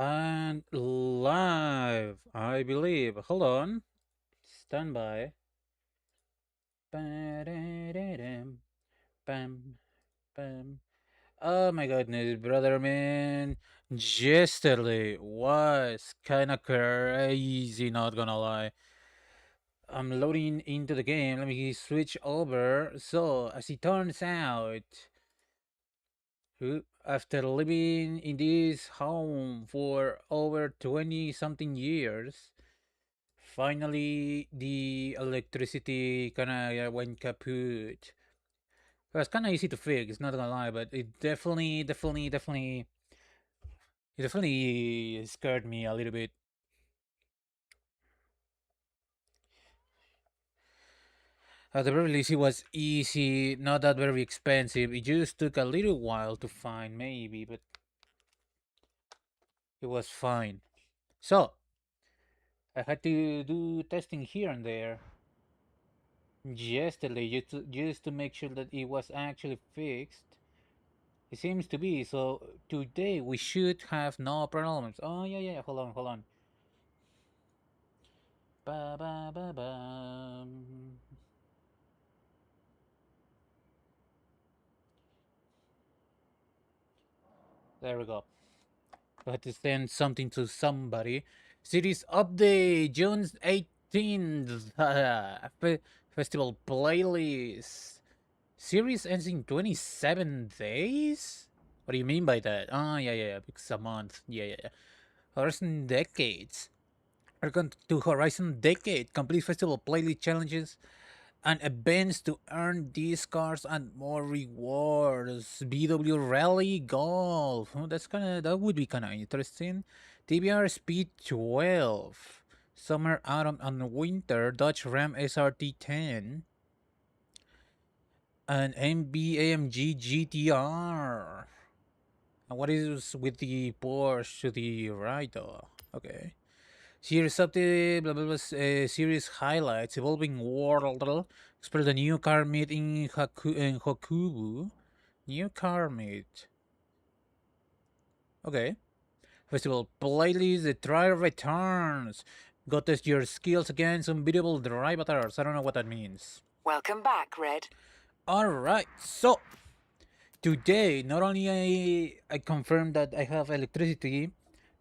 And live, I believe. Hold on. Stand by. Ba-da-da-dam, bam, bam. Oh my goodness, brother man. Yesterday was kinda crazy, not gonna lie. I'm loading into the game. Let me switch over. So, as it turns out, after living in this home for over 20 something years, finally, the electricity kind of went kaput. It was kind of easy to fix, not gonna lie, but it definitely scared me a little bit. At the very least, it was easy, not that very expensive. It just took a little while to find, maybe, but it was fine. So, I had to do testing here and there yesterday just to make sure that it was actually fixed. It seems to be. So today we should have no problems. Oh yeah, yeah. Hold on. Ba ba ba ba. There we go. I had to send something to somebody. Series update June 18th. Festival playlist. Series ends in 27 days. What do you mean by that? Oh yeah, yeah, yeah. Because a month. Yeah, yeah, yeah. Horizon decades. Welcome to Horizon Decade. Complete festival playlist challenges and events to earn these cards and more rewards. BW Rally Golf. Oh, that would be kinda interesting. TBR Speed 12. Summer, Autumn, and Winter. Dodge Ram SRT 10. And MBAMG GTR. And what is with the Porsche to the right though? Okay. Series update, blah blah blah. Series highlights, evolving world. Explore the new car meet in Hokubu. New car meet. Okay. Festival playlist. The trial returns. Go test your skills against unbeatable drivers. I don't know what that means. Welcome back, Red. All right. So today, not only I confirmed that I have electricity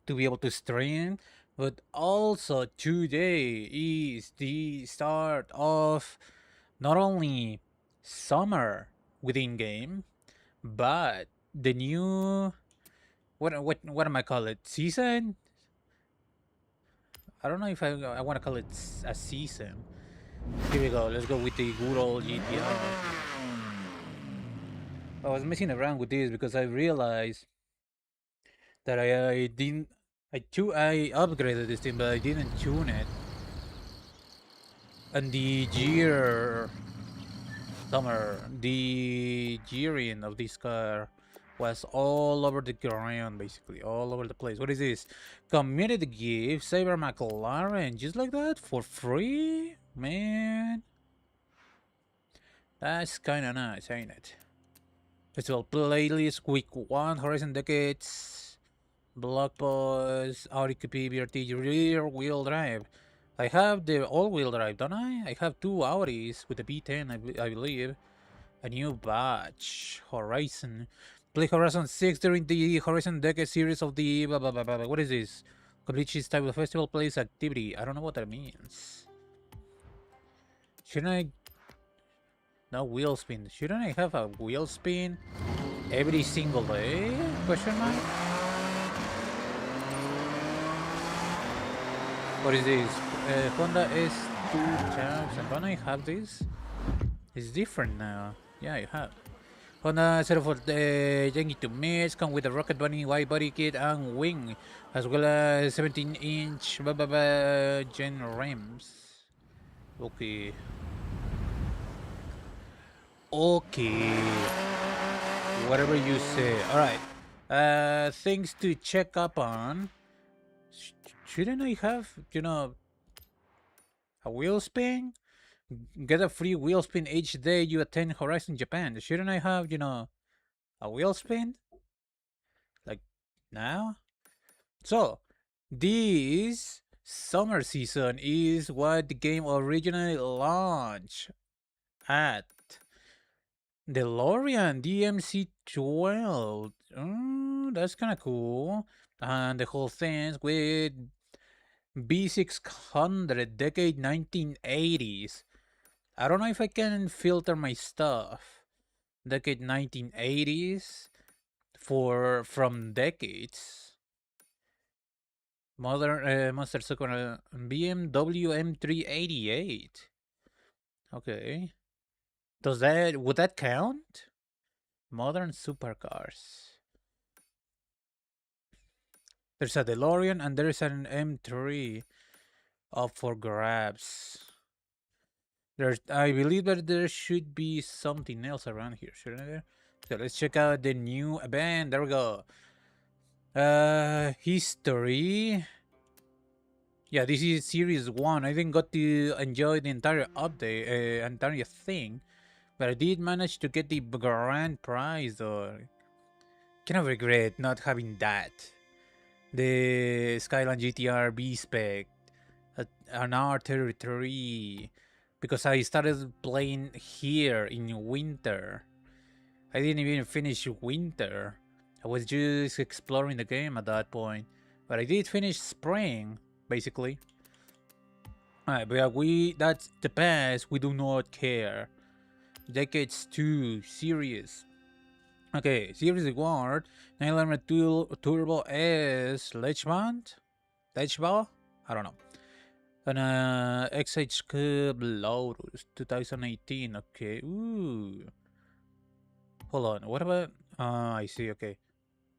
to be able to stream, but also today is the start of not only summer within game, but the new what am I call it, season? I don't know if I want to call it a season. Here we go. Let's go with the good old GTR. I was messing around with this because I realized that I didn't I upgraded this thing, but I didn't tune it. And the gearing of this car was all over the ground, basically all over the place. What is this? Community gift, Saber McLaren, just like that for free, man. That's kind of nice, ain't it? Festival playlist, week one, Horizon Decades. Block Boys, Audi QP, BRT, rear wheel drive. I have the all wheel drive, don't I? I have two Audis with the B10, I believe. A new batch, Horizon. Play Horizon 6 during the Horizon Decade series of the. Blah, blah, blah, blah. What is this? Complete this type of festival plays activity. I don't know what that means. Shouldn't I. No wheel spin. Shouldn't I have a wheel spin every single day? Question mark? What is this? Honda S2 Champs. And don't I have this? It's different now. Yeah, I have. Honda 04 Yankee to Mids come with a Rocket Bunny wide body kit and wing, as well as 17-inch gen rims. Okay. Okay. Whatever you say. Alright. Things to check up on. Shouldn't I have, a wheel spin? Get a free wheel spin each day you attend Horizon Japan. Shouldn't I have, a wheel spin? Like now? So, this summer season is what the game originally launched at. DeLorean DMC-12. That's kind of cool. And the whole thing with B600, decade 1980s. I don't know if I can filter my stuff. Decade 1980s for from decades. Modern Monster Sucker BMW M388. Okay. Would that count? Modern supercars. There's a DeLorean and there's an M3 up for grabs. I believe that there should be something else around here, shouldn't there? So let's check out the new event. There we go. History. Yeah, this is series 1. I didn't got to enjoy the entire update, entire thing, but I did manage to get the grand prize though. Kind of regret not having that. The Skyline GTR B spec, an R33, because I started playing here in winter. I didn't even finish winter. I was just exploring the game at that point, but I did finish spring basically. Alright, but that's the past. We do not care. Decades 2 series. Okay, series reward 911 Turbo S Lechband? Lechball? I don't know. And XH Cub Lotus 2018. Okay, ooh. Hold on, what about. I see, okay.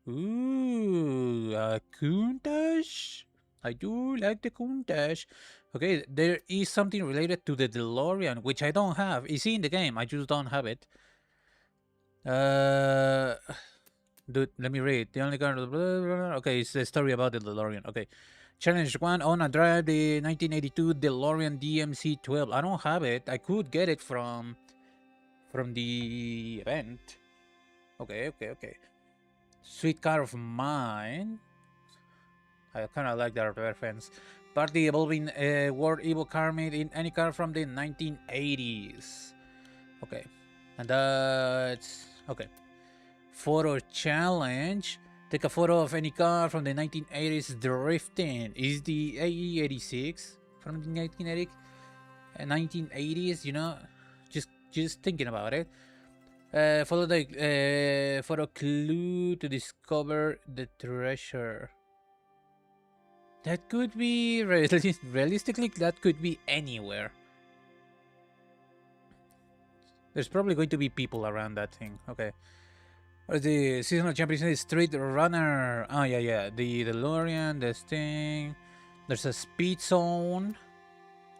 Ooh, Countach? I do like the Countach. Okay, there is something related to the DeLorean, which I don't have. It's in the game, I just don't have it. Dude, let me read. The only car. Okay, it's the story about the DeLorean. Okay. Challenge 1, own and drive the 1982 DeLorean DMC-12. I don't have it. I could get it from the event. Okay. Sweet car of mine. I kind of like that reference. Party evolving World Evo car made in any car from the 1980s. Okay. And that's... Okay. Photo challenge. Take a photo of any car from the 1980s drifting. Is the AE86 from the 1980s, you know? Just thinking about it. Follow the photo clue to discover the treasure. That could be realistically, that could be anywhere. There's probably going to be people around that thing. Okay. The seasonal champion is Street Runner. Oh yeah. The DeLorean, the Sting. There's a speed zone.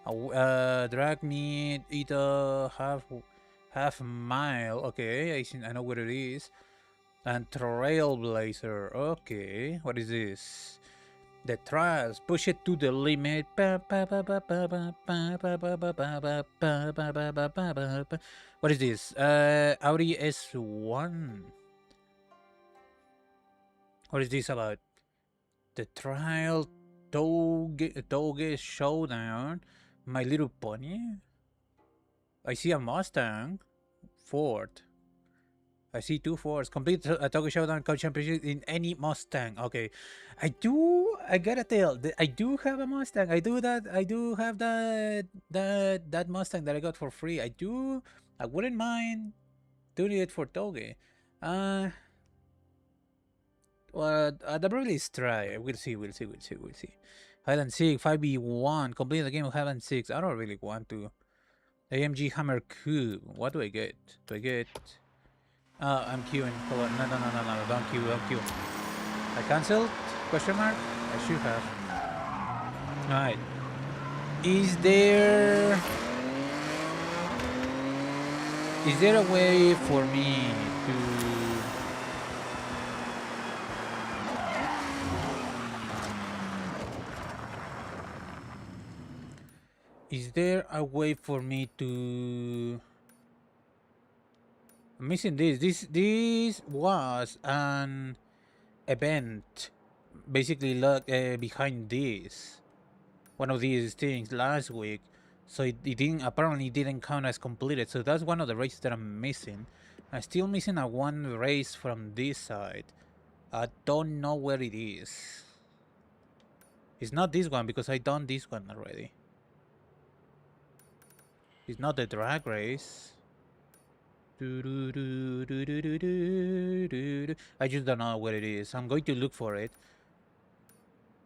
Drag meet, eat a half mile. Okay, I know what it is. And Trailblazer. Okay, what is this? The trials, push it to the limit. What is this? Audi S1. What is this about? The trial Toge Showdown. My Little Pony. I see a Mustang. Ford. I see 2 Fords. Complete a Toge Showdown Cup Championship in any Mustang. Okay. I gotta tell, I do have a Mustang. I do have that Mustang that I got for free. I wouldn't mind doing it for Toge. Well, the very least try. We'll see. Hide and seek 5v1. Complete the game of hide and seek. I don't really want to. AMG Hammer Cube. What do I get? Do I get? I'm queuing. Hold on. No. Don't queue. I cancelled? Question mark? I should have. Alright. Is there a way for me to... Is there a way for me to... I'm missing this. This was an event basically look behind this one of these things last week, so it didn't apparently didn't count as completed. So that's one of the races that I'm missing. I'm still missing a one race from this side. I don't know where it is. It's not this one because I done this one already. It's not the drag race. I just don't know where it is. I'm going to look for it.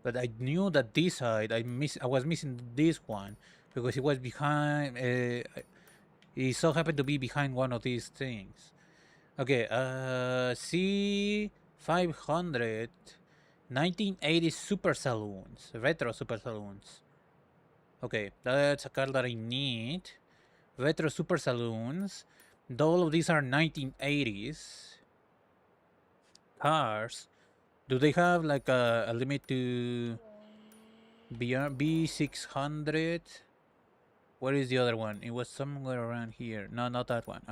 But I knew that this side I was missing this one because it was behind. It so happened to be behind one of these things. Okay, C 500 1980 Super Saloons, retro Super Saloons. Okay, that's a car that I need. Retro Super Saloons. All of these are 1980s cars. Do they have like a limit to beyond B600? Where is the other one? It was somewhere around here. No, not that one.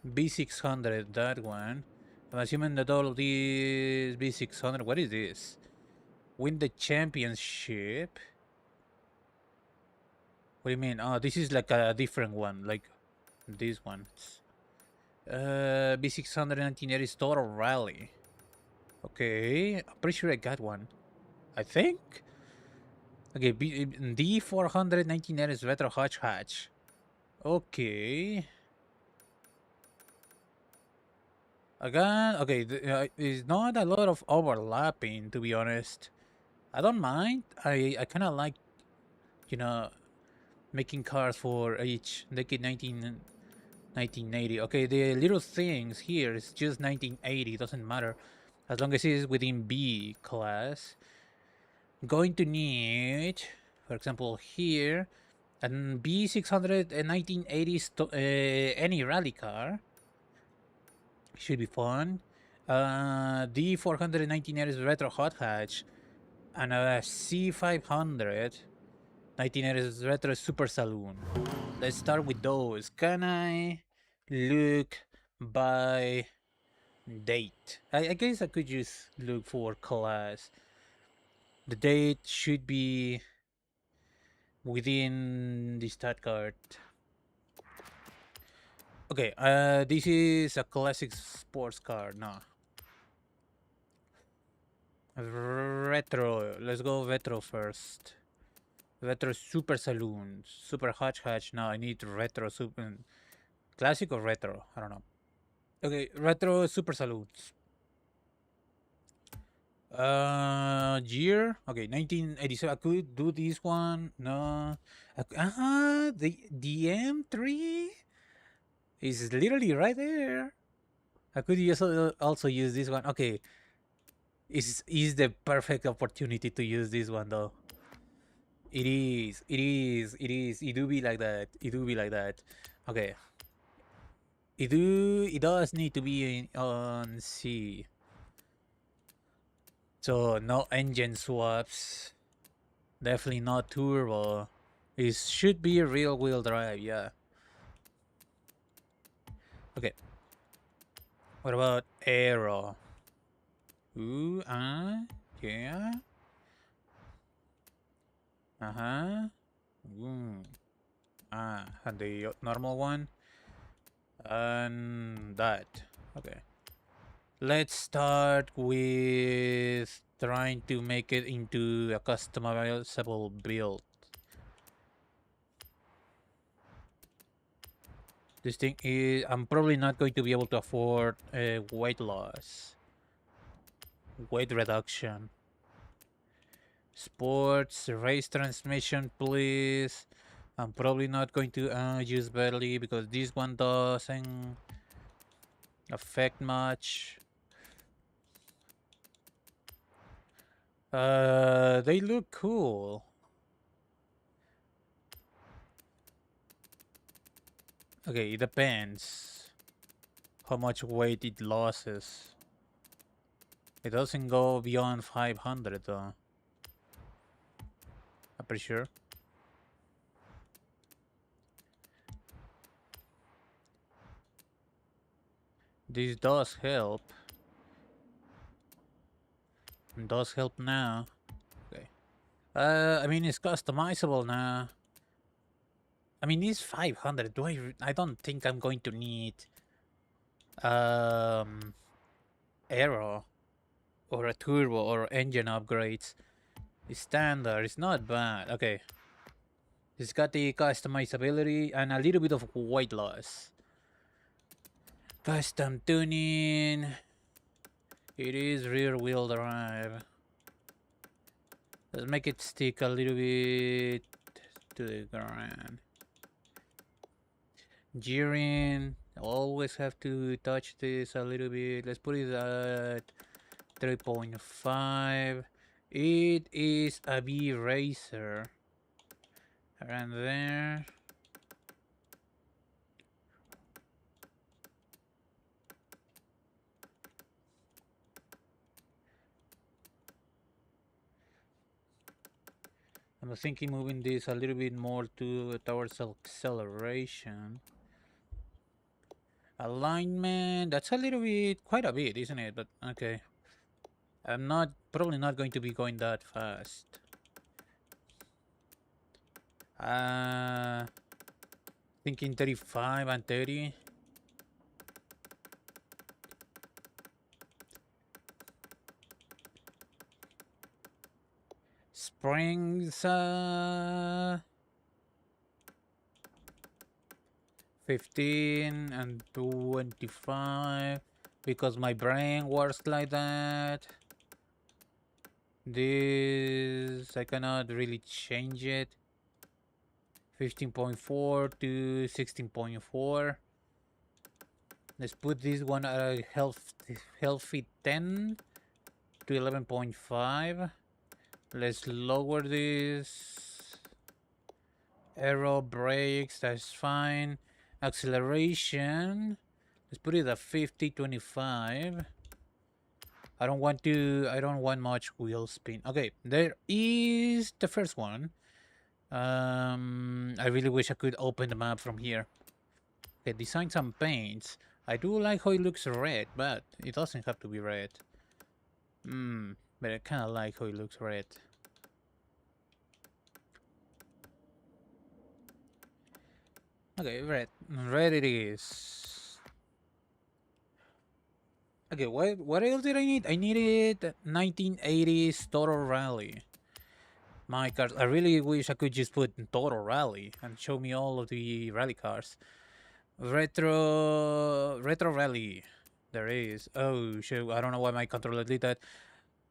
B600, that one. I'm assuming that all of these B600. What is this? Win the championship. What do you mean? Oh, this is like a different one, like this one. B600 1980 Total Rally. Okay, I'm pretty sure I got one. I think. Okay, D400 1980 Retro Hotch Hatch. Okay. Again, okay, it's not a lot of overlapping, to be honest. I don't mind. I kind of like, you know, making cars for each decade 1980. Okay, the little things here is just 1980. Doesn't matter. As long as it's within B class. Going to need, for example, here, an B600 1980 any rally car. Should be fun. D400 1980s Retro Hot Hatch. And a C500 1980s Retro Super Saloon. Let's start with those. Can I look by date? I guess I could just look for class. The date should be within the stat card. Okay, this is a classic sports car. No. Retro. Let's go retro first. Retro Super Saloon. Super Hotch Hatch. No, I need retro super. Classic or retro? I don't know. Okay, retro Super Saloons. Year. Okay, 1987. I could do this one. No. The M3 is literally right there. I could also use this one. Okay, is the perfect opportunity to use this one though. It is. It is. It is. It do be like that. It do be like that. Okay. It does need to be on C. So no engine swaps. Definitely not turbo. It should be real wheel drive, yeah. Okay. What about aero? Ooh, yeah. Uh-huh. Ooh. And the normal one. And that. Okay. Let's start with trying to make it into a customizable build. This thing is, I'm probably not going to be able to afford weight loss. Weight reduction. Sports, race transmission, please. I'm probably not going to use Belly because this one doesn't affect much. They look cool. Okay, it depends how much weight it loses. It doesn't go beyond 500 though. I'm pretty sure. This does help. It does help now. Okay. I mean, it's customizable now. I mean, it's 500. I don't think I'm going to need um aero or a turbo or engine upgrades. It's standard. It's not bad. Okay. It's got the customizability and a little bit of weight loss. Custom tuning. It is rear wheel drive. Let's make it stick a little bit to the ground. Gearing. Always have to touch this a little bit. Let's put it at 3.5. It is a B racer. Around there. I'm thinking moving this a little bit more towards acceleration. Alignment, that's a little bit, quite a bit, isn't it? But okay. I'm probably not going to be going that fast. Thinking 35 and 30. Springs, 15 and 25, because my brain works like that. This, I cannot really change it. 15.4 to 16.4. Let's put this one at a healthy 10 to 11.5. Let's lower this. Aero brakes, that's fine. Acceleration, let's put it at 50, 25. I don't want much wheel spin. Okay, there is the first one. I really wish I could open the map from here. Okay, design some paints. I do like how it looks red, but it doesn't have to be red. But I kind of like how it looks red. Okay, red. Red it is. Okay, what else did I need? I needed 1980s Total Rally. My cars. I really wish I could just put Total Rally and show me all of the rally cars. Retro Rally. There is. Oh shit! I don't know why my controller did that.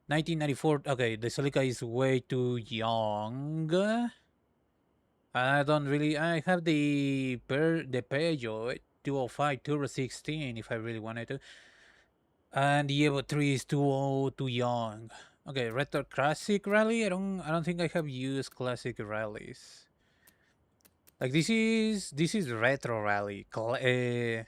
1994. Okay, the Celica is way too young. I don't really. I have the Peugeot 205 Turbo 16 if I really wanted to. And the Evo 3 is too young. Okay, Retro Classic Rally. I don't think I have used Classic Rallies. Like this is Retro Rally. Classic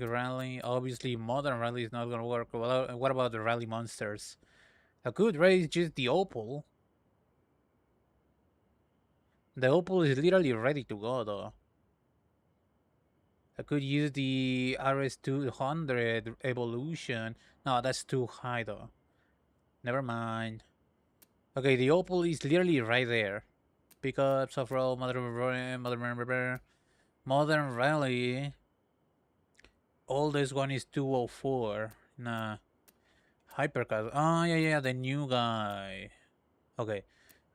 Rally. Obviously, Modern Rally is not gonna work. Well, what about the Rally Monsters? I could race just the Opel. The Opel is literally ready to go though. I could use the RS200 Evolution. No, that's too high though. Never mind. Okay, the Opel is literally right there. Pickups, off-road, modern rally. Oldest one is 204. Nah. Hypercar. Oh, yeah, the new guy. Okay.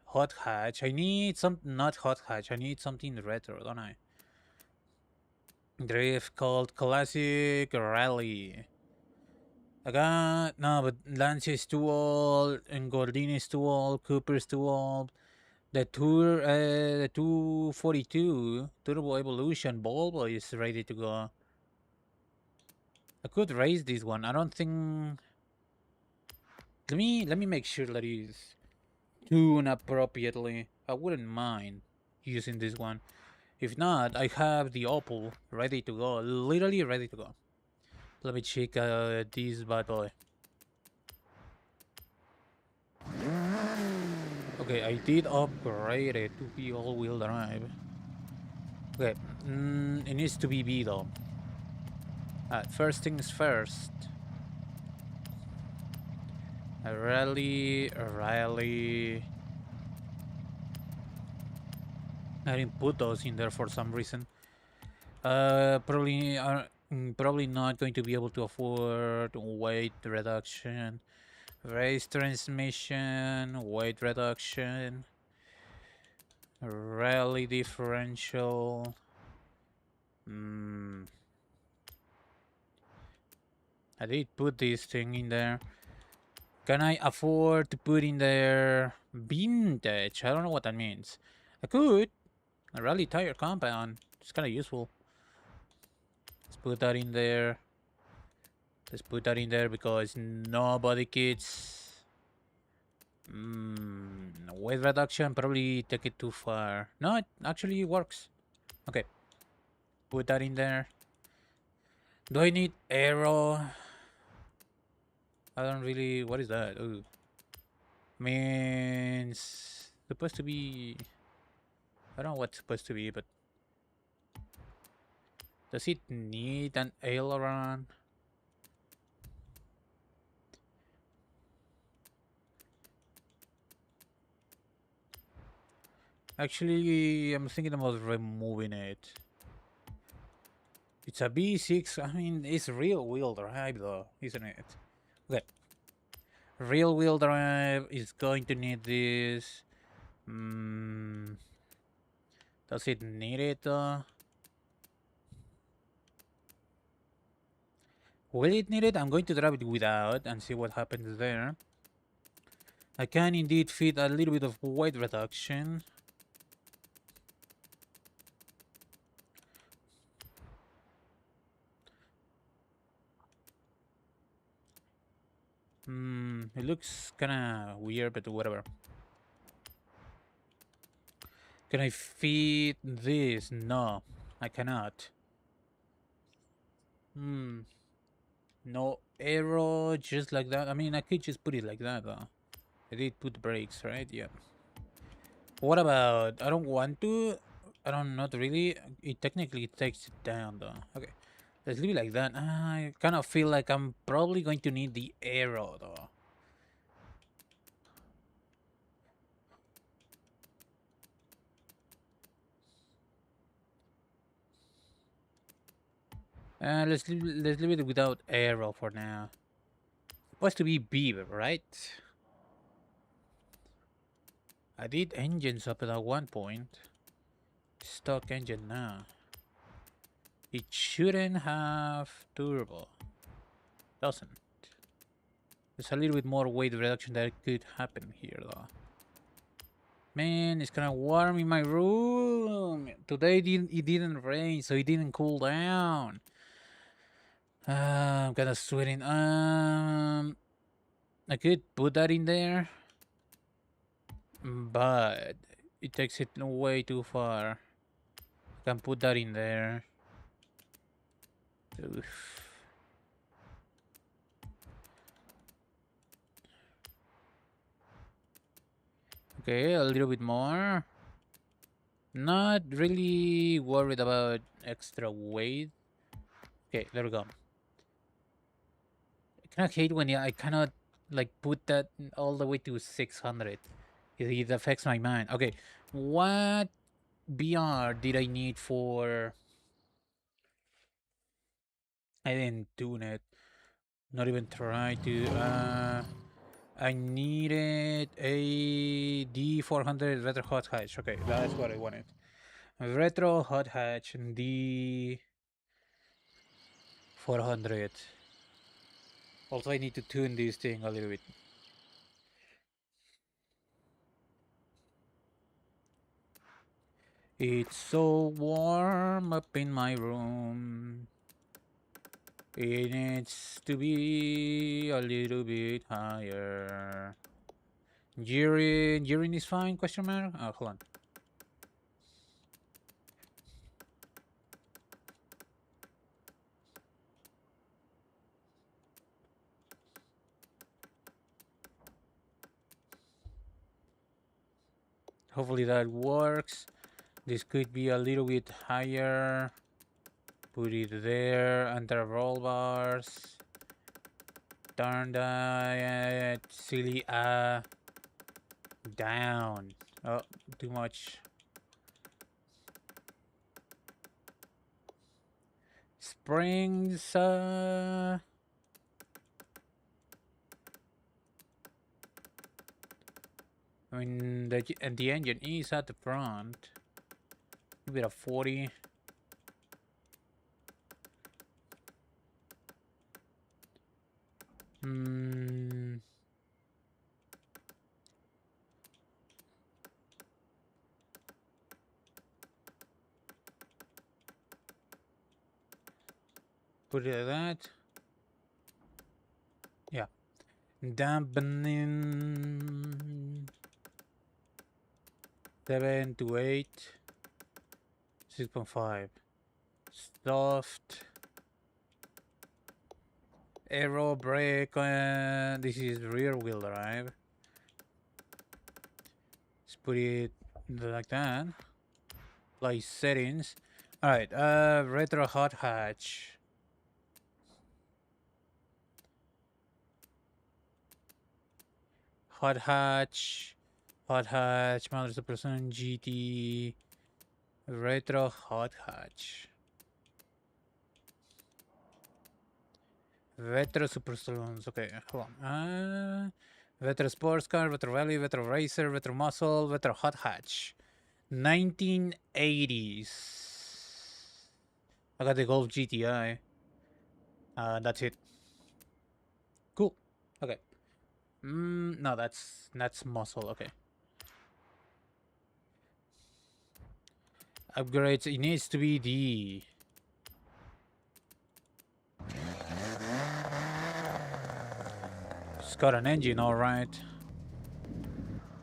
Hot hatch. I need some, not hot hatch. I need something retro, don't I? Drift called Classic Rally. I got, no, but Lancia is too old, and Gordini is too old, Cooper is too old. The 242 Turbo Evolution Volvo is ready to go. I could raise this one. I don't think. Let me make sure that it's tuned appropriately. I wouldn't mind using this one. If not, I have the Opel ready to go. Literally ready to go. Let me check this bad boy. Okay, I did upgrade it to be all-wheel drive. Okay, it needs to be B though. First things first. Rally. I didn't put those in there for some reason. Probably not going to be able to afford weight reduction. Race transmission, weight reduction, rally differential. I did put this thing in there. Can I afford to put in there vintage? I don't know what that means. I could. A rally tire compound. It's kind of useful. Let's put that in there. Let's put that in there because nobody gets. Weight reduction probably take it too far. No, it actually works. Okay. Put that in there. Do I need arrow? I don't really. What is that? Ooh. Means supposed to be. I don't know what's supposed to be, but does it need an aileron? Actually, I'm thinking about removing it. It's a B6. I mean, it's real wheel drive though, isn't it? Okay. Real wheel drive is going to need this. Does it need it though? Will it need it? I'm going to drive it without and see what happens there. I can indeed fit a little bit of weight reduction. It looks kinda weird, but whatever. Can I fit this? No, I cannot. No arrow, just like that. I mean, I could just put it like that, though. I did put brakes, right? Yeah. What about... I don't want to... I don't... Not really. It technically takes it down, though. Okay. Let's leave it like that. I kind of feel like I'm probably going to need the arrow, though. Let's leave it without arrow for now. Supposed to be beaver, right? I did engines up at one point. Stock engine now. It shouldn't have turbo. Doesn't. There's a little bit more weight reduction that could happen here though. Man, it's kinda warm in my room. Today it didn't rain, so it didn't cool down. I'm kinda sweating. I could put that in there, but it takes it way too far. I can put that in there. Oof. Okay, a little bit more. Not really worried about extra weight. Okay, there we go. I kind of hate when I cannot like put that all the way to 600. It affects my mind. Okay, what BR did I need for... I didn't tune it. Not even try to. I needed a D400 retro hot hatch. Okay, that's what I wanted. Retro hot hatch and D400. Also, I need to tune this thing a little bit. It's so warm up in my room. It needs to be a little bit higher. Urine is fine? Question mark. Oh, hold on. Hopefully that works. This could be a little bit higher. Put it there under roll bars. Turn the silly down. Oh, too much. Springs. I mean, the engine is at the front. Give it a 40. Put it like that. Yeah. Dampening 7 to 8. 6.5. Soft. Aero brake. This is rear wheel drive. Let's put it like that. Apply settings. Alright, retro hot hatch. Hot hatch. Hot hatch. Mother Person GT. Retro hot hatch. Retro Super Saloons. Okay, hold on. Retro Sports Car, Retro Rally, Retro Racer, Retro Muscle, Retro Hot Hatch. 1980s. I got the Golf GTI. That's it. Cool. Okay. No, that's muscle. Okay. Upgrades. It needs to be the. It's got an engine, all right.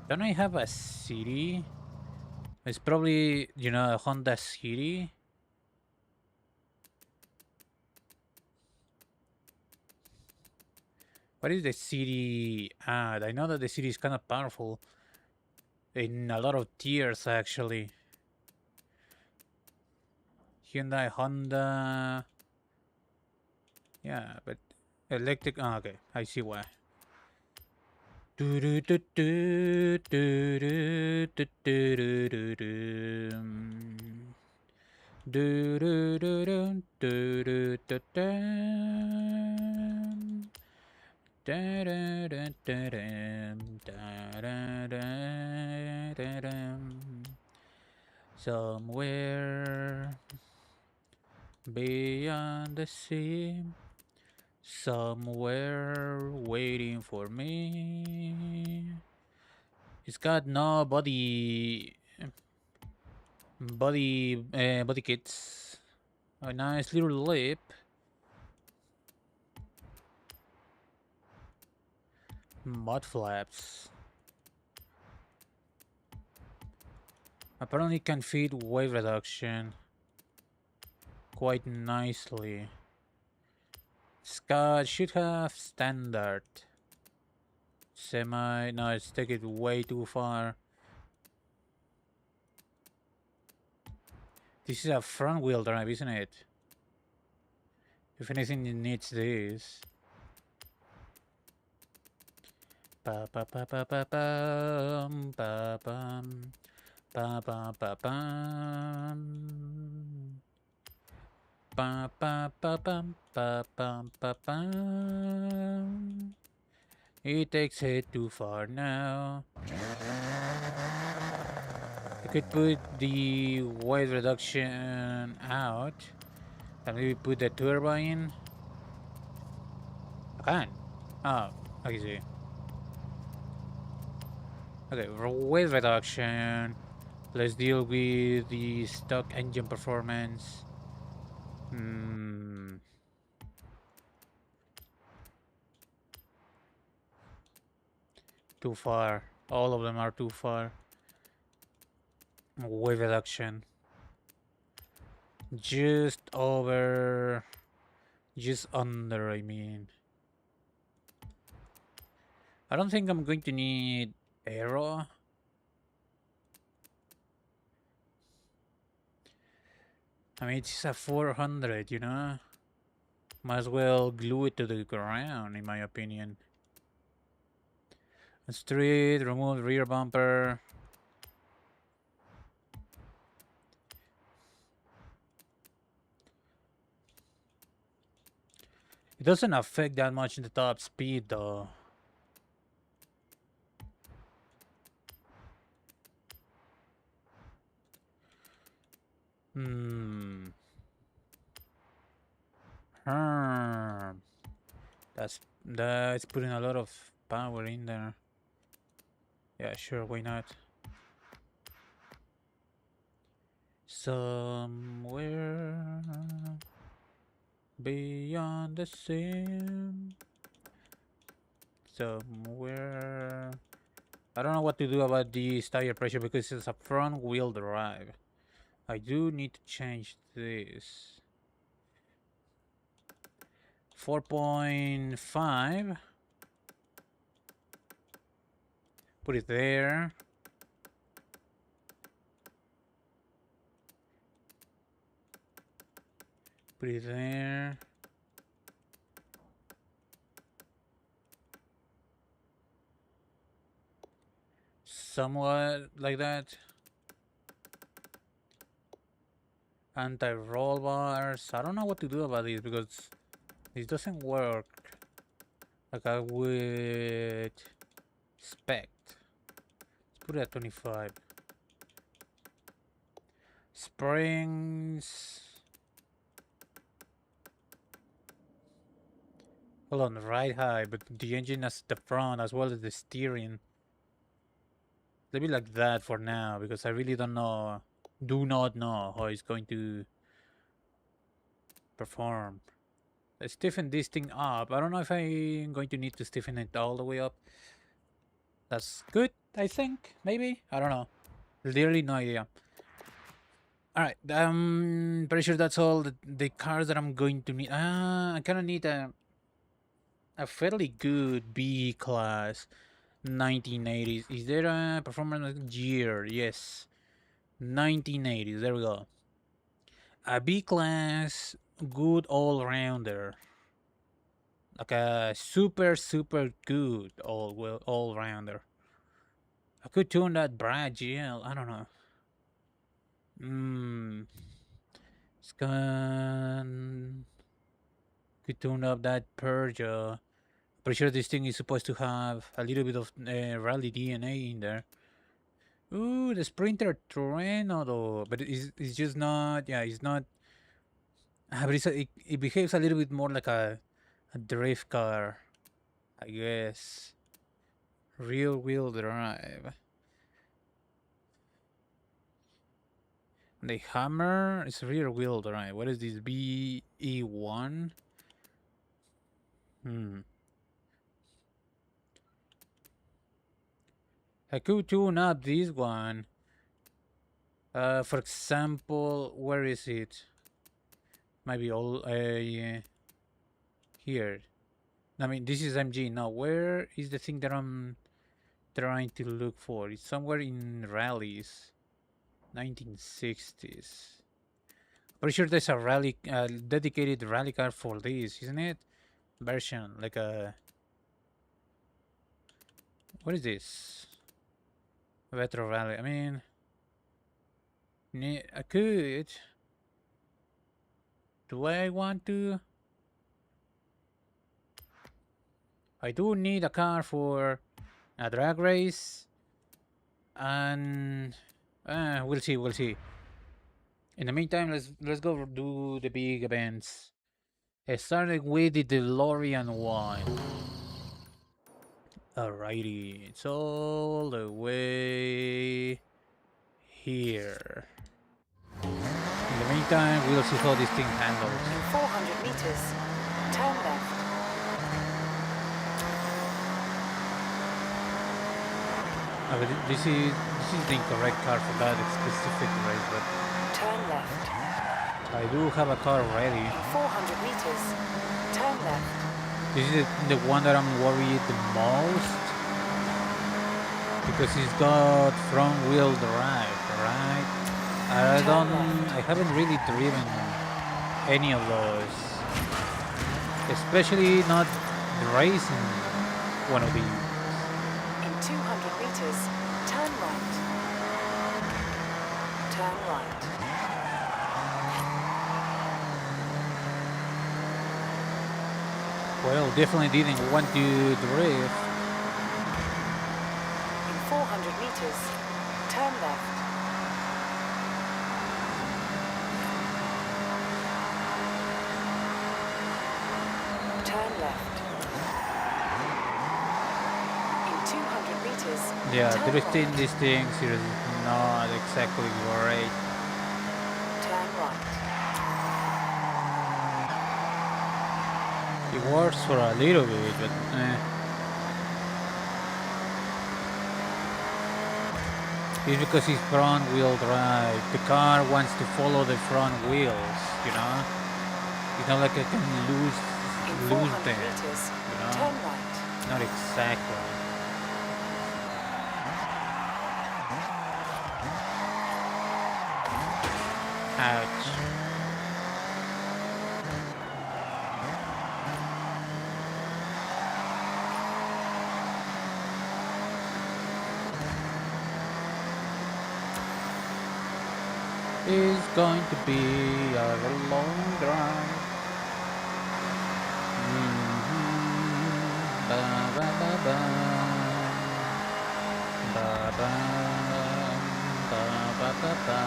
Don't I have a city? It's probably, you know, a Honda City. What is the city? I know that the city is kind of powerful in a lot of tiers, actually. Hyundai, Honda. Yeah, but electric. Oh, okay, I see why. Somewhere beyond the sea, somewhere waiting for me. It's got no body kits. A nice little lip. Mud flaps. Apparently can fit weight reduction quite nicely. Scott should have standard. Semi. No, it's taking it way too far. This is a front wheel drive, isn't it? If anything, it needs this. Pa pa pa pa pa pam pa pam pa pa pa pam pa pa pa pam pa pam pa pam. It takes it too far now. I could put the weight reduction out and maybe put the turbine. I can. Oh, I see. Okay, weight reduction. Let's deal with the stock engine performance. Too far. All of them are too far. Weight reduction. Just over. Just under, I mean. I don't think I'm going to need aero. I mean, it's a 400, you know? Might as well glue it to the ground, in my opinion. Street, remove rear bumper. It doesn't affect that much in the top speed, though. Hmm. That's putting a lot of power in there. Yeah, sure, why not? Somewhere beyond the sea. Somewhere. I don't know what to do about this tire pressure because it's a front wheel drive. I do need to change this. 4.5. Put it there. Put it there. Somewhat like that. Anti-roll bars. I don't know what to do about this because this doesn't work like I would expect. Let's put it at 25. Springs. Hold on, right high, but the engine is the front as well as the steering. Let me like that for now because I really don't know. Do not know how it's going to perform. Let's stiffen this thing up. I don't know if I'm going to need to stiffen it all the way up. That's good, I think. Maybe? I don't know. Literally no idea. Alright, pretty sure that's all the cars that I'm going to need. I kind of need a fairly good B class 1980s. Is there a performance year? Yes. 1980s. There we go. A B class good all-rounder. Like a super good all-rounder. I could tune that Brad GL. I don't know. Scan. Could tune up that Peugeot. Pretty sure this thing is supposed to have a little bit of rally DNA in there. Ooh, the Sprinter Treno though, but it's just not. Yeah, it's not. But it behaves a little bit more like a drift car, I guess. Rear wheel drive. The Hammer is rear wheel drive. What is this? BE1? I could tune up this one. For example, where is it? Maybe all here. I mean, this is MG. Now, where is the thing that I'm trying to look for? It's somewhere in rallies. 1960s. Pretty sure there's a rally, dedicated rally car for this, isn't it? Version, like a... What is this? Retro rally. I mean... I could... Do I want to? I do need a car for a drag race. And... we'll see. In the meantime, let's go do the big events. Starting with the DeLorean one. Alrighty, it's all the way here. In the meantime, we'll see how this thing handles. In 400 meters, turn left. But this is the incorrect car for that specific race, but turn left. I do have a car ready. In 400 meters, turn left. This is the one that I'm worried the most because it's got front wheel drive, right? I haven't really driven any of those, especially not the racing one of these. In 200 meters, turn right. Turn right. Well, definitely didn't want to drift. In 400 meters, turn left. Turn left. In 200 meters, Yeah, turn drifting right. these things is not exactly great. Turn right. It works for a little bit, but it's because it's front wheel drive. The car wants to follow the front wheels, you know? It's not like I can In lose 400 them, meters, you know? turn right. Not exactly. Ouch. It's going to be a long drive. Ba ba ba ba. Ba ba ba ba ba ba.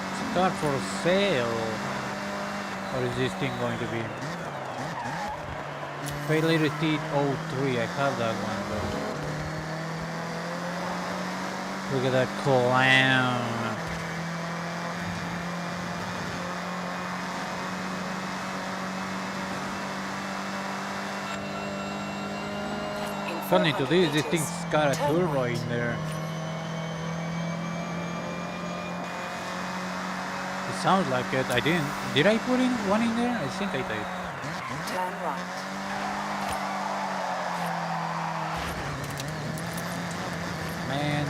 It's a car for sale. Or is this thing going to be? Failure Teeth 03, I have that one though. Look at that clown. Funny to this thing's got a turbo right. in there. It sounds like it. I didn't. Did I put in one in there? I think I did. Turn right. Man,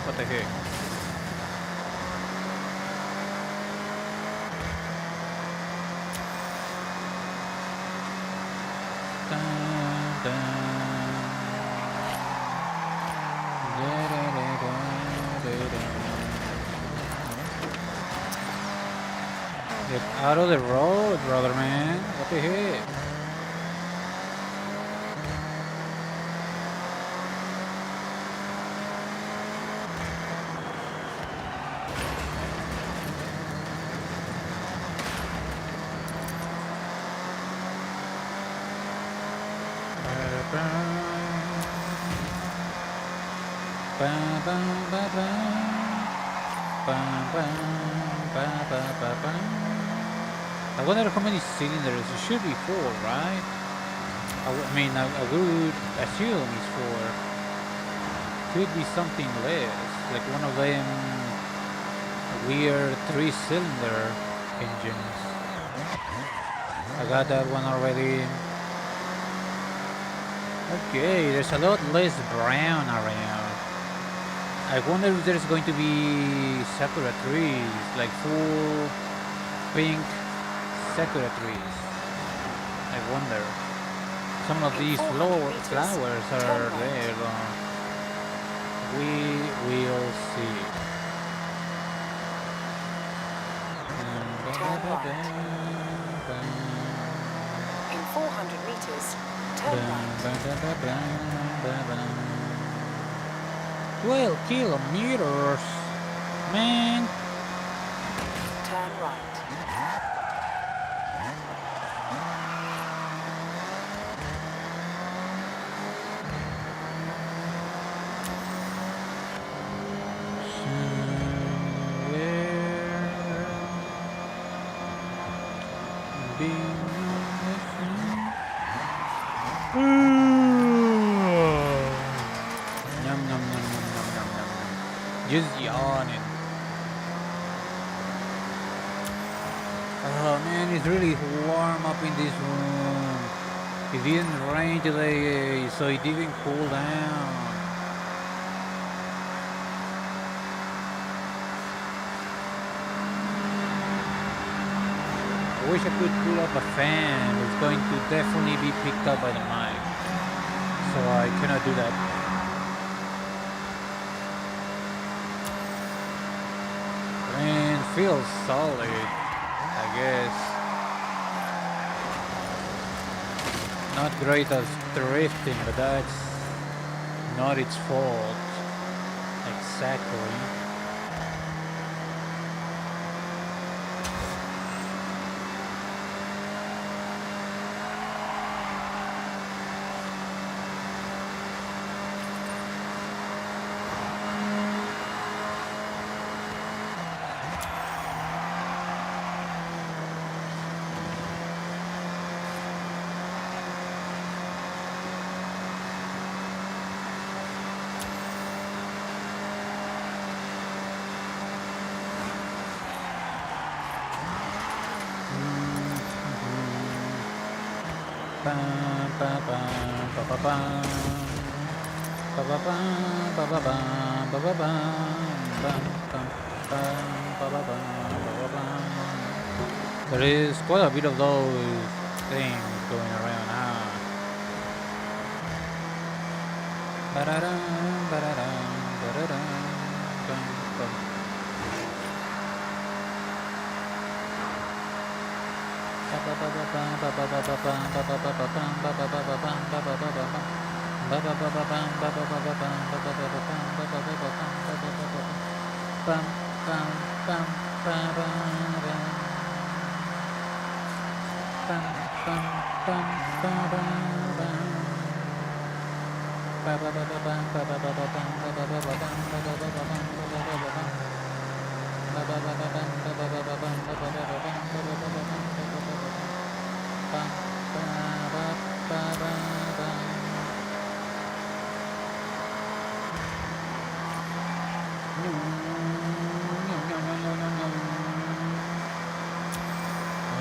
what the heck? Dun, dun. Get out of the road, brother man. What the heck? I wonder how many cylinders. It should be 4, right? I mean, I would assume it's 4. Could be something less, like one of them weird 3-cylinder engines. I got that one already. Okay, there's a lot less brown around. I wonder if there's going to be sakura trees, like full pink sakura trees. I wonder. Some of these flowers are there. We will see. In 400 meters, turn right. 12 kilometers, man. Turn right. Yum, yum, yum, yum, yum, yum, yum, yum. Just yawning. Oh man, it's really warm up in this room. It didn't rain today, so it didn't cool down. I wish I could pull up a fan. It's going to definitely be picked up by the mic. So I cannot do that. And feels solid, I guess. Not great as drifting, but that's not its fault. Exactly. There is quite a bit of those things going around, huh?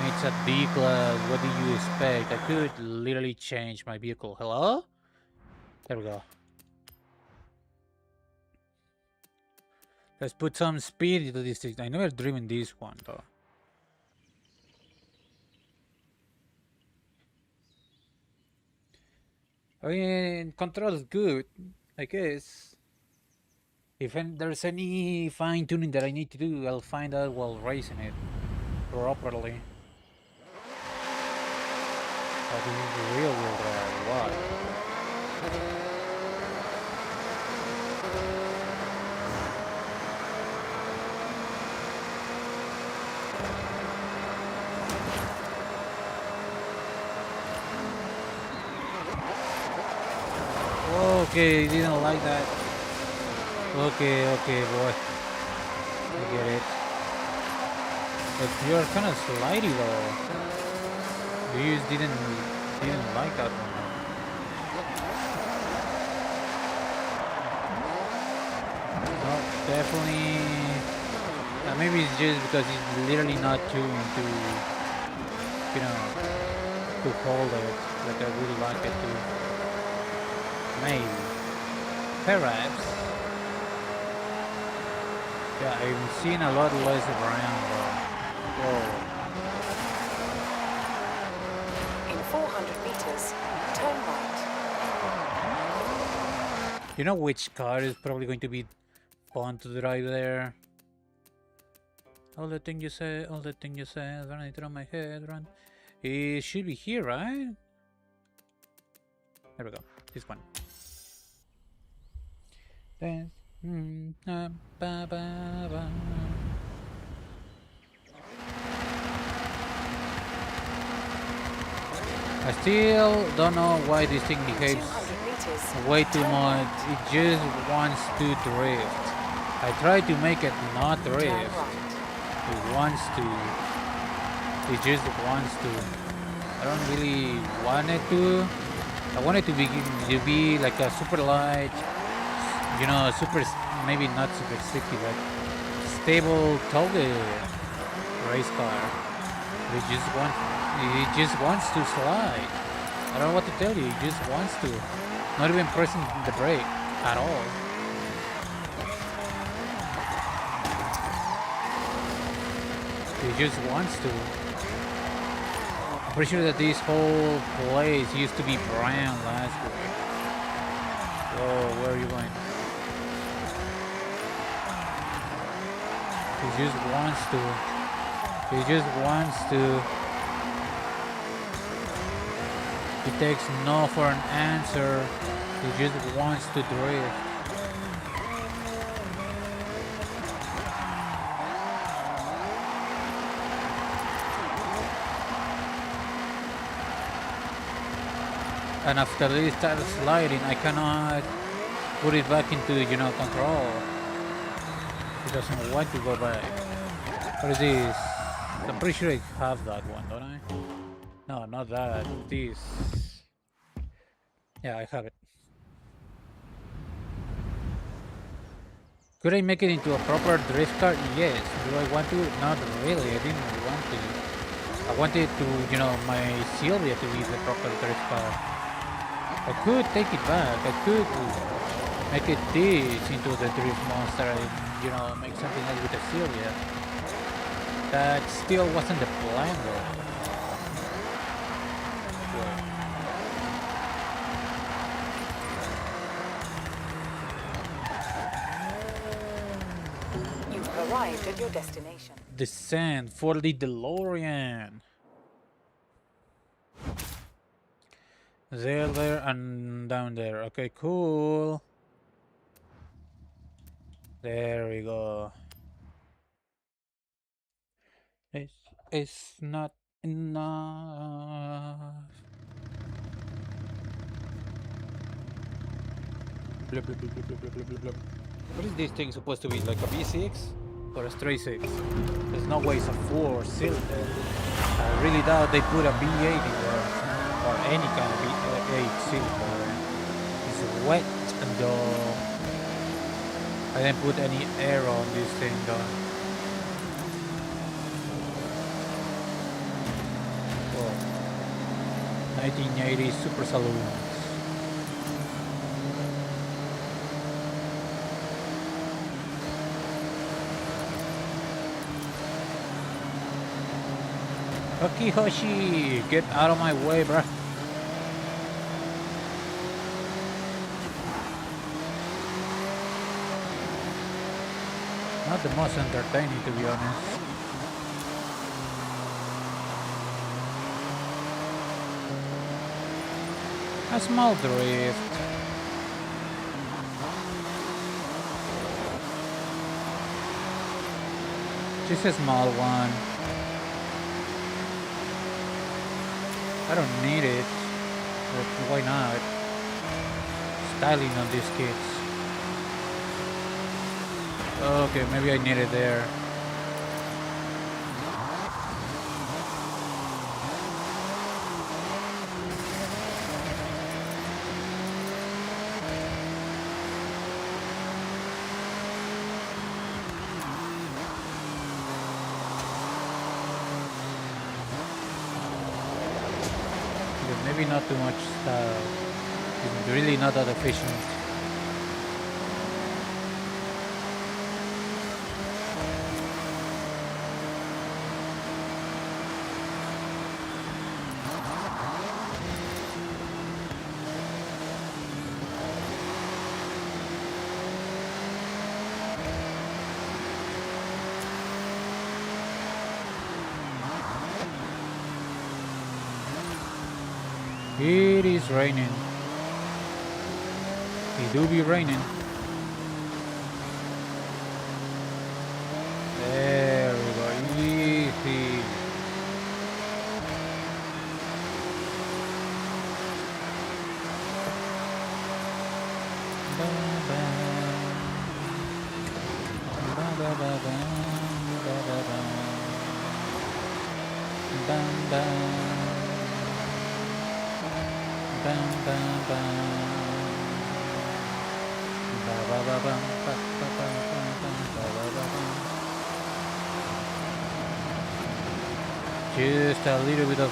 It's a D-Class, what do you expect? I could literally change my vehicle. Hello? There we go. Let's put some speed into this thing. I never driven this one though. I mean, control is good, I guess. If there's any fine tuning that I need to do, I'll find out while racing it properly. But in the real world, what? Okay, didn't like that. Okay, boy. I get it. But you're kind of slidey though. You just didn't like that one. No, definitely. Maybe it's just because it's literally not tuned to, you know, to hold it like I would like it to. Maybe. Perhaps. Yeah, I'm seeing a lot less around though. Whoa. In 400 meters, turn right. You know which car is probably going to be fun to drive there? All the thing you say, run it around my head, run. It should be here, right? There we go. This one. Dance. I still don't know why this thing behaves way too much. It just wants to drift. I try to make it not drift. It wants to. It just wants to. I don't really want it to. I want it to be like a super light, you know, super, maybe not super sticky, but stable, totally race car. He just wants to slide. I don't know what to tell you. He just wants to. Not even pressing the brake at all. He just wants to. I'm pretty sure that this whole place used to be brown last week. Whoa, where are you going? He just wants to. He just wants to. He takes no for an answer. He just wants to drift. And after this starts sliding, I cannot put it back into, control. It doesn't want to go back. What is this? I'm pretty sure I have that one, don't I? No, not that. This. Yeah, I have it. Could I make it into a proper drift car? Yes. Do I want to? Not really. I didn't want to. I wanted to, my Sylvia to be the proper drift car. I could take it back. I could make it this into the drift monster and, make something else with the Sylvia. That still wasn't the plan though. You've arrived at your destination. Descent for the DeLorean. There, and down there. Okay, cool. There we go. It's not enough. Blah, blah, blah, blah, blah, blah, blah, blah. What is this thing supposed to be? Like a V6 or a straight 6? There's no way it's a 4-cylinder. I really doubt they put a V8 in there or any kind of V8 cylinder. It's wet though. I didn't put any air on this thing though. Oh. 1980 Super Saloons. Hoki Hoshi, get out of my way, bruh. Not the most entertaining, to be honest. A small drift. Just a small one. I don't need it, but why not? Styling on these kids. Okay, maybe I need it there. Maybe not too much style. It's really not that efficient. It is raining. It do be raining. There we go. Easy. Just a little bit of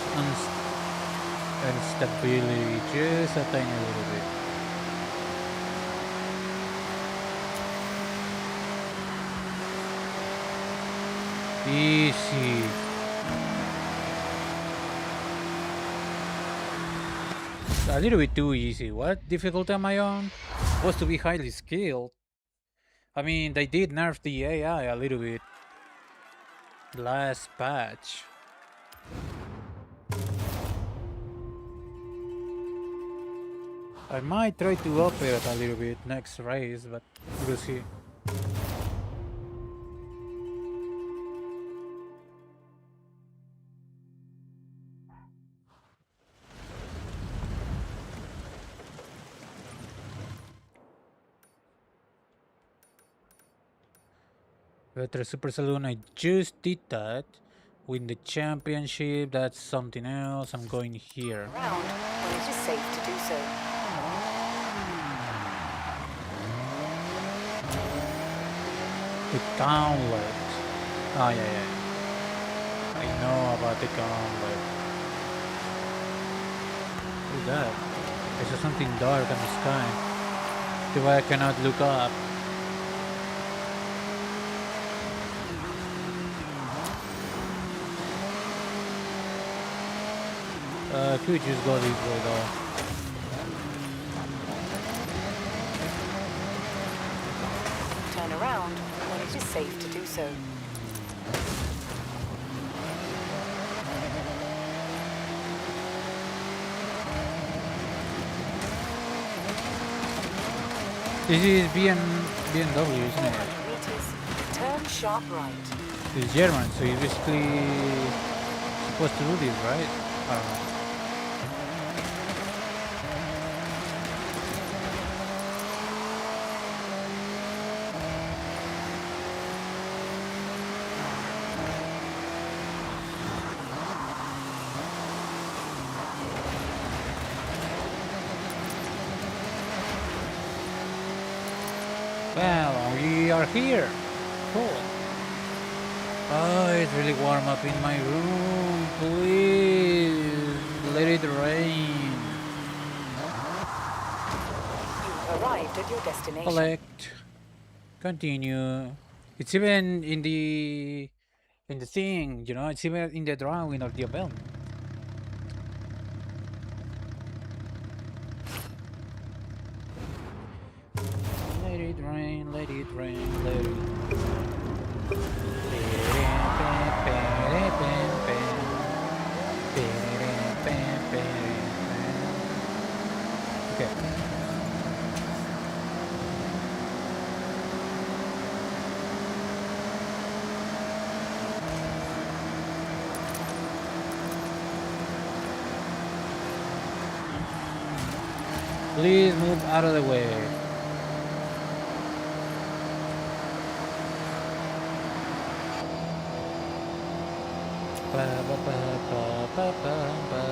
instability, just a tiny little bit. Easy. A little bit too easy. What difficulty am I on? Supposed to be highly skilled. I mean, they did nerf the AI a little bit. Last patch. I might try to up it a little bit next race, but we'll see. Better Super Saloon, I just did that. Win the championship, that's something else. I'm going here. Round when it is safe to do so. The gauntlet. Oh, yeah. I know about the gauntlet. What is that? There's something dark in the sky. Too bad I cannot look up. Could just go this way though. Turn around when it is safe to do so. This is BMW, isn't it? 400 meters. Turn sharp right. It's German, so you're basically supposed to do this, right? I don't know. Well, we are here. Cool. Oh, it's really warm up in my room. Please, let it rain. You've arrived at your destination. Collect. Continue. It's even in the thing, you know, it's even in the drawing of the event. Let it rain, let it rain, let it Okay. Please move out of the way. Ba ba ba ba ba ba ba.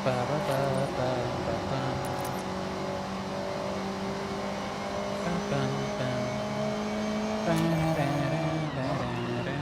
Ba ba ba ba ba ba. Ba ba ba. Ba da da da da da.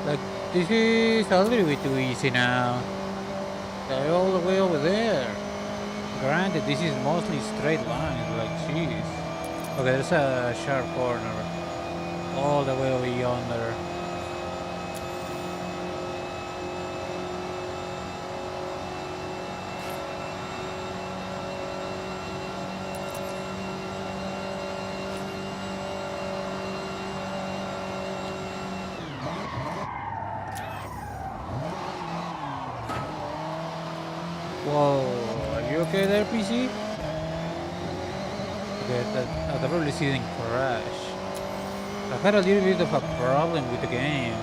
Like, this is a little bit too easy now. They're all the way over there. Granted, this is mostly straight lines, like, jeez. Okay, there's a sharp corner. All the way over yonder. Whoa, are you okay there, PC? Okay, get the release didn't crash. I had a little bit of a problem with the game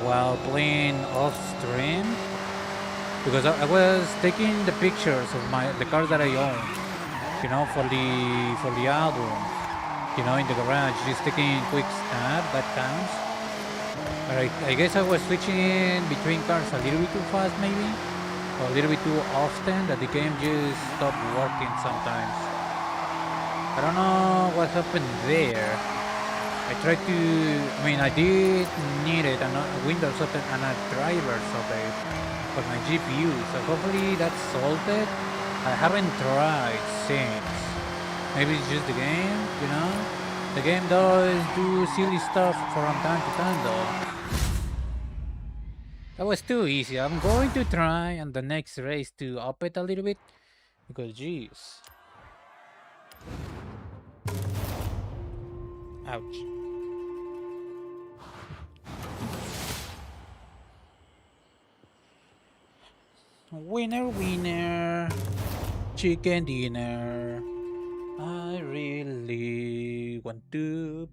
while playing off stream because I was taking the pictures of the cars that I own, you know, for the album, you know, in the garage, just taking quick snap that counts. But I guess I was switching between cars a little bit too fast, maybe, or a little bit too often that the game just stopped working sometimes. I don't know what happened there. I tried to, I mean, I did need it, and Windows Open and a drivers of it for my GPU, so hopefully that's solved it. I haven't tried since. Maybe it's just the game, you know? The game does do silly stuff from time to time though. That was too easy. I'm going to try on the next race to up it a little bit, because jeez. Ouch. Winner, winner, chicken dinner. I really want to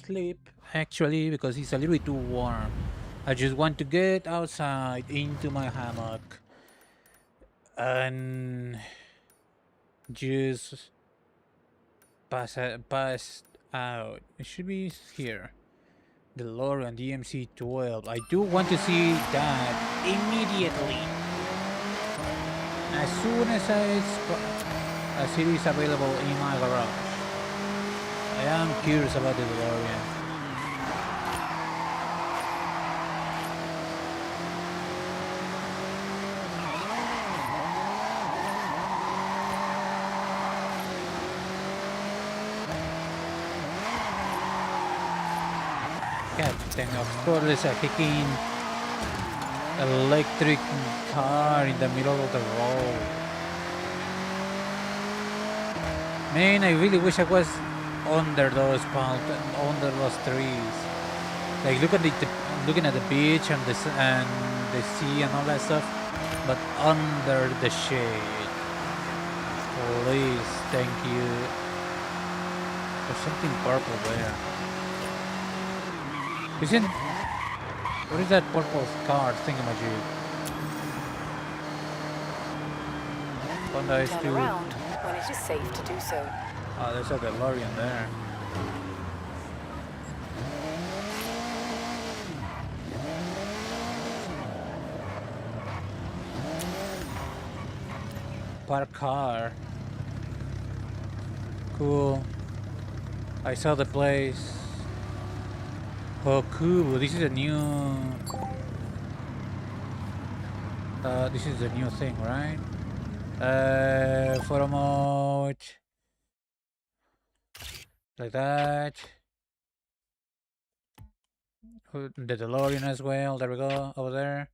sleep, actually, because it's a little bit too warm. I just want to get outside into my hammock and just pass out. It should be here. The DeLorean DMC-12. I do want to see that immediately. As soon as it is available in my garage. I am curious about the DeLorean. Captain, of course, there's a kicking electric car in the middle of the road. Man, I really wish I was under those under those trees. Like looking at the beach and the sea and all that stuff, but under the shade. Please, thank you. There's something purple there. What is that purple car thingamajig? Turn around when it is safe to do so. Oh, there's a DeLorean there. Park car. Cool. I saw the place. Oh, cool. This is a new... this is a new thing, right? Photo mode. Like that. The DeLorean as well. There we go. Over there.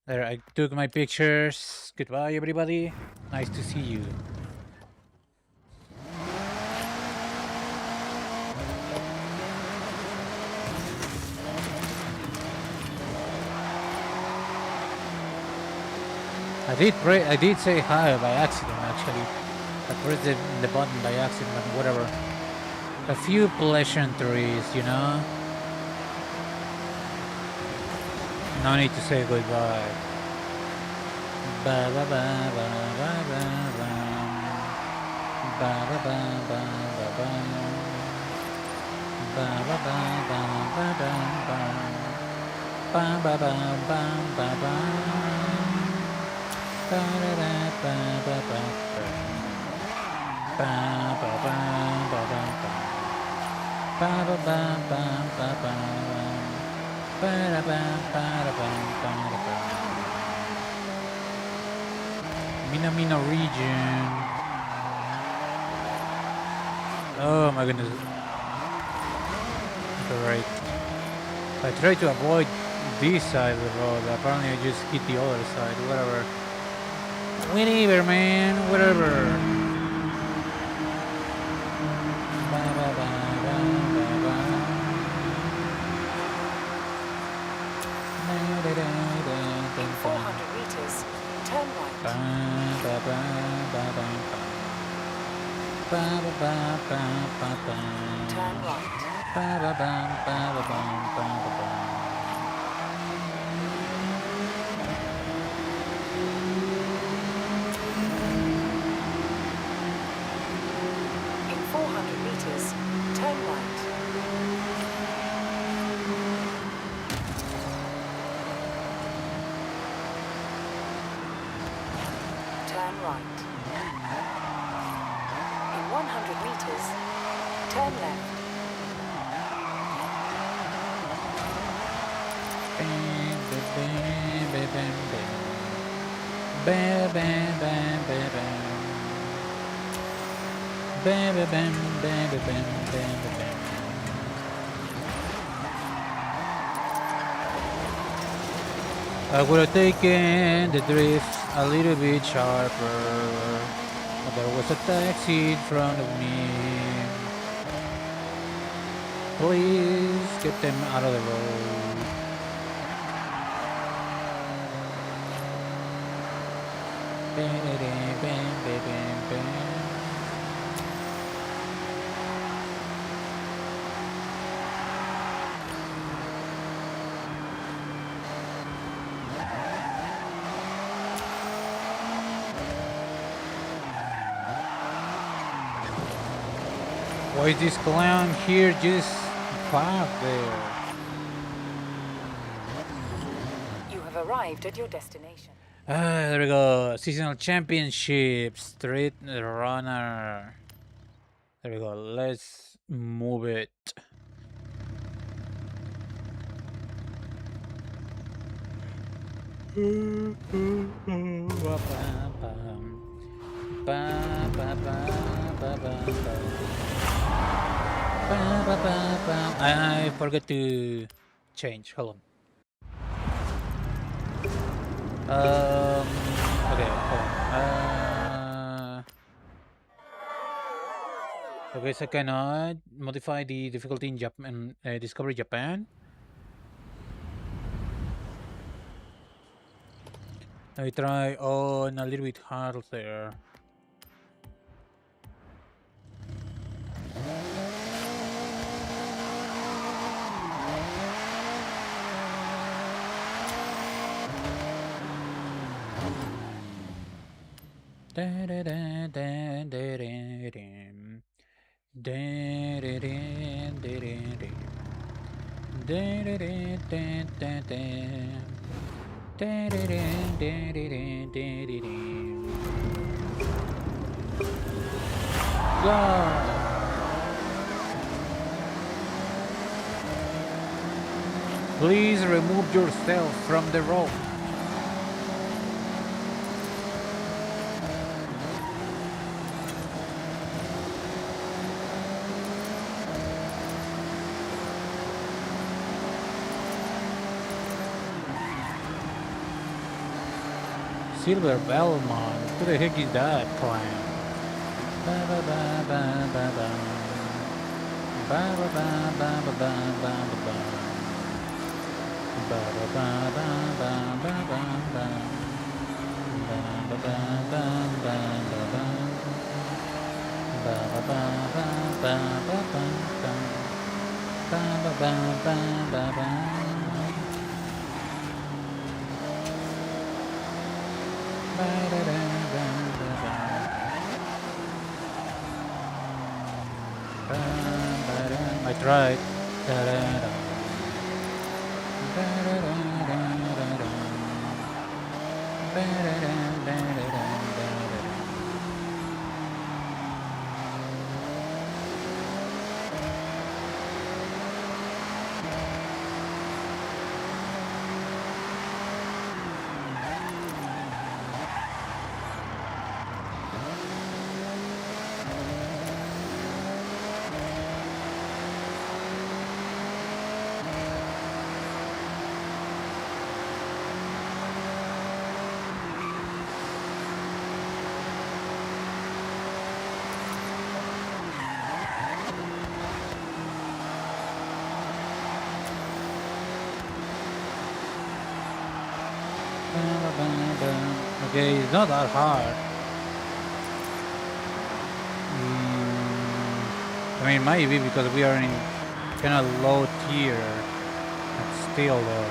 There, I took my pictures. Goodbye, everybody. Nice to see you. I did say hi by accident, actually. I pressed the button by accident, but whatever. A few pleasantries, you know? No need to say goodbye. Ba ba ba ba ba ba ba. Ba ba ba ba ba ba. Ba ba ba ba ba ba ba. Ba ba ba ba ba ba. Ba da da ba ba ba ba. Ba ba ba ba ba ba. Ba ba ba ba ba ba. Ba da ba ba da ba ba da ba. Minamino region. Oh my goodness. Great. I try to avoid this side of the road. Apparently I just hit the other side. Whatever. Whatever, man. Whatever. Ba ba ba ba ba ba. In 400 meters, turn right. Ba ba ba ba ba ba. Turn right. In 400 meters, turn right. Turn right. In 100 meters, turn left. I would have taken the drift a little bit sharper, but there was a taxi in front of me. Please get them out of the road. Why is this clown here just parked there? You have arrived at your destination. Ah, there we go. Seasonal Championship, Street Runner. There we go. Let's move it. I forgot to change. Hold on. Okay, hold on. Okay, so I cannot modify the difficulty in Japan, Discovery Japan. I try on a little bit harder there. Please remove yourself from the road. Silver Belmont. Who the heck is that clown? Ba ba ba ba ba ba. Ba ba ba ba ba ba ba ba. Ba ba ba ba ba ba ba ba. Ba ba ba ba ba ba ba. Ba ba ba ba ba ba ba ba. Ba ba ba ba ba ba. I tried. Okay, it's not that hard. I mean, maybe because we are in kind of low tier, but still though.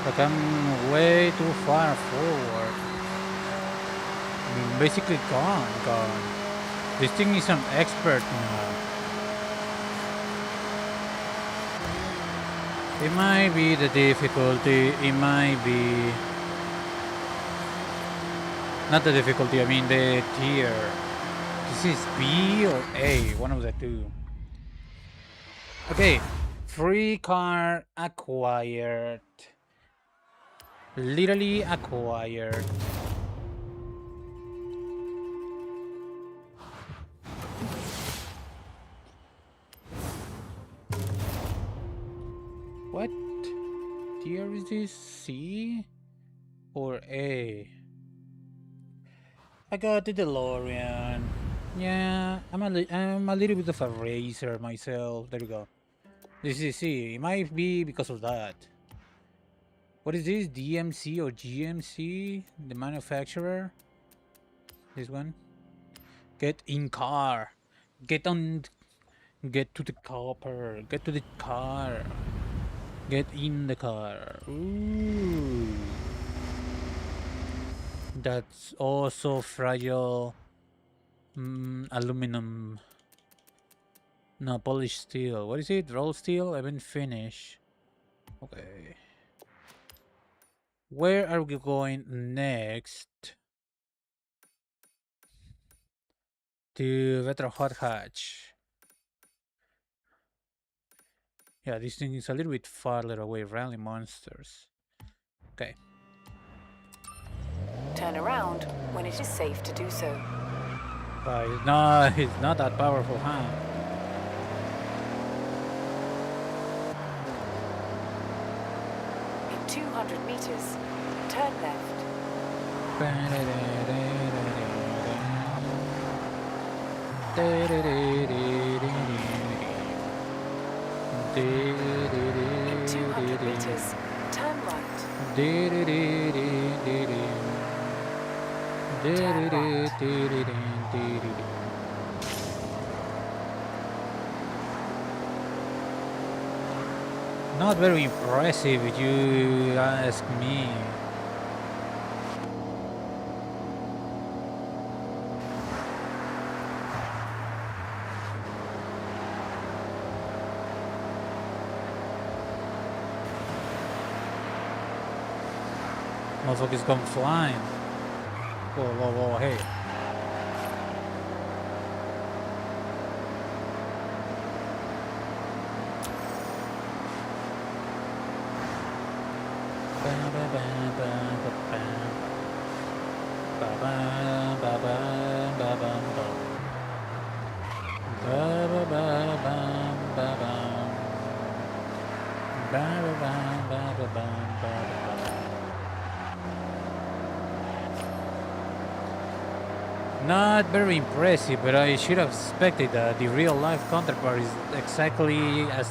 But I'm way too far forward. I mean, basically gone. This thing is an expert now. It might be the difficulty, it might be... Not the difficulty, I mean the tier. This is B or A, one of the two. Okay, free car acquired. Literally acquired. What tier is this? C or A? I got the DeLorean. Yeah, I'm a little bit of a racer myself. There we go. This is C. It might be because of that. What is this? DMC or GMC? The manufacturer? This one? Get in car. Get on. Get to the copper. Get to the car. Get in the car. Ooh. That's also fragile aluminum. No, polished steel. What is it? Roll steel? Even finish. Okay. Where are we going next? To Veteran Hot Hatch. Yeah, this thing is a little bit farther away. Rally monsters. Okay. Turn around when it is safe to do so. But it's not that powerful, huh? In 200 meters, turn left. In 200 meters, turn right. Not very impressive, if you ask me. Motherfuckers come flying. Whoa, hey. Not very impressive, but I should have expected that the real life counterpart is exactly as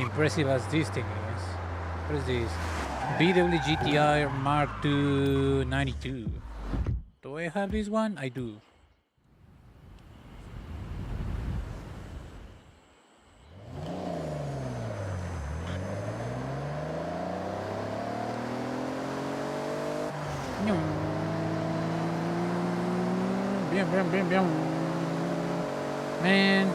impressive as this thing is. What is this? BW GTI Mark II 92. Do I have this one? I do. Man.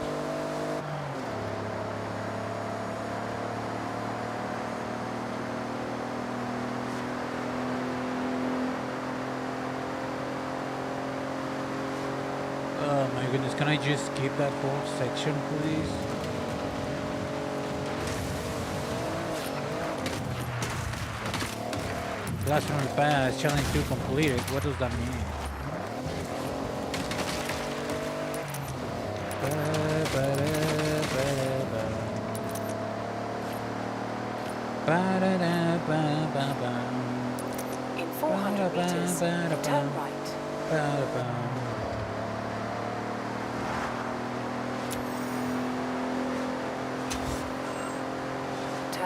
Oh my goodness, can I just skip that whole section, please? Classroom pass, challenge 2 completed. What does that mean? In 400 meters, turn right.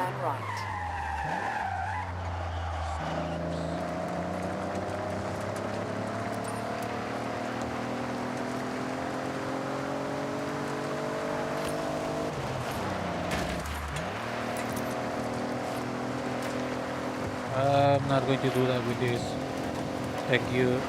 Turn right. I'm not going to do that with this. Thank you.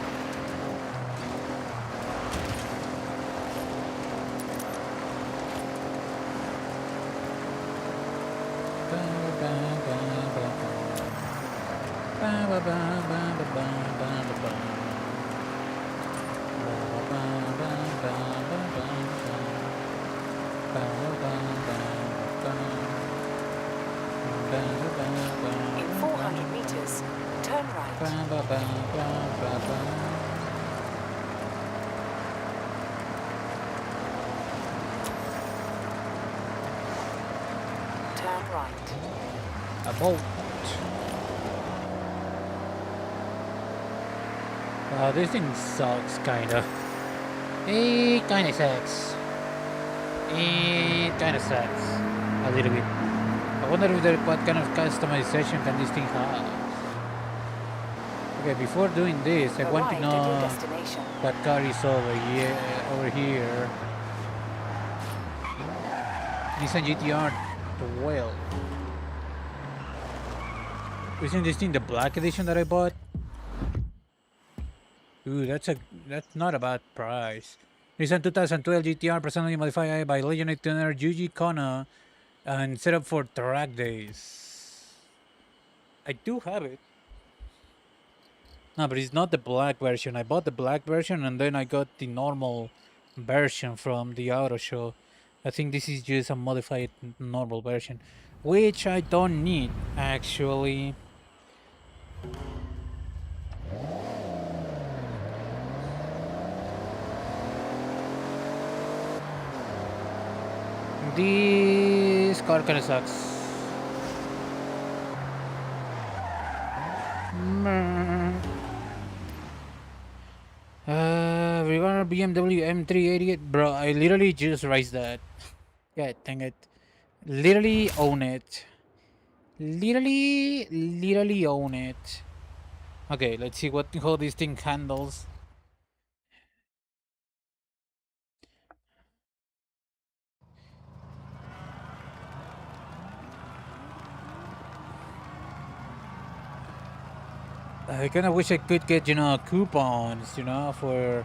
In 400 meters, turn right. Turn right. A boat. This thing sucks, kinda. It kinda sucks. It kinda sucks. A little bit. I wonder if what kind of customization can this thing have? Okay, before doing this, I want to Arrived at your know destination. what car is over here. Nissan GTR 12. Isn't this thing the black edition that I bought? Ooh, that's not a bad price. Nissan 2012 GTR personally modified by legendary tuner Yuji Kono and set up for track days. I do have it. No, but it's not the black version. I bought the black version and then I got the normal version from the auto show. I think this is just a modified normal version, which I don't need actually. This car kinda sucks. We're gonna BMW M388, bro. I literally just raised that. Yeah, dang it. Literally own it. Literally own it. Okay, let's see how this thing handles. I kind of wish I could get, coupons, for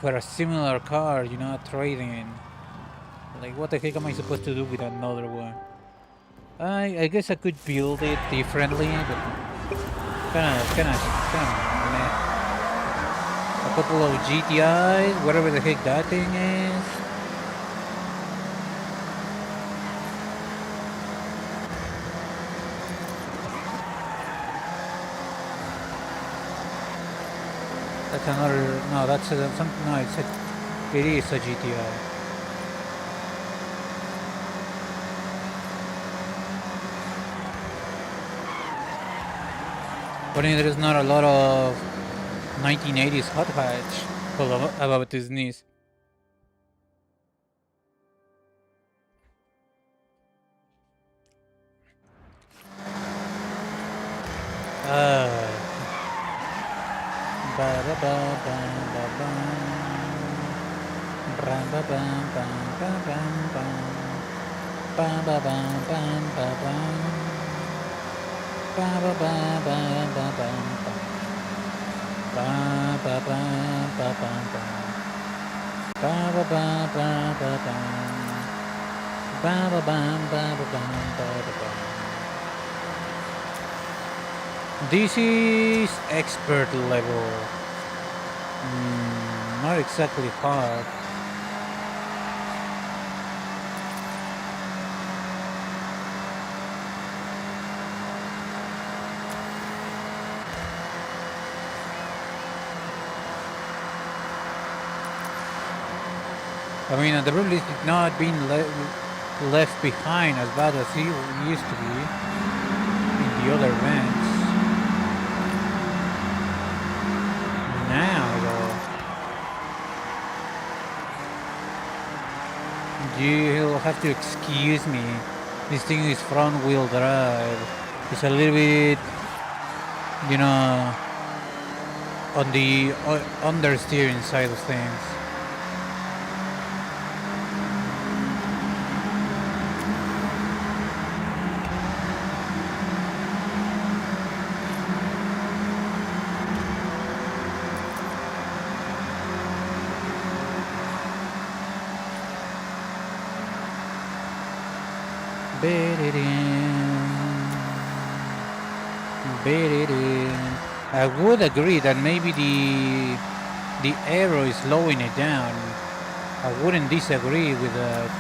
a similar car, trading. Like, what the heck am I supposed to do with another one? I guess I could build it differently, but kind of meh. A couple of GTIs, whatever the heck that thing is. That's another. No, that's something. No, it is a GTI. But there is not a lot of 1980s hot hatch about his knees. This is expert level. Not exactly hard. I mean, the rule is not being left behind as bad as he used to be in the other events. Now, though, you'll have to excuse me This thing is front wheel drive. It's a little bit, you know, on the understeering side of things. Bit it in. Bit it in. I would agree that maybe the aero is slowing it down. I wouldn't disagree with that.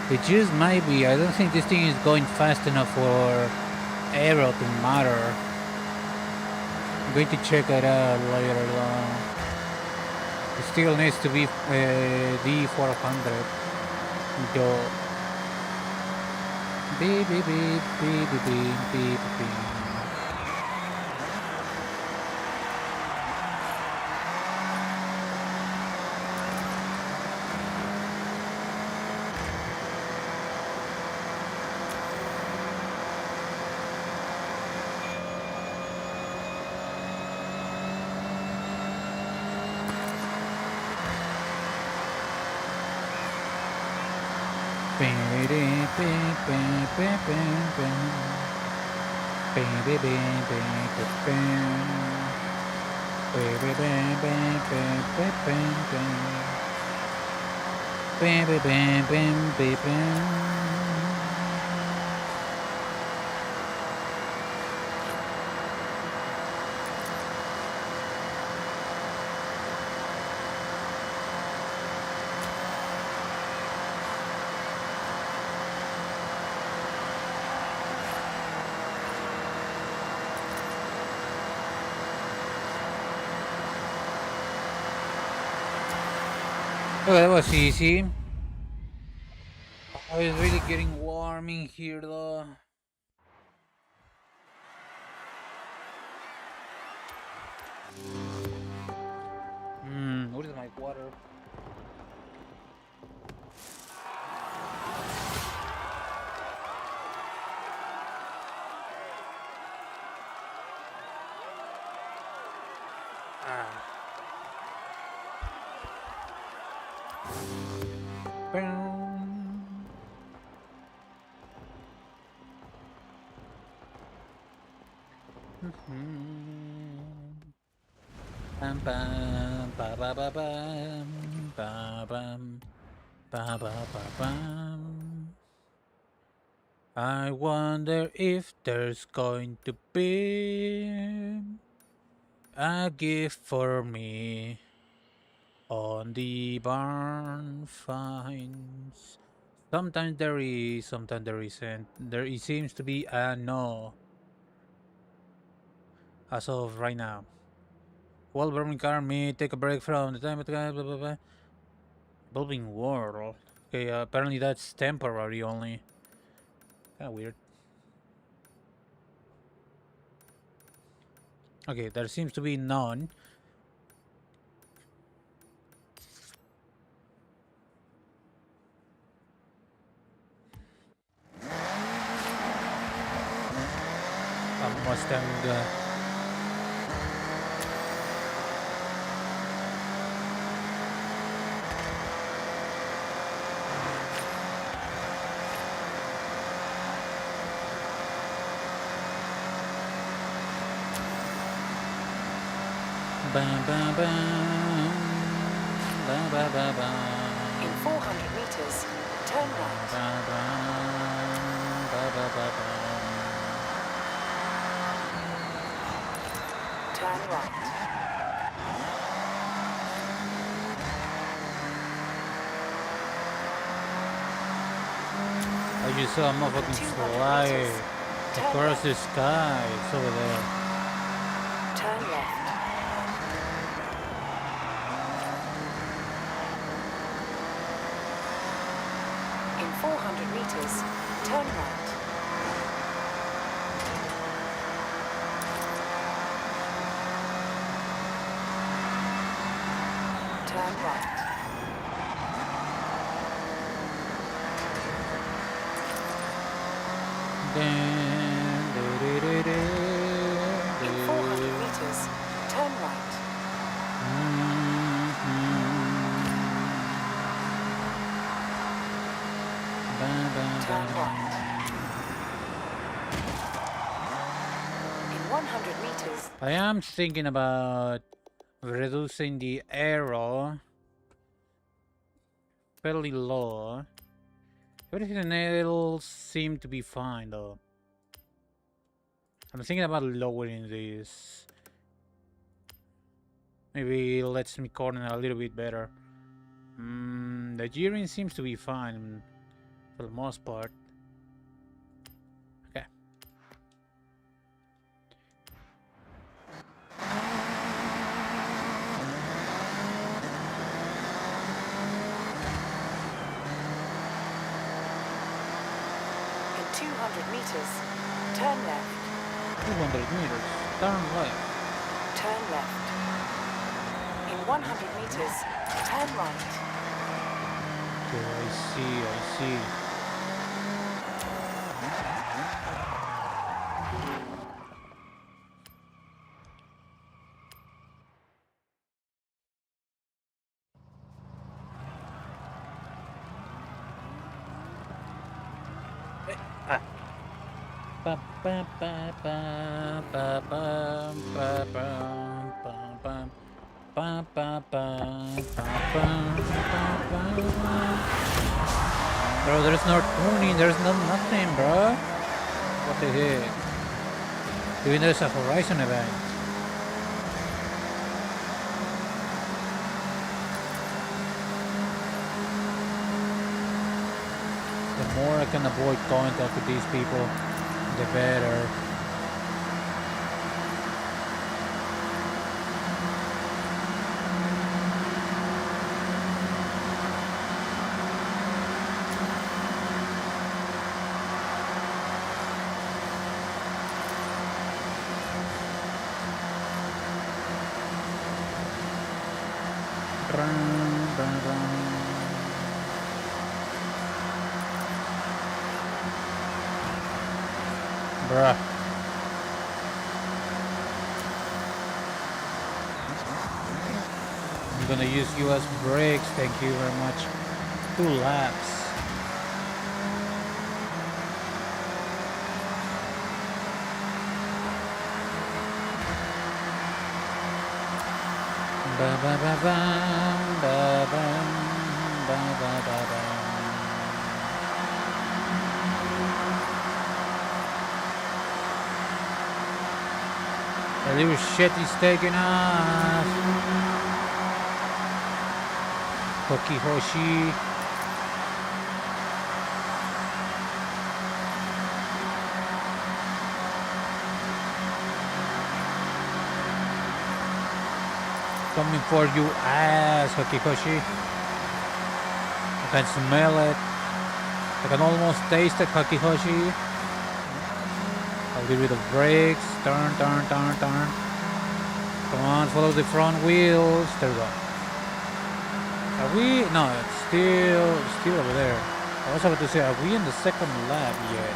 It just might be. I don't think this thing is going fast enough for aero to matter. I'm going to check it out later on. It still needs to be D400. Go. Beep beep beep beep beep beep beep beep. Oh, that was easy. Oh, it's really getting warm in here though. What is my water? Ah. Bam bam ba ba ba bam ba bam ba ba ba bam. I wonder if there's going to be a gift for me on the barn finds. Sometimes there is, sometimes there isn't. There it seems to be a no as of right now. Well, Burning car me take a break from the time of the guy, blah blah blah. Evolving world. Okay, apparently that's temporary only. Kinda weird. Okay, there seems to be none. A Mustang. Bam bam bam. Bam bam bam bam. In 400 meters, turn right. Bam bam. Bam bam bam bam. Turn right. I just saw a motherfucking fly across the sky. It's over there. Turn left. In 400 meters, turn right. turn right. In 400 meters, turn right. Turn right. In 100 meters. I am thinking about reducing the arrow fairly low. Everything else seemed to be fine though. I'm thinking about lowering this. Maybe it lets me corner a little bit better. The gearing seems to be fine for the most part. Okay. In 200 meters, turn left. 200 meters. Turn left. Turn left. In 100 meters, turn right. Okay, I see. Ba ba ba ba ba ba ba ba ba ba ba ba ba. Bro, there's no tuning, there's nothing, bro. What the heck? Even there's a Horizon event. The more I can avoid contact with these people, the better. Bruh. I'm gonna use US brakes, thank you very much. 2 laps. Ba ba ba bam, ba bam, ba ba ba bam. The little shit is taking off. Hoki Hoshi. Coming for you ass, Hoki Hoshi. I can smell it. I can almost taste it, Hoki Hoshi. A little bit of brakes. Turn. Come on, follow the front wheels. There we go. Are we? No, it's still over there. I was about to say, are we in the second lap yet?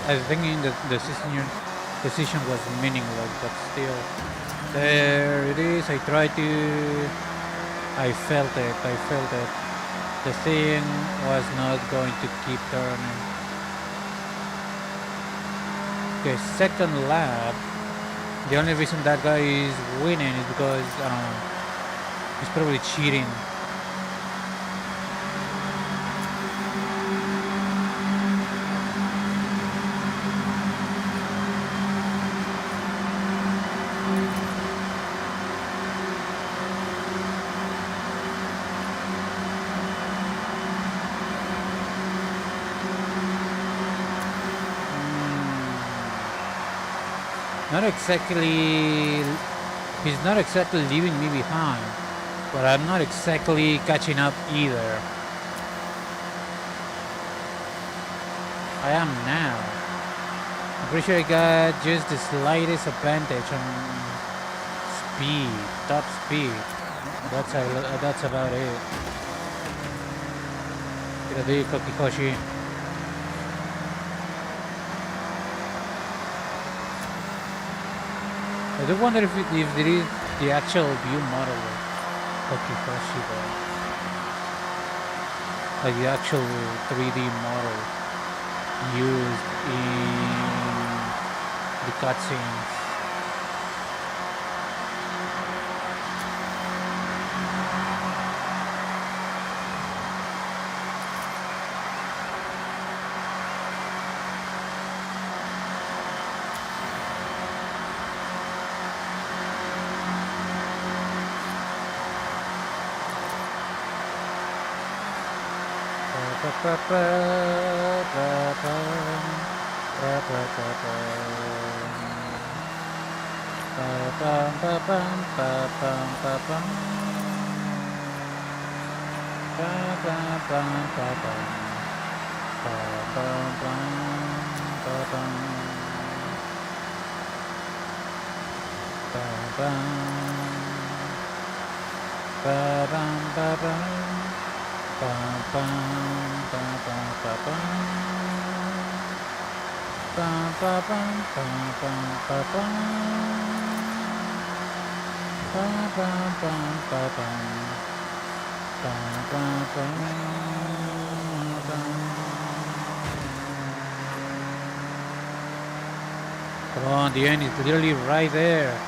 I think the decision was meaningless, but still, there it is. I felt it. The thing was not going to keep turning. Okay, second lap. The only reason that guy is winning is because he's probably cheating. Not exactly. He's not exactly leaving me behind, but I'm not exactly catching up either. I am now. I'm pretty sure I got just the slightest advantage on speed, top speed. That's about it. Iradı Kakikoshi. I do wonder if there is the actual view model of Kakikoshi though. Like the actual 3D model used in the cutscenes. Come on, the end is literally right there.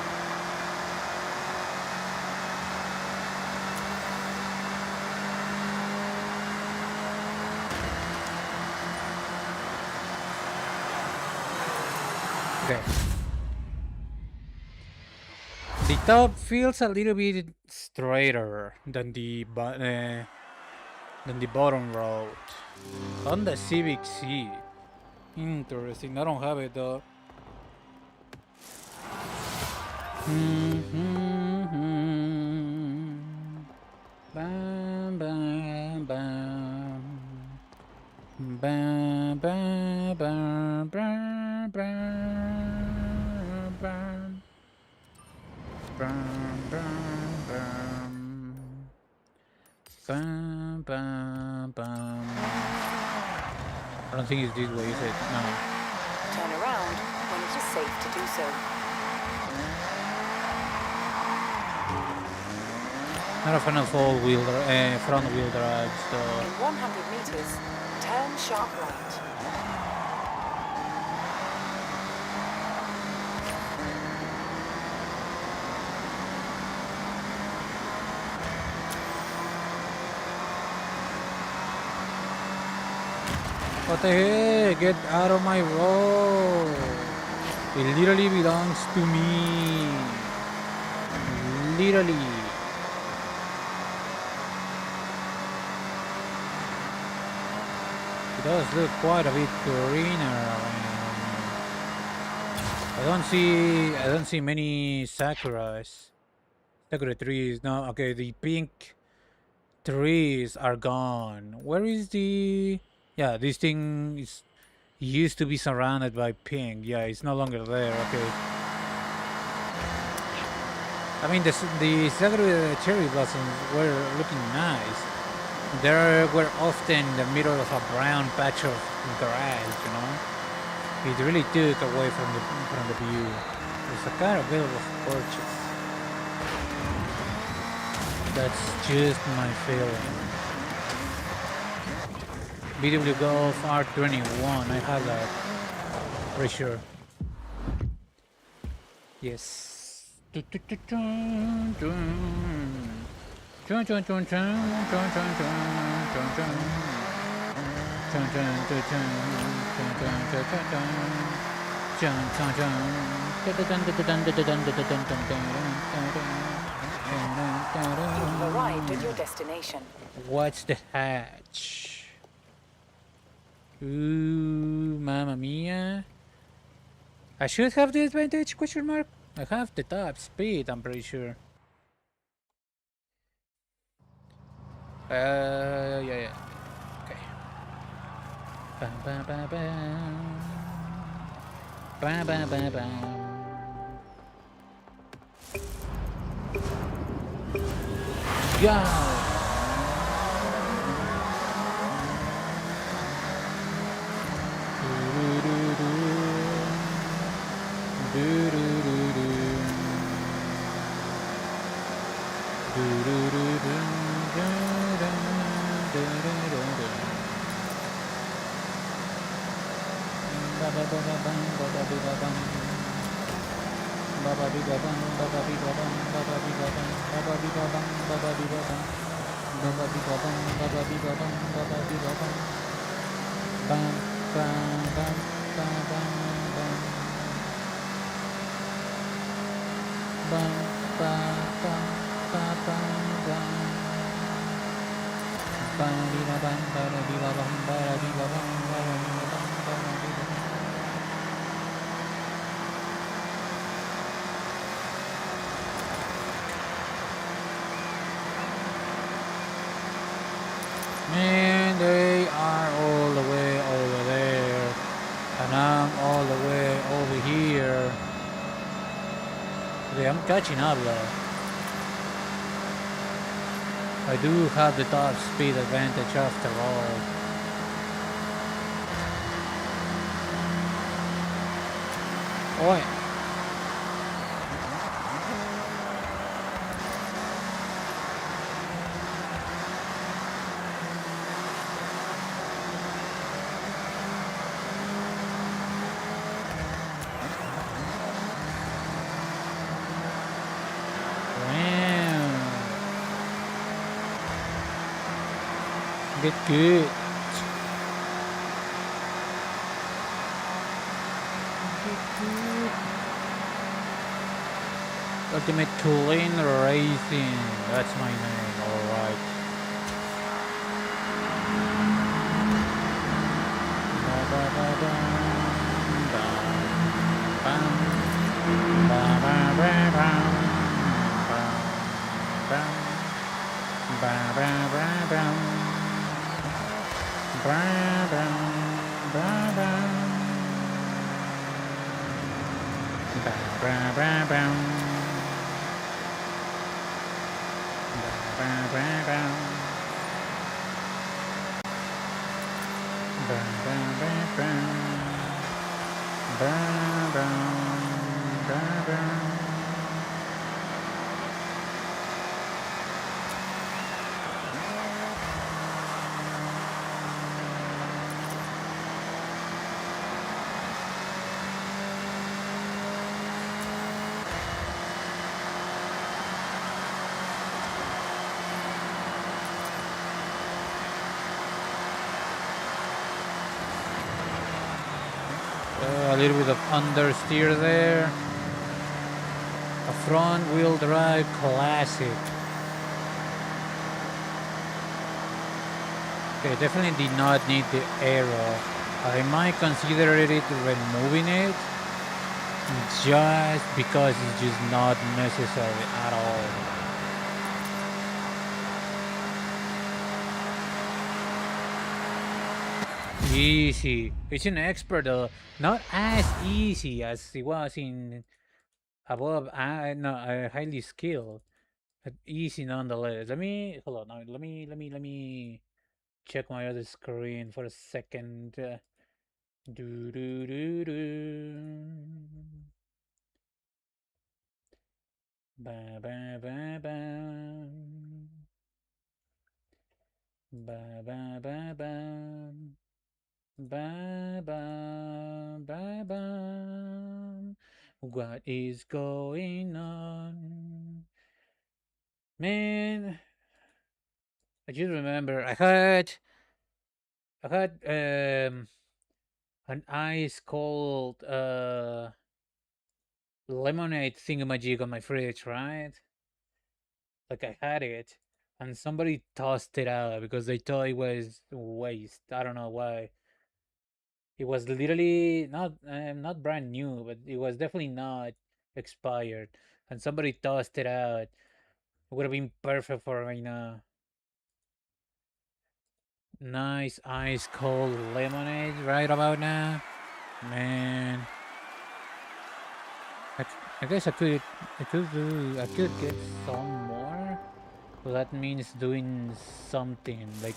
Okay. The top feels a little bit straighter than the bottom road. On the Civic Sea. Interesting. I don't have it though. Bam, bam, bam. Bam, bam, bam, bam, bam, bam. Bam, bam, bam. Bam, bam, bam. I don't think it's this way, is it? No. Turn around when it is safe to do so. Not a fan of front wheel drives though. In 100 meters, turn sharp right. What the heck? Get out of my road. It literally belongs to me. Literally. It does look quite a bit greener around. I don't see many sakuras. Sakura trees. No, okay, the pink trees are gone. Where is the... Yeah, this thing used to be surrounded by pink. Yeah, it's no longer there. Okay. I mean, the Sakura cherry blossoms were looking nice. They were often in the middle of a brown patch of grass, you know. It really took away from the view. It's a kind of bit of a purchase. That's just my feeling. BW Golf R21, I have that. Pretty sure. Yes. You've arrived at your destination. What's the hatch? Ooh, mamma mia. I should have the advantage, question mark? I have the top speed, I'm pretty sure. Yeah. Okay. Bam, bam, bam, bam. Bam, bam, bam, bam. Go! Man, they are all the way over there, and I'm all the way over here. Okay, I'm catching up though. I do have the top speed advantage after all. Oi. Wow. Get good. Get good. Ultimate Clean Racing. That's my name, alright. Ba ba ba ba. Ba ba. Ba ba ba ba. Ba ba. Ba ba ba ba. Ba ba. Ba ba. Ba ba ba ba. Ba ba ba. Ba ba ba ba. Ba ba. Ba ba. A little bit of understeer there. A front wheel drive classic. Okay, definitely did not need the arrow. I might consider it removing it just because it's just not necessary at all. Easy. It's an expert though. Not as easy as it was in above. No, highly skilled, but easy nonetheless. Let me hold on. Now, let me check my other screen for a second. Do do do do. Ba ba ba ba. Ba ba ba ba. Ba ba ba ba. What is going on? Man, I just remember I had an ice cold lemonade thingamajig on my fridge, right? Like I had it, and somebody tossed it out because they thought it was waste. I don't know why. It was literally not brand new, but it was definitely not expired. And somebody tossed it out. It would have been perfect for right now. Nice ice cold lemonade right about now. Man. I guess I could get some more. So that means doing something like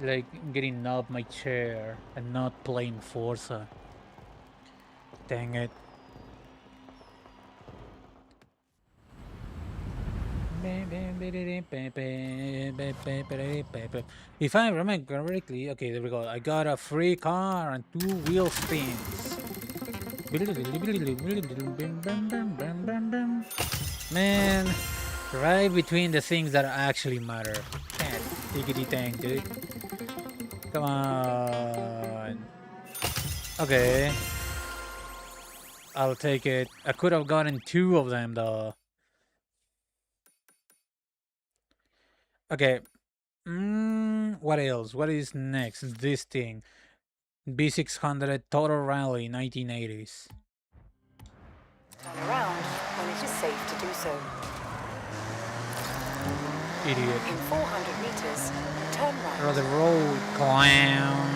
like getting up my chair and not playing Forza. Dang it. If I remember correctly, okay, there we go. I got a free car and 2 wheel spins. Man, right between the things that actually matter. God, diggity dang, dude. Come on. Okay, I'll take it. I could have gotten 2 of them though. Okay. What else? What is next? This thing. B600 Total Rally 1980s. Turn around when it is safe to do so. Idiot. In 400 meters, turn Or right. the road clown.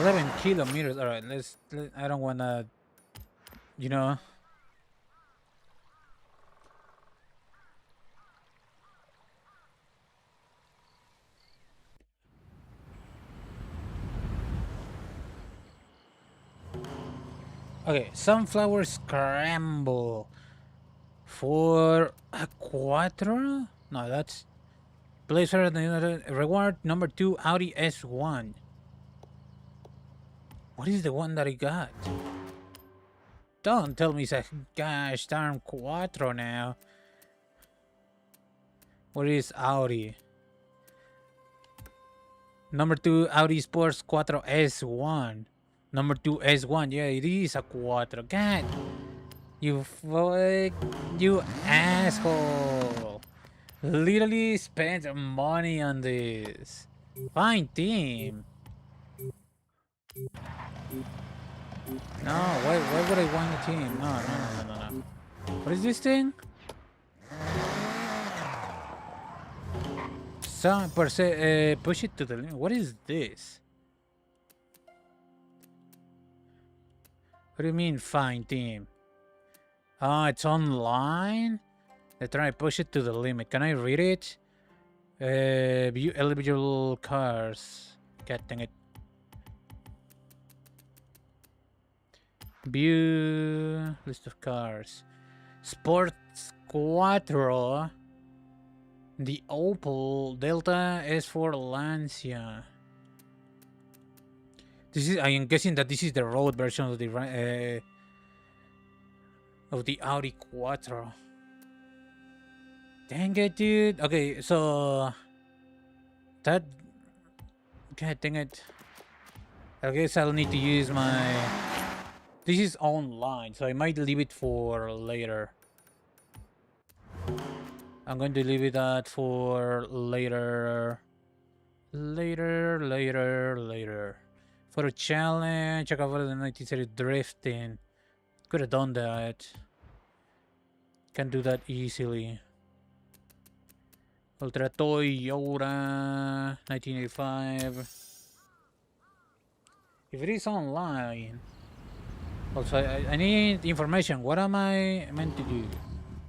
11 kilometers. Alright, I don't wanna, you know. Okay, Sunflower Scramble. For a Quattro? No, that's Blazer. Reward number 2 Audi S1. What is the one that I got? Don't tell me it's a gosh darn Quattro now. What is Audi? Number 2 Audi Sports Quattro S1. Number 2 S1. Yeah, it is a Quattro. God, you fuck, you asshole. Literally spent money on this. Fine team. No, why would I want a team? No. What is this thing? Some per se, push it to the limit. What is this? What do you mean, fine team? Ah, it's online? They try to push it to the limit. Can I read it? View eligible cars. God dang it. View list of cars. Sports Quattro. The Opel Delta is for Lancia. This is. I am guessing that this is the road version of the Audi Quattro. Dang it, dude. Okay, so that. God dang it. I guess I'll need to use my. This is online, so I might leave it for later. I'm going to leave it at for later. Later. For a challenge, check out for the 1930 drifting. Could have done that. Can do that easily. Ultra Toyota 1985. If it is online. Also, I need information. What am I meant to do?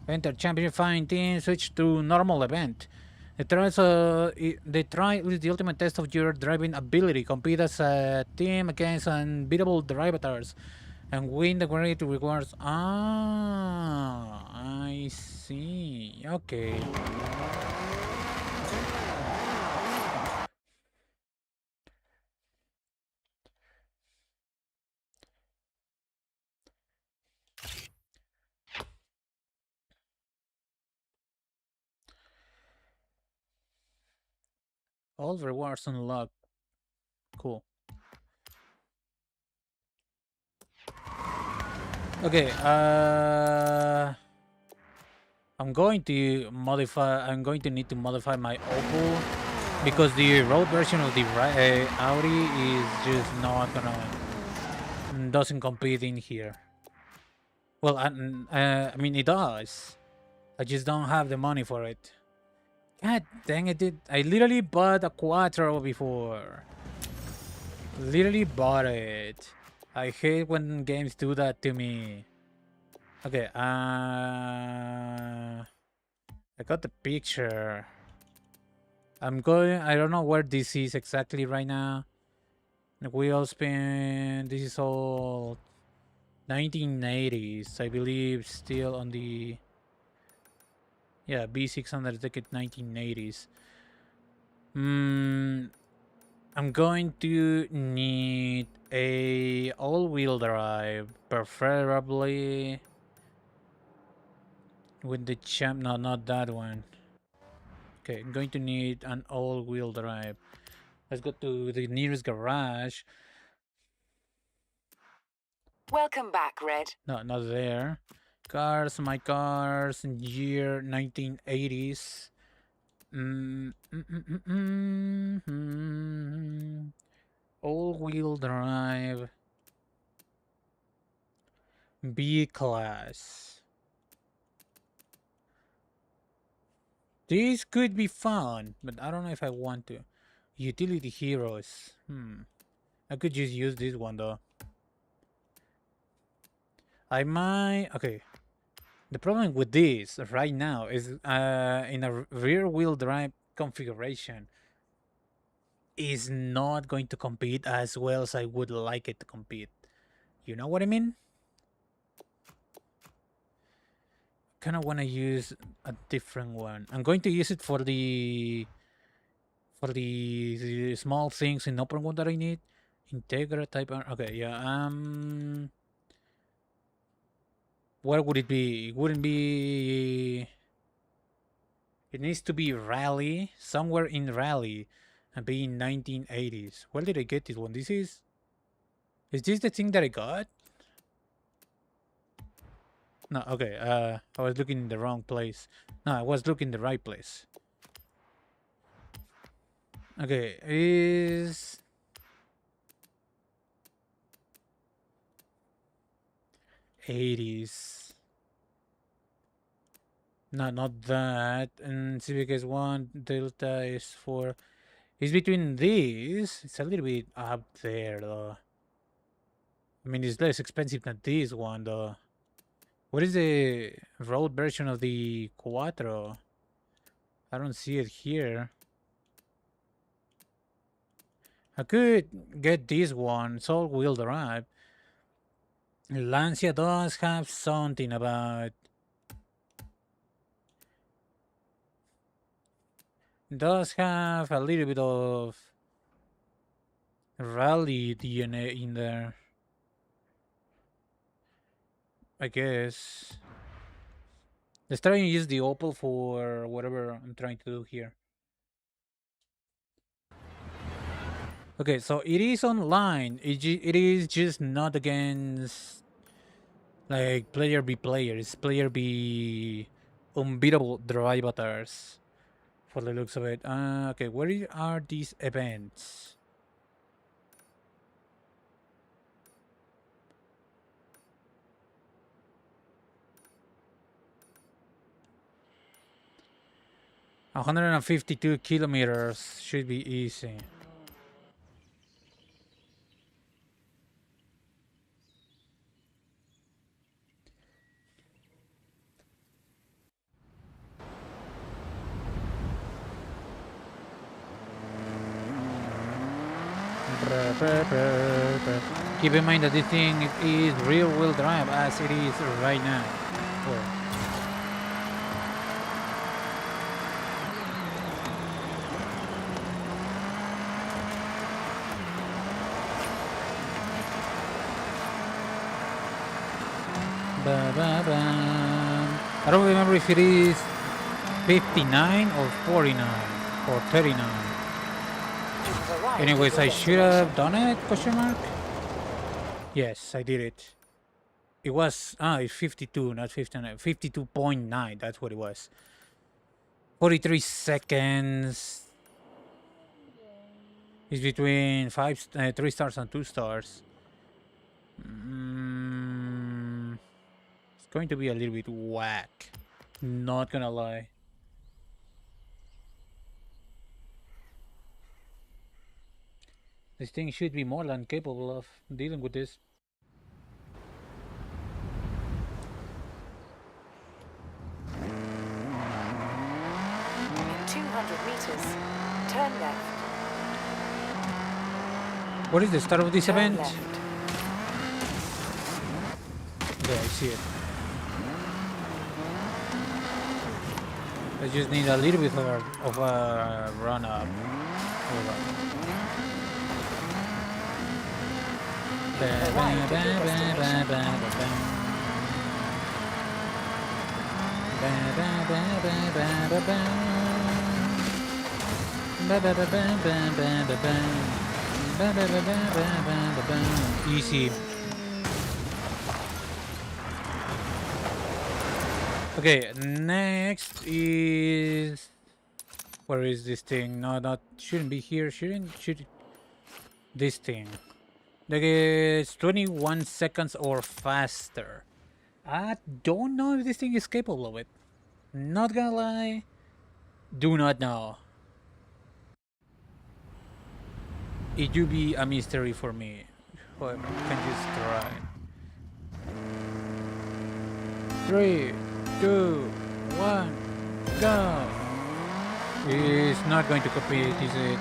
Enter championship fine team, switch to normal event. The trial is the ultimate test of your driving ability. Compete as a team against unbeatable drivers and win the great rewards. Ah, I see. Okay. All rewards unlocked. Cool. Okay, I'm going to need to modify my Opel because the road version of the Audi is just not gonna doesn't compete in here. Well, I mean it does. I just don't have the money for it. God dang it! I literally bought a Quattro before. Literally bought it. I hate when games do that to me. Okay, I got the picture. I'm going. I don't know where this is exactly right now. The wheel spin. This is all 1980s, I believe. Still on the B600 ticket 1980s. I'm going to need a all-wheel drive, preferably with the champ. No, not that one. Okay, I'm going to need an all-wheel drive. Let's go to the nearest garage. Welcome back, Red. No, not there. Cars, my cars, year 1980s. All-wheel drive. B class. This could be fun, but I don't know if I want to. Utility heroes. I could just use this one though. I might. Okay. The problem with this right now is in a rear wheel drive configuration is not going to compete as well as I would like it to compete. You know what I mean? Kind of want to use a different one. I'm going to use it for the small things in open world that I need. Integra type. Okay, yeah. Where would it be? It wouldn't be. It needs to be rally, somewhere in rally, and be in 1980s. Where did I get this one? This is this the thing that I got? No, okay. I was looking in the wrong place. No, I was looking in the right place. Okay, is 80s. No, not that. And Civic is 1, Delta is 4. It's between these. It's a little bit up there, though. I mean, it's less expensive than this one, though. What is the road version of the Quattro? I don't see it here. I could get this one. It's all-wheel drive. Lancia does have something about... Does have a little bit of rally DNA in there, I guess. Let's try and use the Opel for whatever I'm trying to do here. Okay, so it is online. It is just not against like player be player. It's player be unbeatable drivatars for the looks of it. Okay, where are these events? $152 kilometers should be easy. Keep in mind that this thing is rear wheel drive as it is right now. Well, I don't remember if it is 59 or 49 or 39. Anyways, I should have done it, question mark? Yes, I did it. It was, it's 52, not 59, 52.9, that's what it was. 43 seconds. It's between 3 stars and 2 stars. It's going to be a little bit whack. Not gonna lie. This thing should be more than capable of dealing with this. In 200 meters, turn left. What is the start of this Turn event? left. Okay, I see it. I just need a little bit of a run up. Easy. Okay, next is... Where is this thing? No, not... Shouldn't be here. Should... This thing. Like, it's 21 seconds or faster. I don't know if this thing is capable of it. Not gonna lie. Do not know. It would be a mystery for me. But can just try. 3, 2, 1, go! It's not going to compete, is it?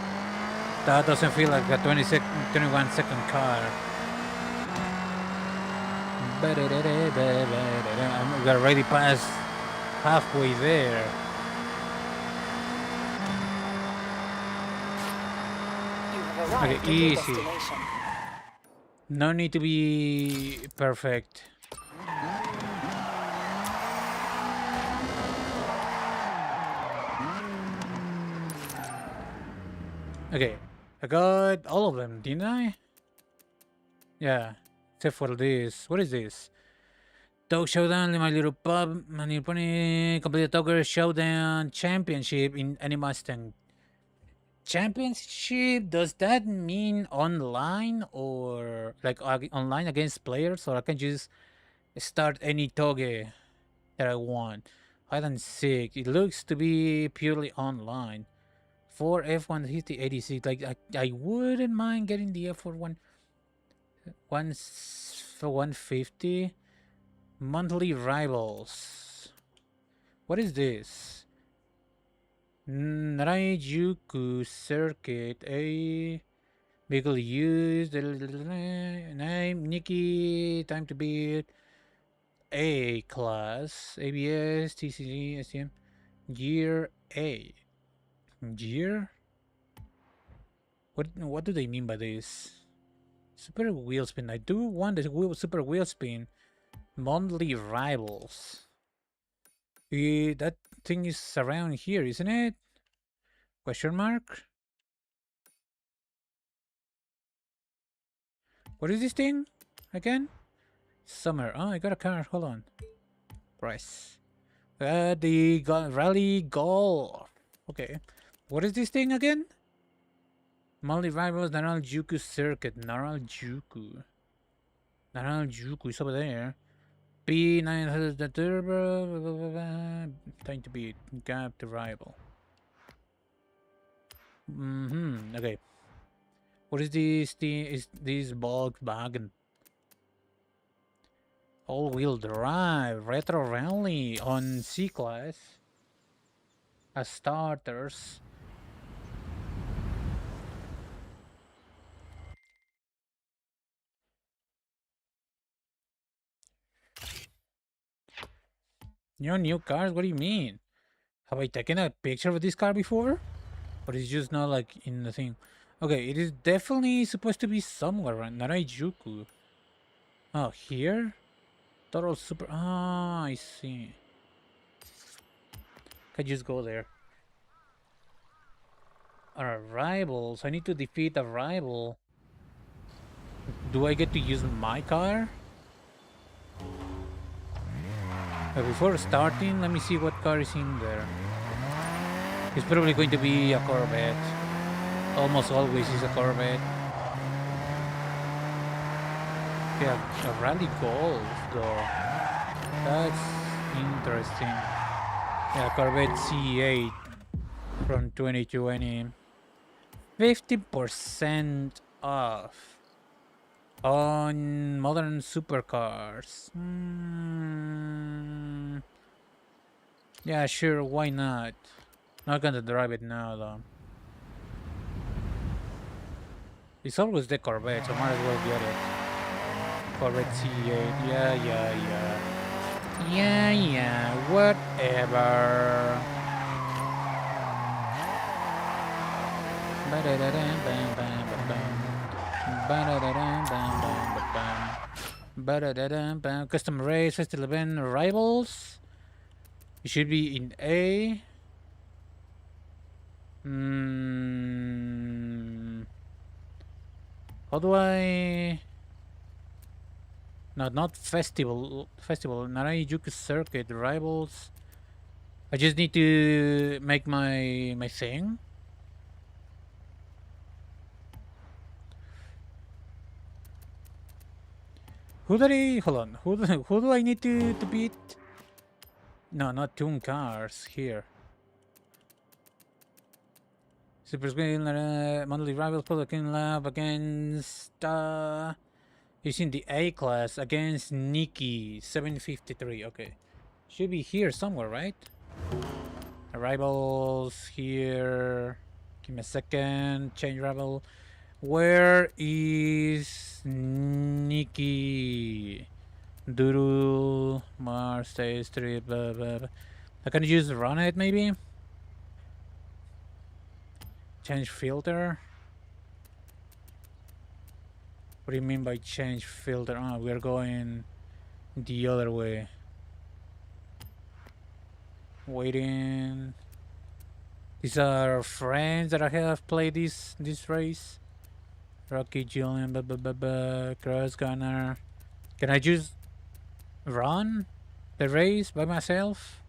That doesn't feel like a 21 second car. I'm already past halfway there. You have arrived Okay, at your easy. destination. No need to be perfect. Okay, I got all of them, didn't I? Yeah, except for this. What is this? Dog Showdown, My Little Pub, My Little Pony, complete the Dogger Showdown Championship in any Mustang. Championship, does that mean online or like online against players, or I can just start any toge that I want? Hide and seek. It looks to be purely online. For F150 86, like I wouldn't mind getting the F1 for 150. Monthly rivals. What is this? Narajuku circuit. A vehicle used. Name Nikki. Time to beat. A class. ABS. TCG. STM. Gear A. Gear? What do they mean by this? Super wheel spin. I do want the super wheel spin. Monthly rivals. That thing is around here, isn't it? Question mark? What is this thing? Again? Summer. Oh, I got a car. Hold on. Price. The rally golf. Okay. What is this thing again? Monthly rivals Narajuku circuit. Narajuku is over there. P900 the turbo. Time to beat. Gap the rival. Okay. What is this thing? Is this Volkswagen? All-wheel drive. Retro rally on C-Class. As starters. New cars? What do you mean? Have I taken a picture of this car before? Or is it just not like in the thing? Okay, it is definitely supposed to be somewhere around Narajuku. Oh, here? Total super... Ah, I see. Can just go there. Our rivals. I need to defeat a rival. Do I get to use my car? Before starting, let me see what car is in there. It's probably going to be a Corvette. Almost always is a Corvette. Yeah, a rally golf though. That's interesting. Yeah, Corvette C8 from 2020. 50% off on modern supercars. Yeah, sure, why not? Not gonna drive it now though. It's always the Corvette, so might as well get it. Corvette C8, yeah. Yeah, whatever. Custom race, festival event, rivals. It should be in A. How do I? No, not festival. Festival. Narajuku circuit rivals. I just need to make my thing. Who do I hold on? Who do I need to beat? No, not tune cars here. Super Screen monthly rivals Pelican Lab against using the A class against Nikki 753. Okay. Should be here somewhere, right? Rivals here. Give me a second. Change rival. Where is Nikki? Doodle, Mars, Stay Street, blah, blah, blah. I can just run it maybe? Change filter? What do you mean by change filter? Oh, we're going the other way. Waiting. These are friends that I have played this race. Rocky, Julian, blah, blah, blah, blah, Cross Gunner. Can I just run the race by myself?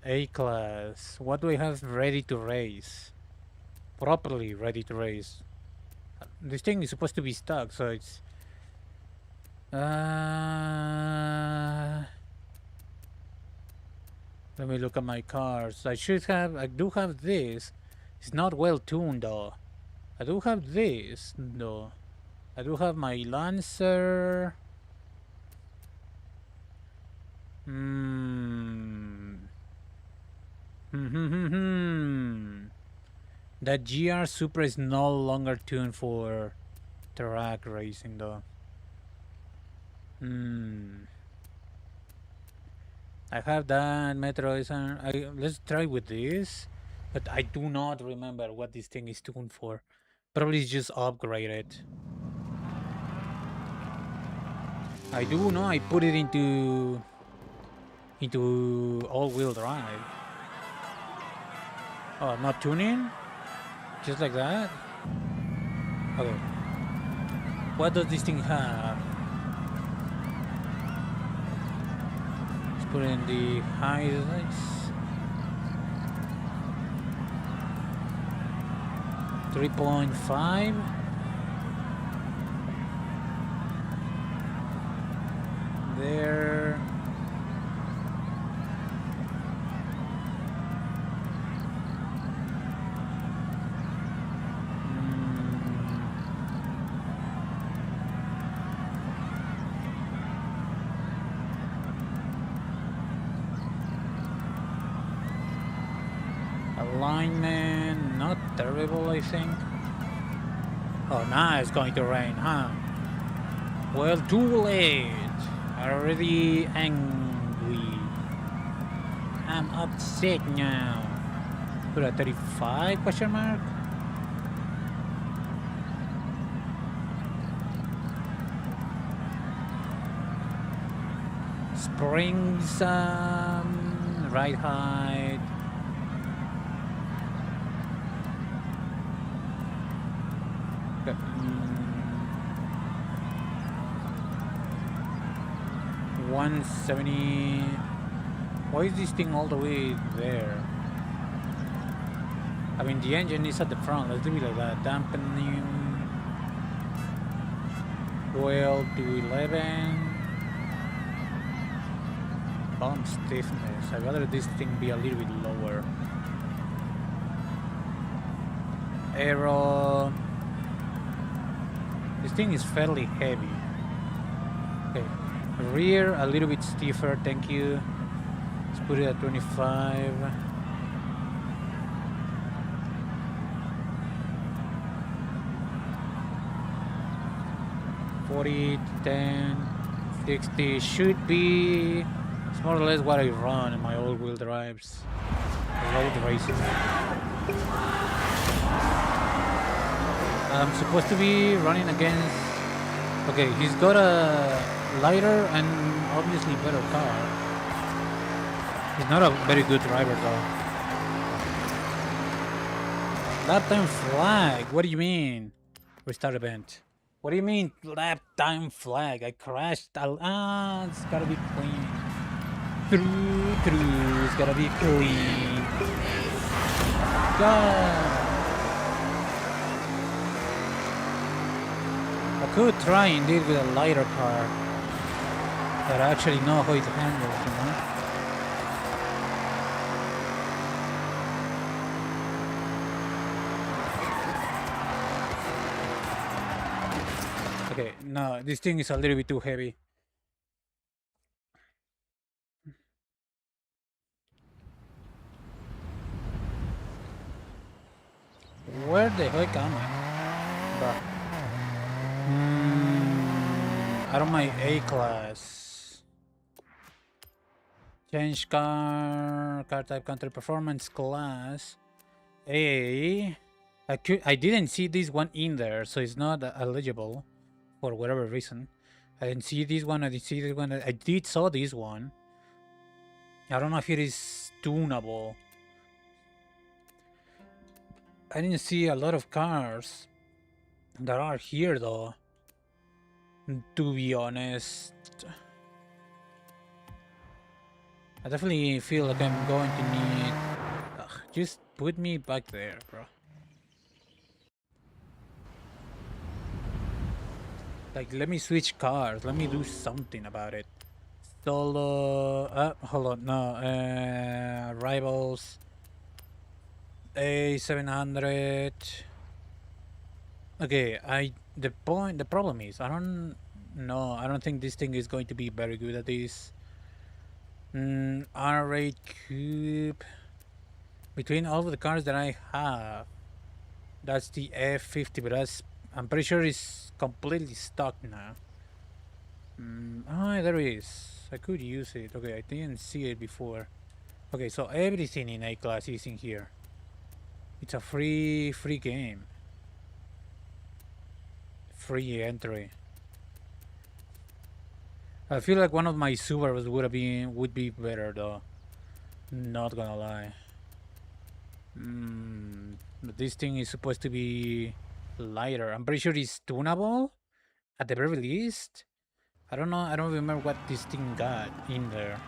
A class. What do I have ready to race? Properly ready to race. This thing is supposed to be stuck, so it's... let me look at my cars. I do have this. It's not well tuned though. I do have this though. I do have my Lancer. That GR Super is no longer tuned for track racing though. I have that Metro. Let's try with this, but I do not remember what this thing is tuned for. Probably it's just upgraded. I do know I put it into all-wheel drive. Oh, not tuning? Just like that? Okay. What does this thing have? Let's put in the highlights. 3.5. There. Alignment, not terrible, I think. Oh, now it's going to rain, huh? Well, too late. Already angry. I'm upset now. Put a 35 question mark? Springs, right height. Okay. 170. Why is this thing all the way there? I mean, the engine is at the front. Let's leave it like that. Dampening. 12 to 11. Bump stiffness. I'd rather this thing be a little bit lower. Aero. This thing is fairly heavy. Okay. Rear a little bit stiffer, thank you. Let's put it at 25. $40, 10, 60 should be. It's more or less what I run in my all-wheel drives. Road racing. I'm supposed to be running against. Okay, he's got a lighter and obviously better car. He's not a very good driver though. Lap time flag. What do you mean? Restart event. What do you mean lap time flag? I crashed. It's gotta be clean. Through. It's gotta be clean. God. I could try indeed with a lighter car that I actually know how it handles, you know? Okay, no, this thing is a little bit too heavy. Where the heck am I? Bruh. Out of my A class. Change car type, country, performance class. A. I didn't see this one in there, so it's not eligible for whatever reason. I didn't see this one. I didn't see this one. I did saw this one. I don't know if it is tunable. I didn't see a lot of cars that are here though, to be honest. I definitely feel like I'm going to need... just put me back there, bro. Like, let me switch cars. Let me do something about it. Solo... hold on. No. Rivals. A700. Okay, the problem is, I don't think this thing is going to be very good at this. R8 Coupe. Between all of the cars that I have, that's the F50, but I'm pretty sure it's completely stuck now. There it is. I could use it. Okay, I didn't see it before. Okay, so everything in A-Class is in here. It's a free game. Free entry. I feel like one of my Subarus would be better though. Not gonna lie. But this thing is supposed to be lighter. I'm pretty sure it's tunable at the very least. I don't know. I don't remember what this thing got in there.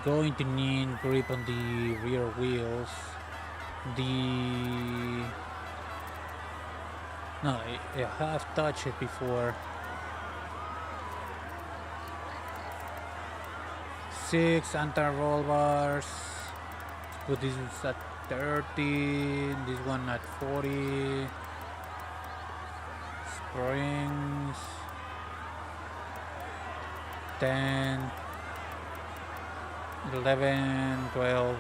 Going to need grip on the rear wheels. No, I have touched it before. 6 anti-roll bars. Put this at 30. This one at 40. Springs. 10. 11, 12.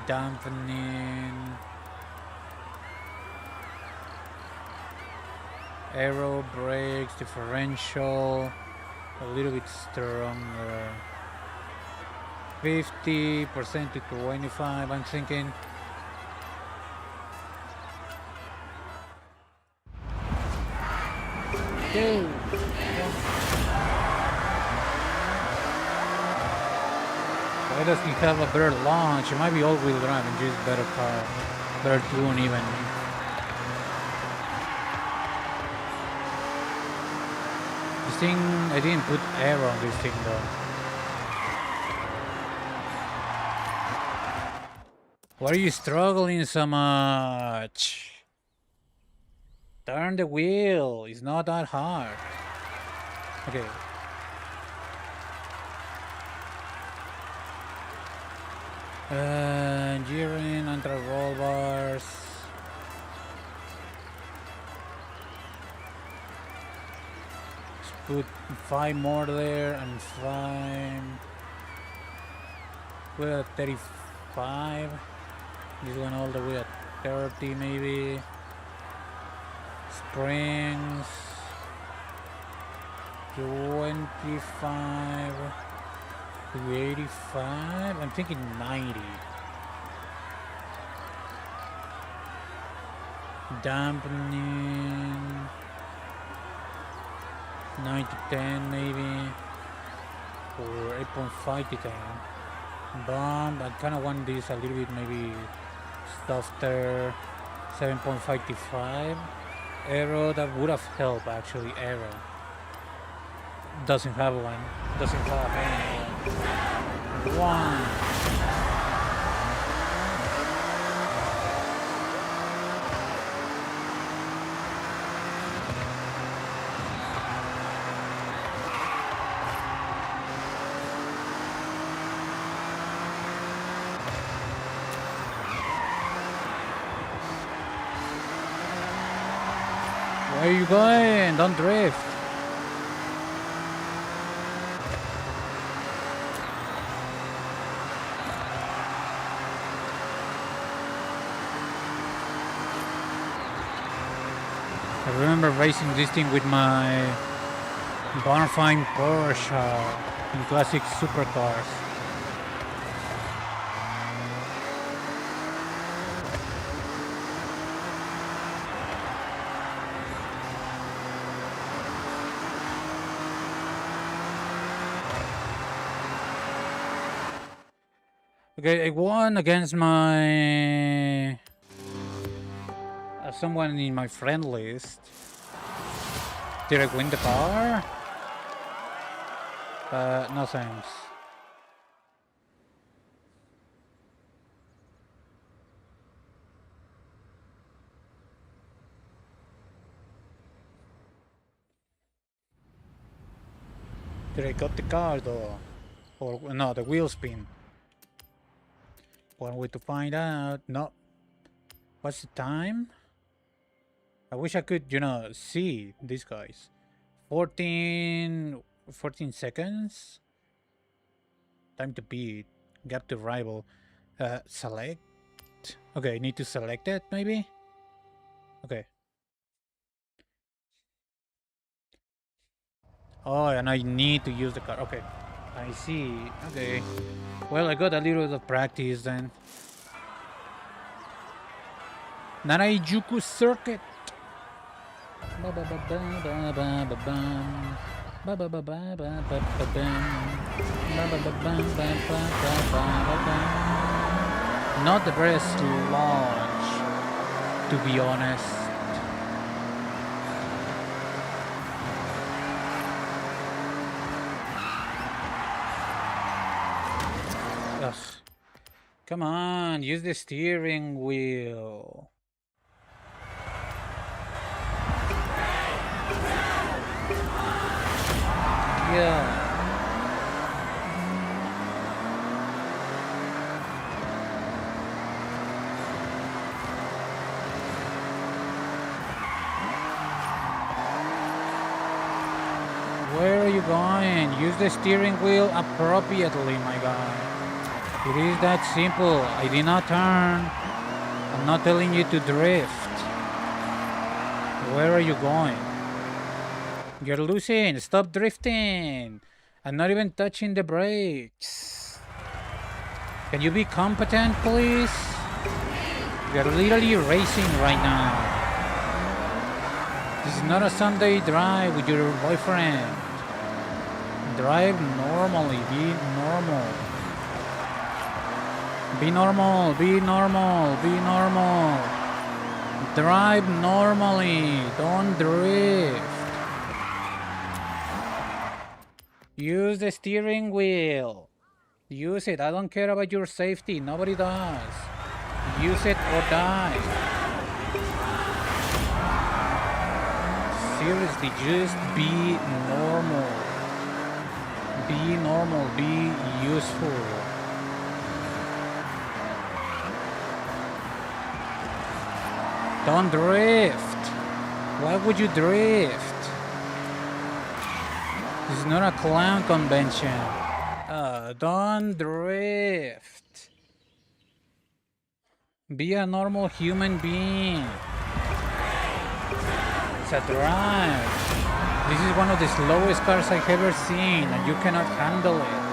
Dampening. Aero brakes, differential, a little bit stronger. 50% to 25, I'm thinking. Go! Why does he have a better launch? It might be all-wheel drive and just better car. Better tune even. This thing, I didn't put air on this thing though. Why are you struggling so much? Turn the wheel. It's not that hard. Okay. Gearing, anti-roll bars. Let's put 5 more there and 5. We're at 35. This one all the way at 30 maybe. Springs. 25. 85. I'm thinking 90. Dampening. 9 to 10 maybe. Or 8.5 to 10. Bomb. I kind of want this a little bit maybe softer. 7.5 to 5. Aero, that would have helped actually. Aero. Doesn't have one. Doesn't have anyone. One. Where are you going? Don't drift. I remember racing this thing with my Bonfire Porsche in classic supercars. Okay, I won against my someone in my friend list. Did I win the car? No thanks. Did I got the car though? Or no, the wheel spin. One way to find out. No. What's the time? I wish I could, you know, see these guys. 14 seconds. Time to beat. Gap to rival. Select. Okay, I need to select it maybe? Okay. Oh, and I need to use the car. Okay. I see. Okay. Well, I got a little bit of practice then. Narajuku Circuit. Not the best launch, to be honest. Ugh. Come on, use the steering wheel. Yeah. Where are you going? Use the steering wheel appropriately, my guy. It is that simple. I did not turn. I'm not telling you to drift. Where are you going? You're losing. Stop drifting. I'm not even touching the brakes. Can you be competent, please? You're literally racing right now. This is not a Sunday drive with your boyfriend. Drive normally, be normal. Be normal, be normal, be normal. Drive normally, don't drift. Use the steering wheel. Use it, I don't care about your safety, nobody does. Use it or die. Seriously, just be normal. Be normal, be useful. Don't drift. Why would you drift? This is not a clown convention. Don't drift. Be a normal human being. It's a drive. This is one of the slowest cars I've ever seen, and you cannot handle it.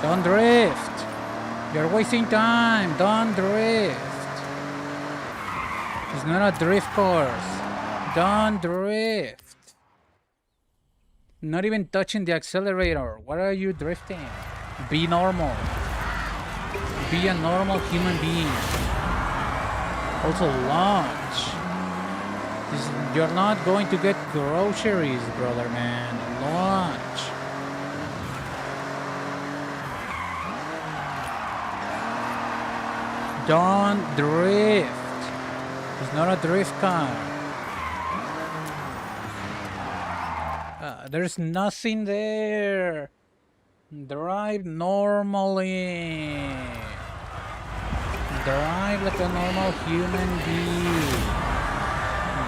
Don't drift. You're wasting time. Don't drift. It's not a drift course. Don't drift. Not even touching the accelerator. What are you drifting? Be normal. Be a normal human being. Also launch. You're not going to get groceries, brother man. Launch. Don't drift. It's not a drift car. There's nothing there. Drive normally. Drive like a normal human being.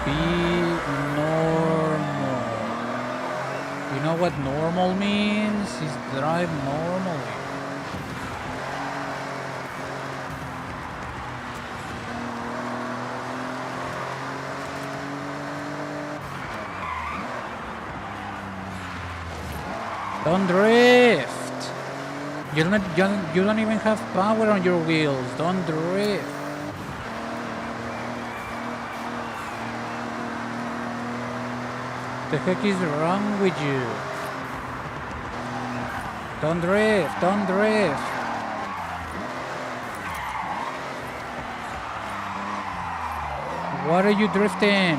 Be normal. You know what normal means? Is drive normally. Don't drift. You don't even have power on your wheels. Don't drift. The heck is wrong with you? Don't drift. Don't drift. What are you drifting?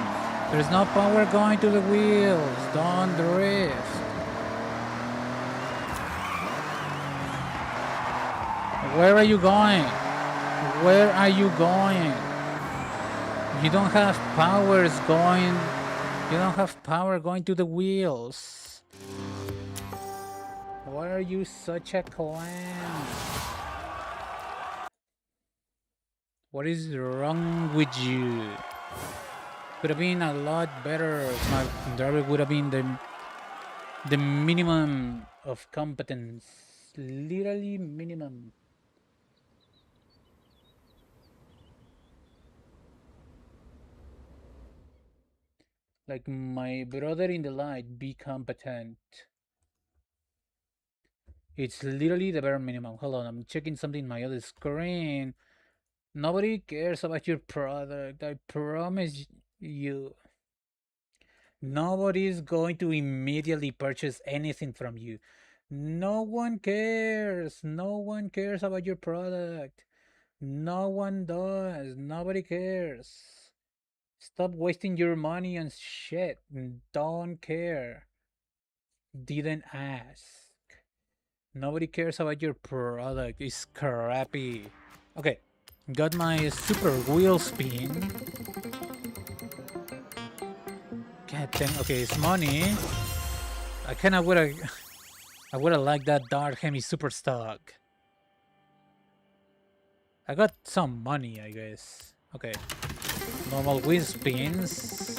There's no power going to the wheels. Don't drift. Where are you going? Where are you going? You don't have powers going. You don't have power going to the wheels. Why are you such a clown? What is wrong with you? Could have been a lot better. My driver would have been the minimum of competence. Literally minimum. Like my brother in the light, be competent. It's literally the bare minimum. Hold on, I'm checking something on my other screen. Nobody cares about your product. I promise you. Nobody's going to immediately purchase anything from you. No one cares. No one cares about your product. No one does. Nobody cares. Stop wasting your money on shit. Don't care. Didn't ask. Nobody cares about your product. It's crappy. Okay. Got my super wheel spin. God damn. Okay, it's money. I kinda woulda I woulda liked that Dark Hemi super stock. I got some money, I guess. Okay. Normal wheel spins.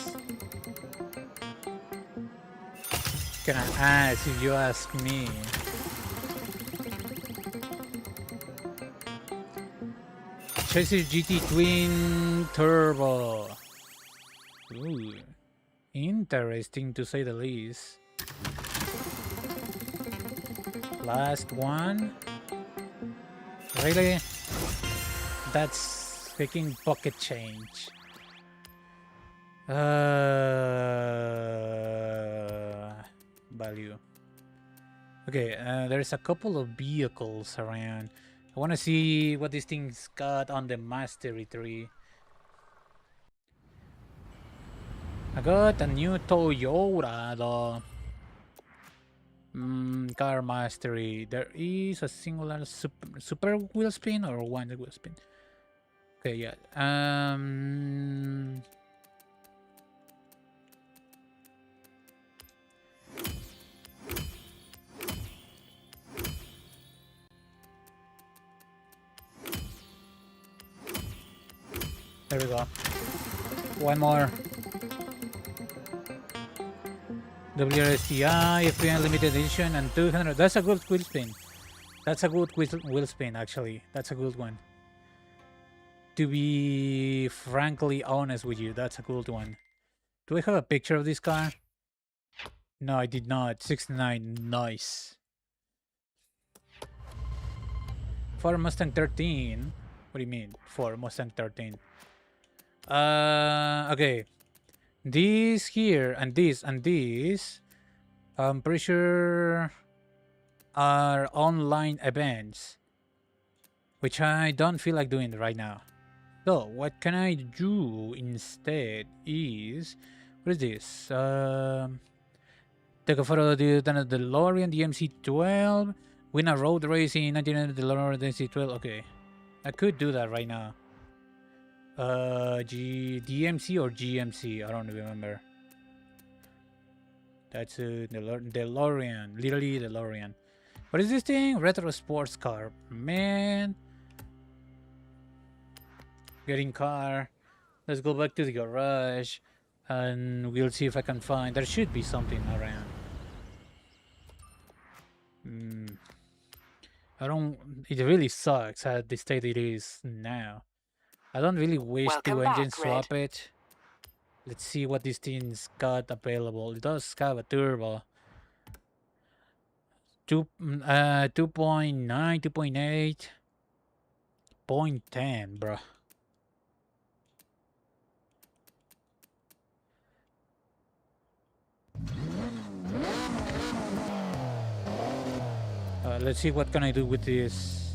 Kinda ass if you ask me. Chaser GT Twin Turbo. Ooh. Interesting to say the least. Last one. Really? That's freaking pocket change. Value. Okay, there's a couple of vehicles around. I want to see what these things got on the mastery tree. I got a new Toyota, though. Car mastery. There is a singular super wheel spin or one wheel spin. Okay, yeah. There we go. One more. WRSTI, FPN limited edition, and 200. That's a good wheel spin. That's a good wheel spin, actually. That's a good one. To be frankly honest with you, that's a good one. Do I have a picture of this car? No, I did not. 69, nice. For Mustang 13. What do you mean? For Mustang 13. Okay. These here and this and this, I'm pretty sure are online events, which I don't feel like doing right now. So what can I do instead is, what is this? Take a photo of the DeLorean DMC-12, win a road race in 1990 DeLorean DMC-12. Okay, I could do that right now. DMC or GMC, I don't remember. That's a DeLorean, literally DeLorean. What is this thing? Retro sports car, man. Getting car. Let's go back to the garage and we'll see if I can find. There should be something around. I don't. It really sucks at the state it is now. I don't really wish to engine swap it. Let's see what this thing's got available. It does have a turbo. 2.9, 2.8, 0.10, bro. Let's see what can I do with this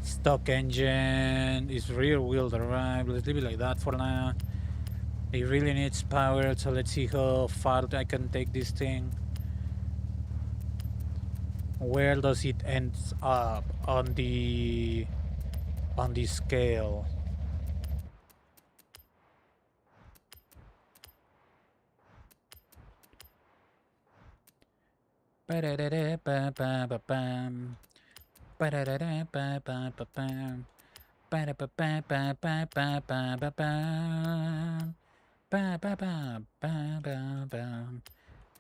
stock engine. It's rear wheel drive. Let's leave it like that for now. It really needs power, so let's see how far I can take this thing. Where does it end up on the scale?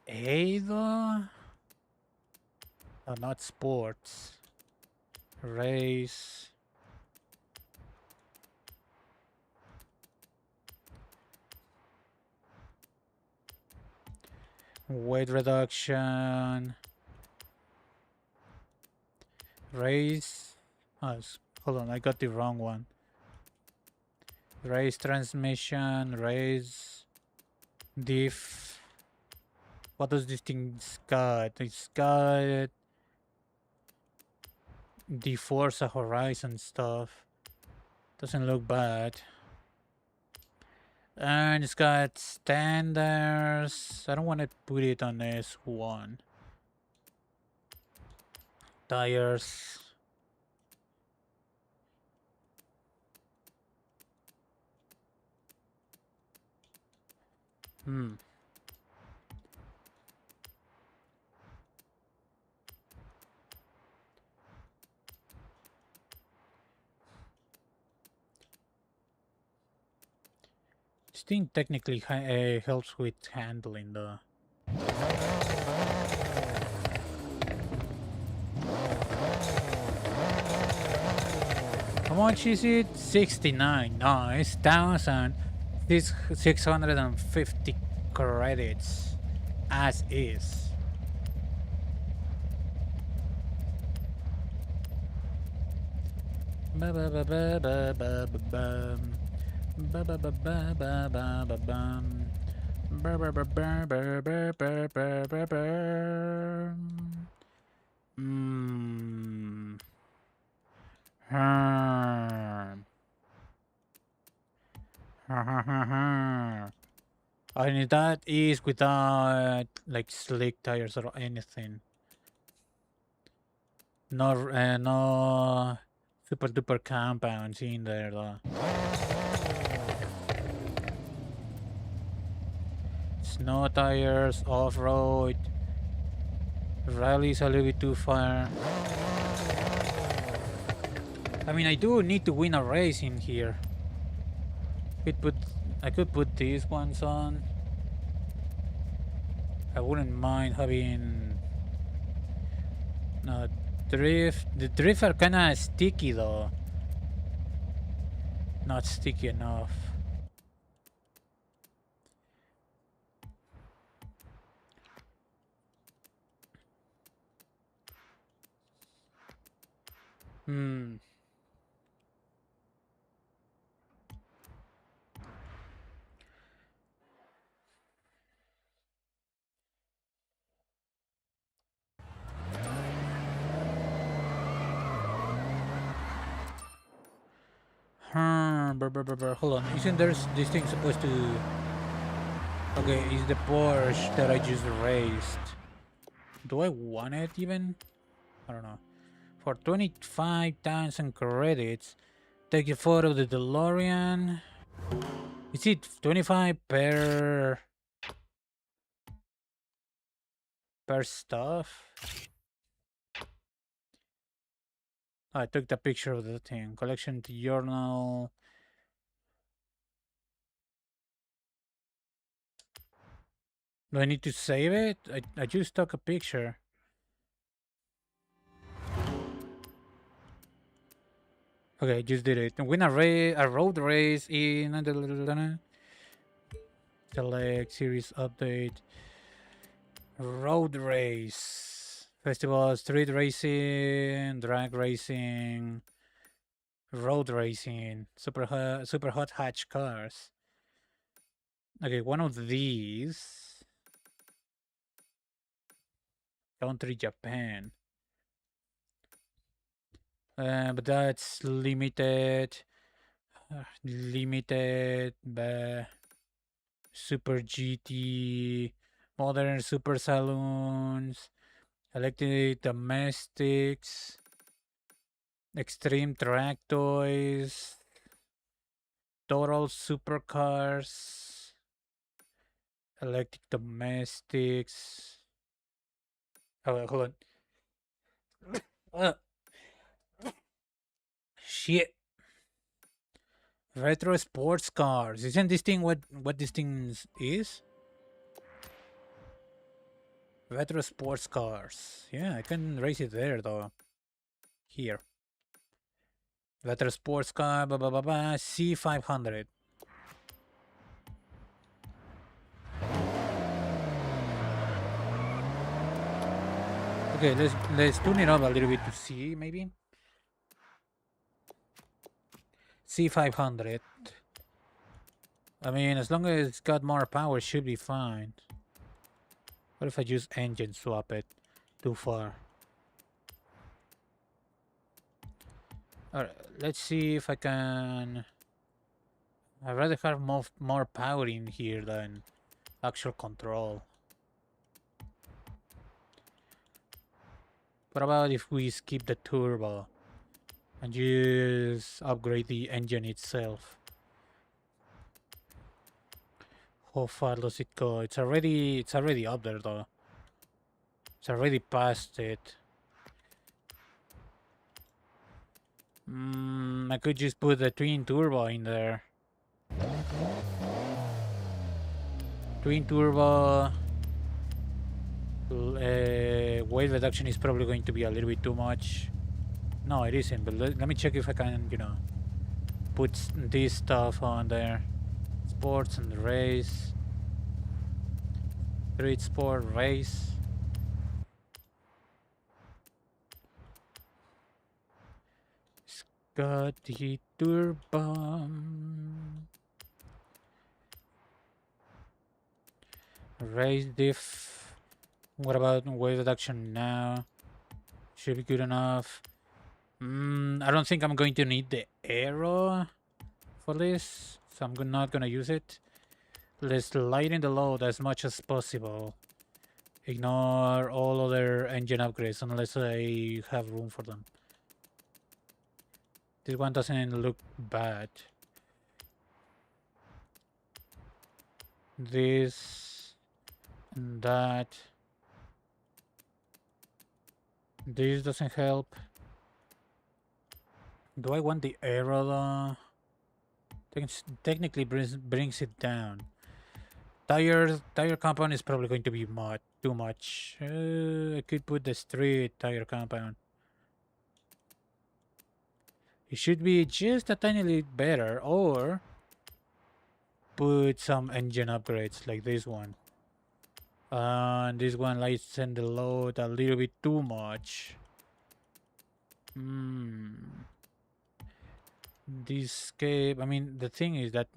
Either not sports. Race. Weight reduction. Race. Oh, hold on, I got the wrong one. Race transmission, race diff. What does this thing got? It's got the Forza Horizon stuff. Doesn't look bad. And it's got standards. I don't want to put it on S1. Tires. This thing technically helps with handling the... How much is it? 69. Nice. 1,650 credits. As is. Ba ba ba ba ba ba ba bum. Ba ba ba ba ba ba ba bum. Ba ba ba ba ba ba ba ba ba ba. Hmm. Hmm. Ha ha ha ha. And that is without like slick tires or anything. No, no super duper compounds in there though. Snow tires, off-road, rallies a little bit too far. I mean, I do need to win a race in here. I could put these ones on. I wouldn't mind having no drift. The drift are kind of sticky though. Not sticky enough. Hmm. Hold on. Isn't there's this thing supposed to? Okay, is the Porsche that I just raced? Do I want it even? I don't know. For 25,000 credits, take a photo of the DeLorean. Is it 25 per stuff? I took the picture of the thing. Collection to journal. Do I need to save it? I just took a picture. Okay, I just did it. Win a road race in select series update. Road race. Festival, street racing, drag racing, road racing, super hot hatch cars. Okay, one of these. Country Japan. But that's limited. Limited. Super GT. Modern super saloons. Electric domestics. Extreme track toys. Total supercars. Electric domestics. Oh, wait, hold on. Shit. Retro sports cars. Isn't this thing what this thing is? Retro sports cars. Yeah, I can race it there though. Here. Retro sports car. C500. Okay, let's tune it up a little bit to see maybe. C500. I mean, as long as it's got more power, it should be fine. What if I just engine swap it too far? Alright, let's see if I can. I'd rather have more power in here than actual control. What about if we skip the turbo and just upgrade the engine itself? How far does it go? It's already up there though. It's already past it. I could just put the twin turbo in there. Twin turbo. Weight reduction is probably going to be a little bit too much. No, it isn't, but let me check if I can, put this stuff on there. Sports and race. Street sport race. got the turban. Raise diff. What about wave reduction now? Should be good enough. I don't think I'm going to need the arrow for this, so I'm not gonna use it. Let's lighten the load as much as possible. Ignore all other engine upgrades unless I have room for them. This one doesn't look bad. This and that. This doesn't help. Do I want the arrow though? Technically brings it down. Tire compound is probably going to be too much. I could put the street tire compound. It should be just a tiny bit better, or put some engine upgrades like this one. And this one lighten the load a little bit too much. This cape, I mean, the thing is that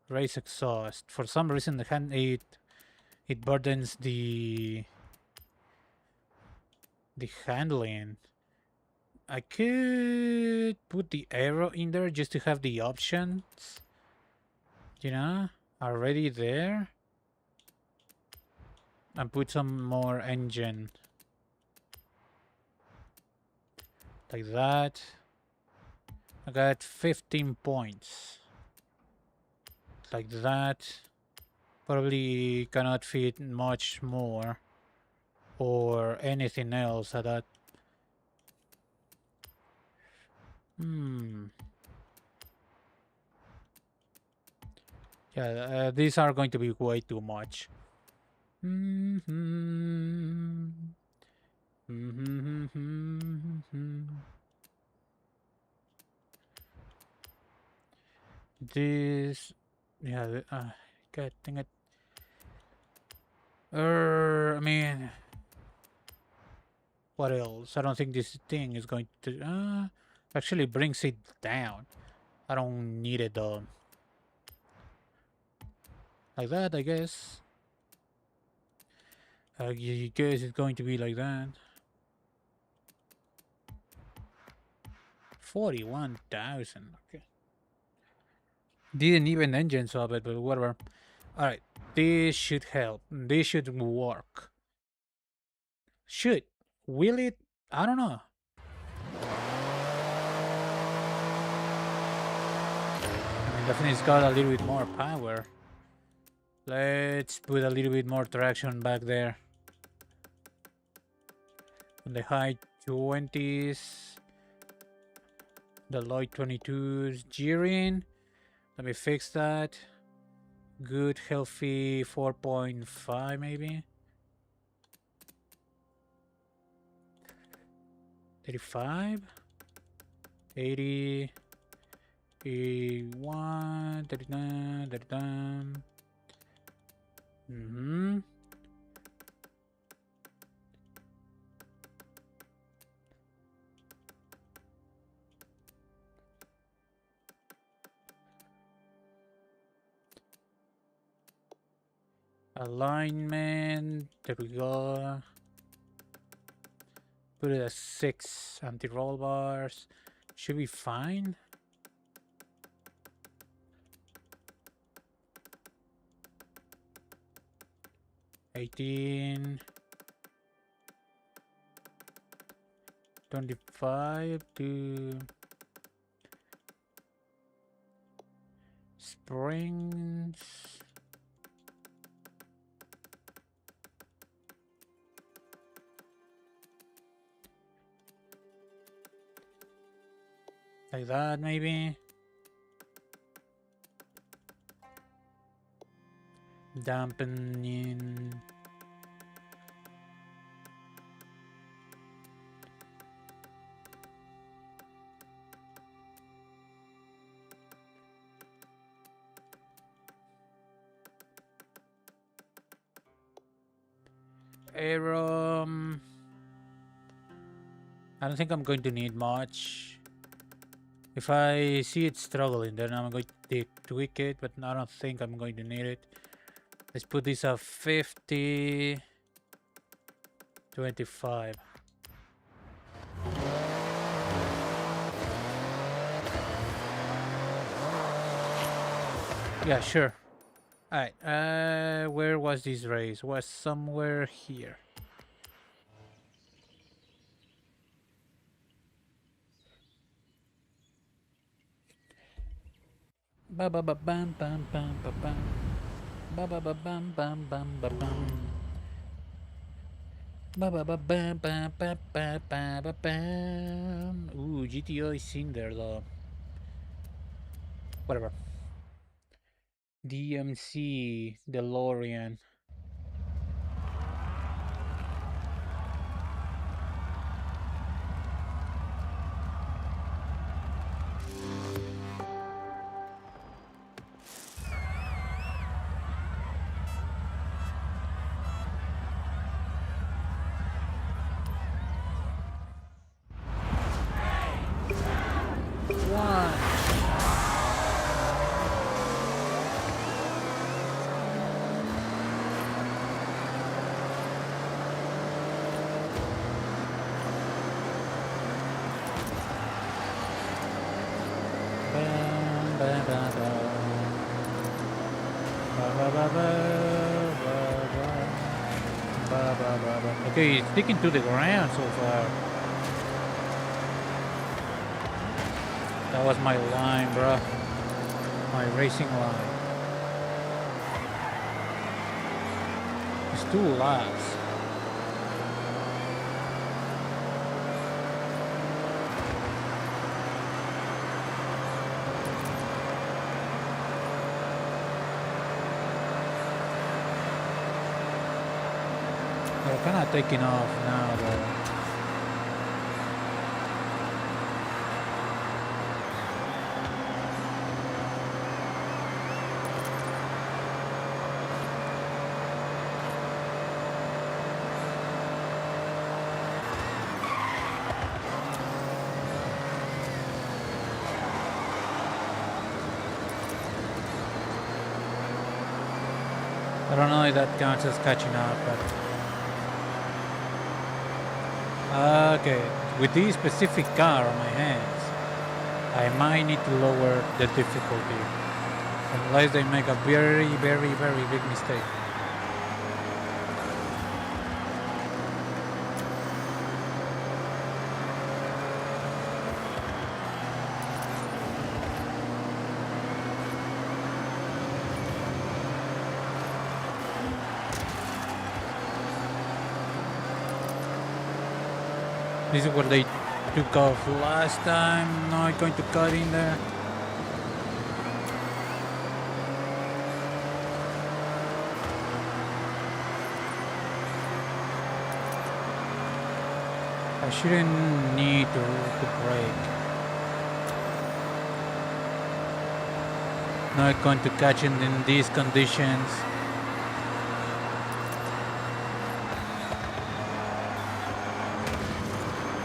race exhaust. For some reason, it burdens the handling. I could put the arrow in there just to have the options, you know, already there. And put some more engine. Like that. I got 15 points. Like that. Probably cannot fit much more. Or anything else at that. Yeah, these are going to be way too much. This, yeah, God dang it. I mean, what else? I don't think this thing is going to, actually brings it down. I don't need it though. Like that, I guess. I guess it's going to be like that. 41,000. Okay. Didn't even engine swap it, but whatever. Alright. This should help. This should work. Should. Will it? I don't know. I mean, definitely it's got a little bit more power. Let's put a little bit more traction back there. On the high 20s. The low 22s. Gearing. Let me fix that. Good, healthy 4.5 maybe. 35. 80. 81. 39. 39. Alignment. There we go. Put it at 6 anti-roll bars. Should be fine. $18. 25 to springs. Like that, maybe. Dampening. Arrow. I don't think I'm going to need much. If I see it struggling, then I'm going to tweak it, but I don't think I'm going to need it. Let's put this at 50, 25. Yeah, sure. Alright, where was this race? Was somewhere here. Ba ba ba bam bam bam ba bam. Ba ba ba bam bam bam ba bam. Ba ba ba bam bam ba ba ba ba bam. Ooh, GTO is in there though. Whatever. DMC DeLorean. One. Bam, bam, bam, bam. Ba, ba, ba, ba, ba, ba. Ba, ba, ba, ba. Okay, it's sticking to the ground so far. That was my line, bro. My racing line. It's 2 laps. They're kind of taking off now, though. I don't know if that counts as catching up, but okay. With this specific car on my hands, I might need to lower the difficulty, unless they make a very, very, very big mistake. This is where they took off last time. Not going to cut in there. I shouldn't need to brake. Not going to catch it in these conditions.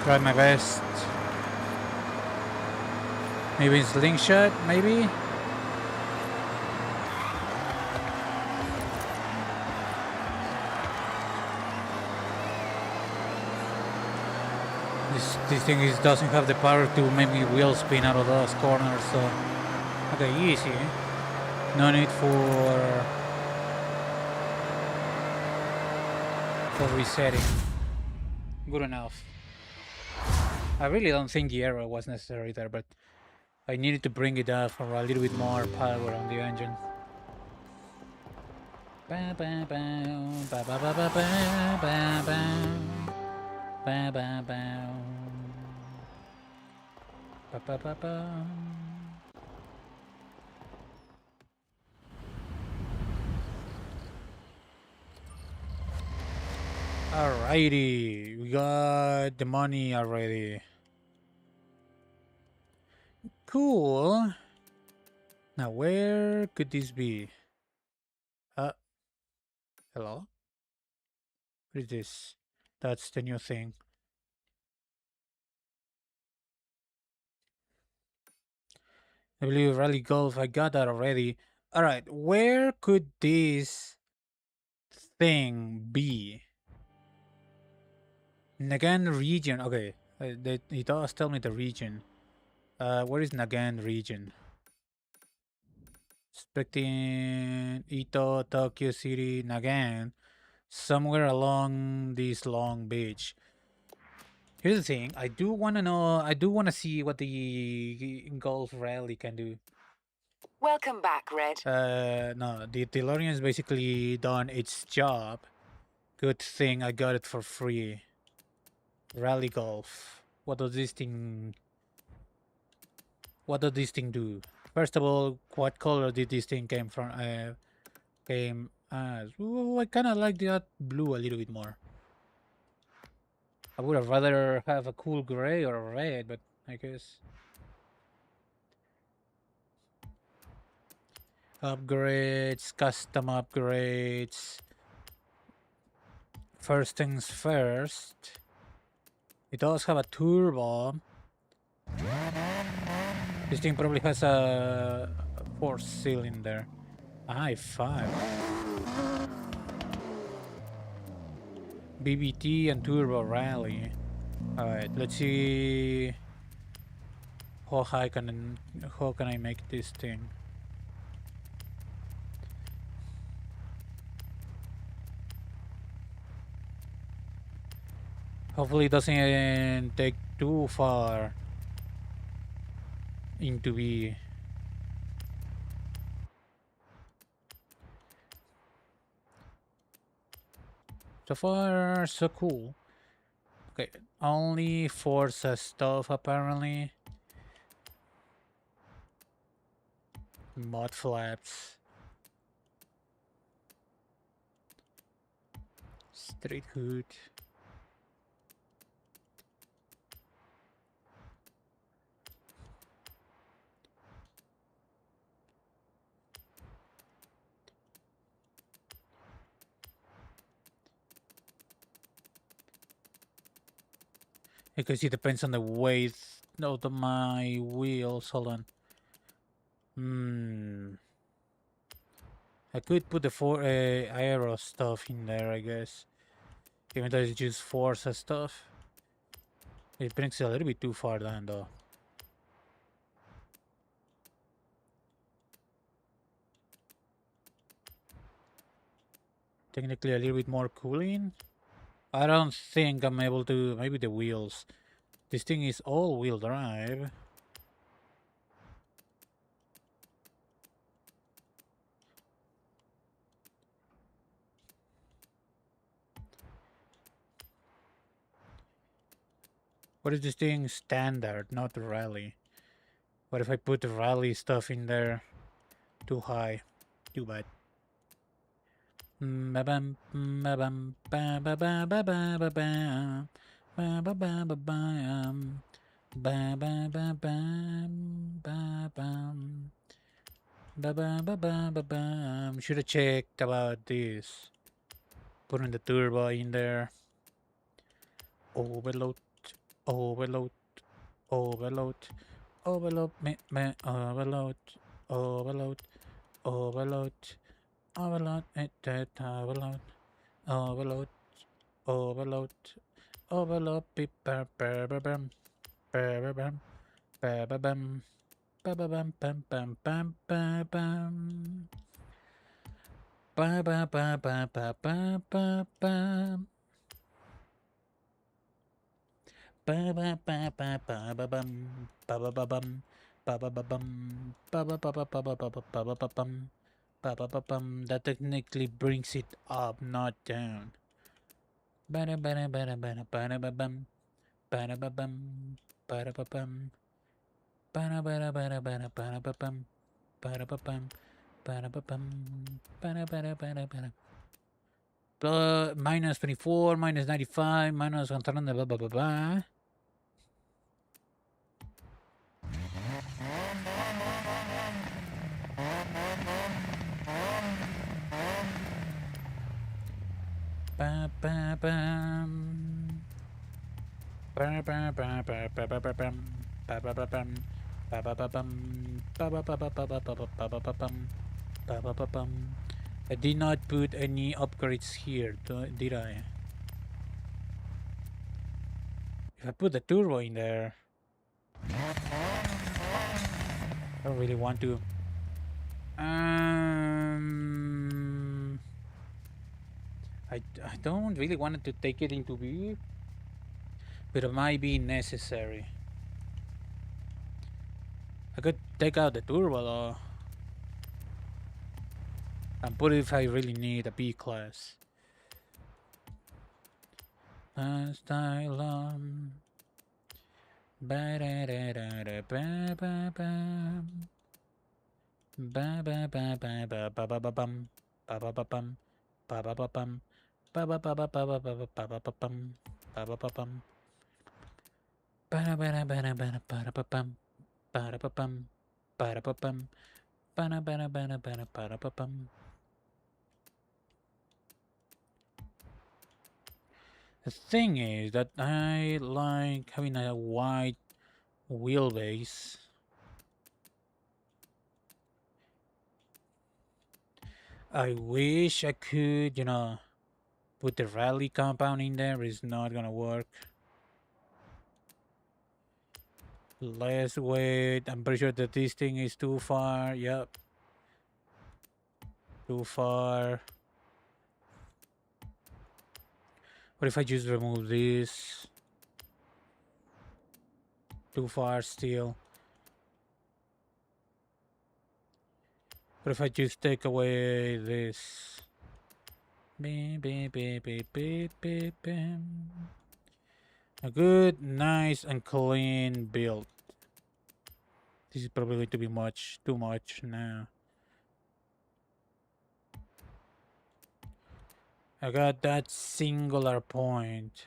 Try my best. Maybe in slingshot, maybe? This thing doesn't have the power to make me wheel spin out of those corners, so okay, easy. No need for resetting. Good enough. I really don't think the arrow was necessary there, but I needed to bring it up for a little bit more power on the engine. Ba ba ba ba ba ba ba ba ba ba ba ba ba ba ba ba. Alrighty, we got the money already. Cool. Now where could this be? Hello? What is this? That's the new thing. I believe Rally Golf, I got that already. Alright, where could this thing be? Nagan region. Okay, it does tell me the region. Where is Nagan region? Expecting Ito, Tokyo City, Nagan. Somewhere along this long beach. Here's the thing. I do want to know. I do want to see what the Golf Rally can do. Welcome back, Red. No, the DeLorean's basically done its job. Good thing I got it for free. Rally Golf. What does this thing... What does this thing do? First of all, what color did this thing came from? Came as... Ooh, I kind of like that blue a little bit more. I would have rather have a cool gray or a red, but I guess... Upgrades, custom upgrades. First things first. It does have a turbo. This thing probably has a 4-cylinder. A high 5. BBT and turbo rally. Alright, let's see how high how can I make this thing. Hopefully it doesn't take too far into B. So far, so cool. Okay, only Forza stuff apparently. Mud flaps. Street hood. Because it depends on the weight of my wheels. Hold on. I could put the aero stuff in there, I guess. Even though it's just Forza stuff. It brings it a little bit too far down though. Technically a little bit more cooling. I don't think I'm able to... Maybe the wheels. This thing is all-wheel drive. What is this thing? Standard, not rally. What if I put the rally stuff in there? Too high. Too bad. Ba-bam, ba-bam, ba-ba-ba-ba-ba-ba-bam. Ba-ba-ba-ba-bam. Ba-ba-ba-bam, ba-bam. Ba-ba-ba-ba-ba-bam. Should have checked about this. Putting the turbo in there. Overload. Overload. Overload. Overload. Overload. Overload. Overload. Overload. Overload. Overload. Overload. Overload. Bam. Bam. Bam. Bam. Ba-ba-bam, bam, bam, bam, bam, bam. Ba-ba-ba-ba-ba-ba-ba-bam. Ba-ba-ba-ba-ba-ba-bam. Ba-ba-ba-bam. Ba-ba-ba-bam. Ba-ba-ba-ba-ba-ba-ba-ba-bam. Ba-ba-ba-bam. That technically brings it up, not down. Ba-da-ba-da-ba-da-ba-da-ba-da-ba-bam. Ba-da-ba-bam. Ba-da-ba-bam. Ba-da-ba-da-ba-da-ba-da-ba-da-ba-bam. Ba-da-ba-bam. Ba-da-ba-bam. Ba-da-ba-da-ba-da-ba-da. Minus 24, minus 95, minus 100, blah, blah, blah, blah. Ba-ba-bam. Ba-ba-ba-ba-ba-ba-bam. Ba-ba-ba-bam. Ba ba ba bum. Ba ba ba ba ba ba ba ba ba ba ba bum. Ba ba ba bum. I did not put any upgrades here, did I? If I put the turbo in there, I don't really want to. I don't really want to take it into view, but it might be necessary. I could take out the turbo though, and put it if I really need a B class. Asylum. Ba da da da da ba ba ba. Ba ba ba ba ba ba ba ba bum. Ba ba ba bum. Ba ba ba bum. Ba ba ba ba ba ba ba ba ba ba bum. Ba ba ba bum. Ba da ba da ba da ba da ba da ba bum. Ba da ba bum. Ba da ba bum. Ba da ba da ba da ba da ba da ba bum. The thing is that I like having a wide wheelbase. I wish I could, put the rally compound in there. It's not gonna work. Less weight. I'm pretty sure that this thing is too far. Yep. Too far. What if I just remove this? Too far still. What if I just take away this? Beep, beep, beep, beep, beep, beep, beep. A good, nice, and clean build. This is probably going to be too much now. I got that singular point.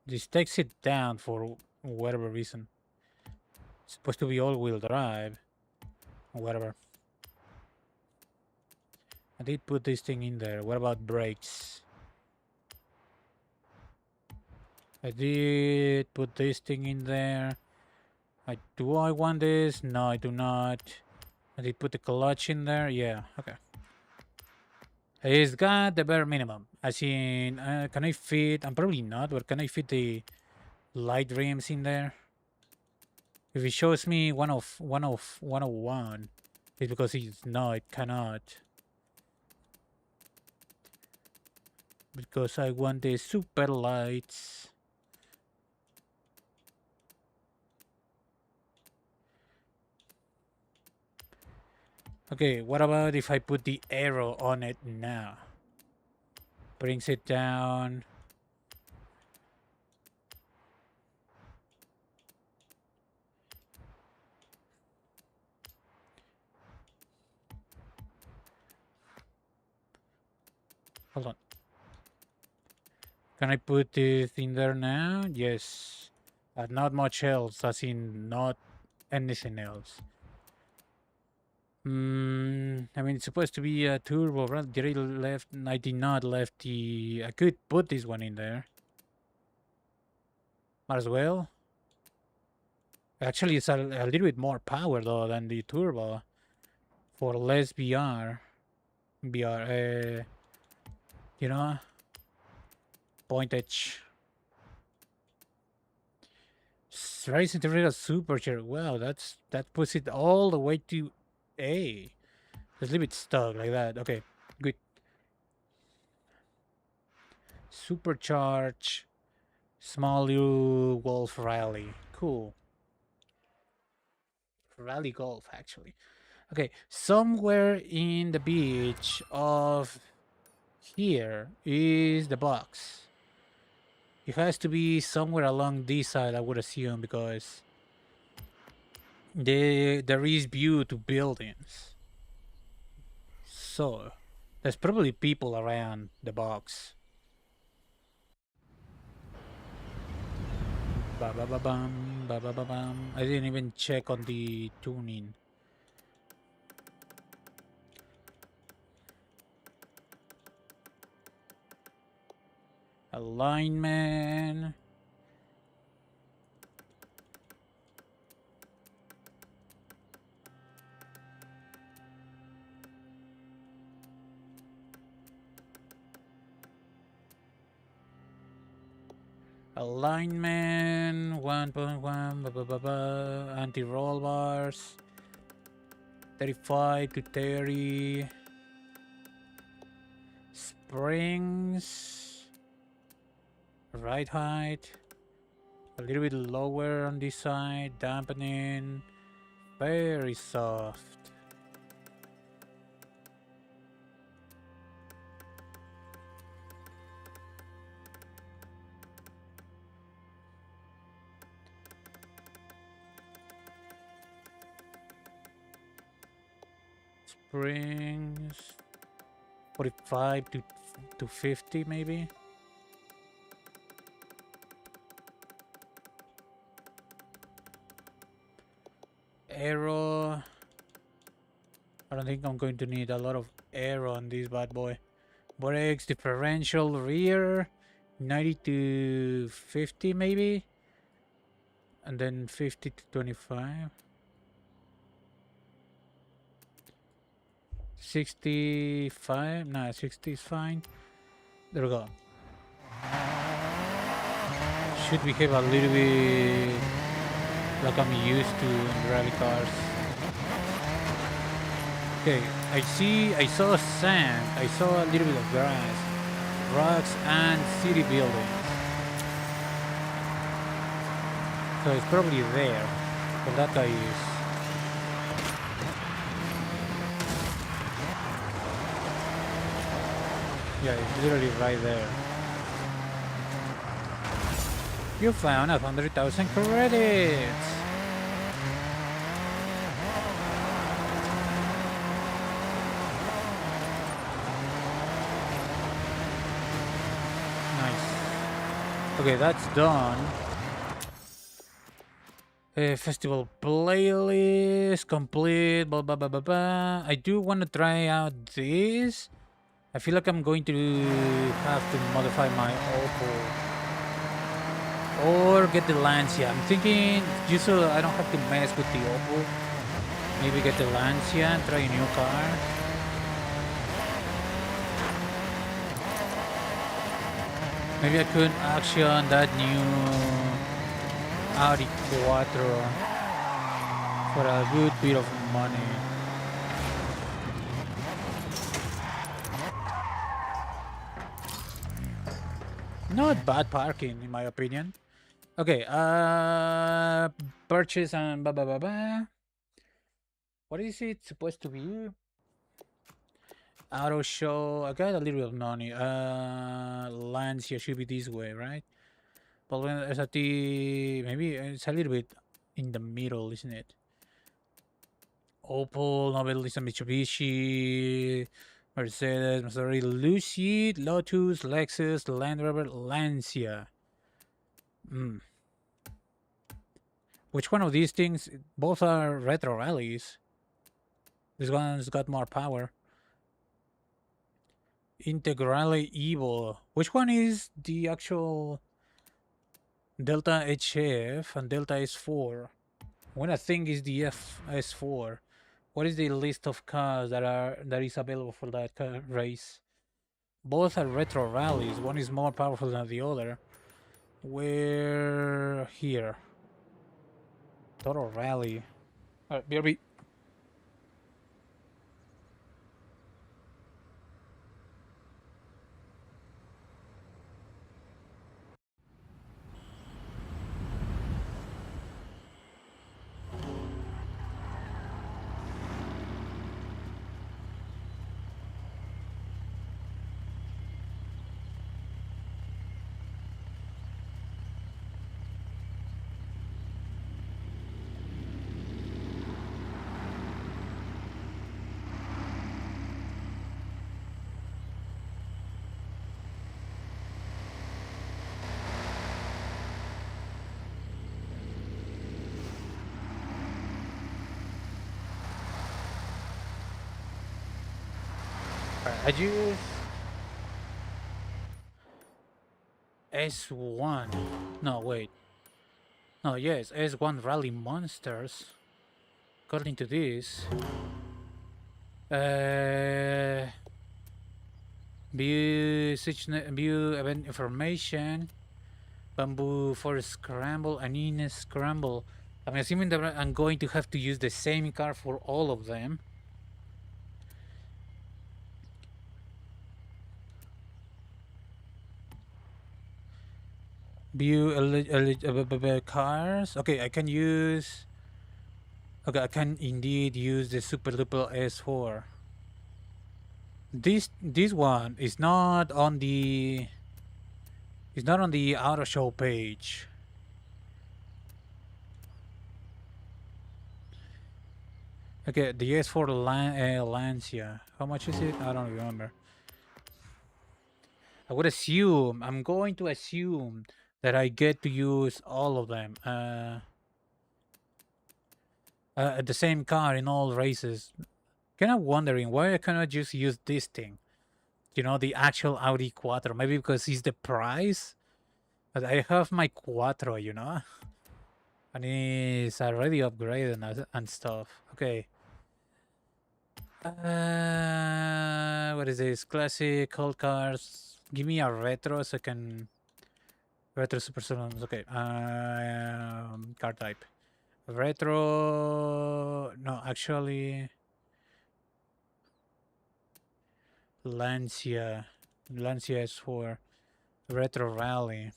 This takes it down for whatever reason. It's supposed to be all-wheel drive. Whatever. I did put this thing in there. What about brakes? I did put this thing in there. Do I want this? No, I do not. I did put the clutch in there. Yeah, okay. It's got the bare minimum. As in, can I fit? I'm probably not, but can I fit the light rims in there? If it shows me 101, it's because it's no, it cannot. Because I want the super lights. Okay, what about if I put the arrow on it now? Brings it down. Hold on. Can I put this in there now? Yes. Not much else, as in not anything else. I mean, it's supposed to be a turbo, right? Did I left? I did not left the... I could put this one in there. Might as well. Actually, it's a little bit more power, though, than the turbo. For less VR. You know? Pointage. Very centrifugal supercharger. Wow, that puts it all the way to A. Just leave it stuck like that. Okay, good. Supercharge. Small U Golf Rally. Cool. Rally Golf, actually. Okay, somewhere in the beach of here is the box. It has to be somewhere along this side, I would assume, because there is view to buildings. So, there's probably people around the box. Ba ba ba bum, ba ba ba bum. I didn't even check on the tuning. Alignment. Alignment 1.1. Anti-roll bars 35 to 30. Springs. Right height. A little bit lower on this side. Dampening. Very soft. Springs 45 to 50 maybe. Aero. I don't think I'm going to need a lot of aero on this bad boy. Brakes, differential, rear 90 to 50 maybe. And then 50 to 25. 65. Nah, 60 is fine. There we go. Should behave a little bit like I'm used to in rally cars. Okay, I saw sand, I saw a little bit of grass, rocks and city buildings. So it's probably there, but that guy is. Yeah, it's literally right there. You found 100,000 credits! Nice. Okay, that's done. Festival playlist complete. Blah, blah, blah, blah, blah. I do want to try out this. I feel like I'm going to have to modify my Opel or get the Lancia. I'm thinking just so I don't have to mess with the Opel. Maybe get the Lancia and try a new car. Maybe I could action that new Audi Quattro for a good bit of money. Not bad parking, in my opinion. Okay, purchase and blah blah blah blah. What is it supposed to be? Auto show. I got a little bit of money. Lancia should be this way, right? But when there's a T, maybe it's a little bit in the middle, isn't it? Opel, Nobel, Lisa, Mitsubishi, Mercedes, Maserati, Lucid, Lotus, Lexus, Land Rover, Lancia. Which one of these things? Both are retro rallies. This one's got more power. Integrale Evo. Which one is the actual Delta HF and Delta S4? When I think is the S4. What is the list of cars that is available for that car race? Both are retro rallies. One is more powerful than the other. We're here. Total rally. Alright, BRB. I use S1. No, wait. No, yes, S1 Rally Monsters. According to this. View event information. Bamboo for scramble. I need a scramble. I'm assuming that I'm going to have to use the same car for all of them. View cars. Okay, I can use. Okay, I can indeed use the Super Duper S4. This one is not on the. It's not on the auto show page. Okay, the S4 Lancia. How much is it? I don't remember. I would assume. I'm going to assume that I get to use all of them. The same car in all races. Kind of wondering why I cannot just use this thing. You know, the actual Audi Quattro. Maybe because it's the price. But I have my Quattro, you know, and it's already upgraded and stuff. Okay. What is this? Classic, old cars. Give me a retro so I can. Retro super salons. Okay. Car type. Retro. No, actually. Lancia. Lancia S4. Retro Rally.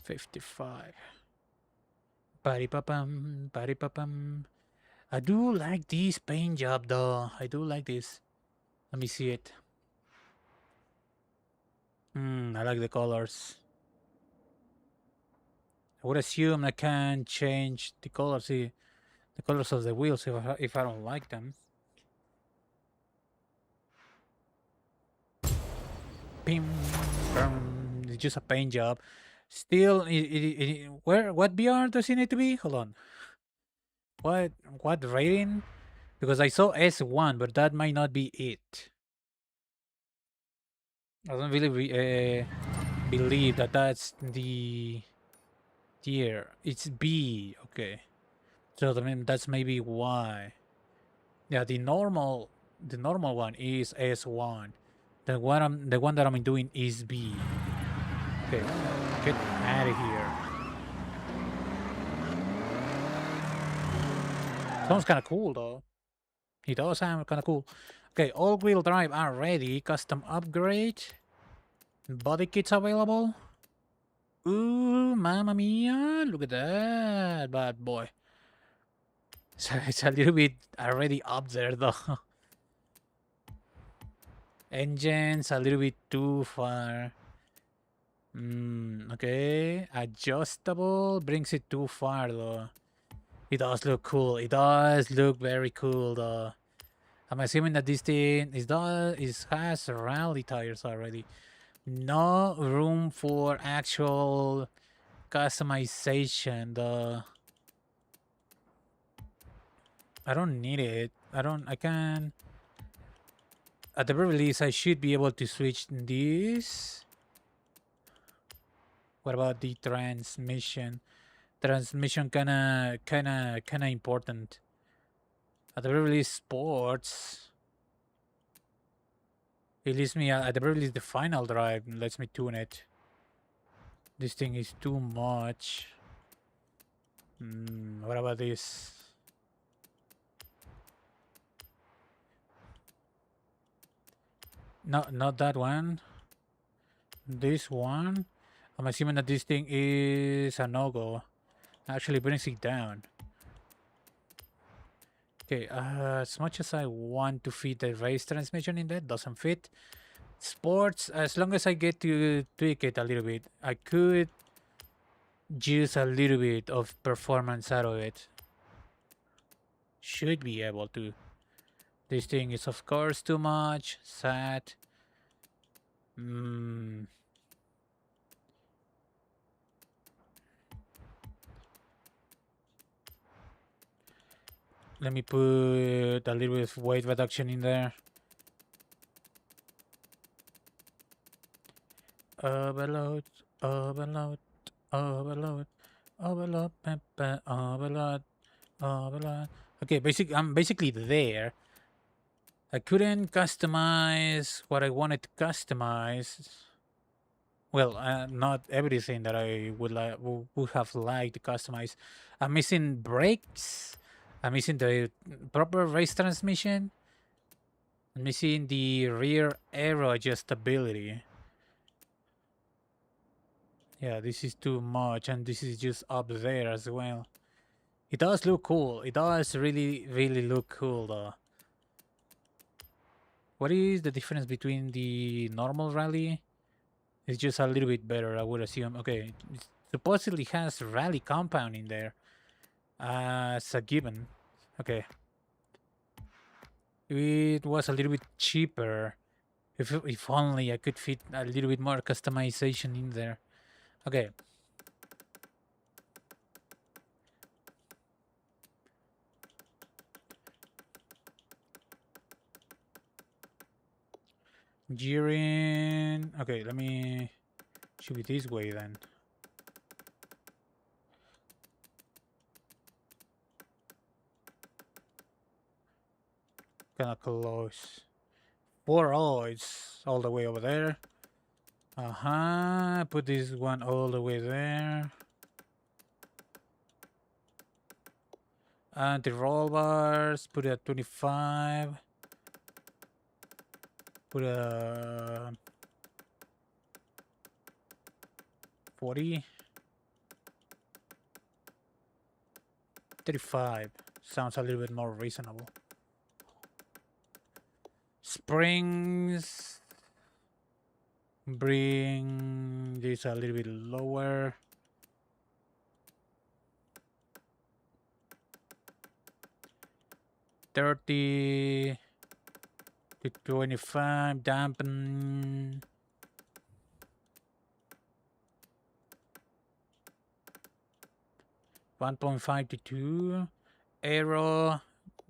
$55. Bari papam. Bari papam. I do like this paint job though. I do like this. Let me see it. I like the colors. I would assume I can change the colors, the colors of the wheels if I don't like them. Pim, brum. It's just a paint job. Still, what BR does it need to be? Hold on. What rating? Because I saw S1, but that might not be it. I don't really believe that that's the tier. It's B. Okay. So I mean that's maybe why. Yeah, the normal one is S1. The one that I'm doing is B. Okay, get out of here. Sounds kind of cool though. It does sound kind of cool. Okay, all-wheel drive are ready. Custom upgrade. Body kits available. Ooh, mamma mia! Look at that bad boy. So it's a little bit already up there though. Engines a little bit too far. Okay. Adjustable brings it too far though. It does look cool. It does look very cool though. I'm assuming that this thing has rally tires already. No room for actual customization though. I don't need it. I can. At the very least, I should be able to switch this. What about the transmission? Transmission kinda important. At the very least, sports. It leaves me at the very least the final drive lets me tune it. This thing is too much. What about this? No, not that one. This one. I'm assuming that this thing is a no-go. Actually brings it down. Okay, as much as I want to fit the race transmission in that, doesn't fit. Sports, as long as I get to tweak it a little bit, I could use a little bit of performance out of it. Should be able to. This thing is of course too much. Sad. Let me put a little bit of weight reduction in there. Overload, overload, overload, overload, overload. Blah. Okay, I'm basically there. I couldn't customize what I wanted to customize. Well, not everything that I would have liked to customize. I'm missing brakes. I'm missing the proper race transmission. I'm missing the rear aero adjustability. Yeah, this is too much, and this is just up there as well. It does look cool. It does really, really look cool, though. What is the difference between the normal rally? It's just a little bit better, I would assume. Okay, it supposedly has rally compound in there. As a given. Okay. It was a little bit cheaper. If only I could fit a little bit more customization in there. Okay. Gearing. Okay, let me. Should be this way then. Kinda close. Oh, it's all the way over there. Put this one all the way there. And the roll bars, put it at 25. Put a 40. 35. Sounds a little bit more reasonable. Springs. Bring this a little bit lower. $30 to $25. Dampen. $1.5 to $2. Aero.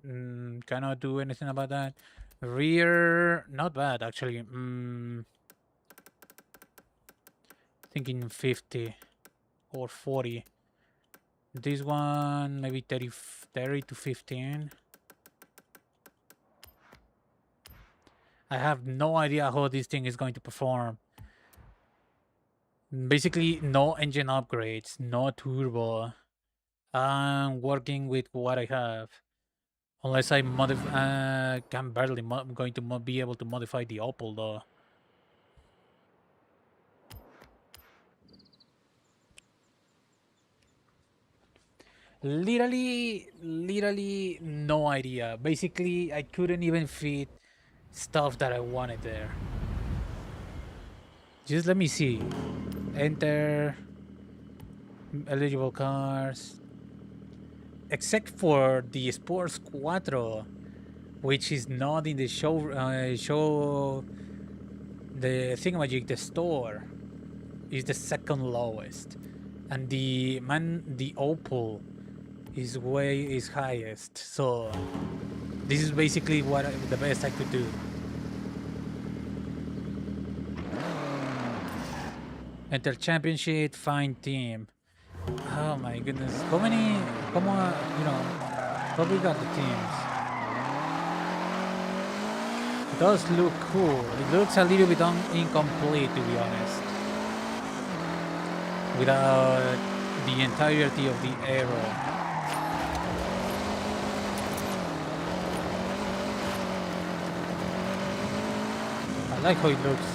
Cannot do anything about that. Rear. Not bad, actually. Thinking 50 or 40. This one maybe 30 to 15. I have no idea how this thing is going to perform. Basically, no engine upgrades, no turbo. I'm working with what I have. Unless I modify, can barely going to be able to modify the Opel though. Literally no idea. Basically, I couldn't even fit stuff that I wanted there. Just let me see. Enter eligible cars. Except for the Sports Quattro, which is not in the show the thingamajig, the store is the second lowest, and the Opel is highest. So this is basically the best I could do. Enter championship, find team. Oh my goodness, how on, how we got the teams? It does look cool. It looks a little bit incomplete, to be honest, without the entirety of the aero. I like how it looks.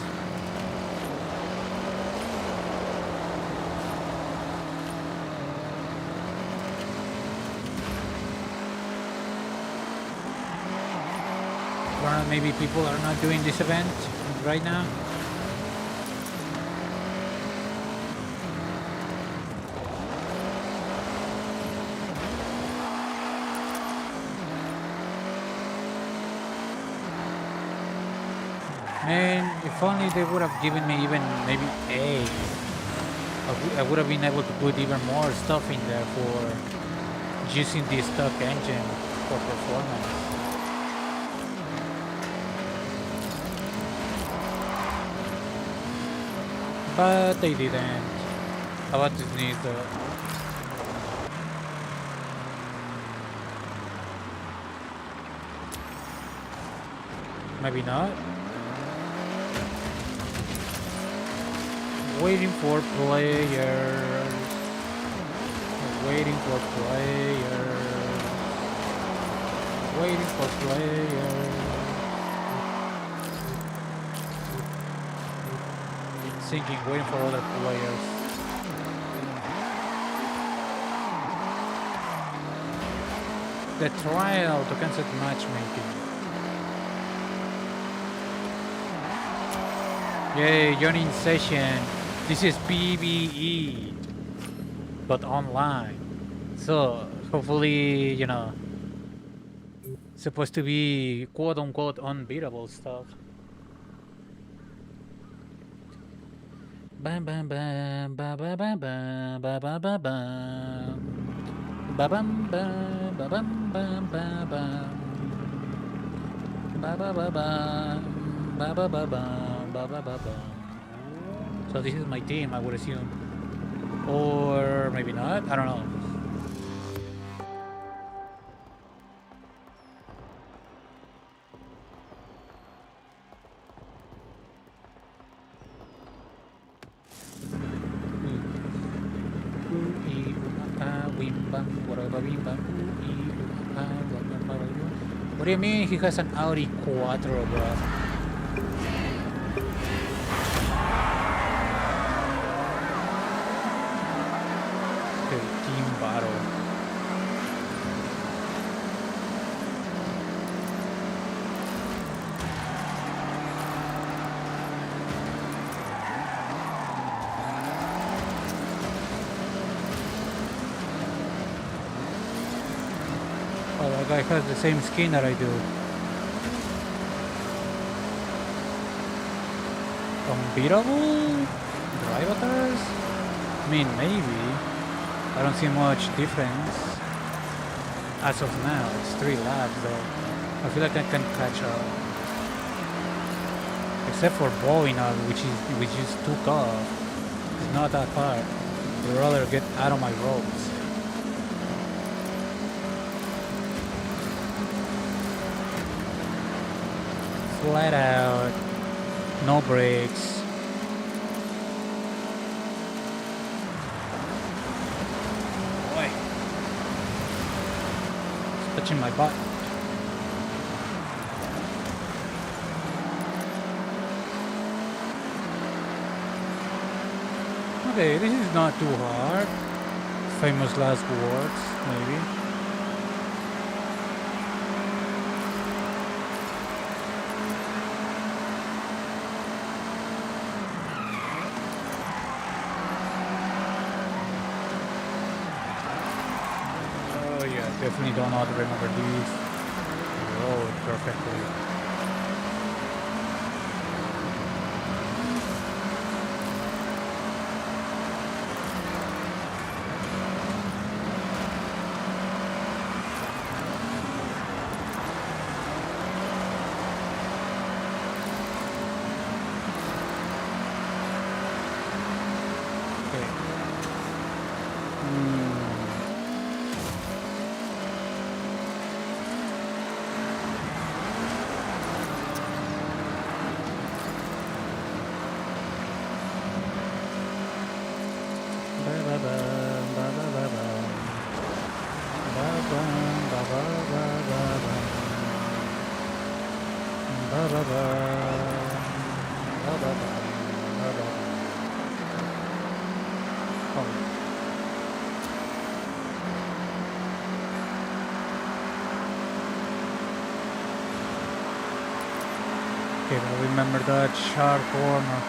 Maybe people are not doing this event right now. And if only they would have given me even maybe A, I would have been able to put even more stuff in there for using the stock engine for performance. But they didn't. How about this needs the... Maybe not. Waiting for players. Waiting for players. Waiting for players. It's sinking, waiting for other players. The trial to cancel matchmaking. Yay, joining session. This is Babyyyy, but online. So hopefully, you know, supposed to be quote unquote unbeatable stuff. Bam bam bam ba ba ba ba ba ba ba bam ba bam bam ba bam bam ba bam ba ba ba bam ba ba ba bam ba ba ba bam. So this is my team, I would assume, or maybe not. I don't know. What do you mean he has an Audi Quattro, bro? Okay, team battle. Oh, that guy has the same skin that I do. Unbeatable? Drivatars? I mean, maybe. I don't see much difference. As of now, it's 3 laps though. I feel like I can catch up. Except for Boeing, which is took off. It's not that far. I'd rather get out of my roads. Flat out, no brakes. Boy, it's touching my butt. Okay, this is not too hard. Famous last words, maybe. Definitely do not remember these. Road perfectly. Okay, I remember that sharp corner.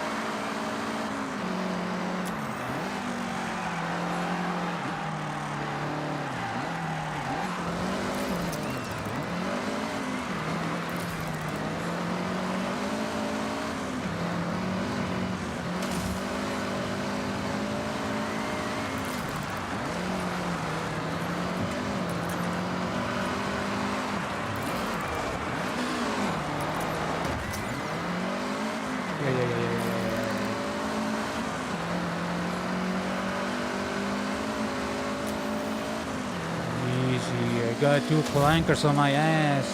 Easy, I got 2 clankers on my ass.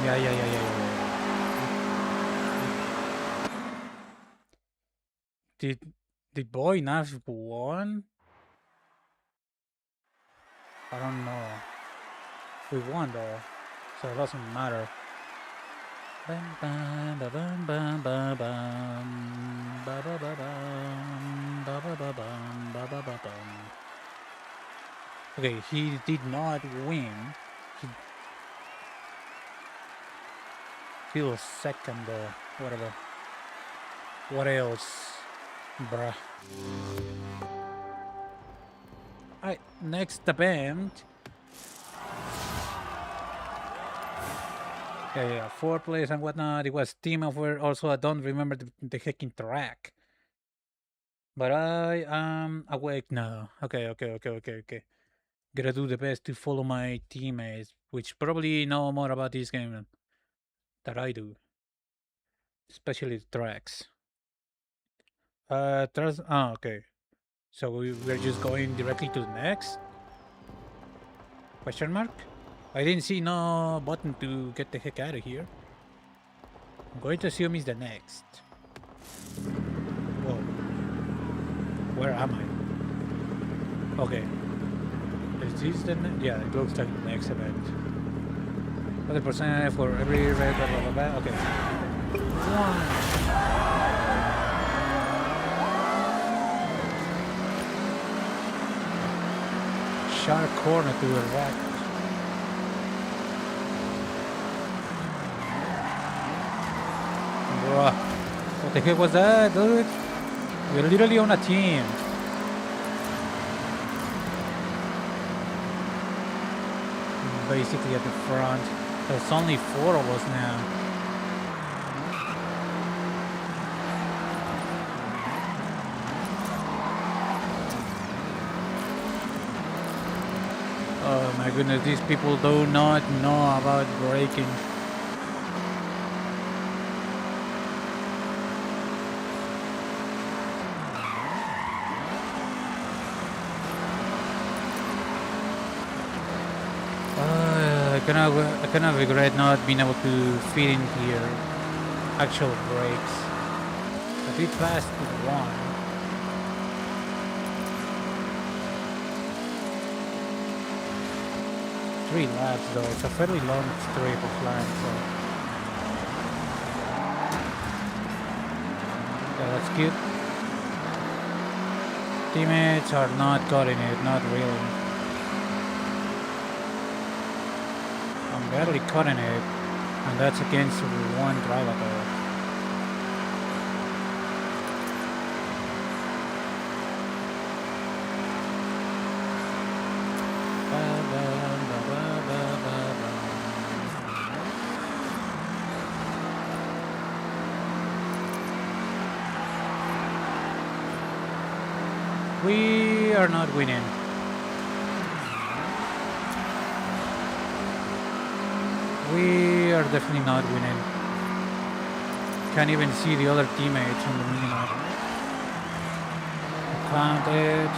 Yeah. Did Boy Nash won? I don't know. We won though, so it doesn't matter. Bam, bam, ba, bam, bam, ba, bam, ba, ba, ba, bam, ba, ba, ba, bam, ba, ba, ba, bam. Okay, he did not win. He was second though. Whatever. What else? Bruh. Alright, next event. Yeah, 4 plays and whatnot. It was team over. Also, I don't remember the hecking track. But I am awake now. Okay. Gotta do the best to follow my teammates, which probably know more about this game than I do. Especially the tracks. Okay. So we're just going directly to the next? Question mark? I didn't see no button to get the heck out of here. I'm going to assume it's the next. Whoa. Where am I? Okay. Is this the next? Yeah, it looks like the next event. 100% for every red, blah, blah, blah, blah. Okay. Sharp corner to the right. Bruh. What the heck was that, dude? We're literally on a team. Basically at the front. There's only 4 of us now. Oh my goodness, these people do not know about braking. I cannot regret not being able to fit in here actual brakes. I did pass one. Three laps though, it's a fairly long straight of line, so yeah, that's cute. Teammates are not cutting it, not really. I'm barely cutting it, and that's against one driver though. We are not winning. We are definitely not winning. Can't even see the other teammates on the minimap. Counted.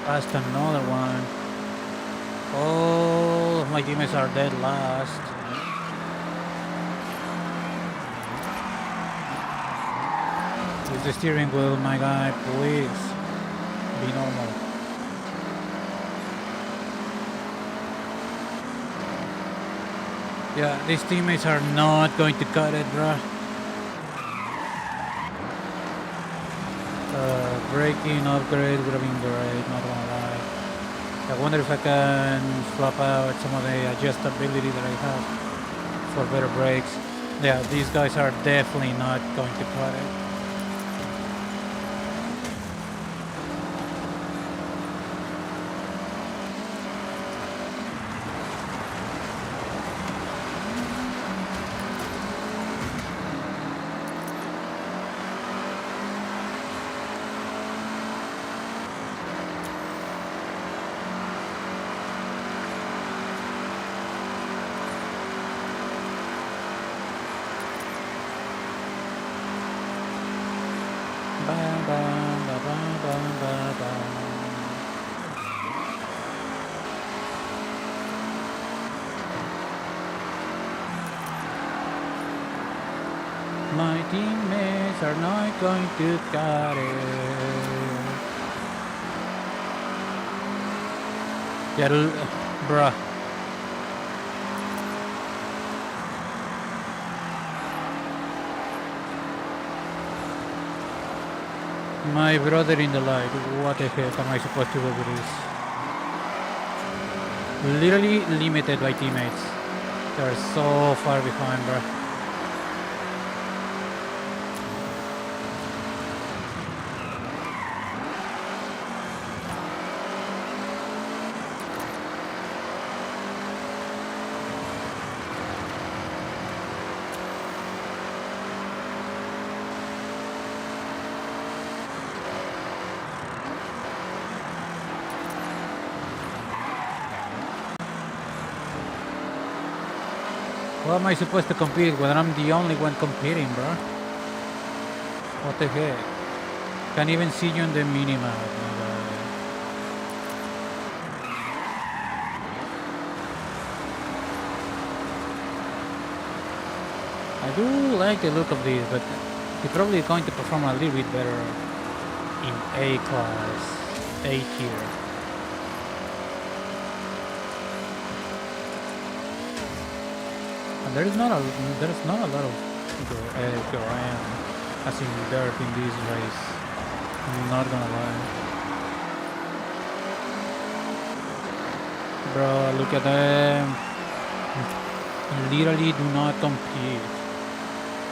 Passed another one. All of my teammates are dead last. Use the steering wheel, my guy, please. Be normal. Yeah, these teammates are not going to cut it, bruh. Braking upgrade would have been great, not gonna lie. I wonder if I can swap out some of the adjustability that I have for better brakes. Yeah, these guys are definitely not going to cut it. Ba, ba, ba, ba, ba, ba, ba. My teammates are not going to cut it. Yeah, bruh. My brother in the light. What the heck am I supposed to do with this? Literally limited by teammates. They're so far behind, bruh. How am I supposed to compete when I'm the only one competing, bro? What the heck? Can't even see you on the minimap, my guy. I do like the look of this, but he's probably going to perform a little bit better in A class, A tier. And there's not a lot of ground as in dirt in this race. I'm not gonna lie. Bro, look at them. Literally do not compete.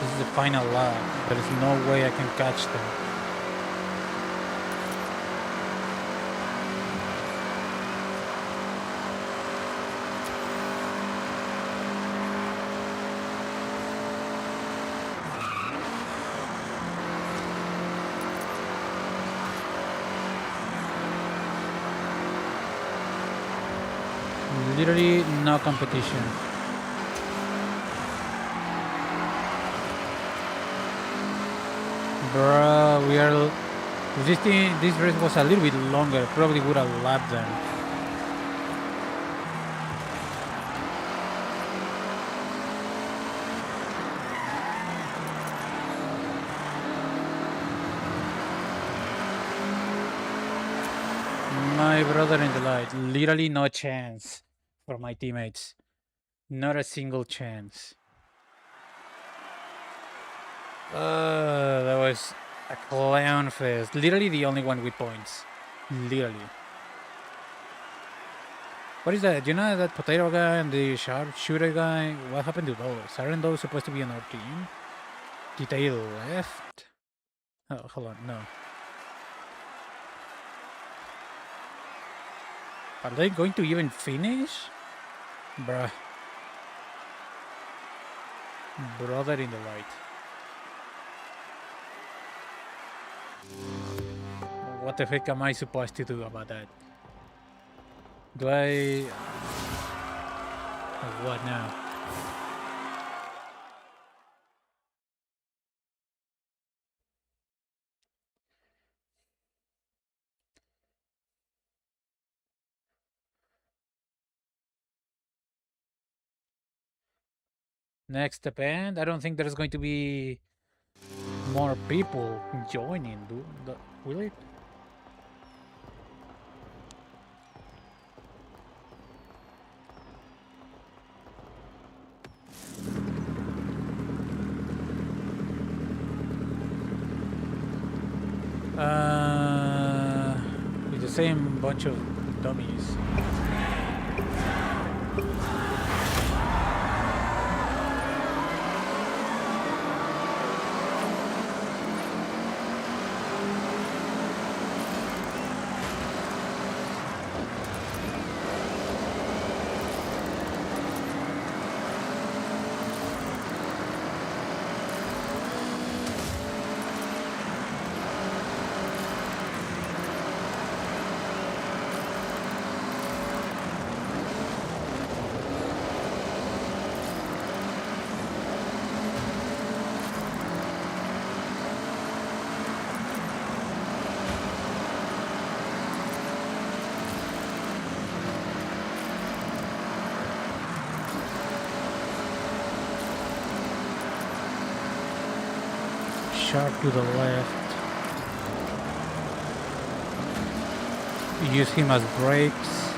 This is the final lap. There is no way I can catch them. Literally no competition. Bro, we are. If this race was a little bit longer, probably would have lapped them. My brother in the light. Literally no chance for my teammates. Not a single chance. That was a clown fest. Literally the only one with points. Literally. What is that? You know that potato guy and the sharpshooter guy? What happened to those? Aren't those supposed to be on our team? Did they left? Oh, hold on, no. Are they going to even finish? Bruh. Brother in the light. What the heck am I supposed to do about that? Do I... What now? Next event? I don't think there's going to be more people joining, will it? It's the same bunch of dummies. Sharp to the left. Use him as brakes.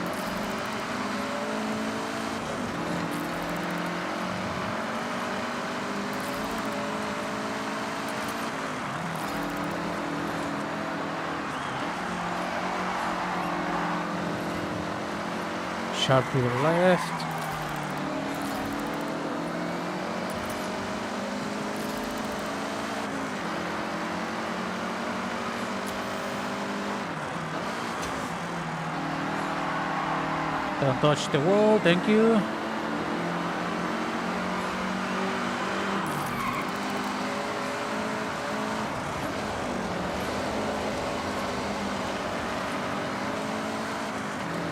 Sharp to the left. Don't touch the wall, thank you.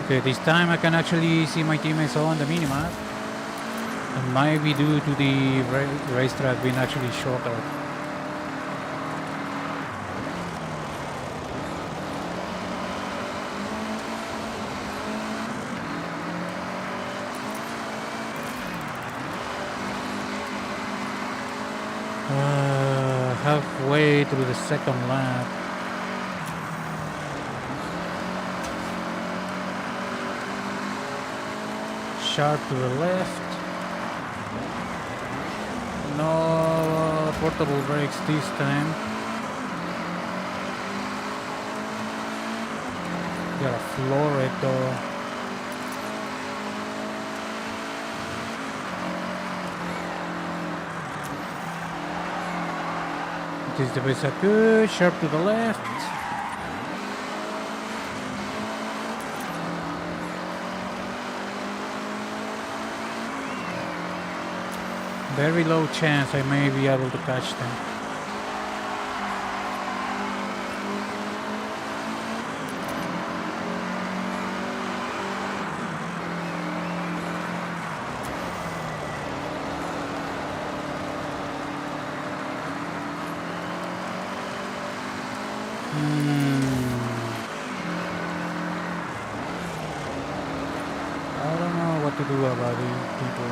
Okay, this time I can actually see my teammates on the minimap. And might be due to the racetrack being actually shorter. Halfway through the second lap. Sharp to the left. No portable brakes this time. Gotta floor it though. It is the best I could. Sharp to the left. Very low chance I may be able to catch them. I don't know what to do about these people.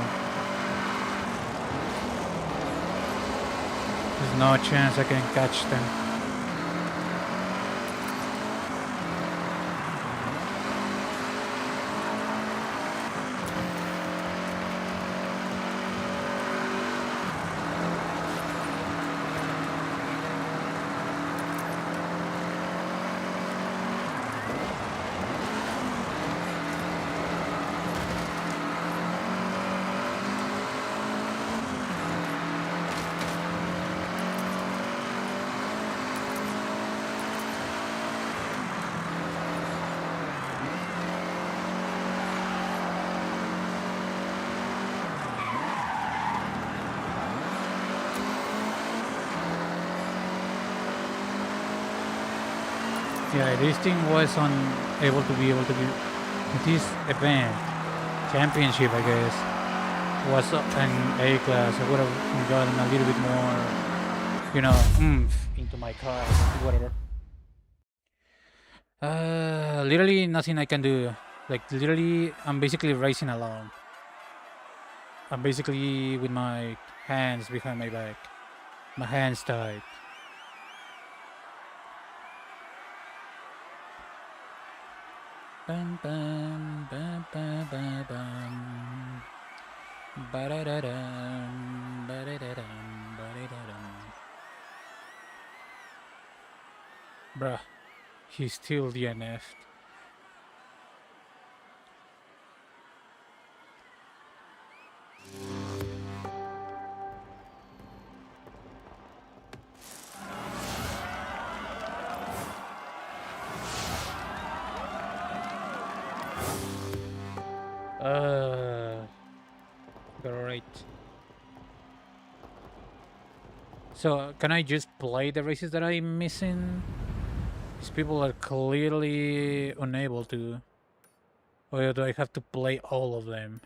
There's no chance I can catch them. Yeah, this thing was able to be this event championship, I guess, was an A class. I would have gotten a little bit more, you know, oomph into my car, whatever. Literally nothing I can do. Like literally, I'm basically racing alone. I'm basically with my hands behind my back, my hands tied. Bam bam bam bam bam bam. Ba-da-da-dum, ba-da-da-dum, ba-da-da-dum. Bruh, he's still DNF'd. Great. So, can I just play the races that I'm missing? These people are clearly unable to. Or do I have to play all of them?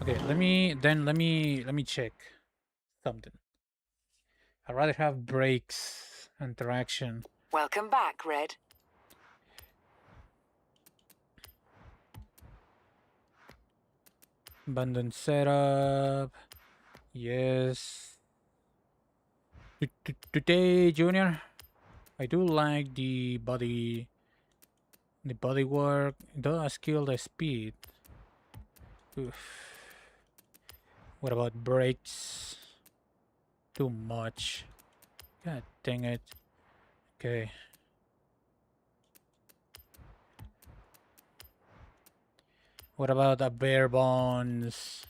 Okay, let me check something. I'd rather have brakes and traction. Welcome back, Red. Abandoned setup. Yes. Today, Junior, I do like the body work, the skill, the speed. Oof. What about brakes? Too much. God dang it. Okay. What about the bare bones?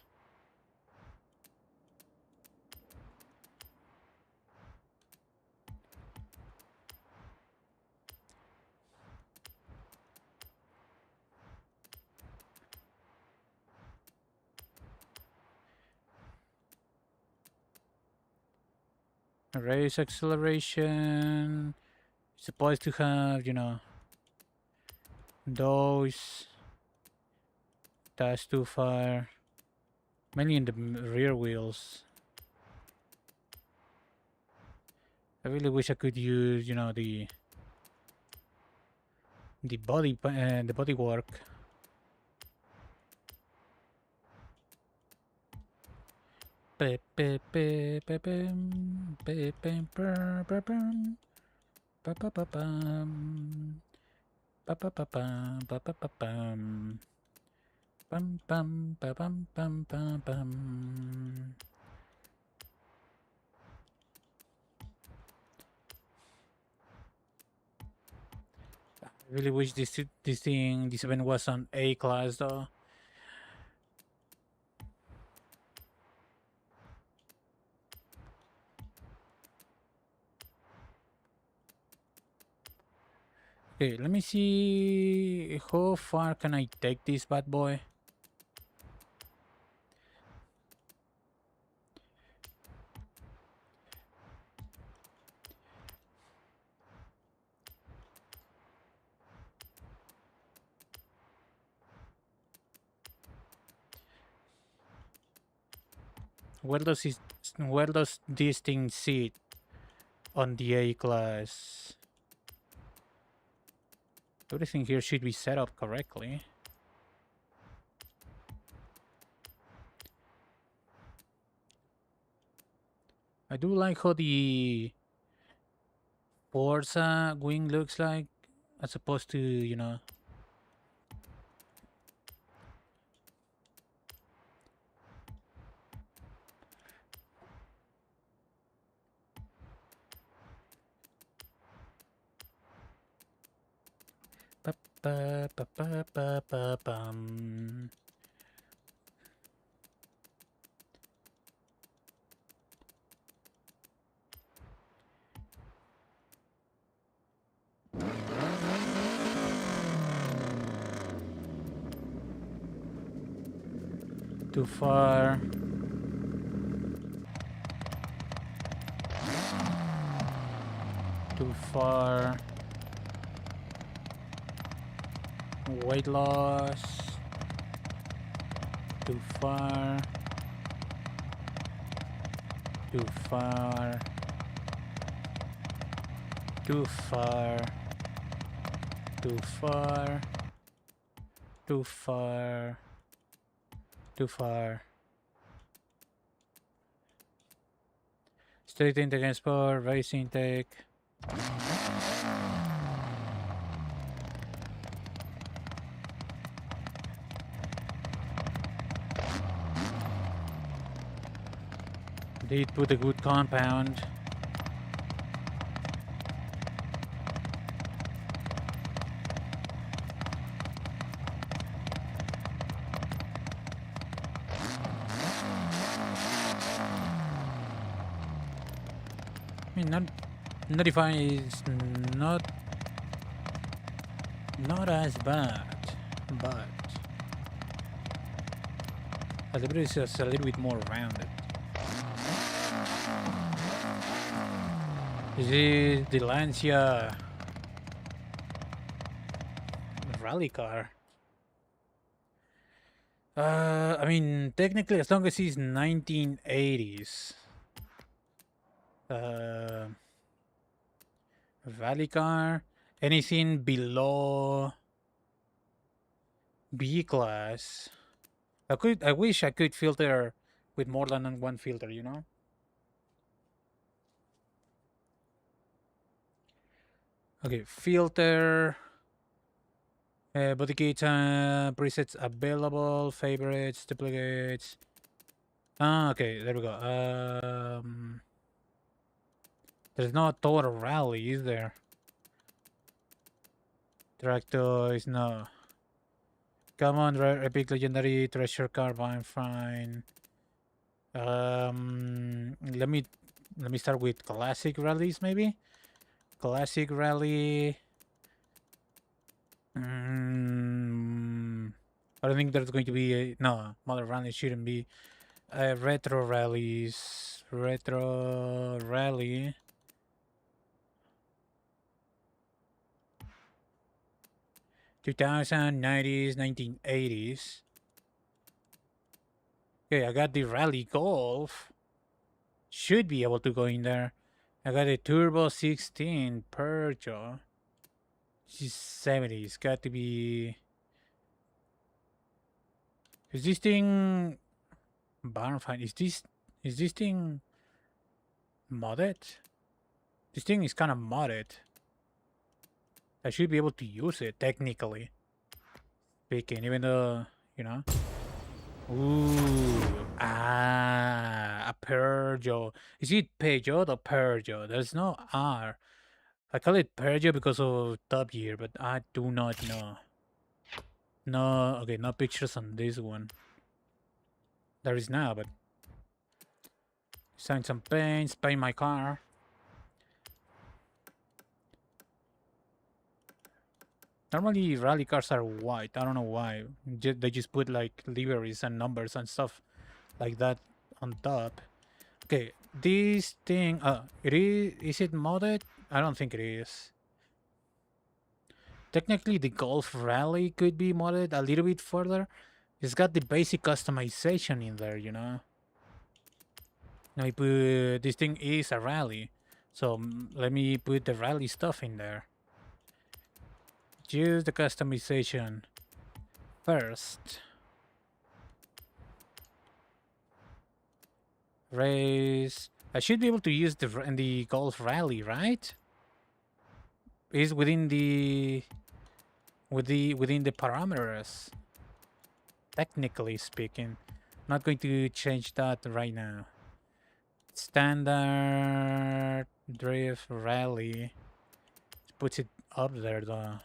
Race acceleration. Supposed to have, those. That's too far. Mainly in the rear wheels. I really wish I could use, the body work. Bum bum ba bum bum bum bum. I really wish this event was on A class though. Okay, let me see how far can I take this bad boy. Where does this thing sit on the A class? Everything here should be set up correctly. I do like how the Forza wing looks like, as opposed to, ba ba ba ba ba ba bum. Too far. Too far. Weight loss. Too far. Too far. Too far. Too far. Too far. Too far. Straight intake and sport, race intake. Did put a good compound. I mean, not if is not as bad, but a little bit is just a little bit more rounded. This is the Lancia rally car. I mean, technically, as long as it's 1980s. Rally car. Anything below B class. I wish I could filter with more than one filter, Okay, filter. Body kit presets available. Favorites, duplicates. Ah, okay, there we go. There's no total rally, is there? Tractor no. Come on, epic legendary treasure carbine, fine. Let me start with classic rallies, maybe. Classic rally. I don't think there's going to be a no. Modern rally shouldn't be. Retro rallies. Retro rally. 2090s, 1980s. Okay, I got the Rally Golf. Should be able to go in there. I got a Turbo 16 Peugeot. She's 70s. Got to be. Is this thing barn fine? Is this thing modded? This thing is kind of modded. I should be able to use it technically speaking, even though you know. Ooh, a Peugeot. Is it Peugeot or Peugeot? There's no R. I call it Peugeot because of Top Gear, but I do not know. No, okay, no pictures on this one. There is now, but sign some paints, paint my car. Normally, rally cars are white. I don't know why. They just put like liveries and numbers and stuff like that on top. Okay, this thing. It is. Is it modded? I don't think it is. Technically, the Golf Rally could be modded a little bit further. It's got the basic customization in there, you know. Now, this thing is a rally, so let me put the rally stuff in there. Use the customization first. Race. I should be able to use the Golf Rally, right? Is within the within the parameters. Technically speaking, not going to change that right now. Standard drift rally puts it up there though.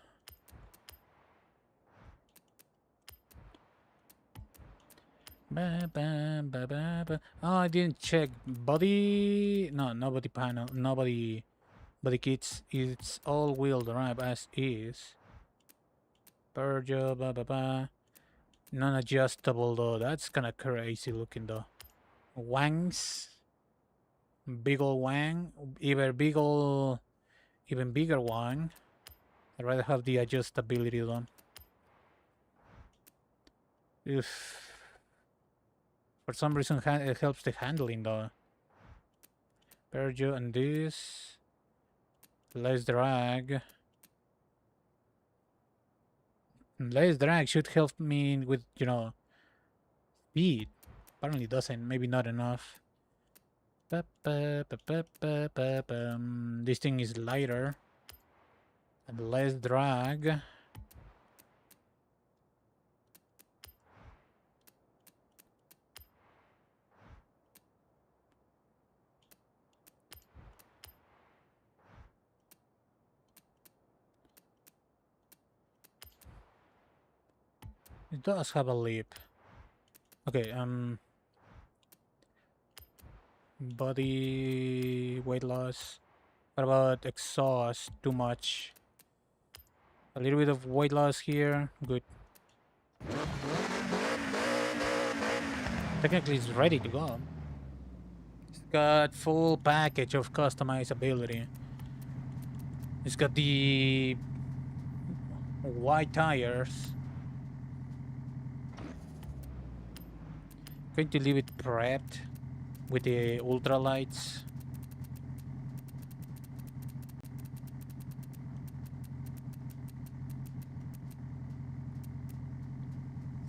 Oh, I didn't check body. No, nobody panel, nobody body kits. It's all wheel drive as is. Peugeot, non-adjustable though. That's kind of crazy looking though. Wangs, big old wang, even bigger wang. I'd rather have the adjustability though. If for some reason it helps the handling though. Peugeot and this. Less drag. Less drag should help me with, you know, speed. Apparently doesn't, maybe not enough. This thing is lighter and less drag. It does have a lip. Okay, body weight loss. What about exhaust? Too much. A little bit of weight loss here. Good. Technically, it's ready to go. It's got full package of customizability. It's got the white tires. Going to leave it prepped with the ultralights.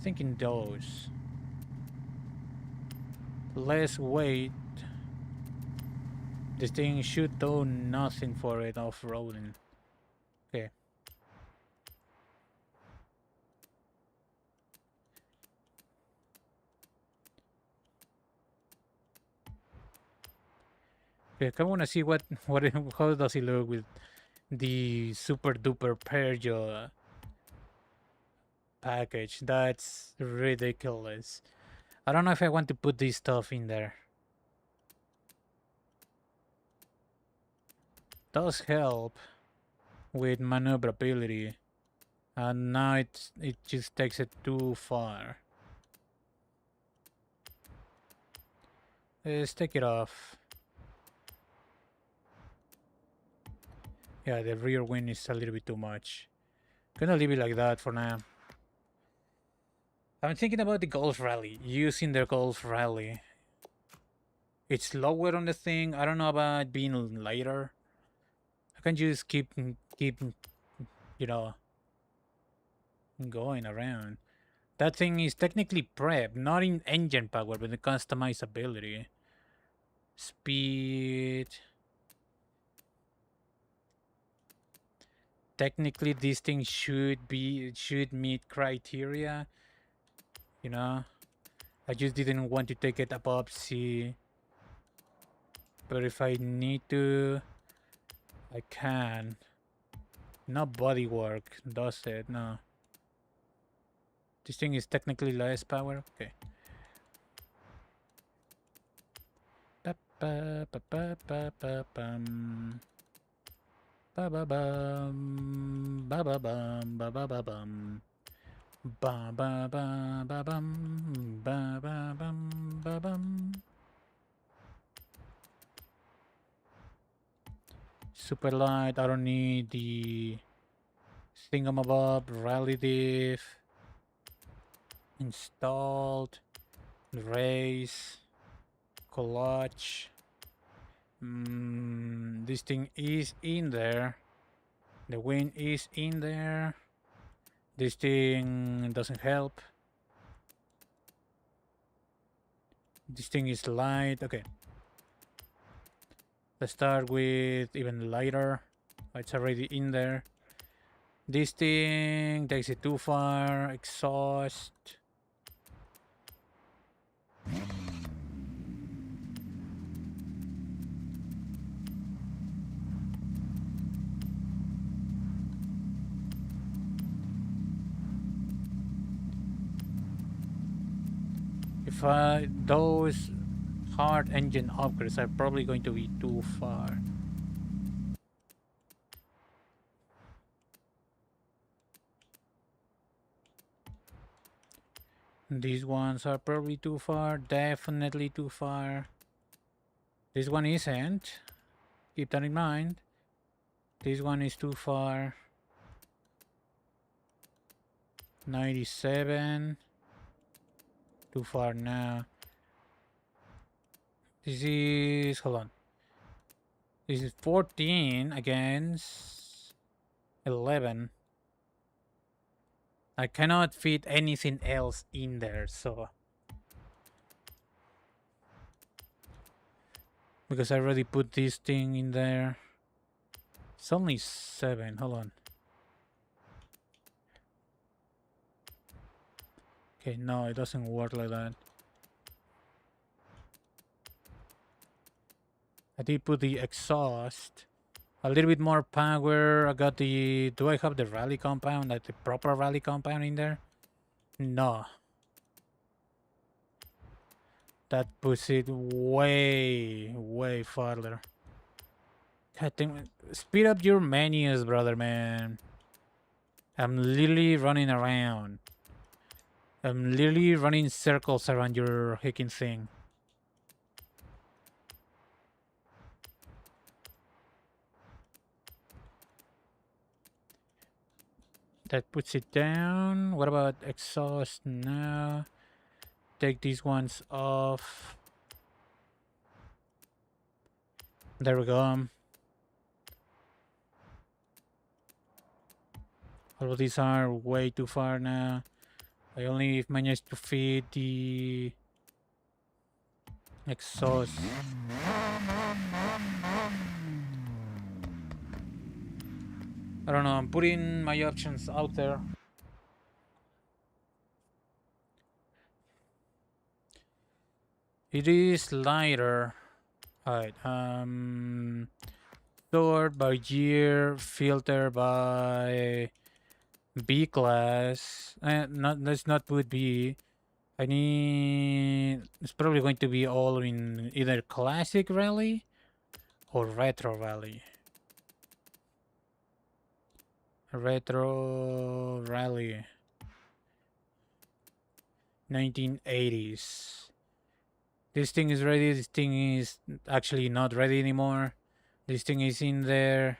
Thinking those. Less weight. This thing should do nothing for it off-roading. I want to see how does it look with the super duper Peugeot package. That's ridiculous. I don't know if I want to put this stuff in there. Does help with maneuverability, and now it just takes it too far. Let's take it off. Yeah, the rear wing is a little bit too much. Gonna leave it like that for now. I'm thinking about the Golf Rally, using the Golf Rally. It's lower on the thing. I don't know about being lighter. I can just keep, you know, going around. That thing is technically prep, not in engine power, but in customizability. Speed. Technically, this thing should meet criteria. You know, I just didn't want to take it above C. But if I need to, I can. No bodywork does it, no. This thing is technically less power. Okay. Ba ba ba ba ba ba bum. Ba ba bum. Ba ba bum. Ba ba ba bum. Ba ba ba ba bum. Ba ba bum ba bum. Super light. I don't need the thingamabob. Rally diff installed. Race. Collage. This thing is in there. The wind is in there. This thing doesn't help. This thing is light. Okay. Let's start with even lighter. It's already in there. This thing takes it too far. Exhaust. If those hard engine upgrades are probably going to be too far. These ones are probably too far, definitely too far. This one isn't. Keep that in mind. This one is too far. 97. Too far now. This is, hold on. This is 14 against 11. I cannot fit anything else in there, so. Because I already put this thing in there. It's only 7, hold on. Okay, no, it doesn't work like that. I did put the exhaust. A little bit more power. I got the... Do I have the rally compound? Like the proper rally compound in there? No. That puts it way, way farther. God damn, speed up your menus, brother, man. I'm literally running around. I'm literally running circles around your hacking thing. That puts it down. What about exhaust now? Take these ones off. There we go. All of these are way too far now. I only managed to feed the exhaust. I don't know, I'm putting my options out there. It is lighter. Alright, sort by year, filter by B class. Not let's not put B. I need. It's probably going to be all in either classic rally or retro rally. Retro rally. 1980s. This thing is ready. This thing is actually not ready anymore. This thing is in there.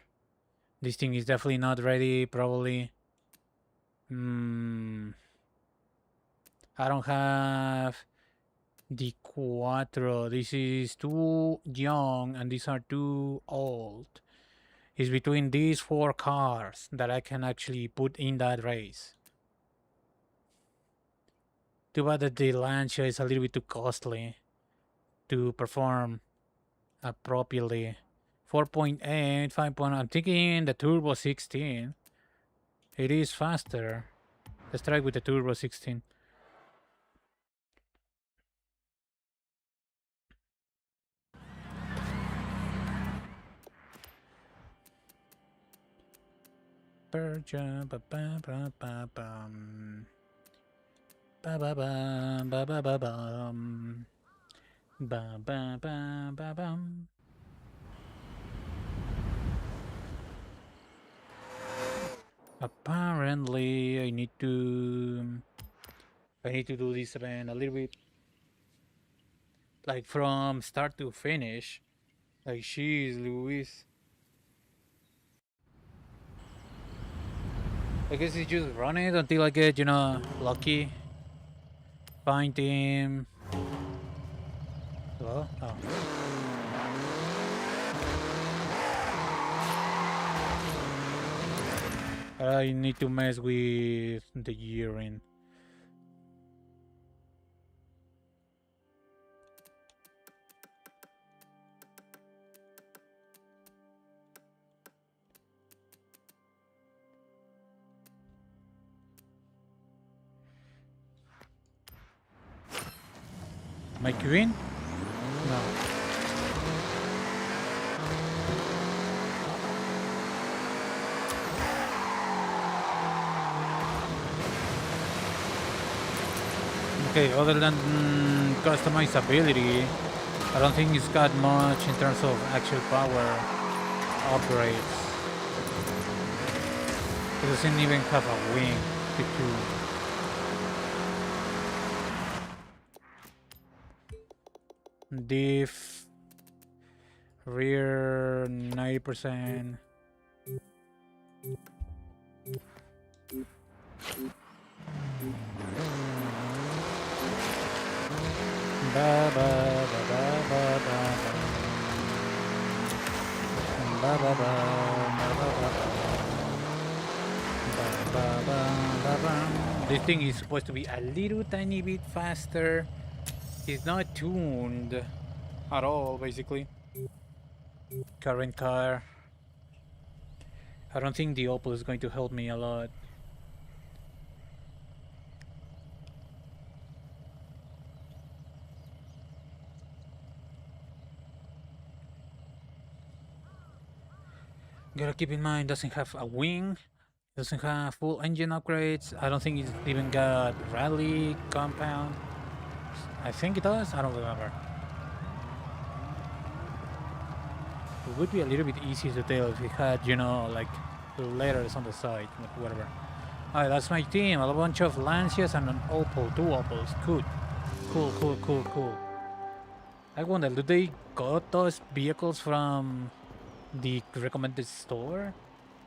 This thing is definitely not ready, probably. I don't have the Quattro. This is too young and these are too old. It's between these 4 cars that I can actually put in that race. Too bad that the Lancia is a little bit too costly to perform appropriately. 4.8, 5. I'm thinking the Turbo 16. It is faster. Let's try with the Turbo 16. Perja, ba ba ba ba bum. Ba ba ba ba ba ba bum. Ba ba ba ba bum. Apparently, I need to do this event a little bit like from start to finish. Like, she's Luis. I guess it's just run it until I get, lucky. Find him. Hello? Oh. I need to mess with the urine. Am I queuing? No. Okay, other than customizability, I don't think it's got much in terms of actual power upgrades. It doesn't even have a wing to diff, rear 90%. Ba ba ba ba ba ba ba ba ba ba ba ba ba. This thing is supposed to be a little tiny bit faster. It's not tuned at all, basically. Current car. I don't think the Opel is going to help me a lot. Gotta keep in mind, doesn't have a wing, doesn't have full engine upgrades. I don't think it's even got rally compound. I think it does, I don't remember. It would be a little bit easier to tell if it had, like letters on the side, like whatever. Alright, that's my team. A bunch of Lancias and an Opel, 2 Opels. Good. Cool. I wonder, do they got those vehicles from the recommended store?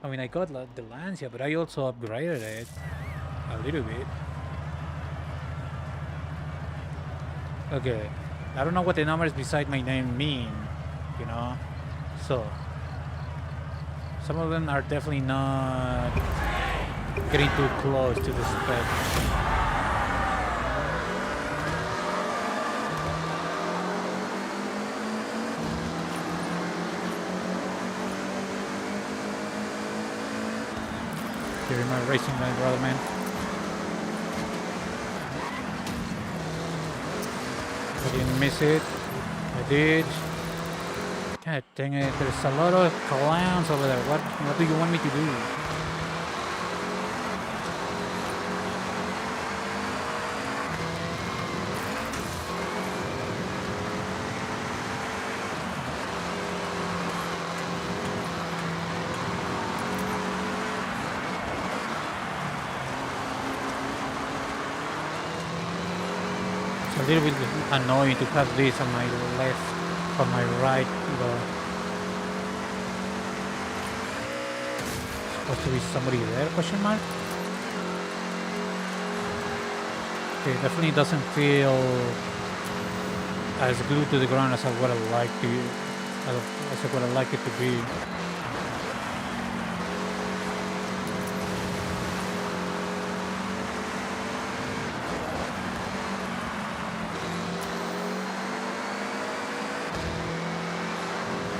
I mean, I got the Lancia, but I also upgraded it a little bit. Okay, I don't know what the numbers beside my name mean, so some of them are definitely not getting too close to the spec. You're in my racing line, brother, man. I didn't miss it. I did. God dang it, there's a lot of clowns over there. What do you want me to do? It's a little bit annoying to have this on my left, on my right, though. Supposed to be somebody there, question mark? Okay, definitely doesn't feel as glued to the ground as I would have liked to, as I would have liked it to be.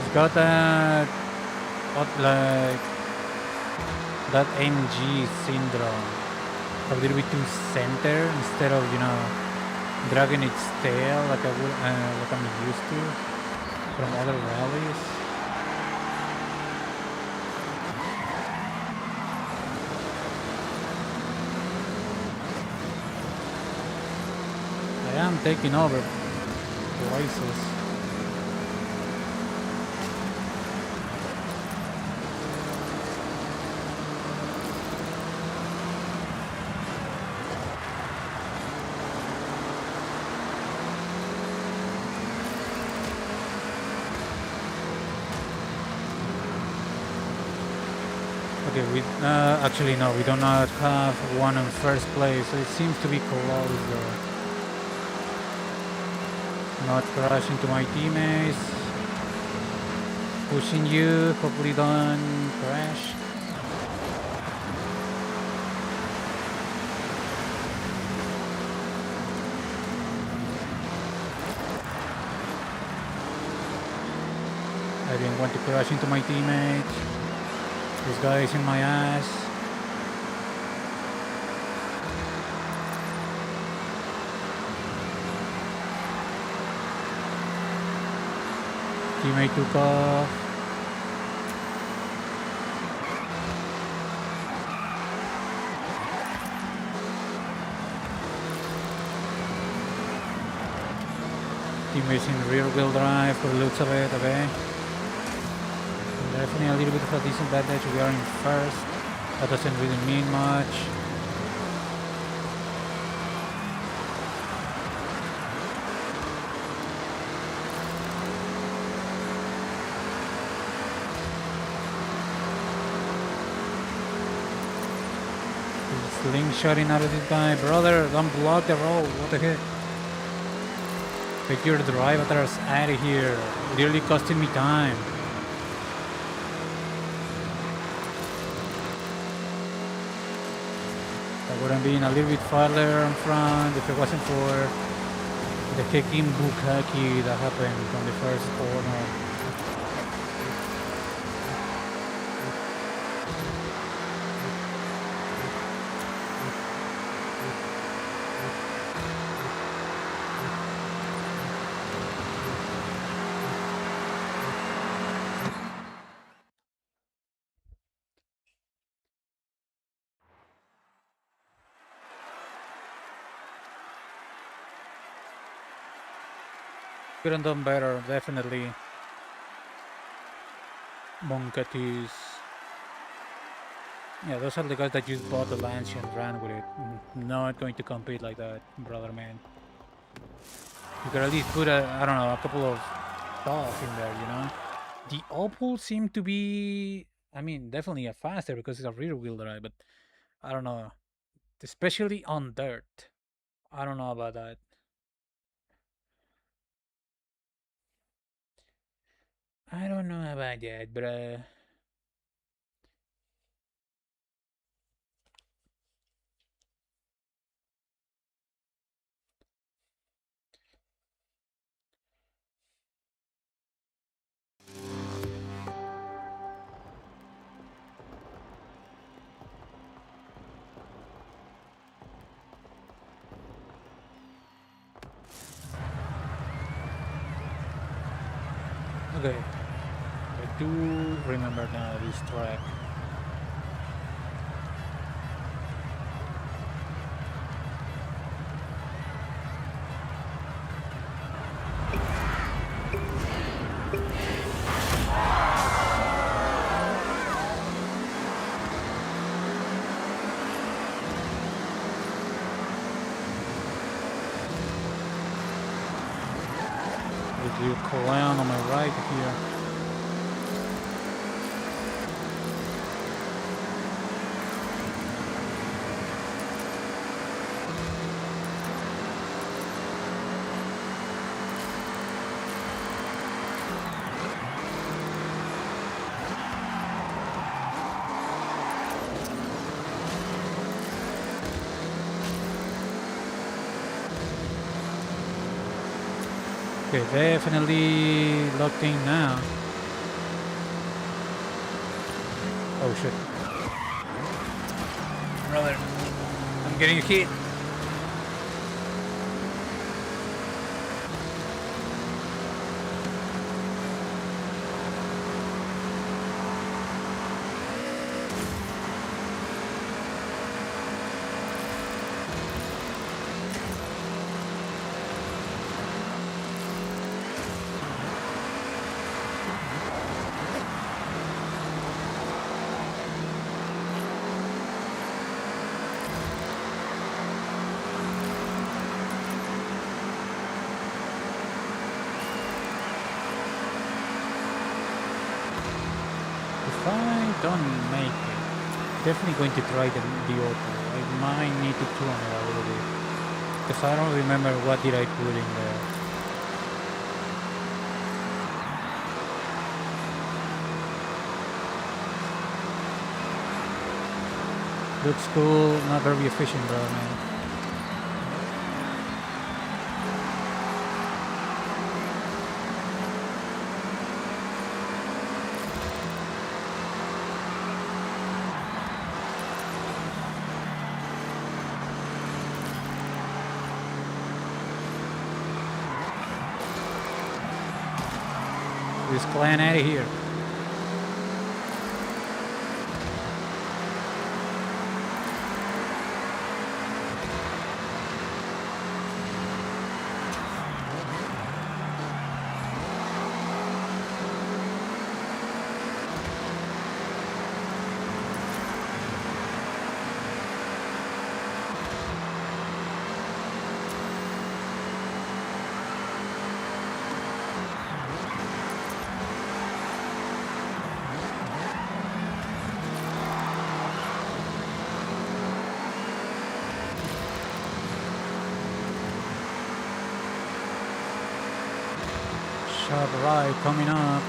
It's got that, like, that MG syndrome. A little bit too center instead of, you know, dragging its tail like like I'm used to from other rallies. I am taking over places. Okay, we actually no, we do not have one in first place. So it seems to be close though. Not crash into my teammates. Pushing you. Hopefully don't crash. I didn't want to crash into my teammates. This guy is in my ass. Teammate took off. Teammates in rear wheel drive for the looks of it, okay. Definitely a little bit of a disadvantage. We are in first. That doesn't really mean much. Slingshotting out of this guy. Brother, don't block the road. What the heck? Take your drivers out of here. Really costing me time. I would have been a little bit farther in front if it wasn't for the kicking bukkake that happened on the first corner. Could have done better, definitely. Monkeys. Yeah, those are the guys that just bought the Lancia and ran with it. Not going to compete like that, brother man. You could at least put I don't know, a couple of stuff in there, you know? The Opal seemed to be, I mean, definitely a faster because it's a rear wheel drive, but I don't know. Especially on dirt. I don't know about that. I don't know about that, but okay. I do remember now this track. With the clown on my right here. Okay, definitely locked in now. Oh shit. Brother, I'm getting hit. If I don't make it, definitely going to try the auto. I might need to tune it a little bit. Because I don't remember what did I put in there. Looks cool, not very efficient though, man. This clan out of here. Sharp right coming up.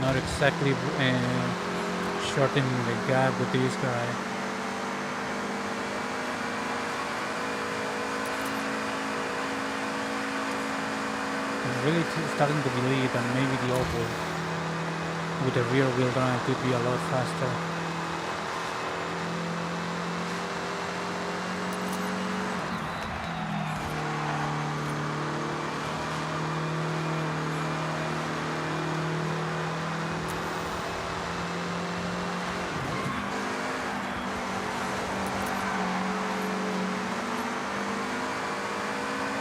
Not exactly shortening the gap with this guy. I'm really starting to believe that maybe the Opel with the rear wheel drive could be a lot faster.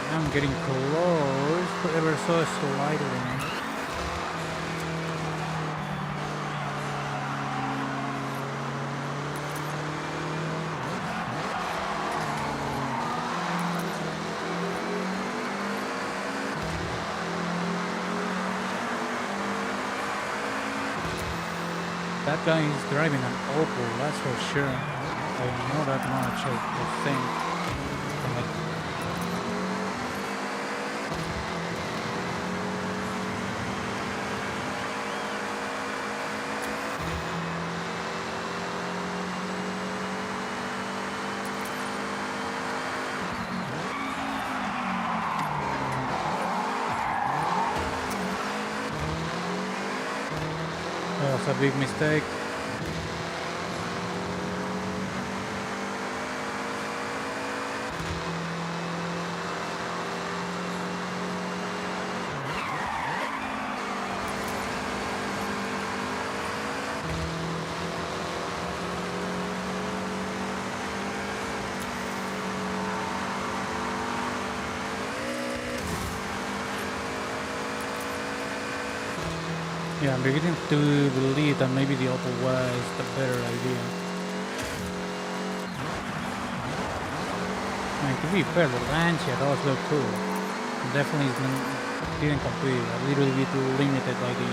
I'm getting close, but ever so slightly. That guy is driving an Opel, that's for sure. I know that much, I think. Was a big mistake. Yeah, I'm beginning to believe that maybe the Opel was the better idea. I mean, to be fair, the Lancia does look cool. Definitely didn't compete. A little bit limited by the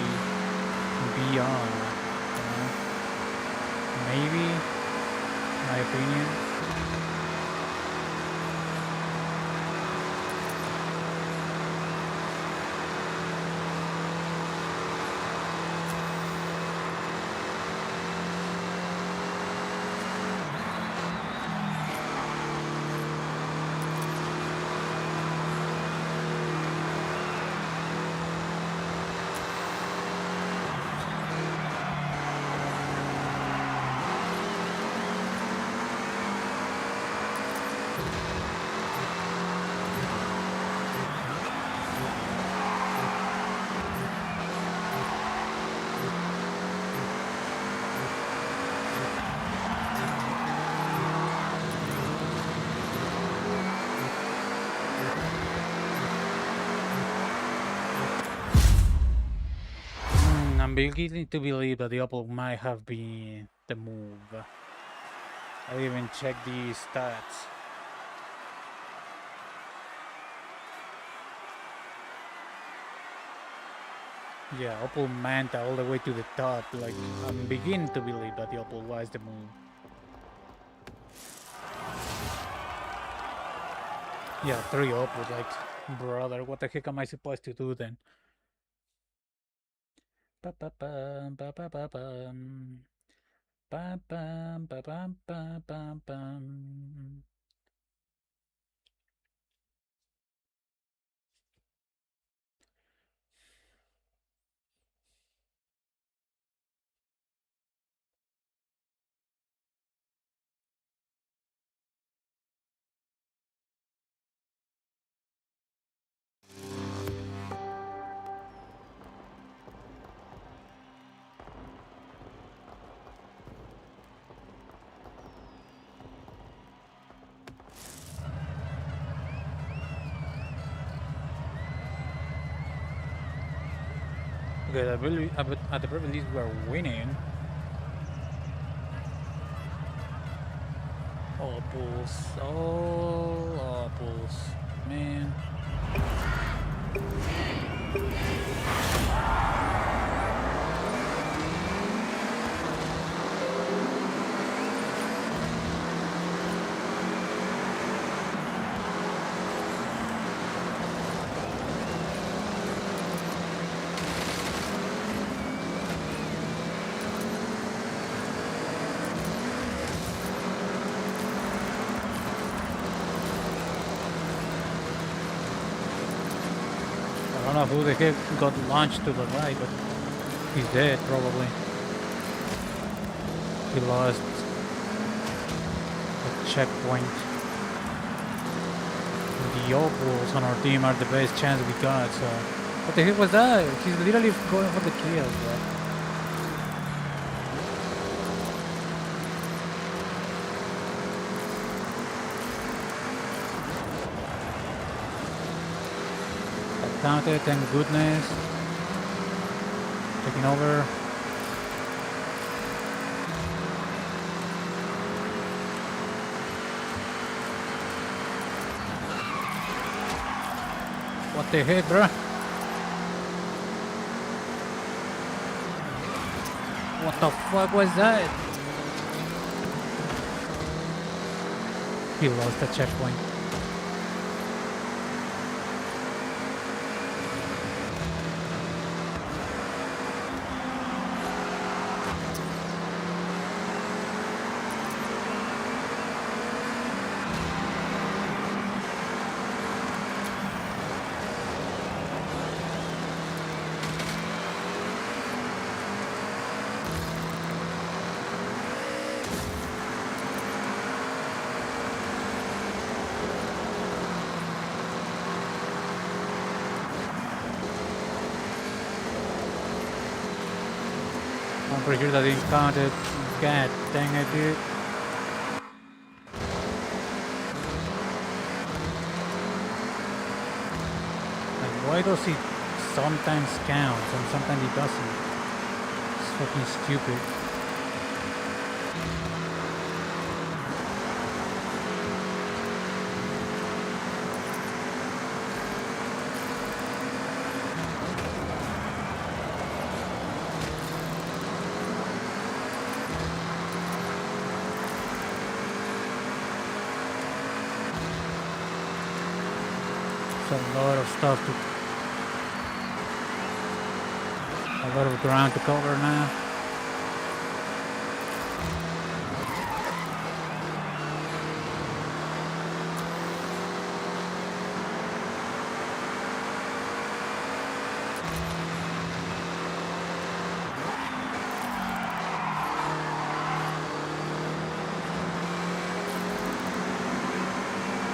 BR. You know? Maybe, my opinion. I'm beginning to believe that the Opel might have been the move. I didn't even check the stats. Yeah, Opel Manta all the way to the top. Like, I'm beginning to believe that the Opel was the move. Yeah, 3 Opels, like, brother, what the heck am I supposed to do then? Ba-ba-bum, ba-ba-ba-bum. Ba-bum, ba-bum, ba-bum, bum. Okay, at the very least we're winning. Opels, oh, Opels, man. I don't know who the heck got launched to the right, but he's dead probably. He lost a checkpoint. The Opels on our team are the best chance we got, so... What the heck was that? He's literally going for the kill, bro. That counted, thank goodness. Taking over. What the heck, bro? What the fuck was that? He lost the checkpoint. I'm pretty sure that didn't count it. God dang it, dude. Like, why does it sometimes count and sometimes it doesn't? It's fucking stupid. A lot of stuff to, a lot of ground to cover now.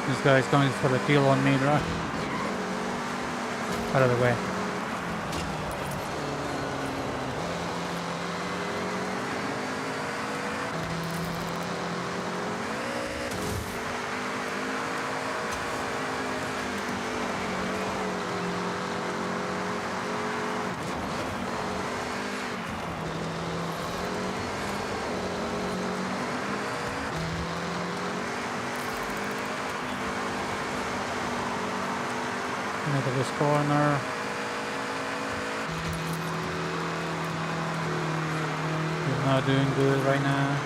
This guy's coming for the kill on me, bro. Out of the way. Into this corner. He's not doing good right now.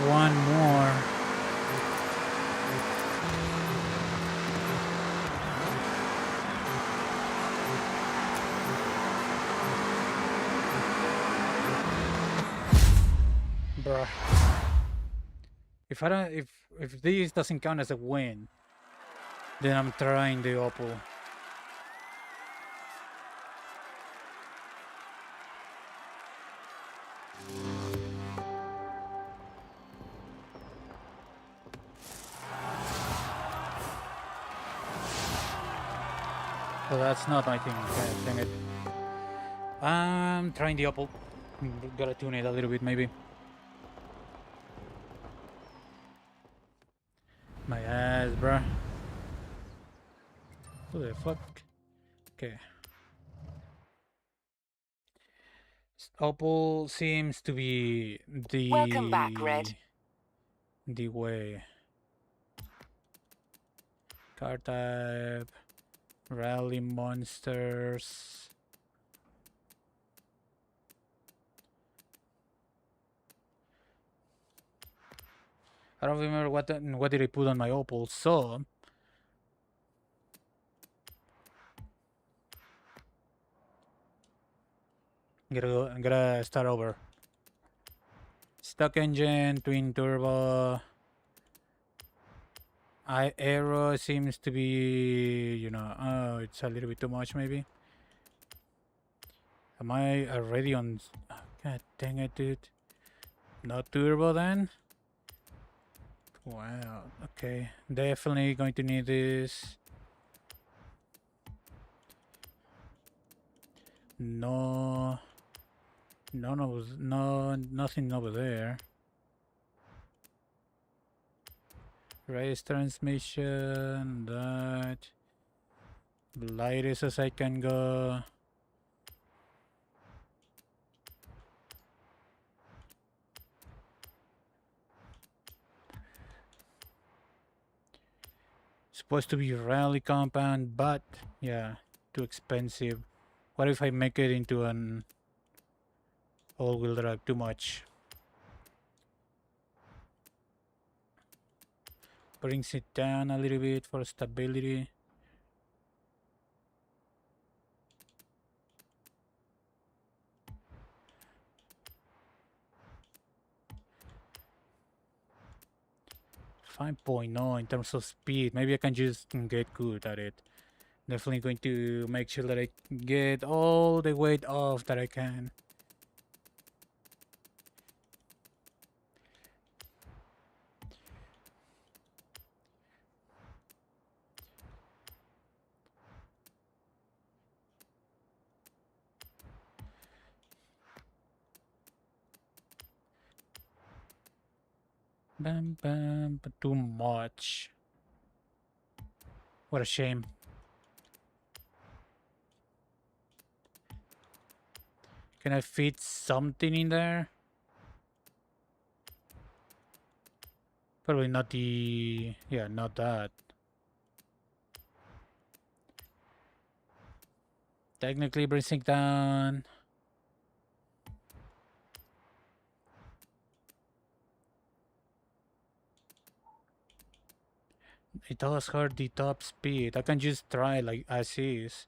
One more. Bruh. If I don't, if this doesn't count as a win, then I'm trying the Opal. Well, that's not my thing. Okay, dang it. I'm trying the Opal. Gotta tune it a little bit, maybe. My ass, bruh. Who the fuck? Okay. Opal seems to be the... Welcome back, Red. The way. Car type. Rally monsters. I don't remember what did I put on my Opal, so I'm gonna start over. Stock engine, twin turbo. Aero seems to be, you know, oh, it's a little bit too much maybe. Am I already on? Oh, God dang it, dude. Not turbo then? Wow, okay. Definitely going to need this. No. Nothing over there. Race transmission, that. Lightest as I can go. Supposed to be rally compound, but yeah, too expensive. What if I make it into an all-wheel drive? Too much. Brings it down a little bit for stability. 5.0 in terms of speed. Maybe I can just get good at it. Definitely going to make sure that I get all the weight off that I can. Bam bam, but too much. What a shame. Can I fit something in there? Probably not the... yeah, not that. Technically brings down. It does hurt the top speed. I can just try like as is.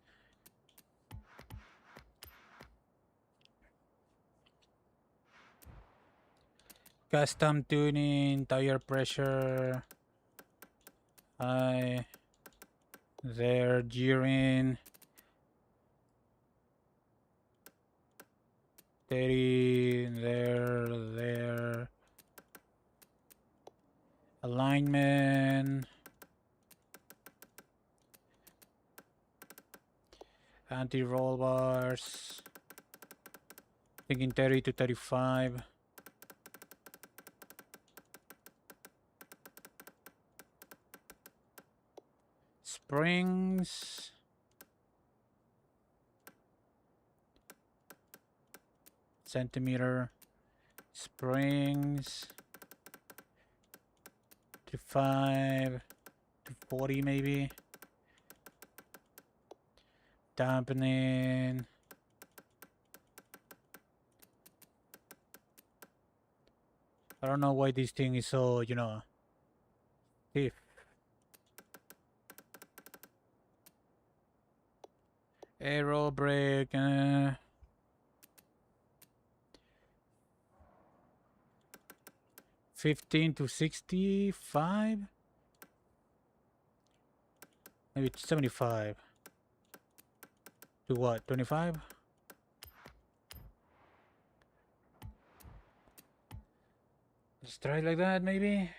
Custom tuning, tire pressure. High. There, gearing. 30, there. Alignment. Anti-roll bars. Thinking 30 to 35. Springs. Centimeter. Springs. To 5 to 40 maybe. Dampening. I don't know why this thing is so, you know, stiff. Aero brake. 15 to 65. Maybe 75. To what? 25? Let's try like that, maybe.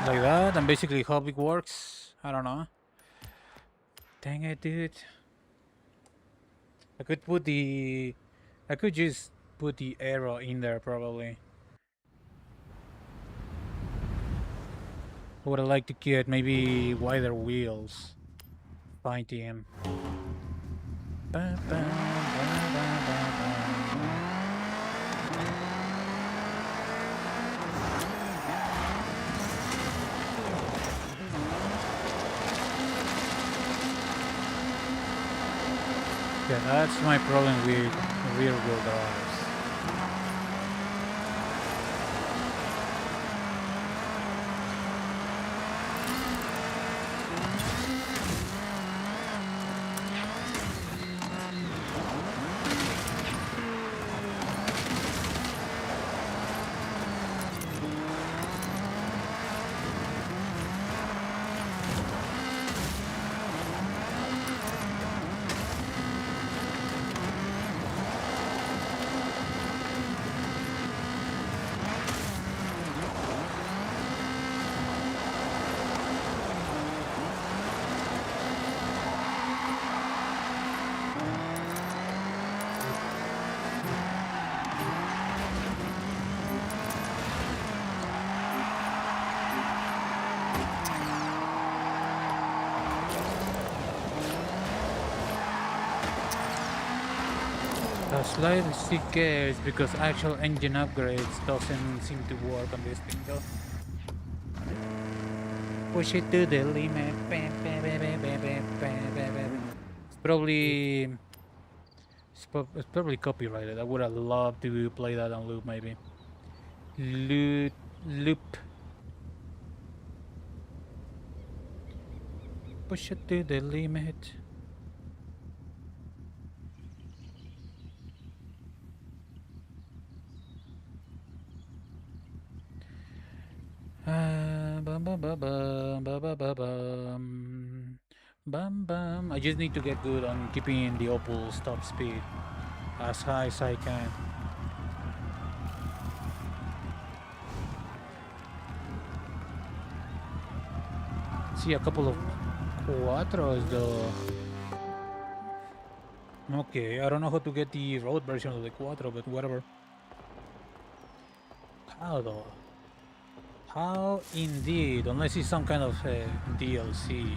Like that, and basically how it works. I don't know. Dang it, dude. I could just put the arrow in there probably. Would I like to get maybe wider wheels? Find him. Ba, ba, ba, ba, ba, ba. Yeah, that's my problem with rear wheel drives. Slightly scared because actual engine upgrades doesn't seem to work on this thing though. Push it to the limit. It's probably copyrighted. I would have loved to play that on loop maybe. Loop. Push it to the limit. Bum bum bum bum bum bum bum bum. Bum bum. I just need to get good on keeping the Opal stop speed as high as I can. See a couple of Quattros though. Okay, I don't know how to get the road version of the Quattro, but whatever. How though? How indeed? Unless it's some kind of DLC.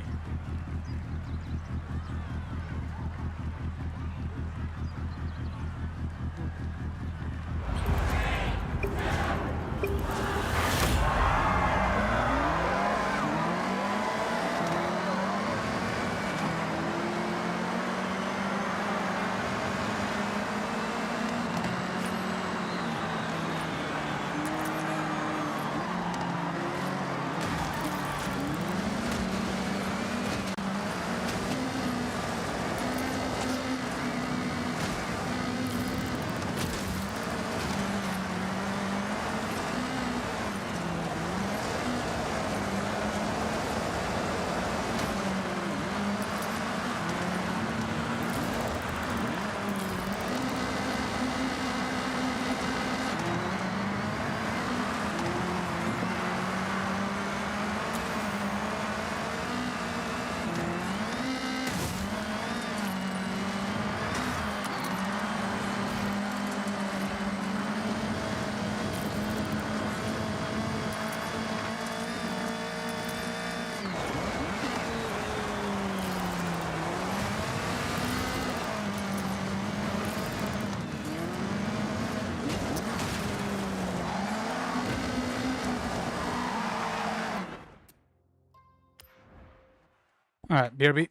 Alright, BRB.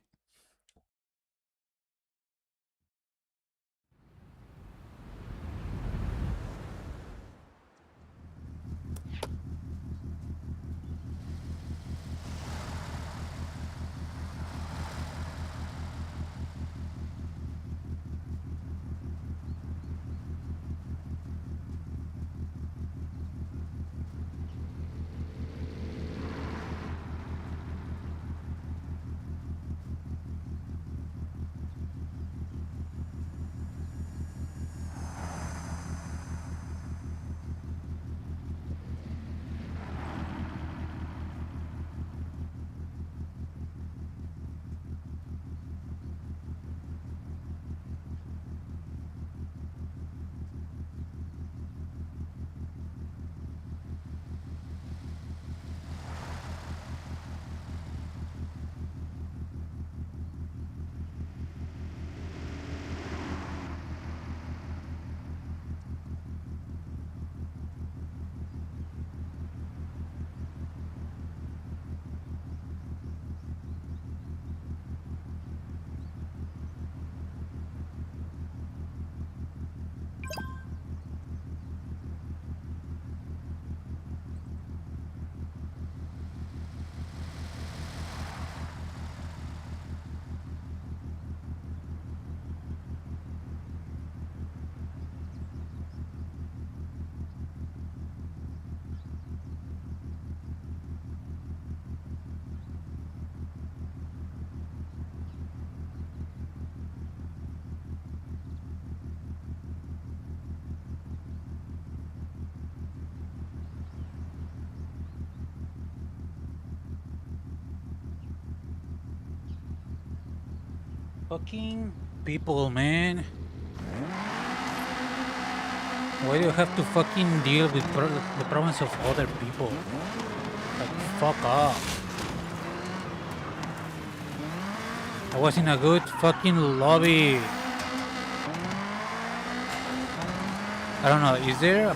Fucking people, man. Why do you have to fucking deal with the problems of other people? Like, fuck off. I was in a good fucking lobby. I don't know, is there a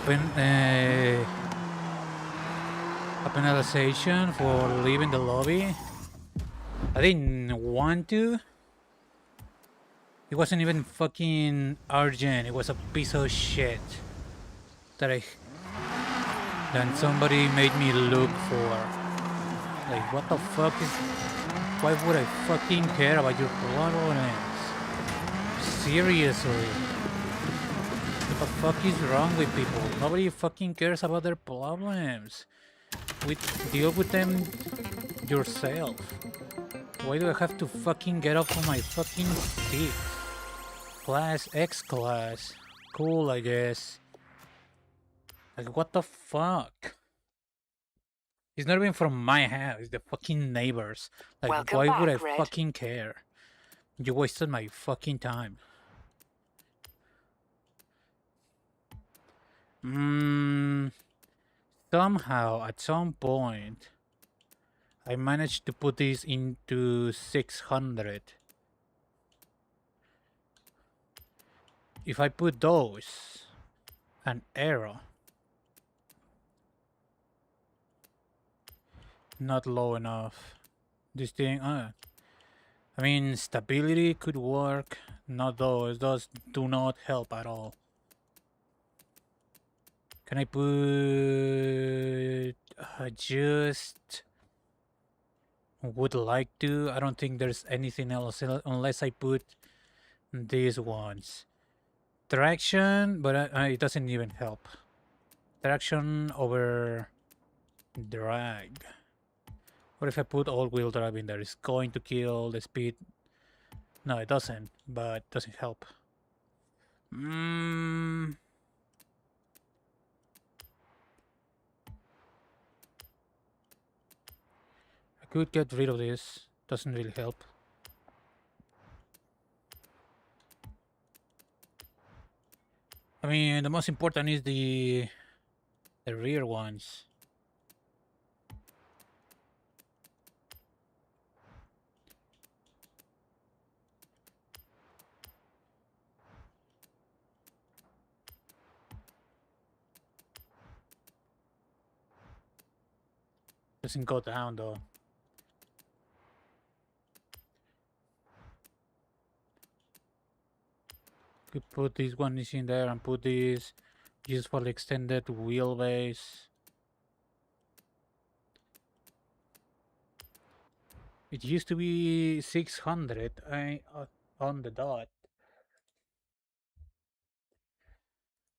penalization for leaving the lobby? I didn't want to. It wasn't even fucking urgent. It was a piece of shit that somebody made me look for. Like, what the fuck is... Why would I fucking care about your problems? Seriously. What the fuck is wrong with people? Nobody fucking cares about their problems. Deal with them yourself. Why do I have to fucking get up from my fucking seat? Class X class. Cool, I guess. Like, what the fuck? It's not even from my house, it's the fucking neighbors. Like, Welcome why would I back, Red. fucking care? You wasted my fucking time. Somehow, at some point, I managed to put this into 600. If I put those, an arrow, not low enough. This thing, I mean, stability could work. Not those. Those do not help at all. Can I put just would like to? I don't think there's anything else unless I put these ones. Traction, but it doesn't even help. Traction over drag. What if I put all-wheel drive in there? It's going to kill the speed. No, it doesn't, but it doesn't help. I could get rid of this. Doesn't really help. I mean, the most important is the rear ones. Doesn't go down though. Could put this one is in there and put this just for the extended wheelbase. It used to be 600 on the dot.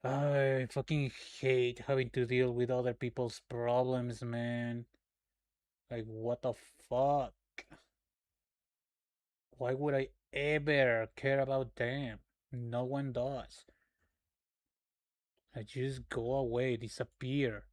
I fucking hate having to deal with other people's problems, man. Like, what the fuck? Why would I ever care about them? No one does. I just go away, disappear.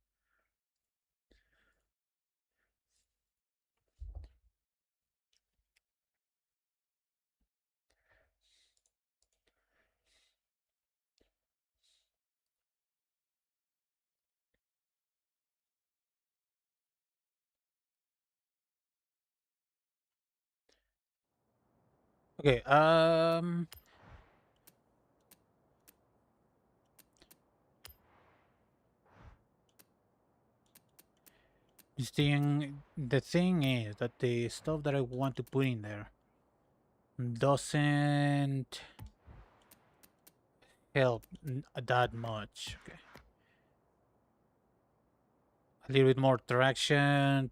Okay, the thing is that the stuff that I want to put in there doesn't help that much. Okay. A little bit more traction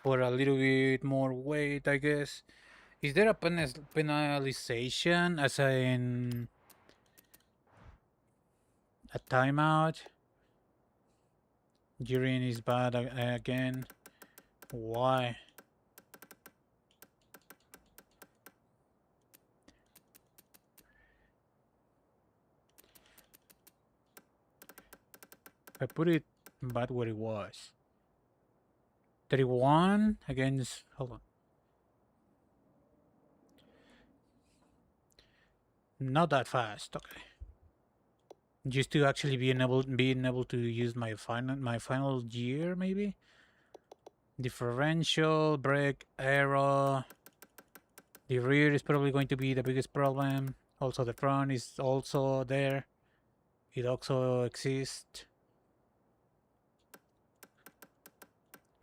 for a little bit more weight, I guess. Is there a penalization as in a timeout? Urine is bad again. Why? I put it back where it was. 31 against. Hold on. Not that fast. Okay. Just to actually being able to use my final gear, maybe. Differential, brake, aero. The rear is probably going to be the biggest problem. Also, the front is also there. It also exists.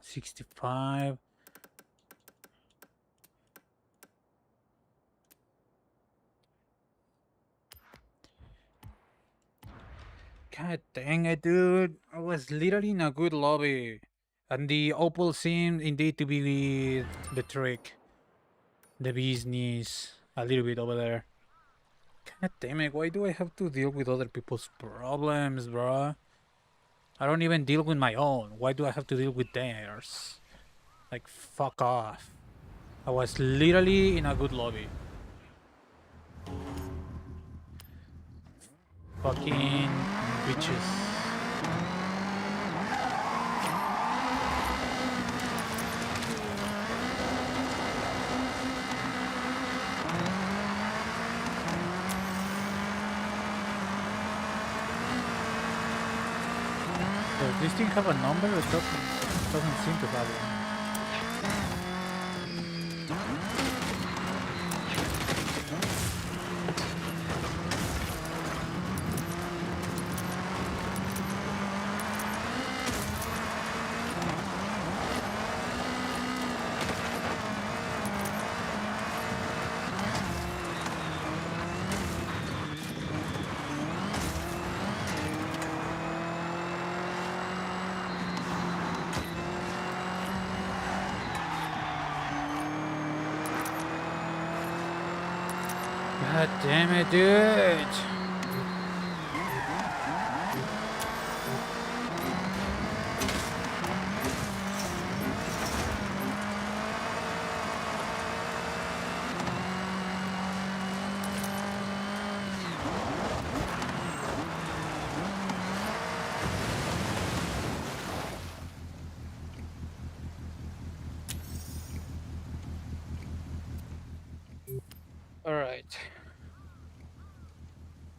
65. God dang it, dude. I was literally in a good lobby. And the Opal seemed indeed to be the trick. The business a little bit over there. God damn it, why do I have to deal with other people's problems, bruh? I don't even deal with my own. Why do I have to deal with theirs? Like, fuck off. I was literally in a good lobby. Fucking bitches. Does this thing have a number? It doesn't seem to have one. God damn it, dude! Alright.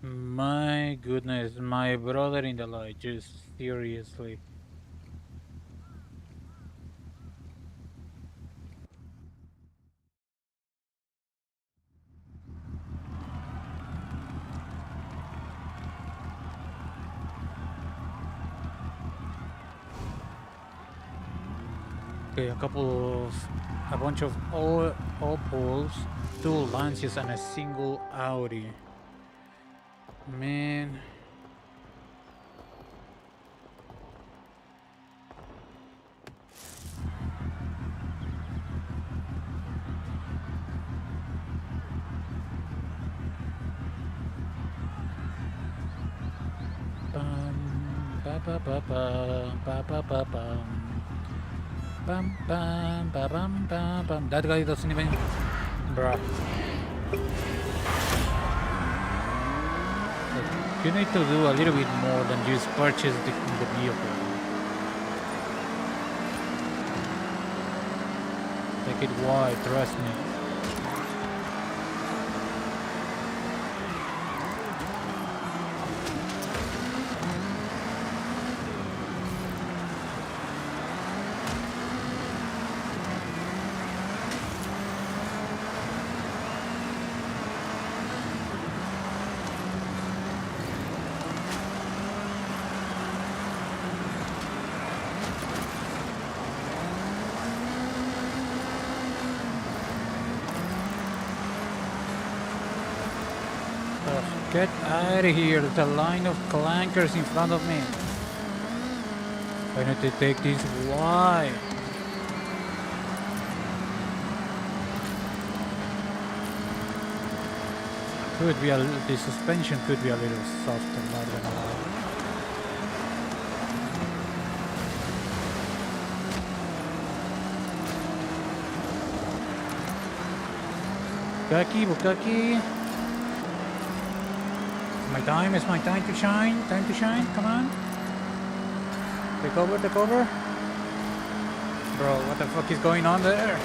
My goodness, my brother in the light, just seriously. Okay, a bunch of all poles, 2 Lancias and a single Audi. Man. Bum, ba ba ba ba ba ba ba bum. Bum bum ba bum bum bum. That guy doesn't even, bruh. Like, you need to do a little bit more than just purchase the vehicle. Take it wide, trust me. Get out of here, there's a line of clankers in front of me. I need to take this wide. Could be the suspension could be a little softer, not gonna lie. Bukaki. It's my time to shine. Time to shine. Come on. Take over. Bro, what the fuck is going on there?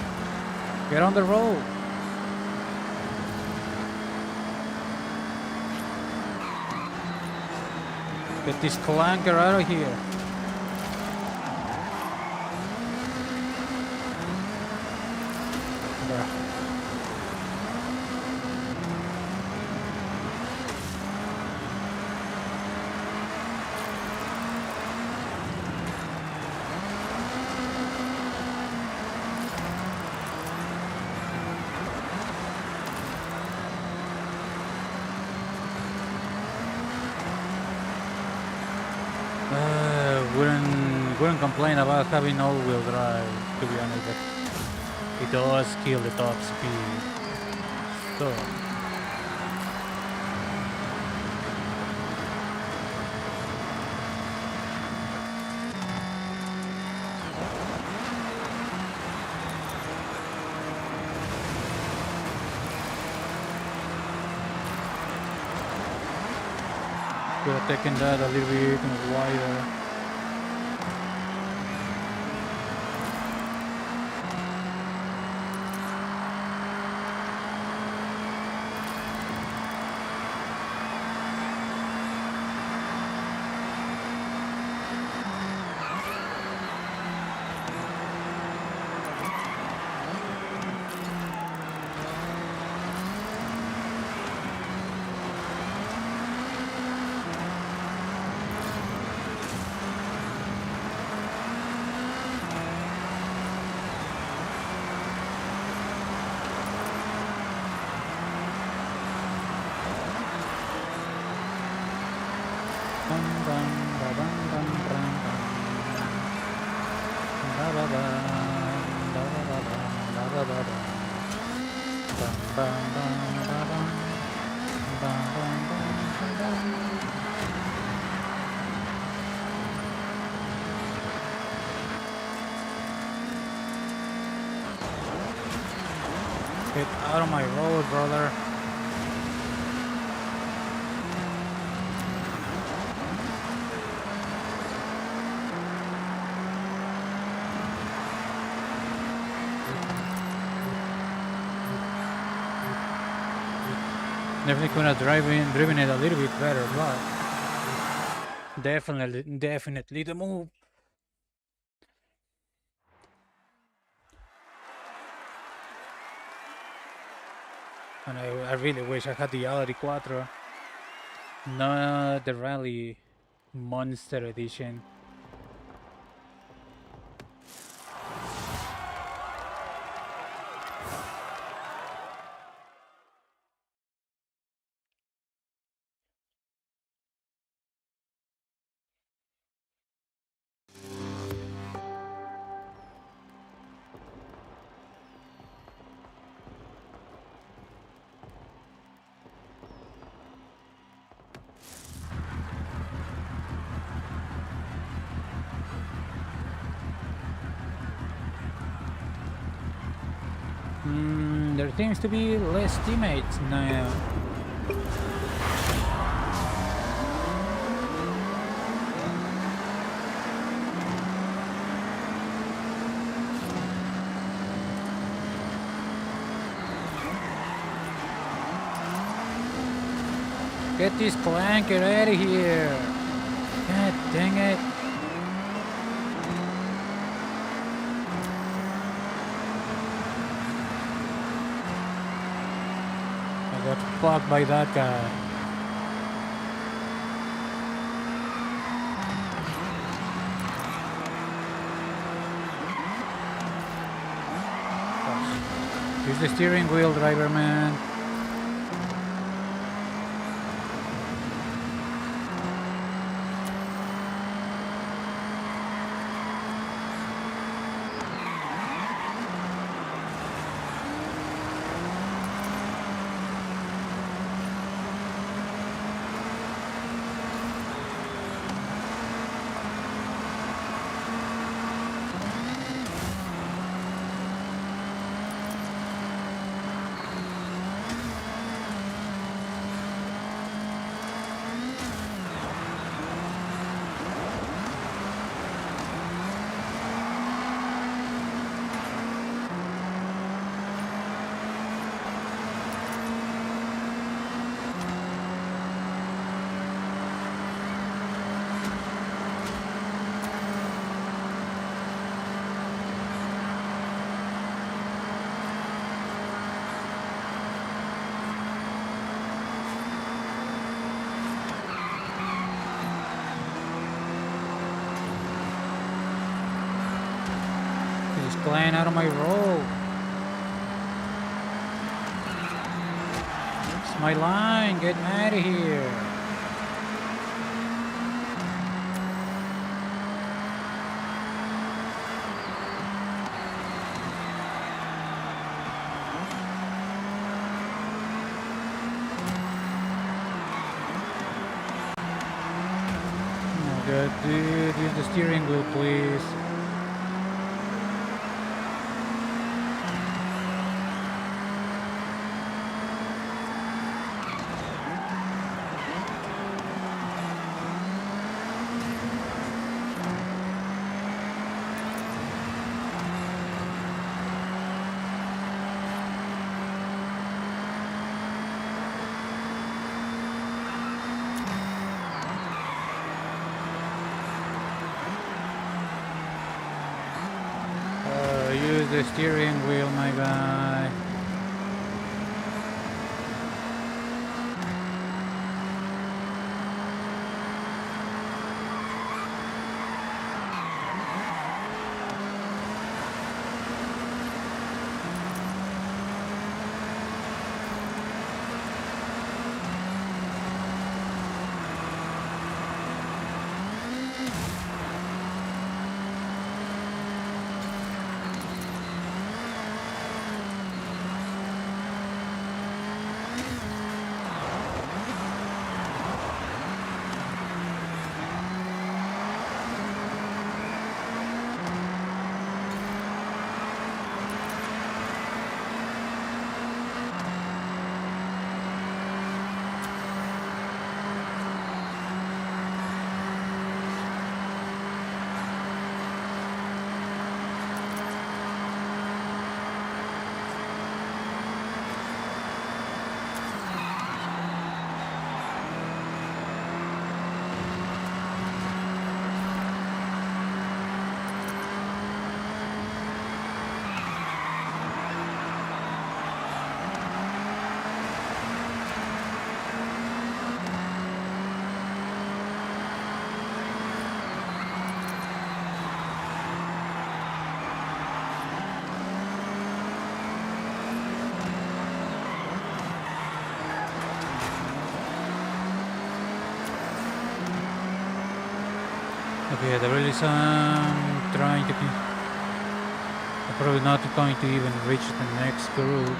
Get on the road. Get this clanker out of here. Bruh. Wouldn't complain about having all-wheel drive, to be honest. It does kill the top speed. So could have taken that a little bit wider. Get out of my road, brother. Definitely could have driven it a little bit better, but definitely the move. And I really wish I had the Audi Quattro, not the Rally Monster Edition. There seems to be less teammates now. Get this clanker out of here! God dang it! I got fucked by that guy. Use the steering wheel, driver man. Flying out of my road. It's my line. Get out of here. god, dude, use the steering wheel, please. Use the steering wheel, my guy. Okay, the really trying to. I'm probably not going to even reach the next group.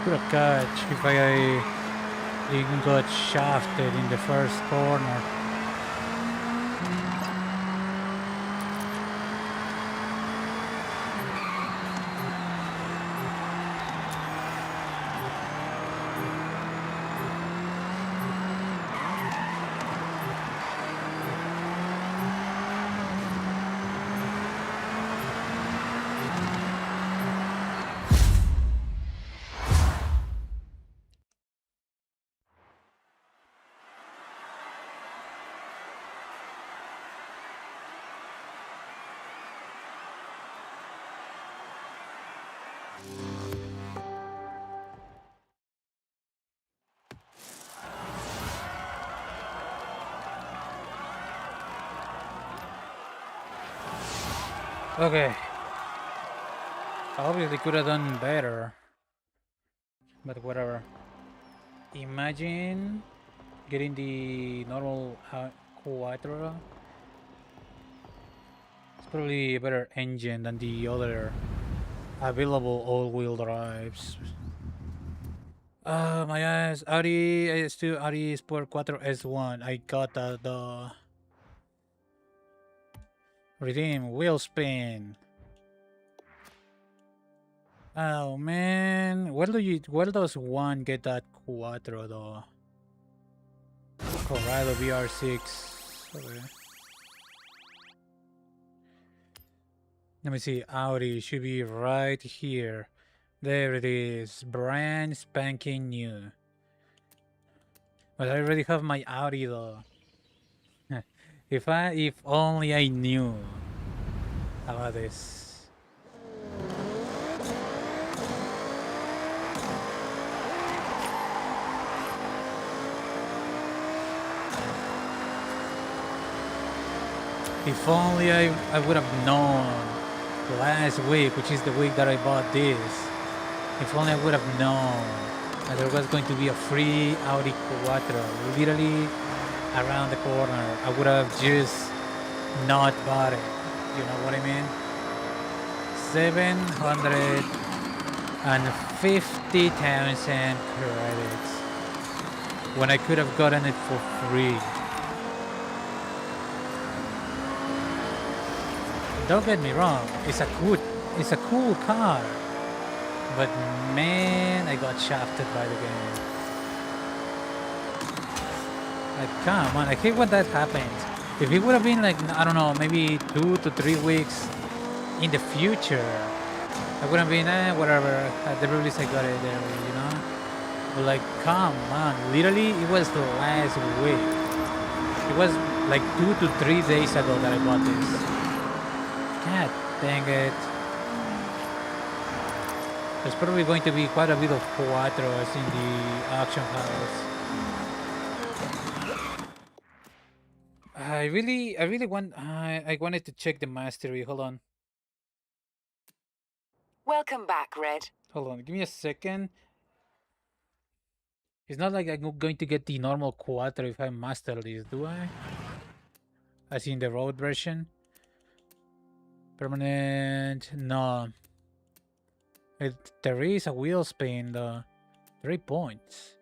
Could have catch if I didn't got shafted in the first corner. Okay. Obviously could have done better. But whatever. Imagine getting the normal Quattro. It's probably a better engine than the other available all-wheel drives. My ass, Audi S2, Audi Sport Quattro S1. I got the redeem wheel spin. Oh man, where does one get that Quattro though? Corrado VR6. Okay. Let me see. Audi should be right here. There it is. Brand spanking new. But I already have my Audi though. If only I knew about this. If only I would have known last week, which is the week that I bought this. If only I would have known that there was going to be a free Audi Quattro literally around the corner. I would have just not bought it. You know what I mean? 750,000 credits when I could have gotten it for free. Don't get me wrong, it's a cool car, but man, I got shafted by the game. Like, come on, I hate when that happens. If it would have been like, I don't know, maybe 2 to 3 weeks in the future, I would have been, whatever, at the release I got it there, you know? But like, come on, literally, it was the last week. It was like 2 to 3 days ago that I bought this. God dang it. There's probably going to be quite a bit of Quattros in the auction house. I wanted to check the mastery. Hold on. Welcome back, Red. Hold on. Give me a second. It's not like I'm going to get the normal Quattro if I master this, do I? As in the road version? Permanent. No. There is a wheel spin though. 3 points.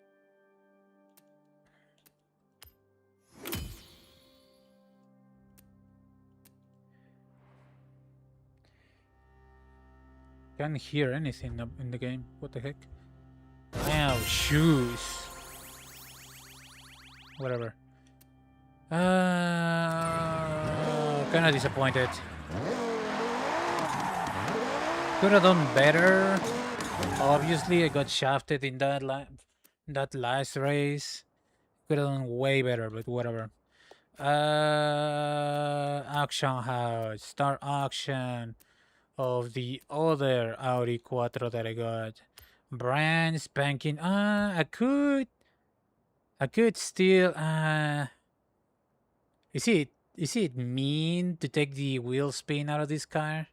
Can't hear anything in the game. What the heck? Wow, shoes. Whatever. Kinda disappointed. Could have done better. Obviously, I got shafted in that last race. Could have done way better, but whatever. Auction house. Start auction of the other Audi Quattro that I got. Brand spanking. I could still. Is it mean to take the wheel spin out of this car?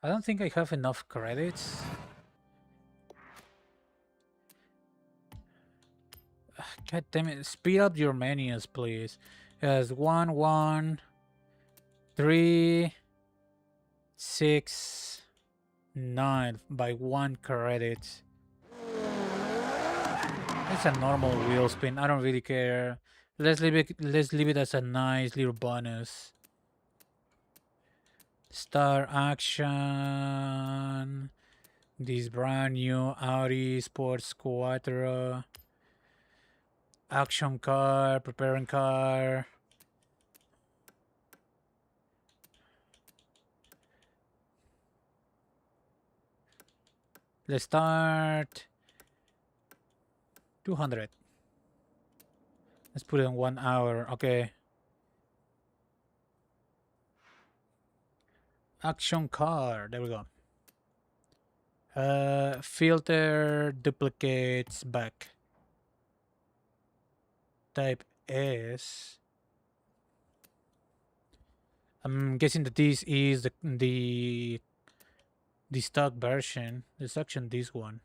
I don't think I have enough credits. God damn it! Speed up your menus, please. As 1 1 3 6 9 by 1 credit. It's a normal wheel spin. I don't really care. Let's leave it as a nice little bonus. Star action. This brand new Audi Sports Quattro. Action car, preparing car. Let's start 200. Let's put it in 1 hour. Okay. Action car. There we go. Filter duplicates back. Type S. I'm guessing that this is the stock version. Let's action this one.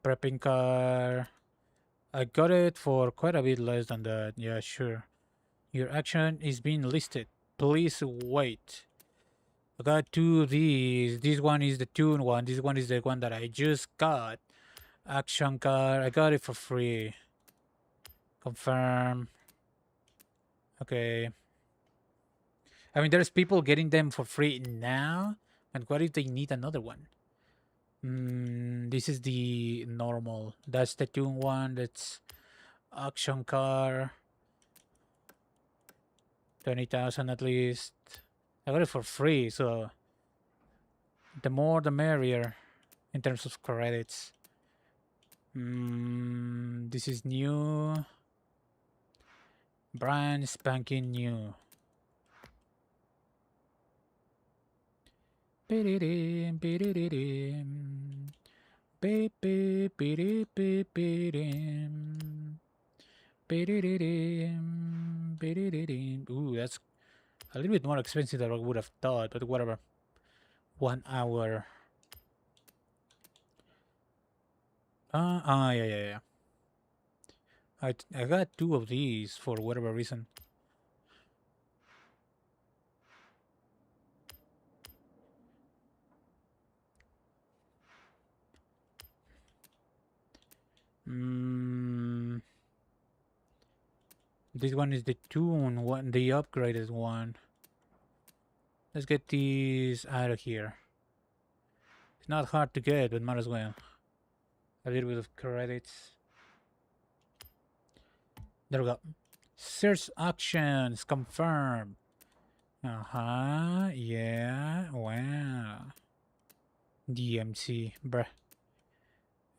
Prepping car. I got it for quite a bit less than that. Yeah, sure. Your action is being listed. Please wait. I got two of these. This one is the tune one. This one is the one that I just got. Action car. I got it for free. Confirm. Okay. I mean, there's people getting them for free now. And what if they need another one? This is the normal. That's the tune one. That's action car. 20,000 at least. I got it for free, so the more the merrier in terms of credits. This is new. Brand spanking new. Biridim, biridim. Biridim, biridim. Biridim, biridim. Ooh, that's a little bit more expensive than I would have thought, but whatever. 1 hour. Yeah, yeah, yeah. I got two of these for whatever reason. This one is the tune one, the upgraded one. Let's get these out of here. It's not hard to get, but might as well. A little bit of credits. There we go. Search actions confirmed. Yeah. Wow. DMC, bruh.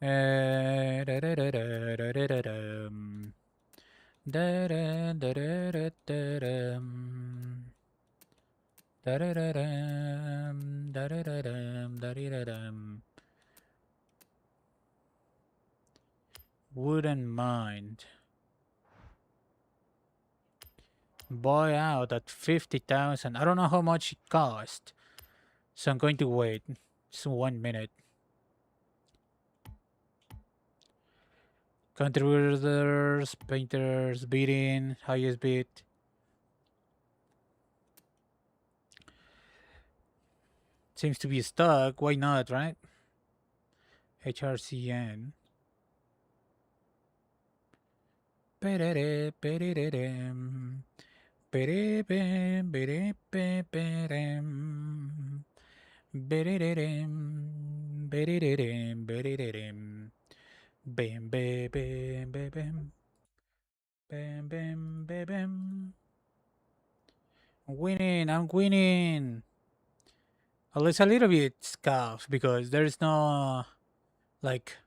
Da-da-da-da-da-da-dum. Da-da-da-da-da-da-dum. Da-da-da-dum. Da-da-da-dum. Da-da-da-dum. Wouldn't mind. Buy out at 50,000. I don't know how much it cost. So I'm going to wait. Just 1 minute. Contributors, painters, bidding, highest bid. Seems to be stuck. Why not, right? HRCN. Ba-da-da-ba-da-da-dum. Ba-da-bam, ba-da-ba-ba-dum. Ba-da-da-dum. Ba-da-da-dum. Ba-da-da-dum. Bam, bam, bam, bam, bam. Bam, bam, bam, bam. Winning, I'm winning. At least a little bit scuffed because there's no, like,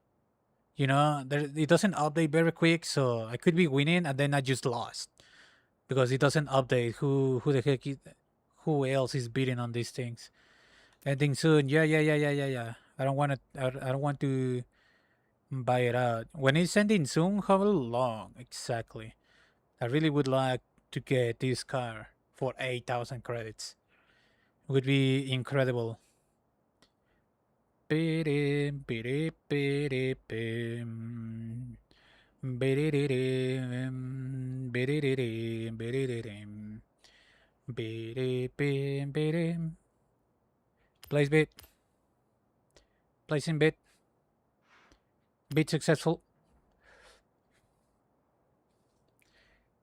it doesn't update very quick, so I could be winning and then I just lost because it doesn't update who the heck who else is bidding on these things. Ending soon. Yeah, yeah, yeah, yeah, yeah, yeah. I don't want to. I don't want to buy it out. When it's ending soon, how long exactly? I really would like to get this car for 8,000 credits. Would be incredible. Bidim, bidip, bidip, bim. Bidididim, bidididim, bidididim. Bidip, bim, bidim. Place bid. Placing bid. Bid successful.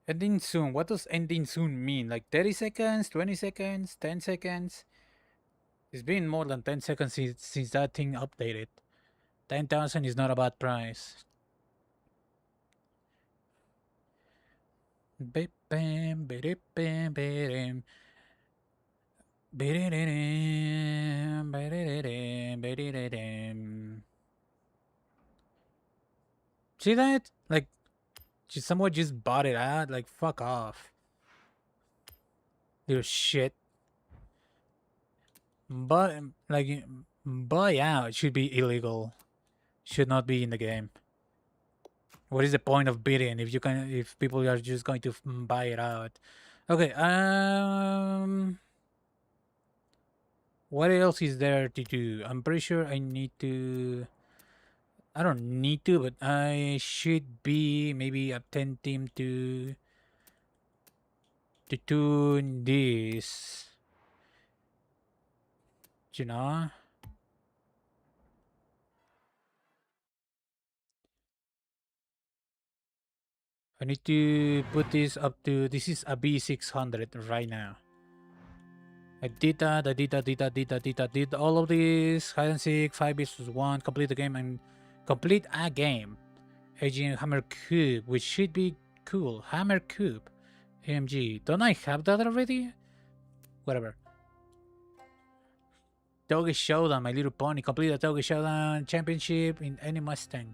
Ending soon. What does ending soon mean? Like 30 seconds, 20 seconds, 10 seconds? It's been more than 10 seconds since that thing updated. 10,000 is not a bad price. Bip bam, bidip bam, bidim. Bidididim, bidididim, bidididim. See that? Like, someone just bought it out. Like, fuck off. Little shit. But, like, buy out should be illegal. Should not be in the game. What is the point of bidding if people are just going to buy it out? Okay. What else is there to do? I'm pretty sure I need to. I don't need to, but I should be maybe attempting to tune this. You know. I need to put this up to. This is a B600 right now. I did that. I did that. Did that. Did that. Did that. Did all of this. Hide and seek. 5 vs 1. Complete the game and complete a game. Aging Hammer Cube, which should be cool. Hammer Cube. AMG. Don't I have that already? Whatever. Doggy Showdown, My Little Pony. Complete the Doggy Showdown Championship in any Mustang.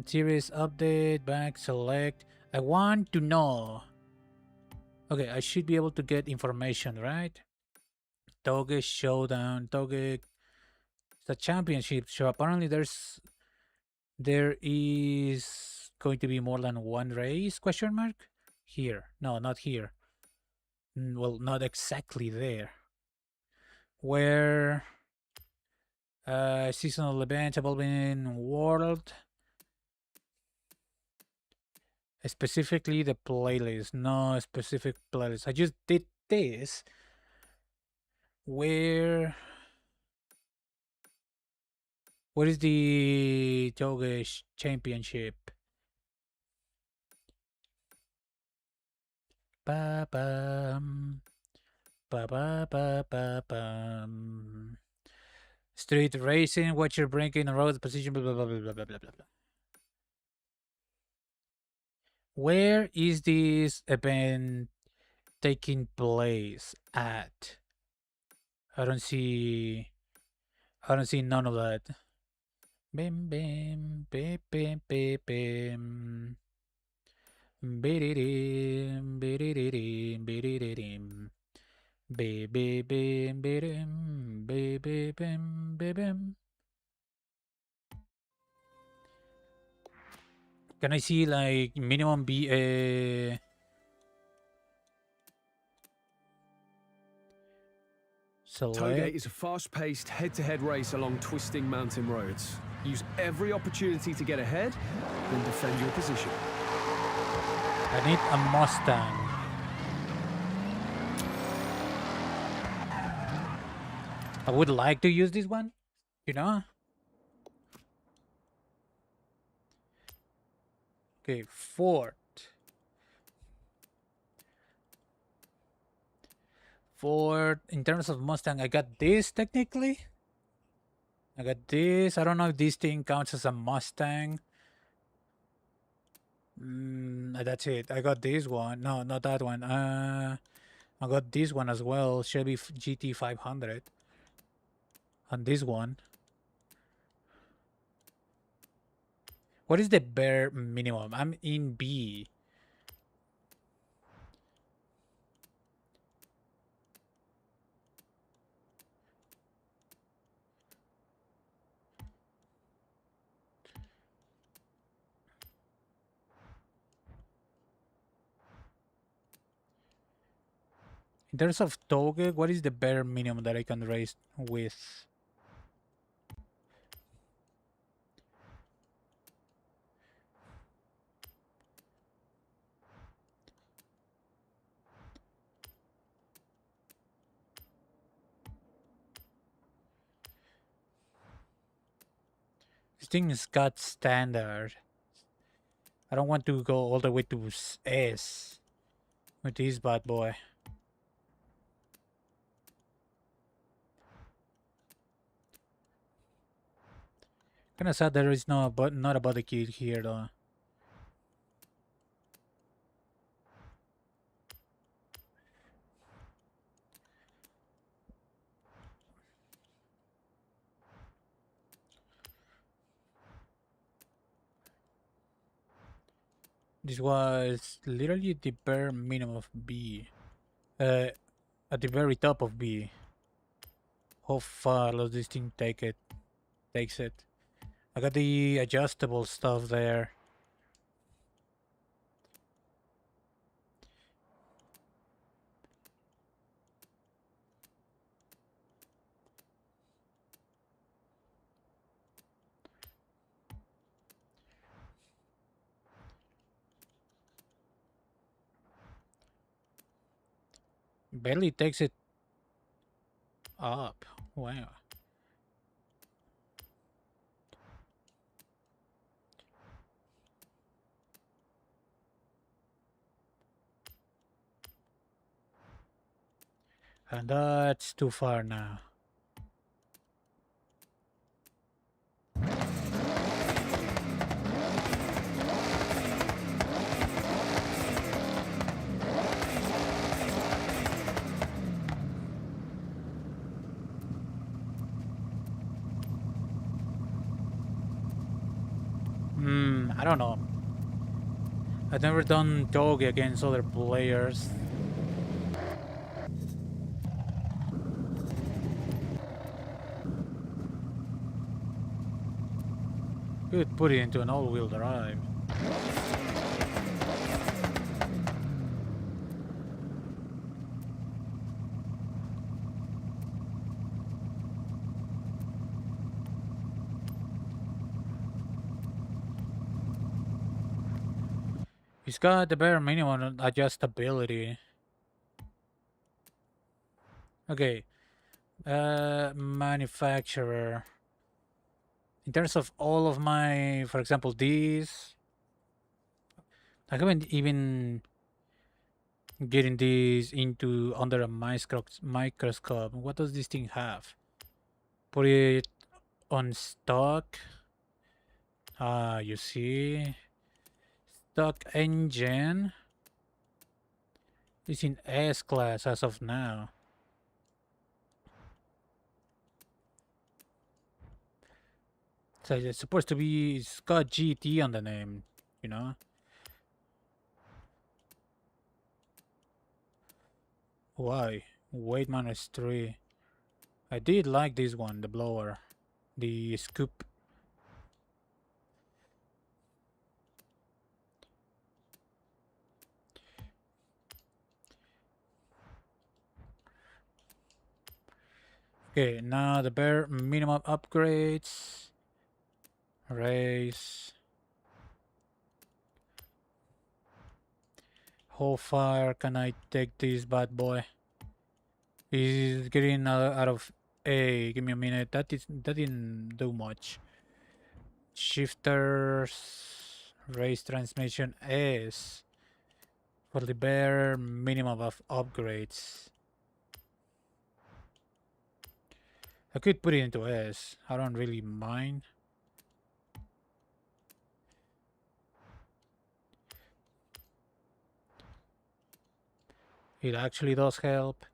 Series update. Back. Select. I want to know. Okay, I should be able to get information, right? Doggy Showdown. Doggy. It's a championship. So apparently there is going to be more than one race? Question mark. Here. No, not here. Well, not exactly there. Where seasonal events evolving world. Specifically the playlist. No specific playlist. I just did this. Where what is the Togish championship? Ba bum. Ba ba ba ba bum. Street racing, what you're bringing, road position, blah blah blah blah blah blah blah blah. Where is this event taking place at? I don't see none of that. Bim bim bim bim bim bim. Biririm biririm biririm. Baby bim birim baby bim bim. Can I see like minimum B Tollgate is select? a fast-paced, head-to-head race along twisting mountain roads. Use every opportunity to get ahead, then defend your position. I need a Mustang. I would like to use this one, you know? Okay, Ford. Ford, in terms of Mustang, I got this technically. I got this. I don't know if this thing counts as a Mustang. That's it. I got this one. No, not that one. I got this one as well. Chevy GT 500. And this one. What is the bare minimum? I'm in B. In terms of Toge, what is the bare minimum that I can race with? This thing is got standard. I don't want to go all the way to S with this bad boy. Kinda sad there is not a body kit here though. This was literally the bare minimum of B. At the very top of B. How far does this thing takes it? I got the adjustable stuff there. Barely takes it up. Wow. And that's too far now. I don't know. I've never done doggy against other players. Could put it into an all-wheel drive. It's got the bare minimum adjustability. Okay. Manufacturer. In terms of all of my, for example, these, I haven't even getting these into under a microscope. What does this thing have? Put it on stock. You see, stock engine is in S class as of now. So it's supposed to be, it's got GT on the name, you know? Why? Weight -3. I did like this one, the blower. The scoop. Okay, now the bare minimum upgrades. Race. How far can I take this bad boy? He's getting out of A. Give me a minute. That didn't do much. Shifters, race transmission S for the bare minimum of upgrades. I could put it into S. I don't really mind. It actually does help.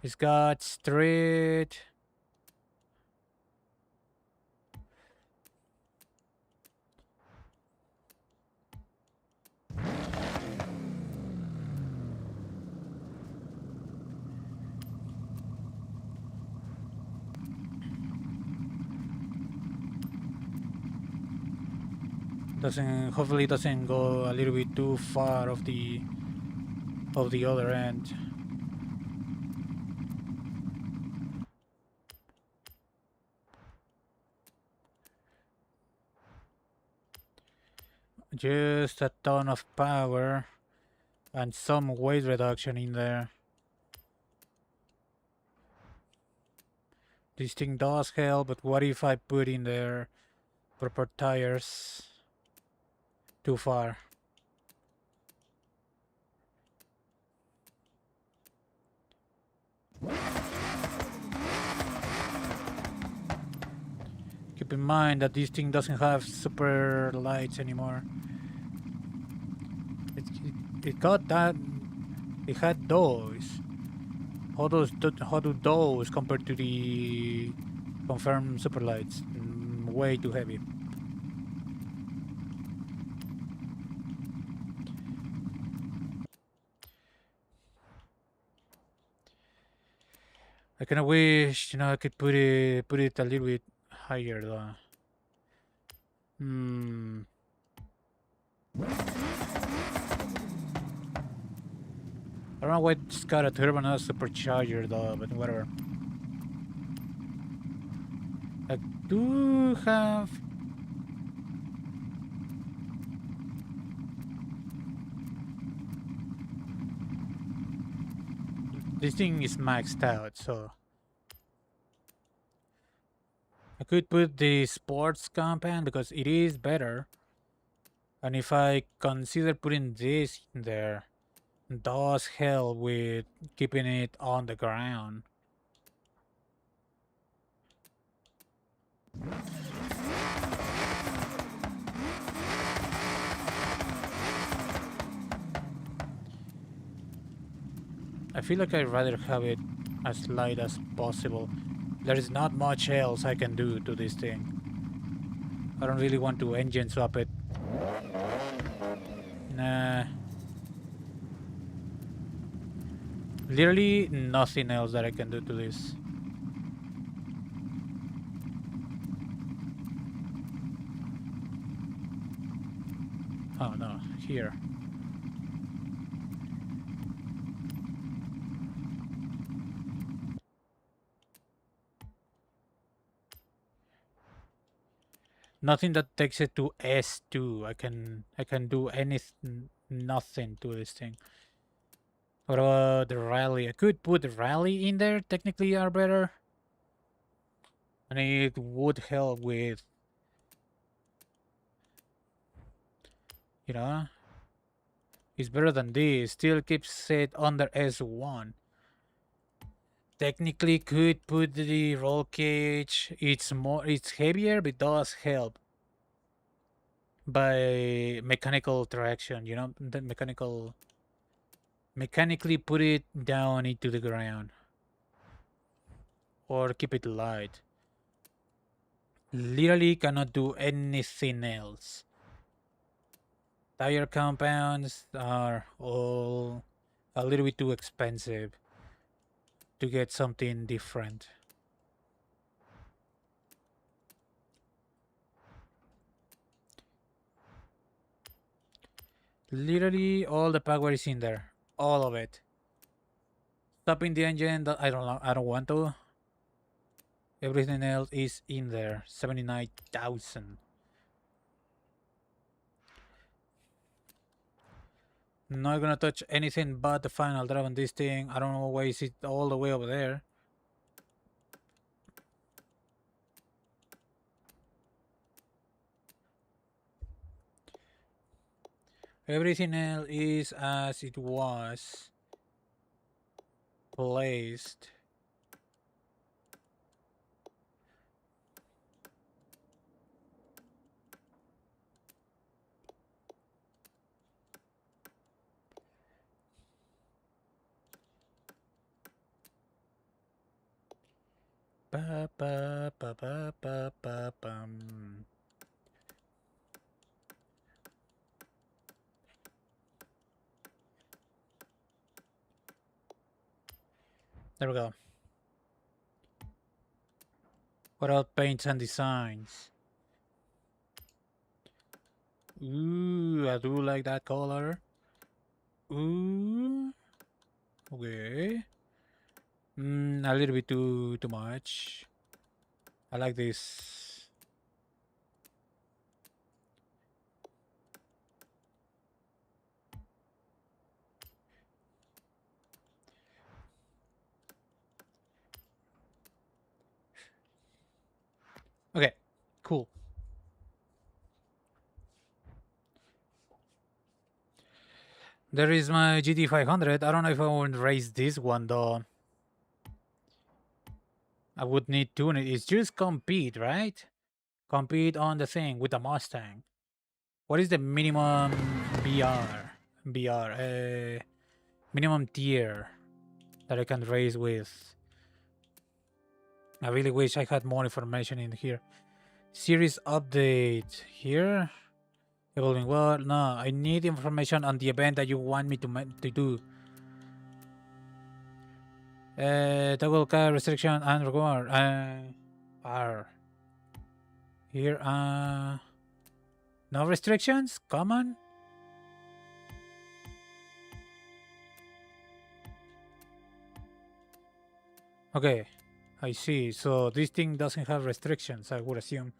It's got street. Hopefully doesn't go a little bit too far of the other end. Just a ton of power and some weight reduction in there. This thing does help, but what if I put in there proper tires? Too far. Keep in mind that this thing doesn't have super lights anymore. It got that. It had those. How do those compare to the confirmed super lights? Way too heavy. I kind of wish, I could put it a little bit higher though. Hmm. I don't know why it's got a turbo, not a supercharger though, but whatever. I do have... This thing is maxed out, so... I could put the sports compound because it is better. And if I consider putting this in there, does help with keeping it on the ground. I feel like I'd rather have it as light as possible. There is not much else I can do to this thing. I don't really want to engine swap it. Nah. Literally nothing else that I can do to this. Oh no, here. Nothing that takes it to S2. I can do anything, nothing to this thing. What about the rally? I could put the rally in there. Technically, are better, and it would help with, you know, it's better than this. Still keeps it under S1. Technically, could put the roll cage. It's heavier, but does help by mechanical traction. You know, the mechanically put it down into the ground or keep it light. Literally cannot do anything else. Tire compounds are all a little bit too expensive to get something different. Literally all the power is in there. All of it. Stopping the engine, I don't know, I don't want to. Everything else is in there. 79,000. Not gonna touch anything but the final drive on this thing. I don't know why is it all the way over there. Everything else is as it was placed. Ba, ba, ba, ba, ba, ba, bum. There we go. What about paints and designs? Ooh, I do like that color. Ooh. Okay. A little bit too much. I like this. Okay, cool. There is my GT500. I don't know if I want to race this one though. I would need to. It's just compete, right? Compete on the thing with the Mustang. What is the minimum minimum tier that I can race with? I really wish I had more information in here. Series update here. Evolving world. No, I need information on the event that you want me to do. Toggle car restriction and reward. R. Here. No restrictions? Come on. Okay, I see. So this thing doesn't have restrictions, I would assume.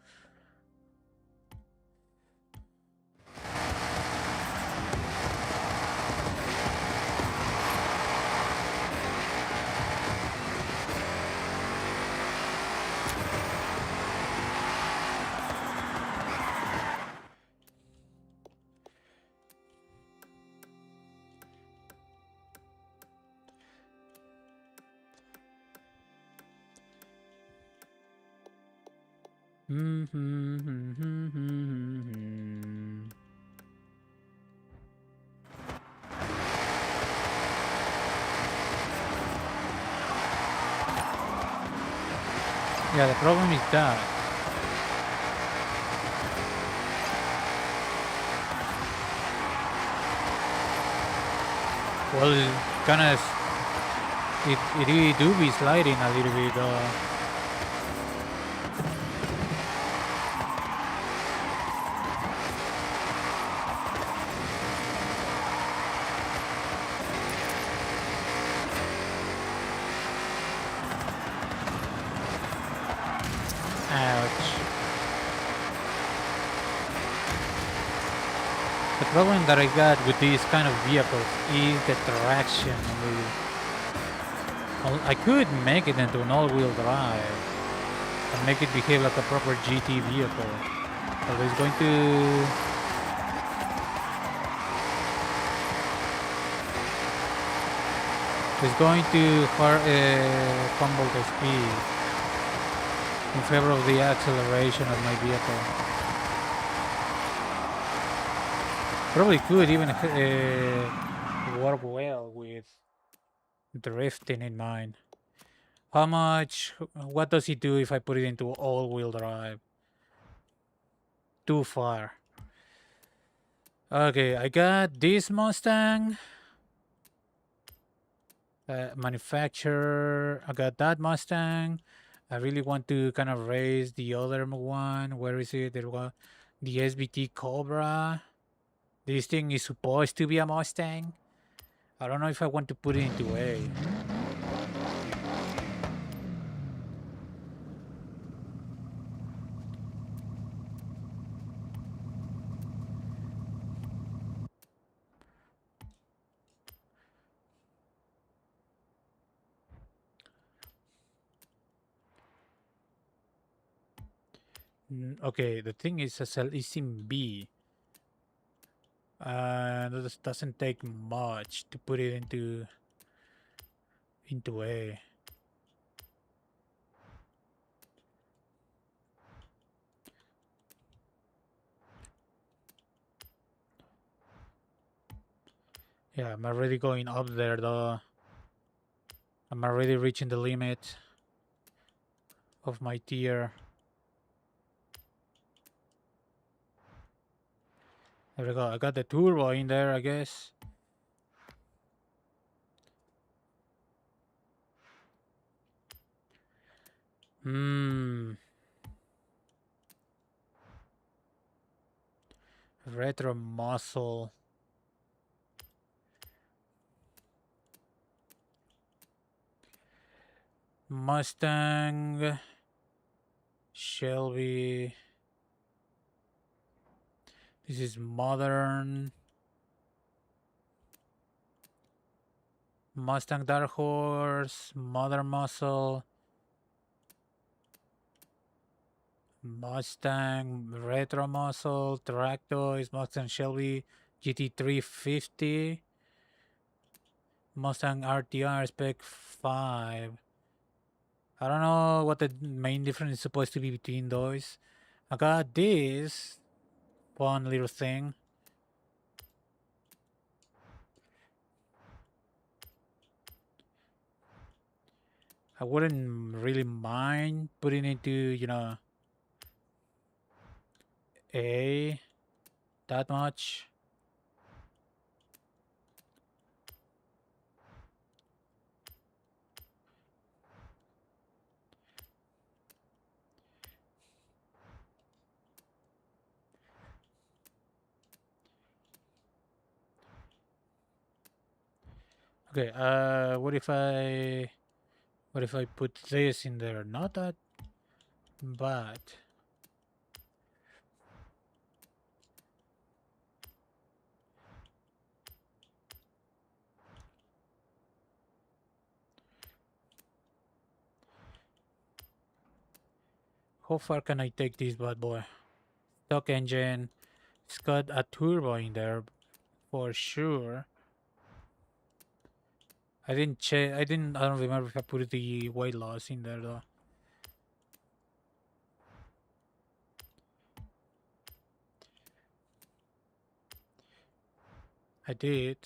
Yeah, the problem is that. Well, kind of, it do be sliding a little bit. Ouch. The problem that I got with these kind of vehicles is the traction. I could make it into an all-wheel drive and make it behave like a proper GT vehicle. But it's going to... It's going to fumble the speed in favor of the acceleration of my vehicle. Probably could even work well with drifting in mind. How much? What does it do if I put it into all-wheel drive? Too far. Okay, I got this Mustang. Manufacturer. I got that Mustang. I really want to kind of raise the other one. Where is it? The SBT Cobra. This thing is supposed to be a Mustang. I don't know if I want to put it into A. Okay, the thing is, it's in B. That doesn't take much to put it into A. Yeah, I'm already going up there though. I'm already reaching the limit of my tier. There we go. I got the turbo in there, I guess. Retro muscle. Mustang. Shelby. This is modern. Mustang Dark Horse. Modern Muscle. Mustang Retro Muscle. Tractoys. Mustang Shelby GT350. Mustang RTR Spec 5. I don't know what the main difference is supposed to be between those. I got this fun little thing. I wouldn't really mind putting into, you know, A that much. Okay, what if I put this in there? Not that bad. How far can I take this bad boy? Stock engine. It's got a turbo in there for sure. I didn't check. I don't remember if I put the weight loss in there though. I did.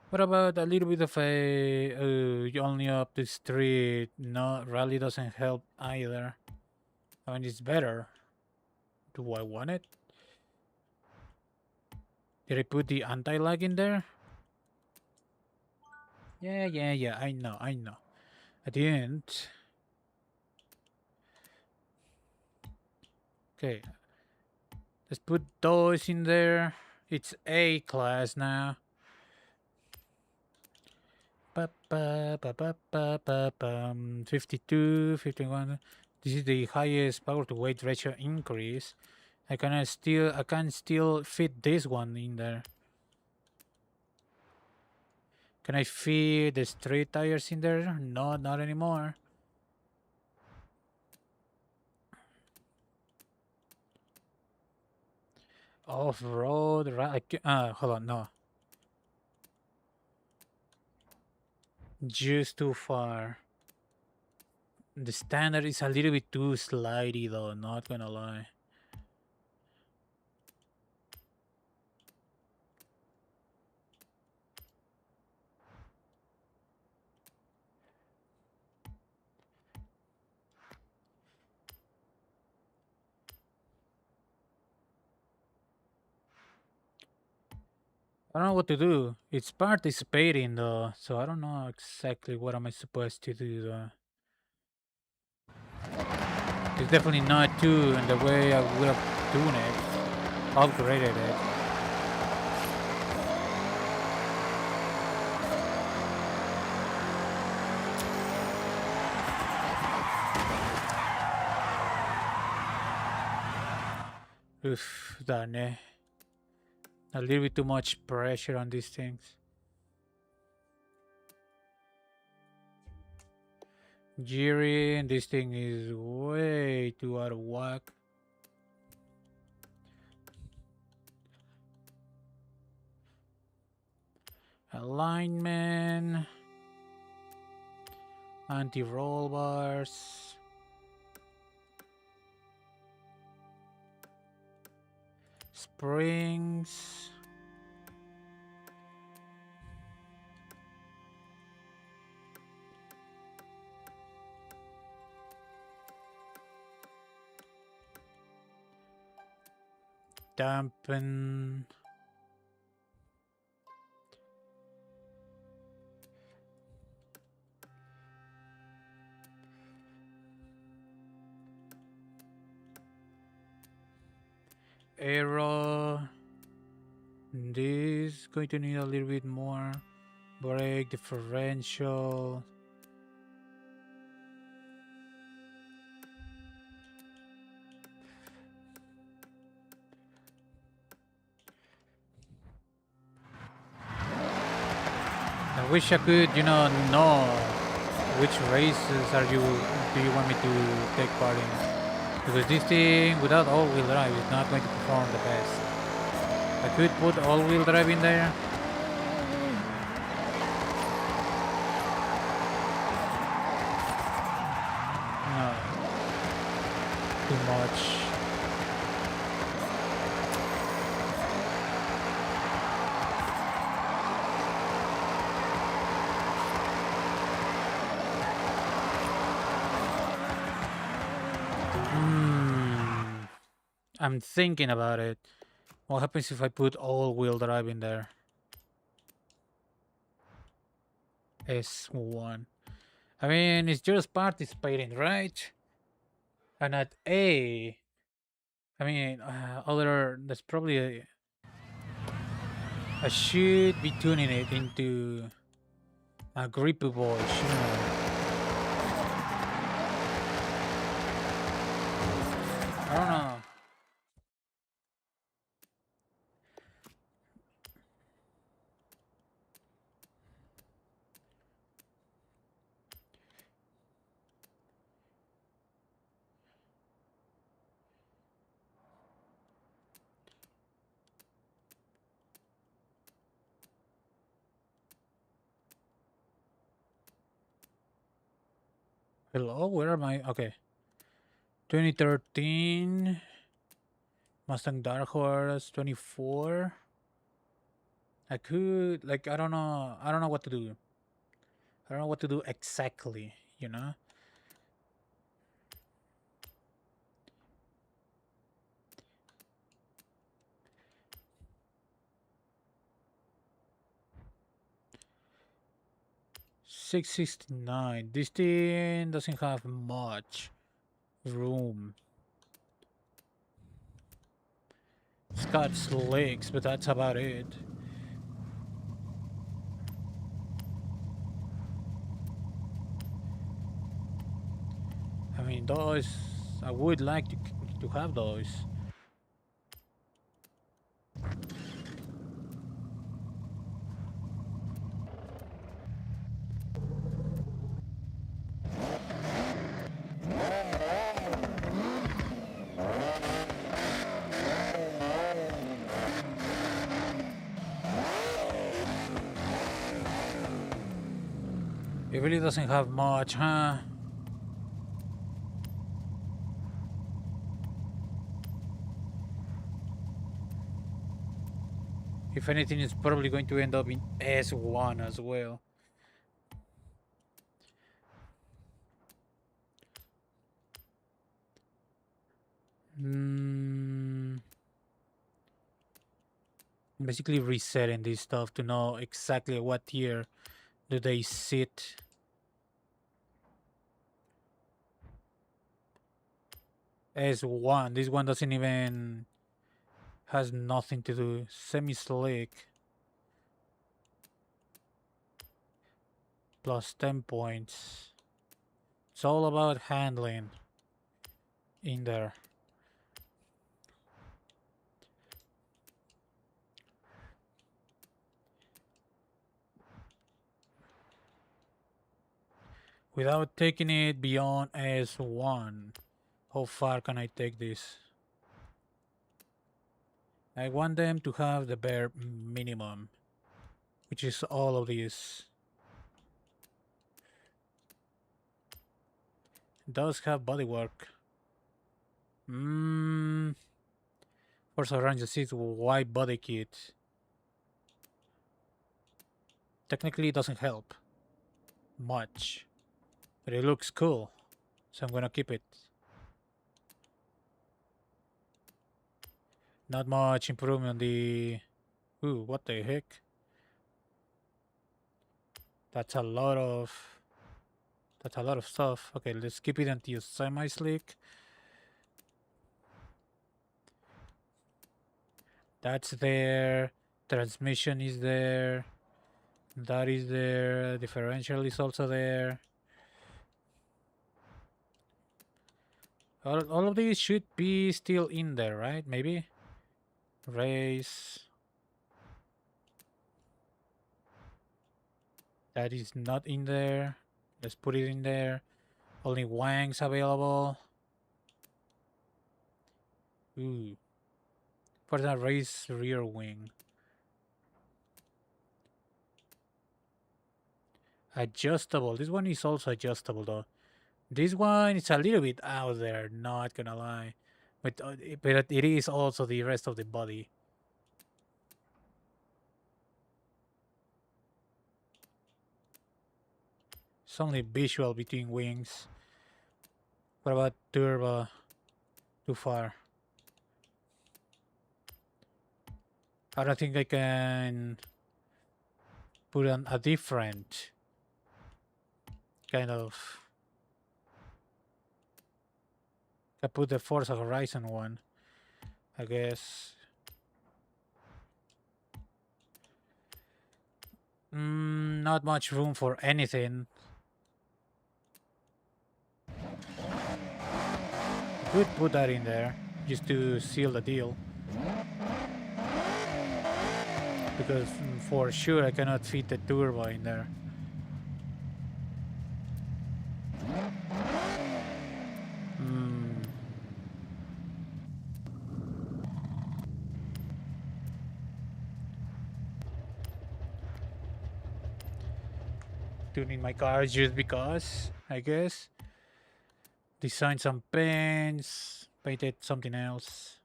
What about a little bit of a only up the street? No, rally doesn't help either. I mean, it's better. Do I want it? Did I put the anti-lag in there? Yeah. I know. I didn't. Okay. Let's put those in there. It's A class now. Ba, ba, ba, ba, ba, ba, bum. 52, 51. This is the highest power to weight ratio increase. I can still fit this one in there. Can I fit the straight tires in there? No, not anymore. Off-road, hold on, no. Just too far. The standard is a little bit too slidey though, not gonna lie. I don't know what to do. It's participating though, so I don't know exactly what am I supposed to do though. It's definitely not too in the way I would have done it, upgraded it. Oof, darn it. A little bit too much pressure on these things. Gearing, this thing is way too out of whack. Alignment. Anti-roll bars. Springs. Dampen. Aero. This is going to need a little bit more. Brake differential. I wish I could, know which races do you want me to take part in. Because this thing without all-wheel drive is not going to perform the best. I could put all-wheel drive in there. No. Too much. I'm thinking about it. What happens if I put all-wheel drive in there? S1. I mean, it's just participating, right? And at A, I mean, other, that's probably I should be tuning it into a grippy voice, you know. I don't know. Hello, where am I? Okay. 2013. Mustang Dark Horse 24. I could, like, I don't know. I don't know what to do. I don't know what to do exactly, you know? $669. This thing doesn't have much room. It's got slicks, but that's about it. I mean, those, I would like to have those. It really doesn't have much, huh? If anything, it's probably going to end up in S1 as well. Basically resetting this stuff to know exactly what tier do they sit. S1. This one doesn't even, has nothing to do. Semi-slick. Plus 10 points. It's all about handling in there. Without taking it beyond S1. How far can I take this? I want them to have the bare minimum, which is all of these. It does have bodywork. Forza Ranger 6 white body kit. Technically it doesn't help much, but it looks cool, so I'm gonna keep it. Not much improvement on the... Ooh, what the heck? That's a lot of... That's a lot of stuff. Okay, let's keep it until semi-slick. That's there. Transmission is there. That is there. Differential is also there. All of these should be still in there, right? Maybe? Race. That is not in there. Let's put it in there. Only Wang's available. Ooh. For that race rear wing. Adjustable. This one is also adjustable though. This one is a little bit out there, not gonna lie. But it is also the rest of the body. It's only visual between wings. What about turbo? Too far. I don't think I can put on a different kind of. I put the Forza Horizon one, I guess. Not much room for anything. Could put that in there just to seal the deal. Because for sure I cannot fit the turbo in there. Tuning my car just because, I guess. Design some paints, painted something else.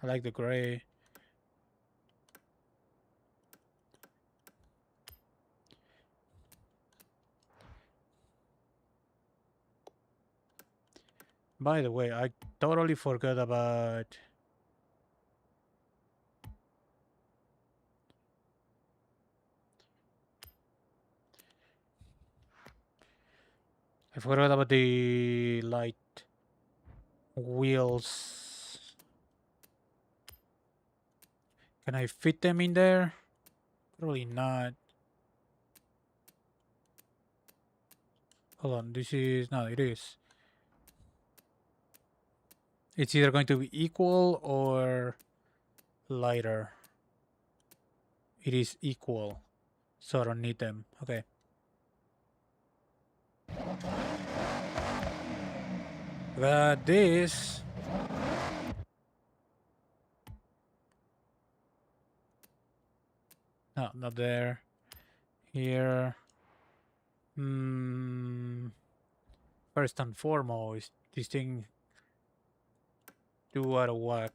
I like the gray. By the way, I totally forgot about the light wheels. Can I fit them in there? Probably not. Hold on, this is... no, it is. It's either going to be equal or lighter. It is equal, so I don't need them. Okay. Got this. No, not there. Here. First and foremost, this thing too out of whack.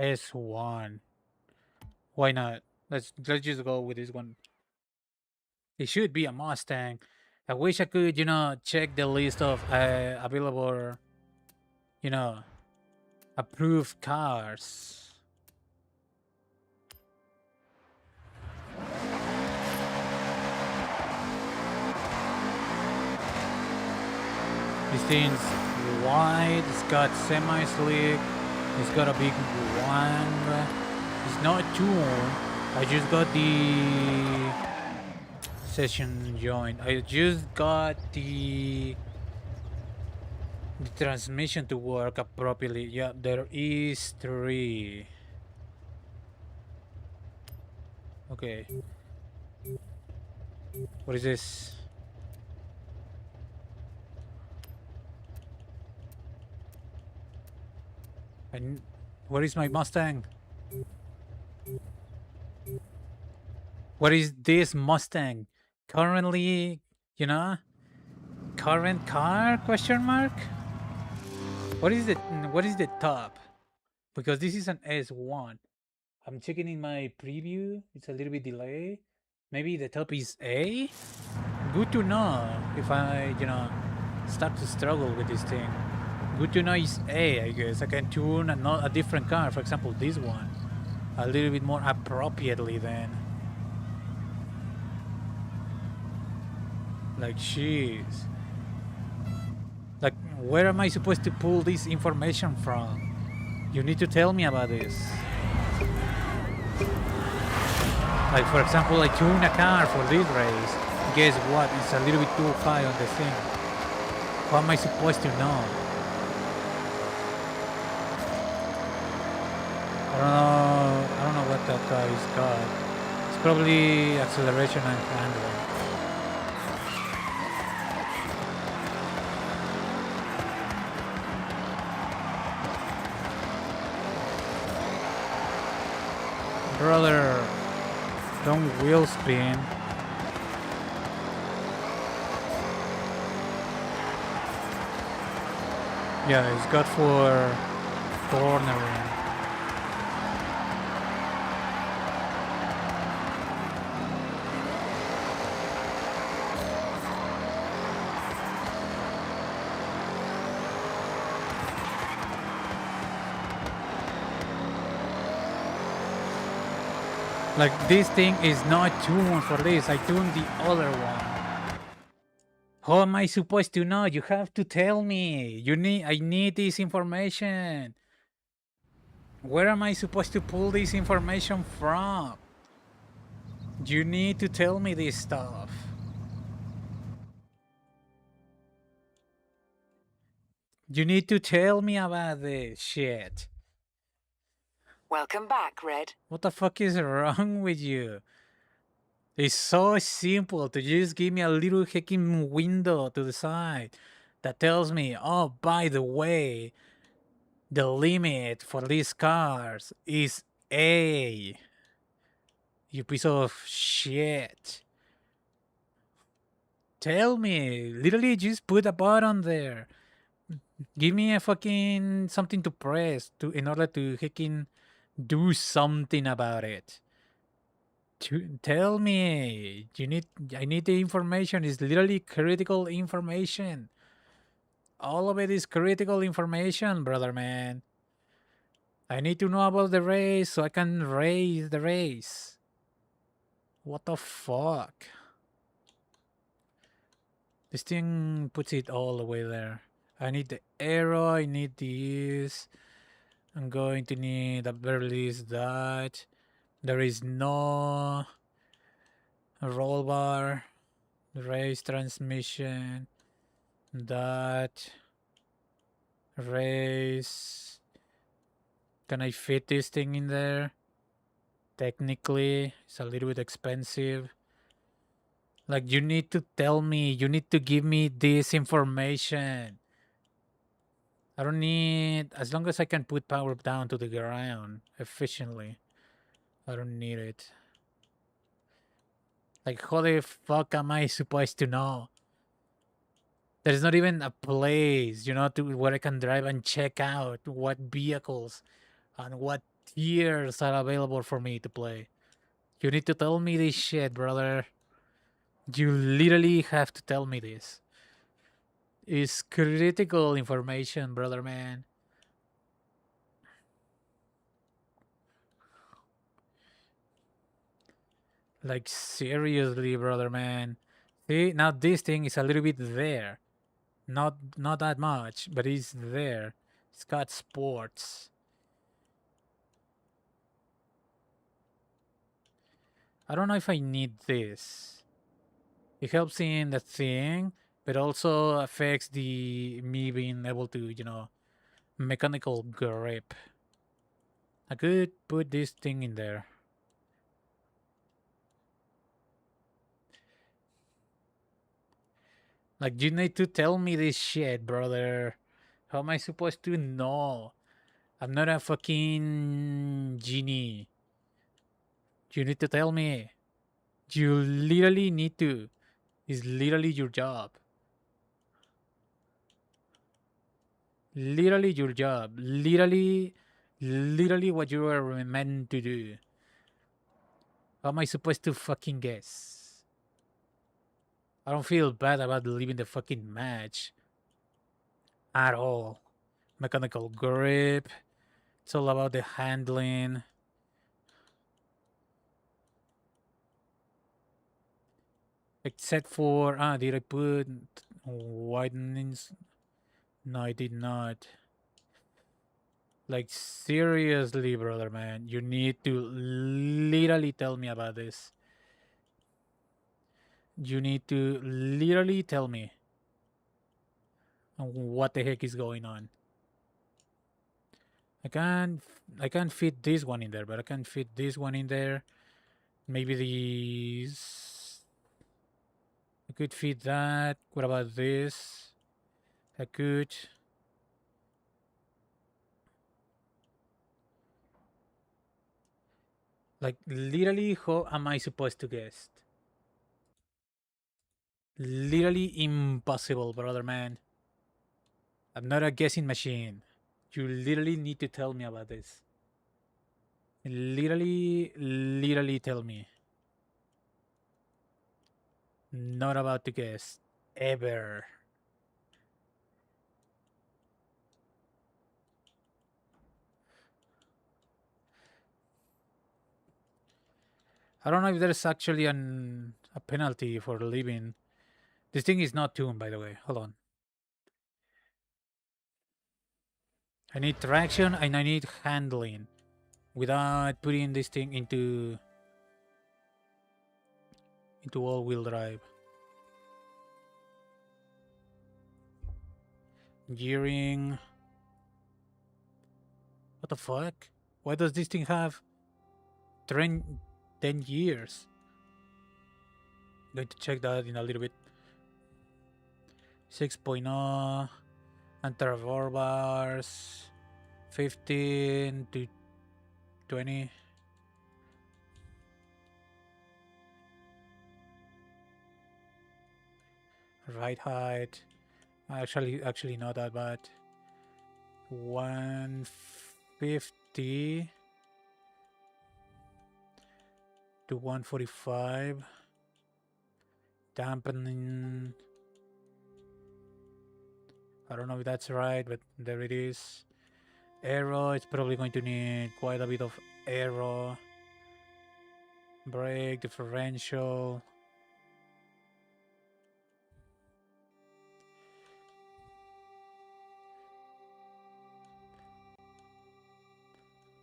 S1. Why not? Let's just go with this one. It should be a Mustang. I wish I could, check the list of available, approved cars. This thing's wide, it's got semi-slick, it's got a big wang. It's not tuned. I just got the session joint. I just got the transmission to work properly. Yeah, there is 3. Okay. What is this? Where is my Mustang? What is this Mustang? Currently, current car, question mark? What is the top? Because this is an S1. I'm checking in my preview. It's a little bit delayed. Maybe the top is A? Good to know if I, start to struggle with this thing. Good to know it's A, I guess. I can tune a different car, for example, this one, a little bit more appropriately then. Like, jeez. Like, where am I supposed to pull this information from? You need to tell me about this. Like, for example, I tune a car for this race. Guess what? It's a little bit too high on the thing. How am I supposed to know? I don't know what that guy's got. It's probably acceleration and handling. Brother, don't wheel spin. Yeah, it's got for cornering. Like, this thing is not tuned for this. I tuned the other one. How am I supposed to know? You have to tell me. I need this information. Where am I supposed to pull this information from? You need to tell me this stuff. You need to tell me about this shit. Welcome back, Red. What the fuck is wrong with you? It's so simple to just give me a little hacking window to the side that tells me, oh, by the way, the limit for these cars is A. You piece of shit. Tell me. Literally just put a button there. Give me a fucking something to press in order to fucking do something about it. Tell me. I need the information. It's literally critical information. All of it is critical information, brother man. I need to know about the race so I can race the race. What the fuck? This thing puts it all the way there. I need the arrow, I need this. I'm going to need at very least that. There is no roll bar, race transmission, that, race. Can I fit this thing in there? Technically, it's a little bit expensive. Like, you need to tell me, you need to give me this information. I don't need, as long as I can put power down to the ground efficiently, I don't need it. Like, how the fuck am I supposed to know? There's not even a place, where I can drive and check out what vehicles and what tiers are available for me to play. You need to tell me this shit, brother. You literally have to tell me this. It's critical information, brother man. Like, seriously, brother man. See, now this thing is a little bit there. Not that much, but it's there. It's got sports. I don't know if I need this. It helps in the thing, but also affects me being able to, mechanical grip. I could put this thing in there. Like, you need to tell me this shit, brother. How am I supposed to know? I'm not a fucking genie. You need to tell me. You literally need to. It's literally your job. Literally your job. Literally what you are meant to do. How am I supposed to fucking guess? I don't feel bad about leaving the fucking match. At all. Mechanical grip. It's all about the handling. Except for, did I put widenings? No, I did not. Like, seriously, brother, man. You need to literally tell me about this. You need to literally tell me what the heck is going on. I can't fit this one in there, but I can fit this one in there. Maybe these. I could fit that. What about this? I could. Like, literally, how am I supposed to guess? Literally impossible, brother man. I'm not a guessing machine. You literally need to tell me about this. Literally tell me. Not about to guess. Ever. I don't know if there's actually a penalty for leaving. This thing is not tuned, by the way. Hold on. I need traction and I need handling without putting this thing into all-wheel drive. Gearing. What the fuck? Why does this thing have 10 years? I'm going to check that in a little bit. 6.0 anti-roll bars, 15 to 20. Ride height, actually not that bad. 150 to 145. Dampening. I don't know if that's right, but there it is. Aero, it's probably going to need quite a bit of aero. Brake, differential.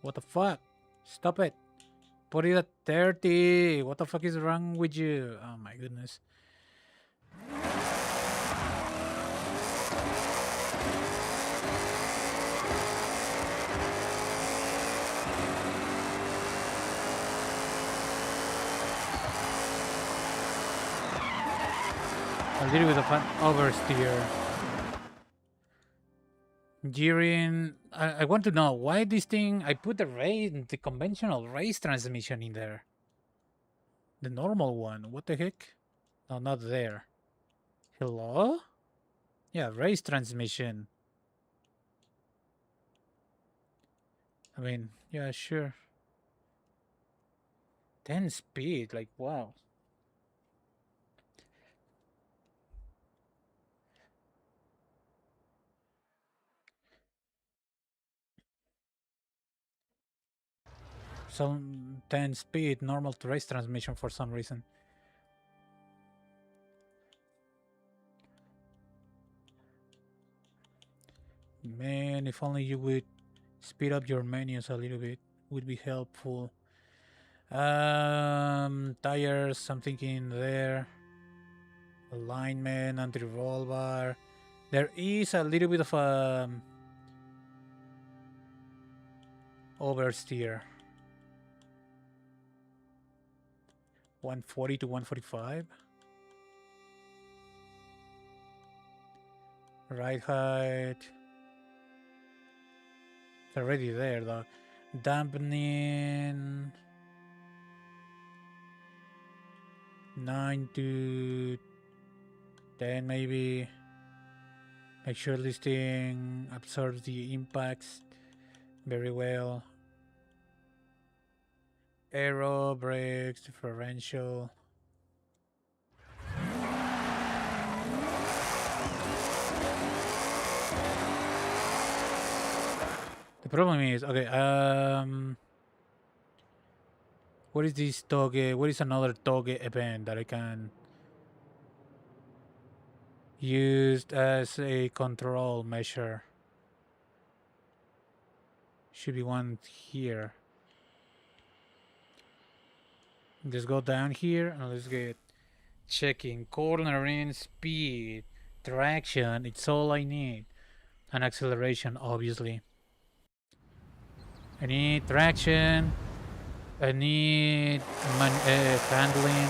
What the fuck? Stop it. Put it at 30. What the fuck is wrong with you? Oh my goodness. A little bit of an oversteer. Gearing. I want to know why this thing. I put the conventional race transmission in there. The normal one. What the heck? No, not there. Hello? Yeah, race transmission. I mean, yeah, sure. 10 speed, like, wow. Some 10 speed, normal to race transmission for some reason. Man, if only you would speed up your menus a little bit, would be helpful. Tires, I'm thinking there. Alignment, anti-roll bar. There is a little bit of oversteer. 140 to 145. Ride height. It's already there though. Dampening. 9 to 10 maybe. Make sure this thing absorbs the impacts very well. Aero, brakes, differential. The problem is, okay, what is this Toge? What is another Toge event that I can use as a control measure? Should be one here. Let's go down here and let's get checking cornering speed, traction. It's all I need, and acceleration, obviously. I need traction. I need handling.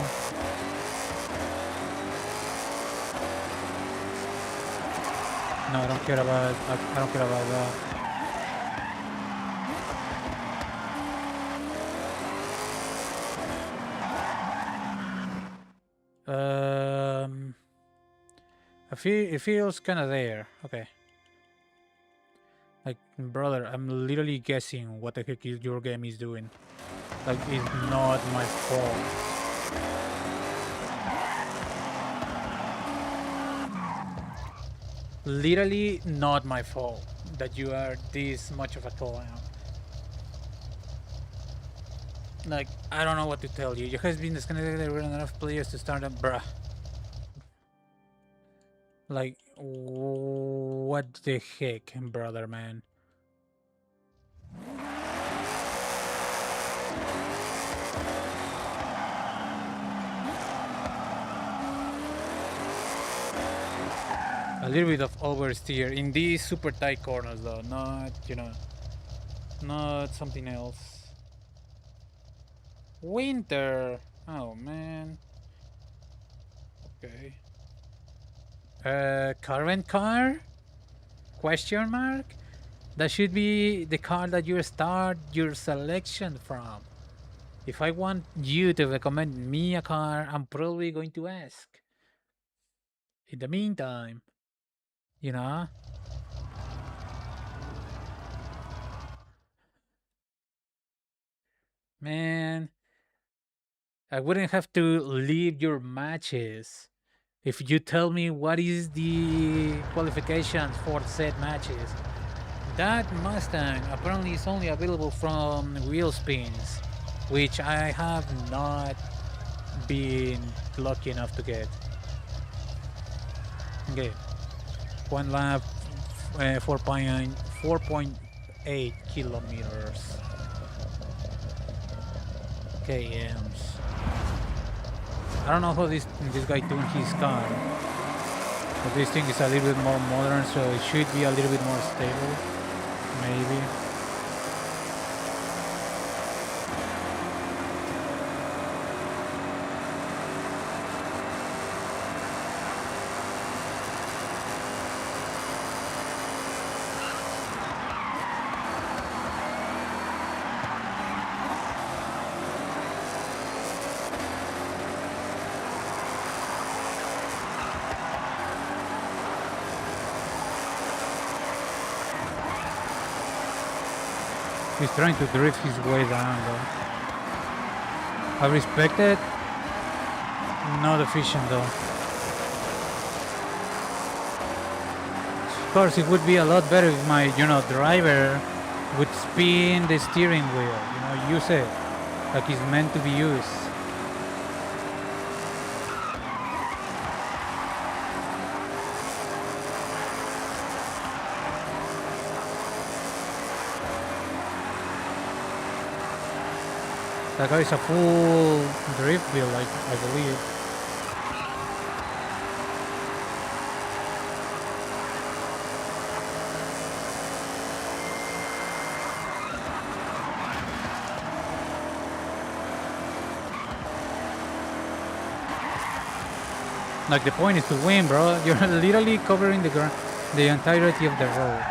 No, I don't care about. I don't care about that. It feels kind of there. Okay. Like, brother, I'm literally guessing what the heck your game is doing. Like, it's not my fault. Literally not my fault that you are this much of a clown. Like, I don't know what to tell you. You has been disconnected. There were enough players to start up, bruh. Like, what the heck, brother, man? A little bit of oversteer in these super tight corners, though. Not, not something else. Winter. Oh man. Okay. Current car? Question mark? That should be the car that you start your selection from. If I want you to recommend me a car, I'm probably going to ask. In the meantime, you know? Man, I wouldn't have to leave your matches if you tell me what is the qualifications for said matches. That Mustang apparently is only available from wheel spins, which I have not been lucky enough to get. Okay, one lap, 4.8 kilometers. KMs. I don't know how this guy tuned his car, but this thing is a little bit more modern, so it should be a little bit more stable, maybe. He's trying to drift his way down, though. I respect it. Not efficient, though. Of course, it would be a lot better if my, driver would spin the steering wheel. Use it like it's meant to be used. That guy is a full drift wheel, I believe. Like, the point is to win, bro. You're literally covering the entirety of the road.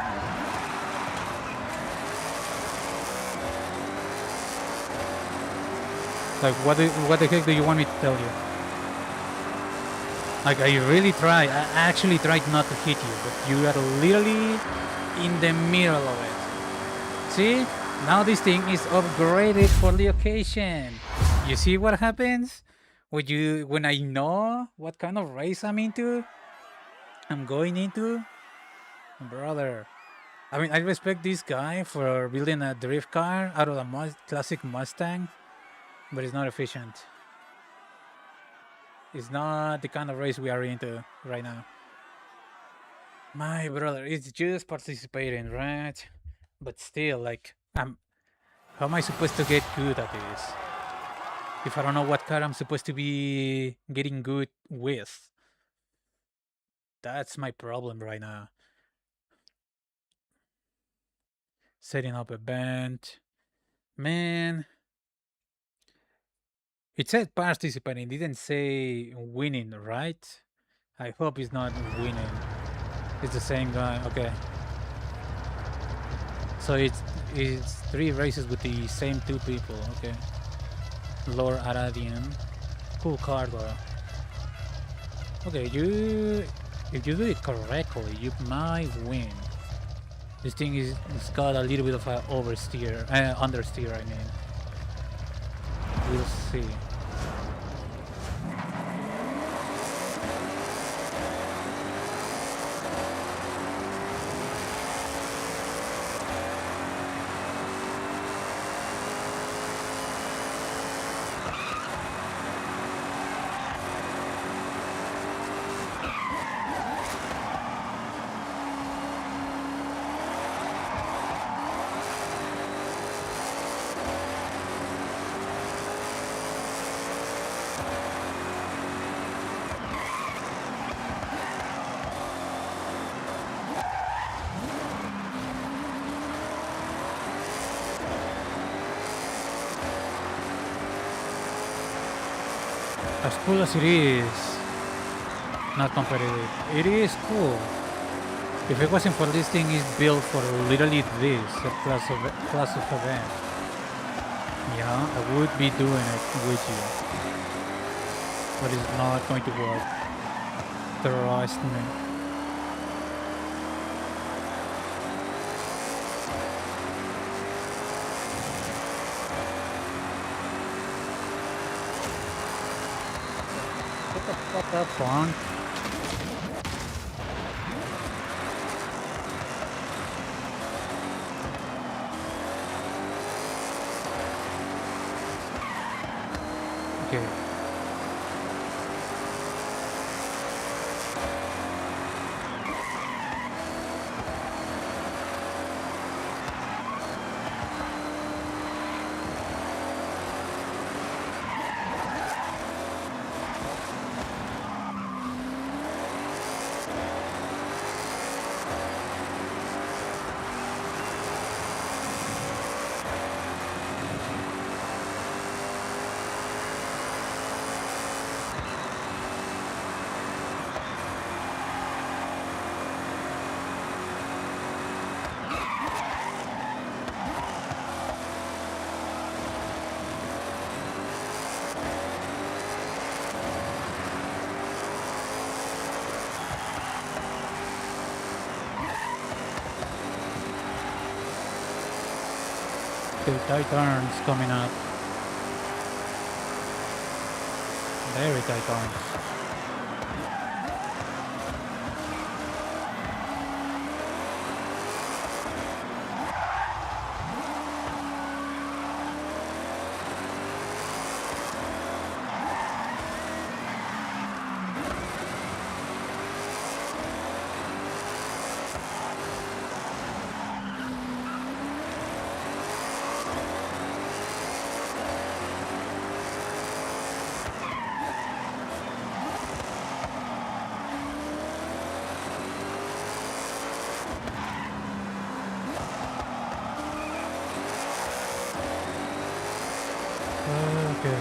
Like, what the heck do you want me to tell you? Like, I really try. I actually tried not to hit you, but you are literally in the middle of it. See? Now this thing is upgraded for the occasion. You see what happens? When I know what kind of race I'm going into? Brother. I mean, I respect this guy for building a drift car out of a classic Mustang, but it's not efficient. It's not the kind of race we are into right now. My brother, it's just participating, right? But still, like, how am I supposed to get good at this if I don't know what car I'm supposed to be getting good with? That's my problem right now. Setting up a band. Man. It said participating, didn't say winning, right? I hope it's not winning. It's the same guy, okay. So it's 3 races with the same 2 people, okay. Lord Aradian. Cool card though. Okay, if you do it correctly, you might win. This thing it's got a little bit of an understeer, I mean. We'll see. As cool as it is, not competitive. It is cool. If it wasn't for this thing, is built for literally this a class of event. Yeah, I would be doing it with you, but it's not going to work. Trust me. What the fuck up, punk? Okay. The tight turns coming up. Very tight turns. Okay.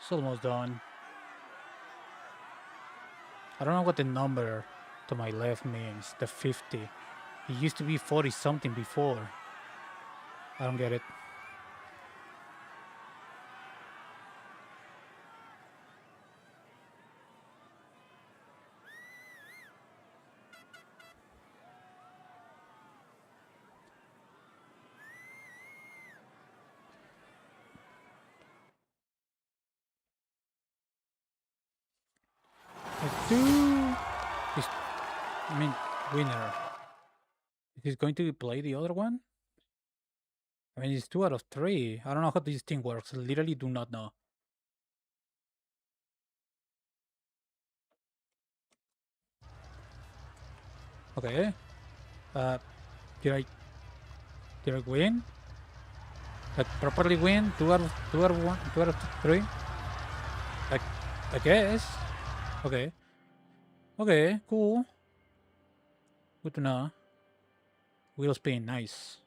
It's almost done. I don't know what the number to my left means. The 50. It used to be 40 something before. I don't get it. It's two. It's, I mean, winner. Is he going to play the other one? I mean, it's 2 out of 3. I don't know how this thing works. I literally do not know. Okay. Uh, did I did I win? Like properly win? 2 out of 1, 2 out of 3. I guess. Okay. Okay. Cool. Good to know. Wheel spin, nice.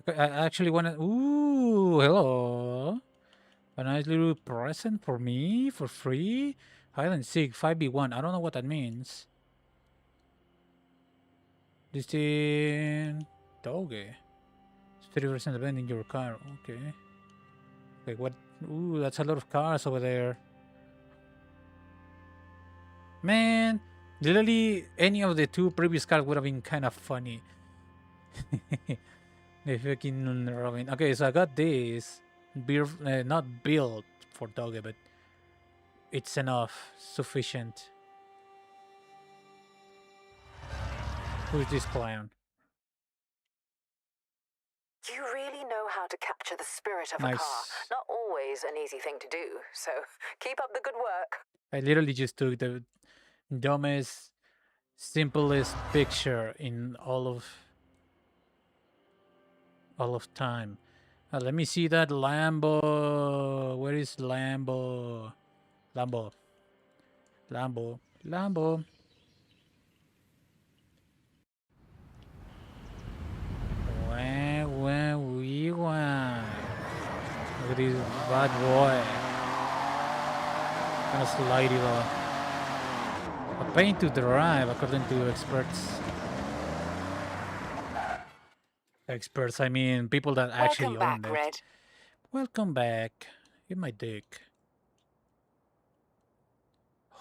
Okay, I actually wanna. Ooh, hello. A nice little present for me for free. Hide and seek 5v1. I don't know what that means. This in Doge. 30% event in your car. Okay. Like what? Ooh, that's a lot of cars over there. Man, literally any of the 2 previous cars would have been kind of funny. The fucking Robin. Okay, so I got this. Not built for Doge, but it's enough. Sufficient. Who's this clown? You really know how to capture the spirit of a Nice. car. Not always an easy thing to do, so keep up the good work. I literally just took the dumbest, simplest picture in all of time. Let me see that Lambo. Where is Lambo? Lambo. Lambo. Lambo. Wah, wee, wah. Look at this bad boy. Kind of slidey though. A pain to drive, according to experts. Experts, I mean people that actually Welcome own back, it. Red. Welcome back. Give my dick.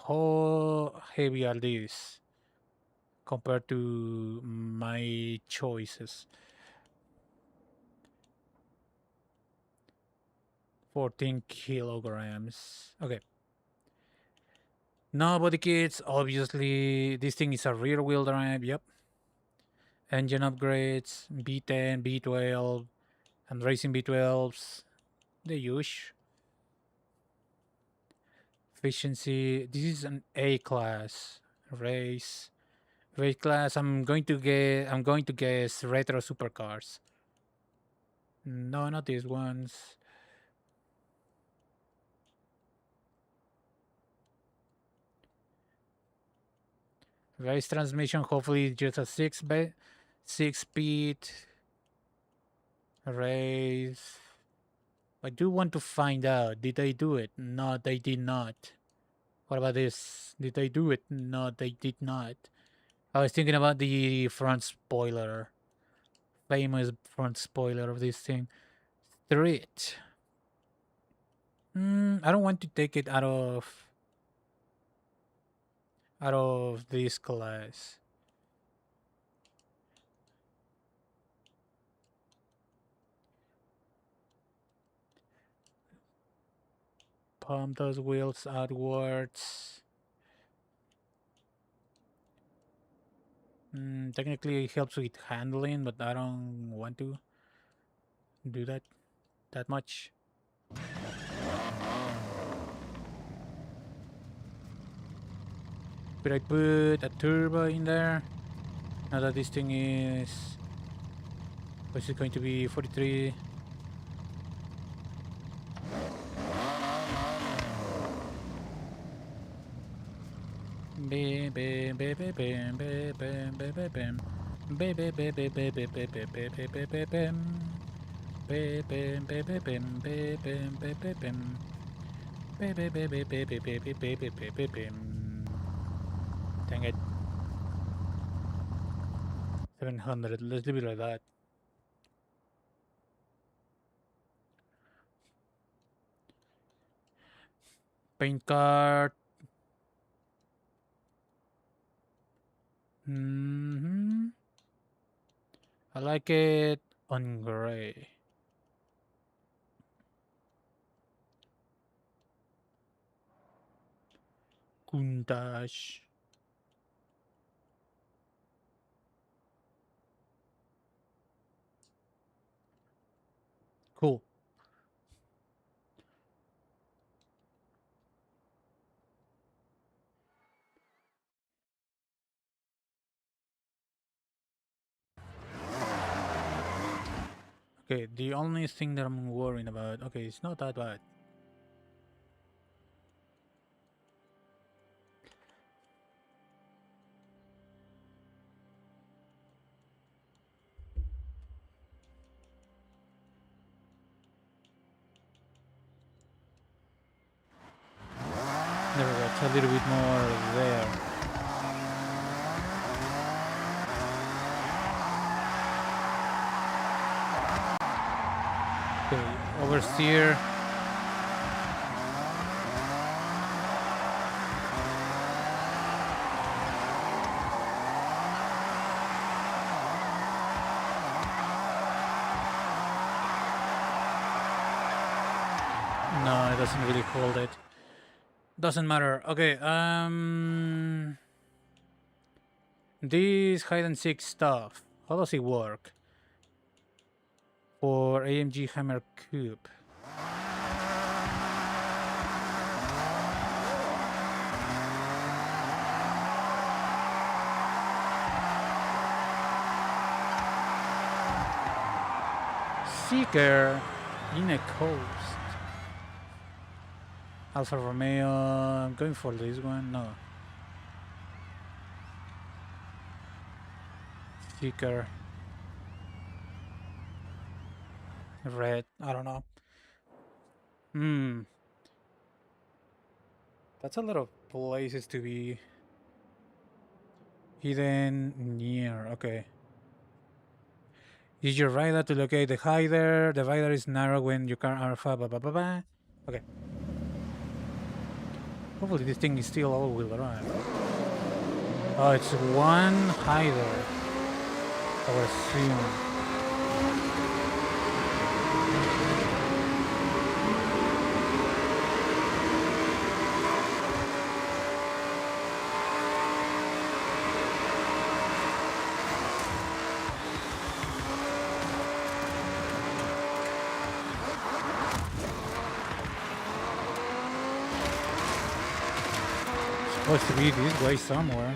How heavy are these compared to my choices? 14 kilograms. Okay. No body kits. Obviously, this thing is a rear wheel drive. Yep. Engine upgrades. B10, B12, and racing B12s. The use. Efficiency. This is an A class race. Race class. I'm going to guess retro supercars. No, not these ones. Race transmission. Hopefully, just a 6-speed race. I do want to find out. Did they do it? No, they did not. What about this? Did they do it? No, they did not. I was thinking about the front spoiler. Famous front spoiler of this thing. Street. I don't want to take it out of this class. Pump those wheels outwards. Technically it helps with handling, but I don't want to do that much. Could I put a turbo in there? Now that this thing is... Was it going to be 43? Bam, bam, bam, bam, bam, bam, bam, bam, bam, bam. Bam, bam, bam, bam, bam, bam, bam, bam, bam, bam, bam, bam. Bam, bam, bam, bam, bam, bam, bam, bam, bam, bam. Bam, bam, bam, bam, bam, bam, bam, bam, bam, bam, bam, bam. Dang it. 700. Let's leave it like that. Paint card. I like it on gray. Kundash. Cool. Okay, the only thing that I'm worrying about... Okay, it's not that bad. There we go, it's a little bit more there. Okay, oversteer. No, it doesn't really hold it. Doesn't matter. Okay, this hide and seek stuff. How does it work? for AMG Hammer Coupe. Seeker in a coast. Alfa Romeo. I'm going for this one. No. Seeker. Red. I don't know. That's a lot of places to be hidden near. Okay. Use your radar to locate the hider. The radar is narrow when your car alpha. Blah, blah, blah, blah. Okay. Hopefully this thing is still all-wheel drive. Oh, it's one hider. I would assume. Supposed to be this way somewhere.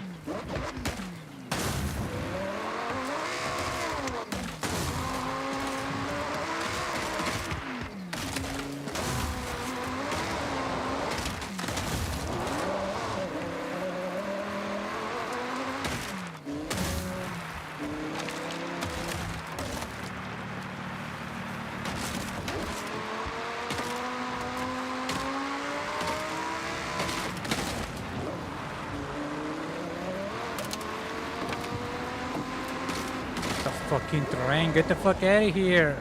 Fucking terrain, get the fuck out of here.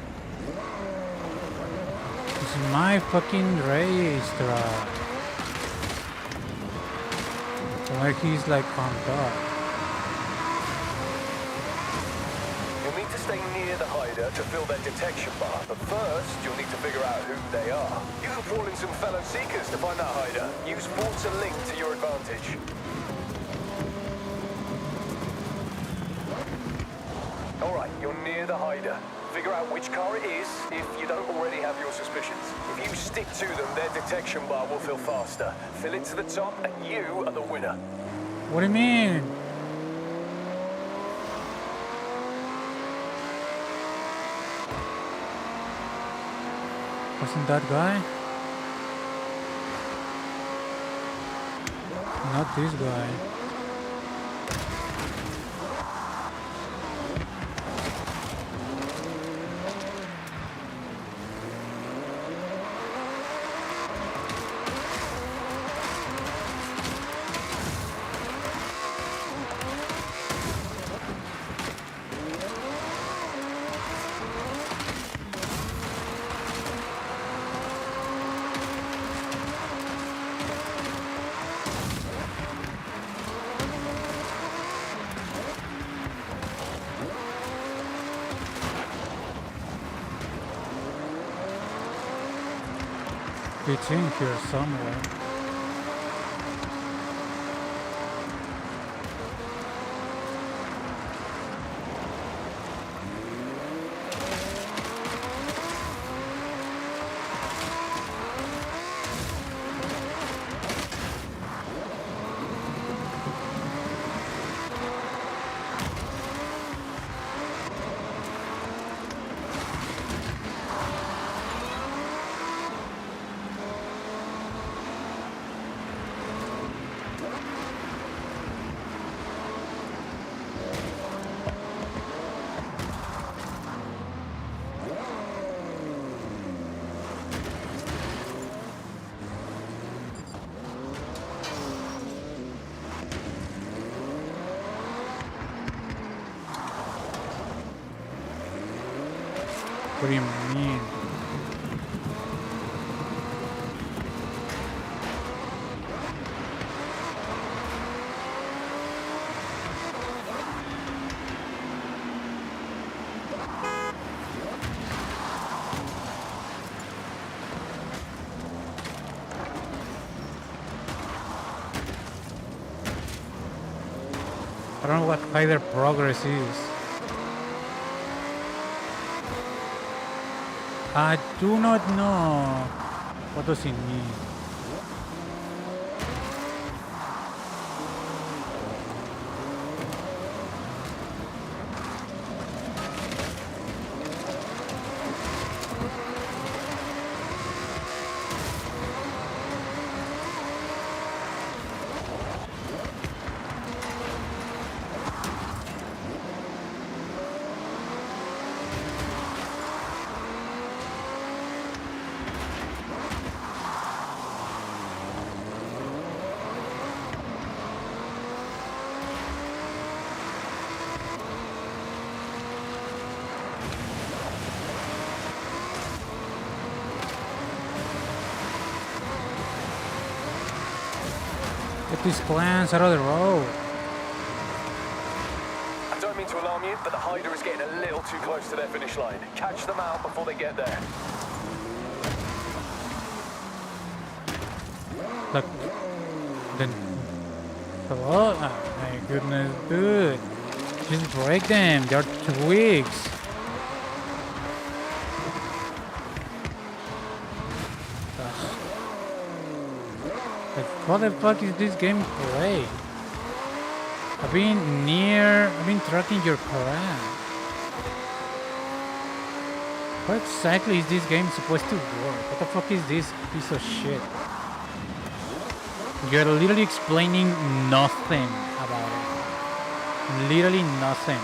This is my fucking racetrack. Where he's like on top. You'll need to stay near the hider to fill their detection bar, but first you'll need to figure out who they are. You can call in some fellow seekers to find that hider. Use Forza Link to your advantage. Alright, you're near the hider. Figure out which car it is if you don't already have your suspicions. If you stick to them, their detection bar will fill faster. Fill it to the top and you are the winner. What do you mean? Wasn't that guy? Not this guy. It's in here somewhere. What do you mean? I don't know what either progress is. I do not know. What does it mean? Get these clans out of the road. I don't mean to alarm you, but the hider is getting a little too close to their finish line. Catch them out before they get there. Look. Then. Oh my goodness, dude. Just break them. They're twigs. Like, what the fuck is this game play? I've been tracking your crap. How exactly is this game supposed to work? What the fuck is this piece of shit? You're literally explaining nothing about it. Literally nothing.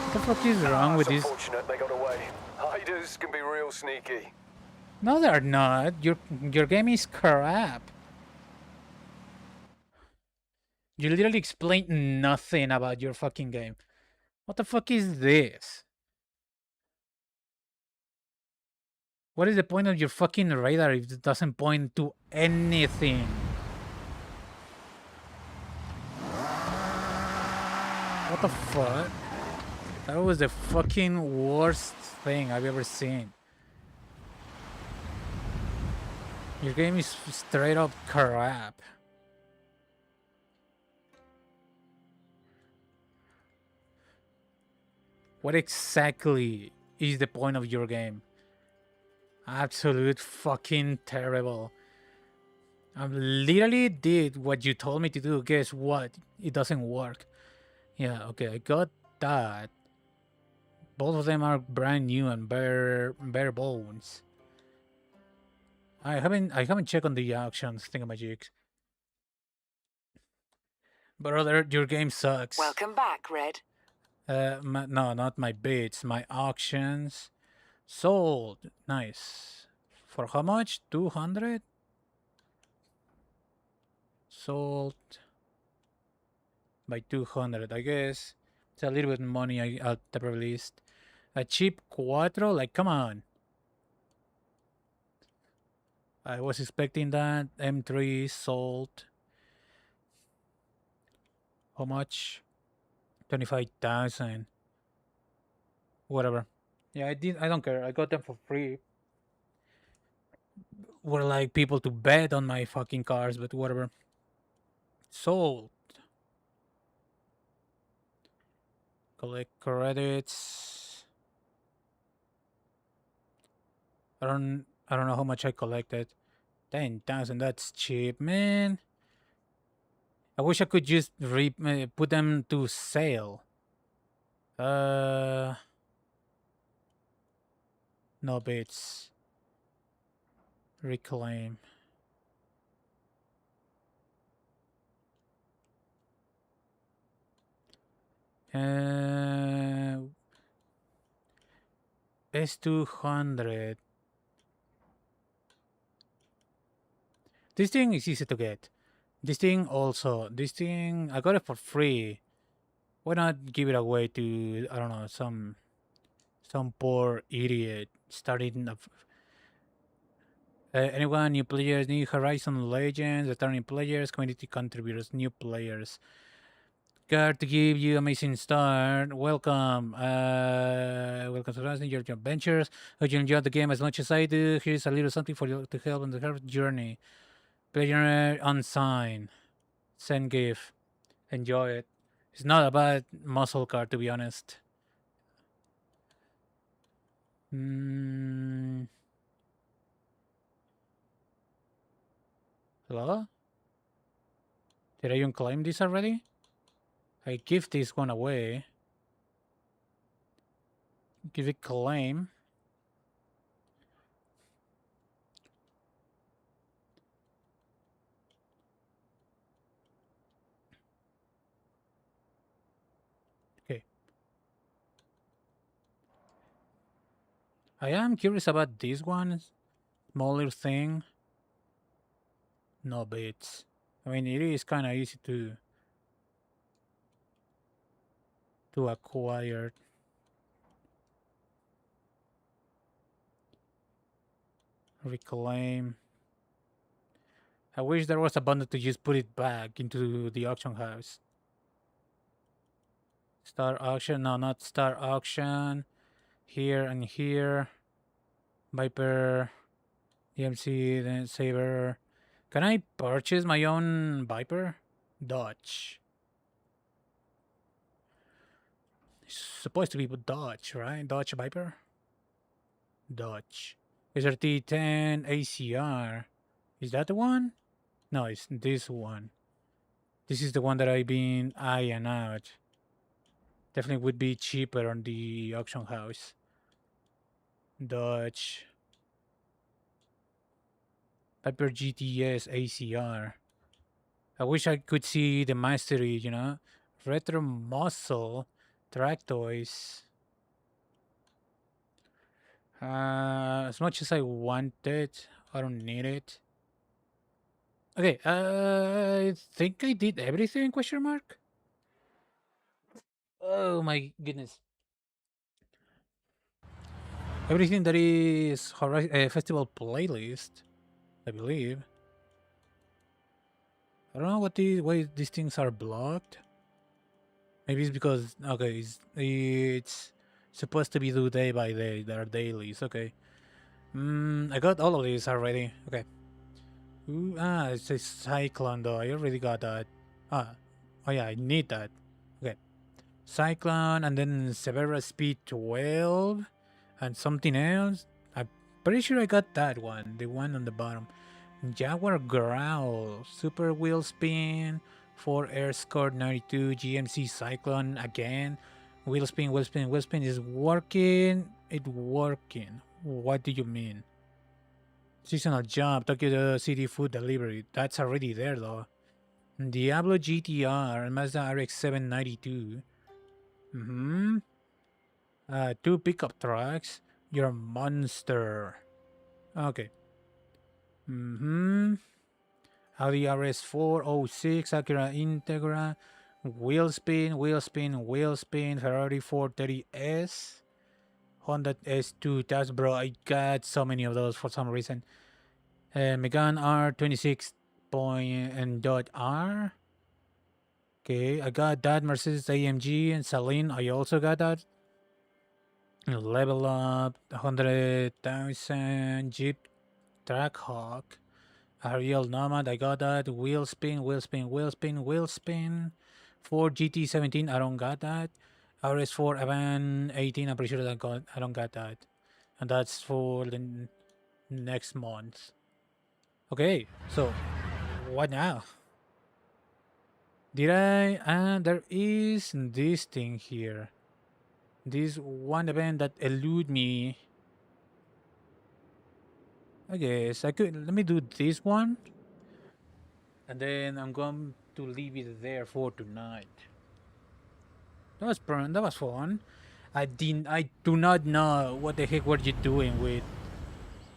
What the fuck is wrong with this? Unfortunate they got away. Hiders can be real sneaky. No, they're not. Your game is crap. You literally explained nothing about your fucking game. What the fuck is this? What is the point of your fucking radar if it doesn't point to anything? What the fuck? That was the fucking worst thing I've ever seen. Your game is straight up crap. What exactly is the point of your game? Absolute fucking terrible. I literally did what you told me to do. Guess what? It doesn't work. Yeah, okay, I got that. Both of them are brand new and bare bones. I haven't checked on the auctions thingamajigs. Brother, your game sucks. Welcome back, Red. No, not my bids. My auctions. Sold. Nice. For how much? 200? Sold by 200. I guess it's a little bit money at the very least. A cheap Quattro? Like, come on. I was expecting that. M3 sold. How much? 25,000. Whatever. Yeah, I don't care. I got them for free. Were like people to bet on my fucking cars, but whatever. Sold. Collect credits. I don't know how much I collected. 10,000. That's cheap, man. I wish I could just put them to sale. No bits. Reclaim. S200. This thing is easy to get. This thing also. This thing, I got it for free. Why not give it away to, I don't know, some poor idiot starting anyone, new players, new Horizon Legends, returning players, community contributors, new players. Card to give you amazing start. Welcome. Welcome to Horizon, your adventures. Hope you enjoyed the game as much as I do. Here's a little something for you to help on the hard journey. Player unsigned. Send gift. Enjoy it. It's not a bad muscle car, to be honest. Hello? Did I unclaim this already? I give this one away. Give it claim. Okay. I am curious about this one. Smaller thing. No bits. I mean, it is kind of easy to acquire. Reclaim. I wish there was a button to just put it back into the auction house. Start auction. No, not start auction. Here and here. Viper. DMC. Then Saber. Can I purchase my own Viper? Dodge. It's supposed to be Dodge, right? Dodge Viper? Dodge. SRT10 ACR. Is that the one? No, it's this one. This is the one that I've been eyeing out. Definitely would be cheaper on the auction house. Dodge. Viper GTS ACR. I wish I could see the mastery, you know? Retro muscle. Track toys. As much as I want it, I don't need it. Okay, I think I did everything, question mark? Oh my goodness. Everything that is festival playlist, I believe. I don't know why these things are blocked. Maybe it's because, okay, it's supposed to be due day by day. There are dailies, okay. I got all of these already, okay. Ooh, it's a Cyclone though, I already got that. Oh yeah, I need that. Okay. Cyclone and then Severa Speed 12 and something else. I'm pretty sure I got that one, the one on the bottom. Jaguar Growl, Super Wheel Spin, 4 Air Score 92, GMC Cyclone again. Wheel spin is working. It's working. What do you mean? Seasonal jump, Tokyo City food delivery. That's already there though. Diablo GTR, Mazda RX 792. Two pickup trucks. You're a monster. Okay. Audi RS406, Acura Integra, wheel spin, Ferrari 430S, Honda S2. That's bro, I got so many of those for some reason. Megane R26 and .R. Okay, I got that. Mercedes AMG and Saline, I also got that. Level Up, 100,000 Jeep Trackhawk. Ariel Nomad, I got that. Wheel spin. 4 GT17, I don't got that. RS4 Avan 18, I'm pretty sure I don't got that. And that's for the next month. Okay, so what now? Did I? There is this thing here. This one event that elude me. I guess I could. Let me do this one. And then I'm going to leave it there for tonight. That was fun. I do not know what the heck were you doing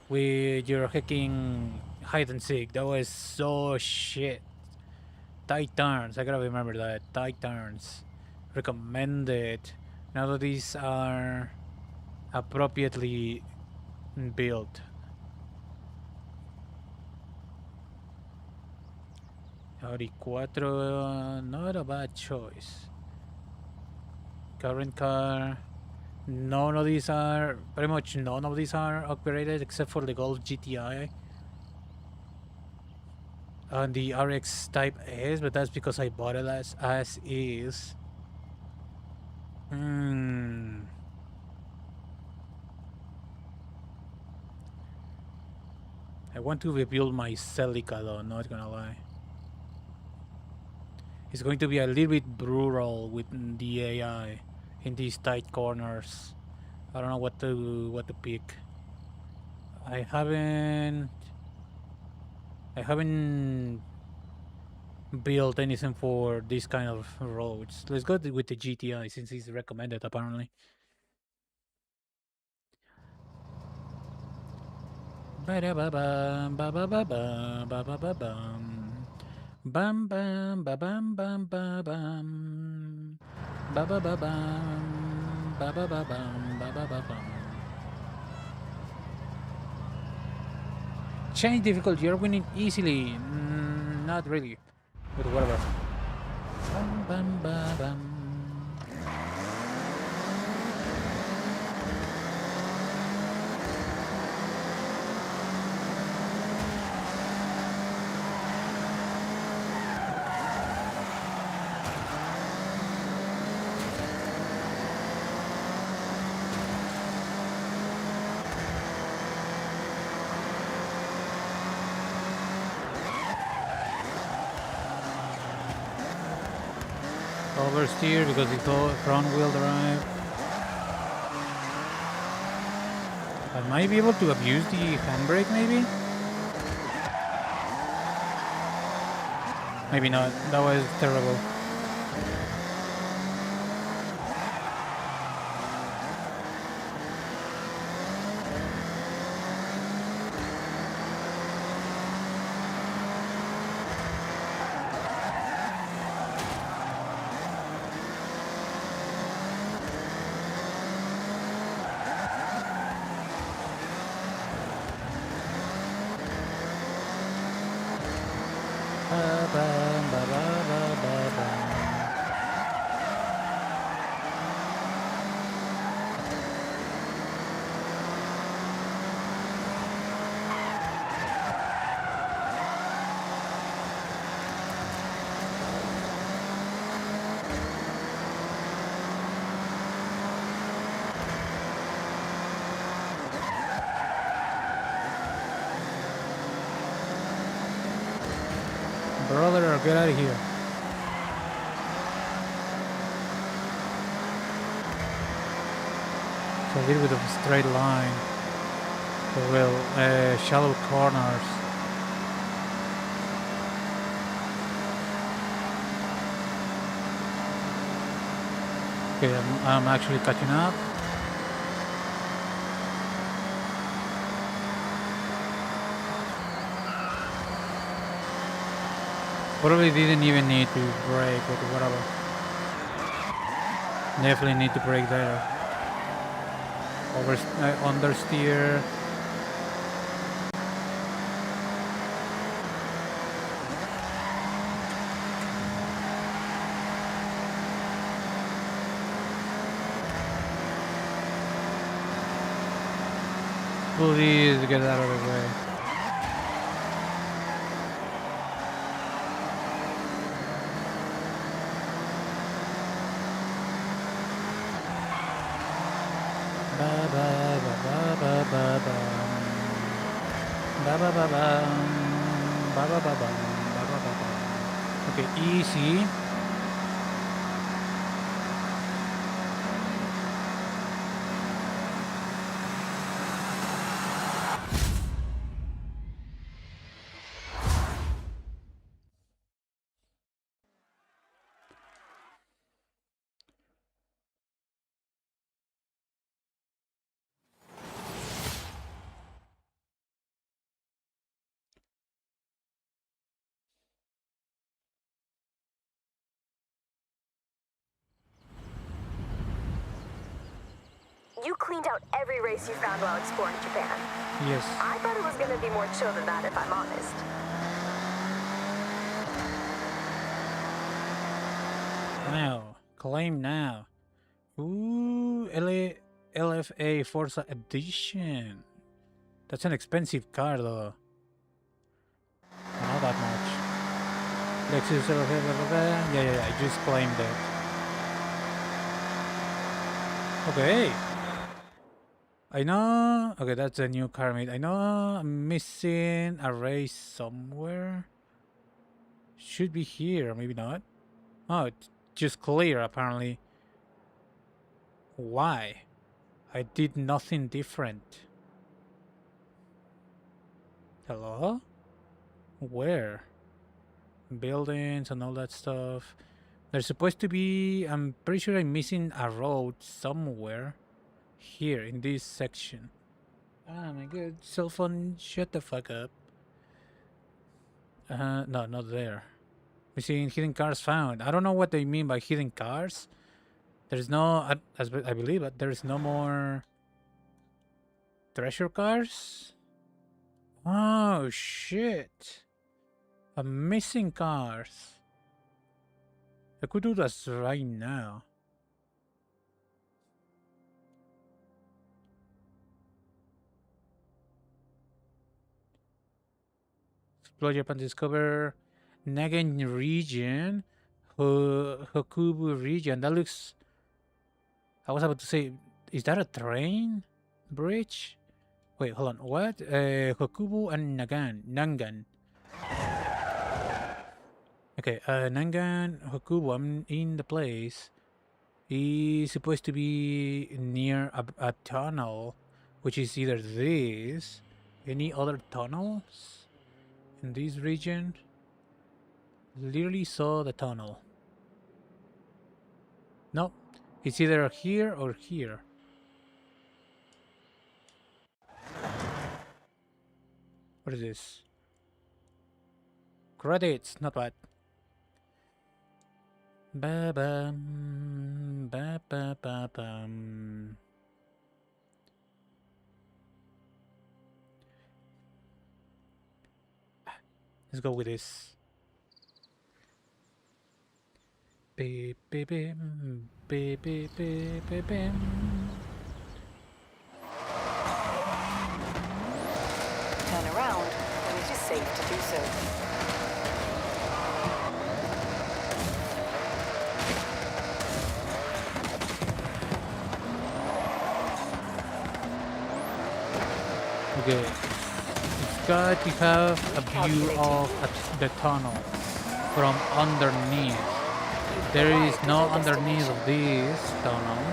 with your hacking hide and seek. That was so shit. Tight turns. I gotta remember that. Tight turns. Recommended. Now that these are appropriately built. Audi Quattro, not a bad choice. Current car, pretty much none of these are upgraded except for the Golf GTI. And the RX Type S, but that's because I bought it as is. I want to rebuild my Celica though, not gonna lie. It's going to be a little bit brutal with the AI in these tight corners. I don't know what to pick. I haven't built anything for this kind of roads. Let's go with the GTI since it's recommended apparently. Ba-da-ba-bum, ba-ba-ba-bum, ba-ba-ba-bum. Bum bum ba bum bum ba bum ba ba ba bum ba ba ba bum ba ba ba bum. Change difficulty. You're winning easily. Not really, but whatever. Bum bum ba bum. Oversteer because it's all front wheel drive. I might be able to abuse the handbrake maybe? Maybe not. That was terrible. Brother, get out of here. It's a little bit of a straight line. Well, shallow corners. Okay, I'm actually catching up. Probably didn't even need to brake or whatever. Definitely need to brake there. Understeer. Please get out of the way. Okay, easy. You cleaned out every race you found while exploring Japan. Yes. I thought it was gonna be more chill than that, if I'm honest. Now, claim now. Ooh, LFA Forza Edition. That's an expensive car though. Not that much. Lexus LFA, yeah, I just claimed it. Okay. I know. Okay, that's a new car mate. I know I'm missing a race somewhere. Should be here, maybe not. Oh, it's just clear apparently. Why? I did nothing different. Hello? Where? Buildings and all that stuff. There's supposed to be... I'm pretty sure I'm missing a road somewhere. Here, in this section. Ah, my good cell phone, shut the fuck up. No, not there. Missing hidden cars found. I don't know what they mean by hidden cars. There's no... as I believe it, there's no more... treasure cars? Oh, shit. I'm missing cars. I could do this right now. Explore Japan, discover Nagano region, Hokubu region. That looks... I was about to say, is that a train bridge? Wait, hold on. What? Hokubu and Nangan. Okay, Nangan, Hokubu, I'm in the place. Is supposed to be near a tunnel, which is either this. Any other tunnels in this region? Literally saw the tunnel. No, it's either here or here. What is this? Credits, not bad. Ba bum, ba ba ba bum. Let's go with this. Beep beep beep beep beep beep beep beep. Turn around when it is safe to do so. Okay, it's got to have a view of the tunnel from underneath. There is no underneath of this tunnel.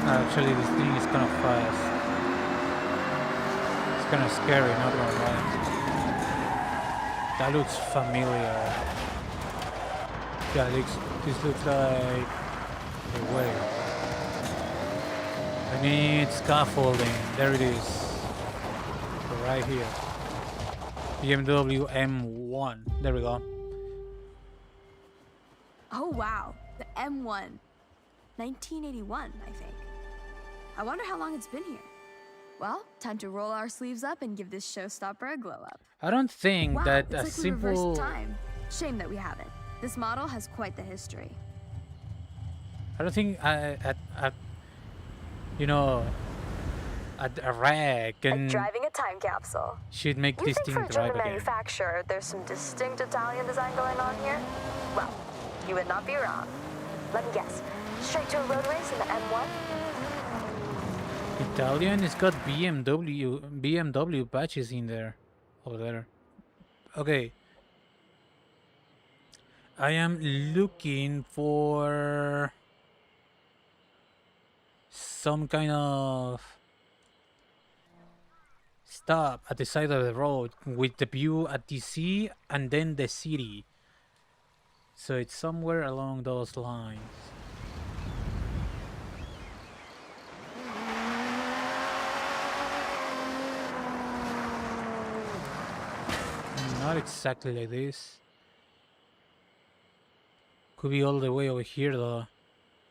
Actually, this thing is kind of fast. It's kind of scary, not gonna lie. That looks familiar. Yeah, this looks like a way. I need scaffolding. There it is. Right here. BMW M1. There we go. Oh wow, the M1. 1981, I think. I wonder how long it's been here. Well, time to roll our sleeves up and give this showstopper a glow up. I don't think Wow, that it's a like we simple... reversed time. Shame that we haven't. This model has quite the history. I don't think you know, a rag can... Driving a time capsule. should make You this think thing for a drive German again. manufacturer, there's some distinct Italian design going on here? Well, you would not be wrong. Let me guess. Straight to a road race in the M1? Italian? It's got BMW patches in there. Over there. Okay. I am looking for some kind of stop at the side of the road with the view at the sea and then the city. So it's somewhere along those lines. Not exactly like this. Could be all the way over here though.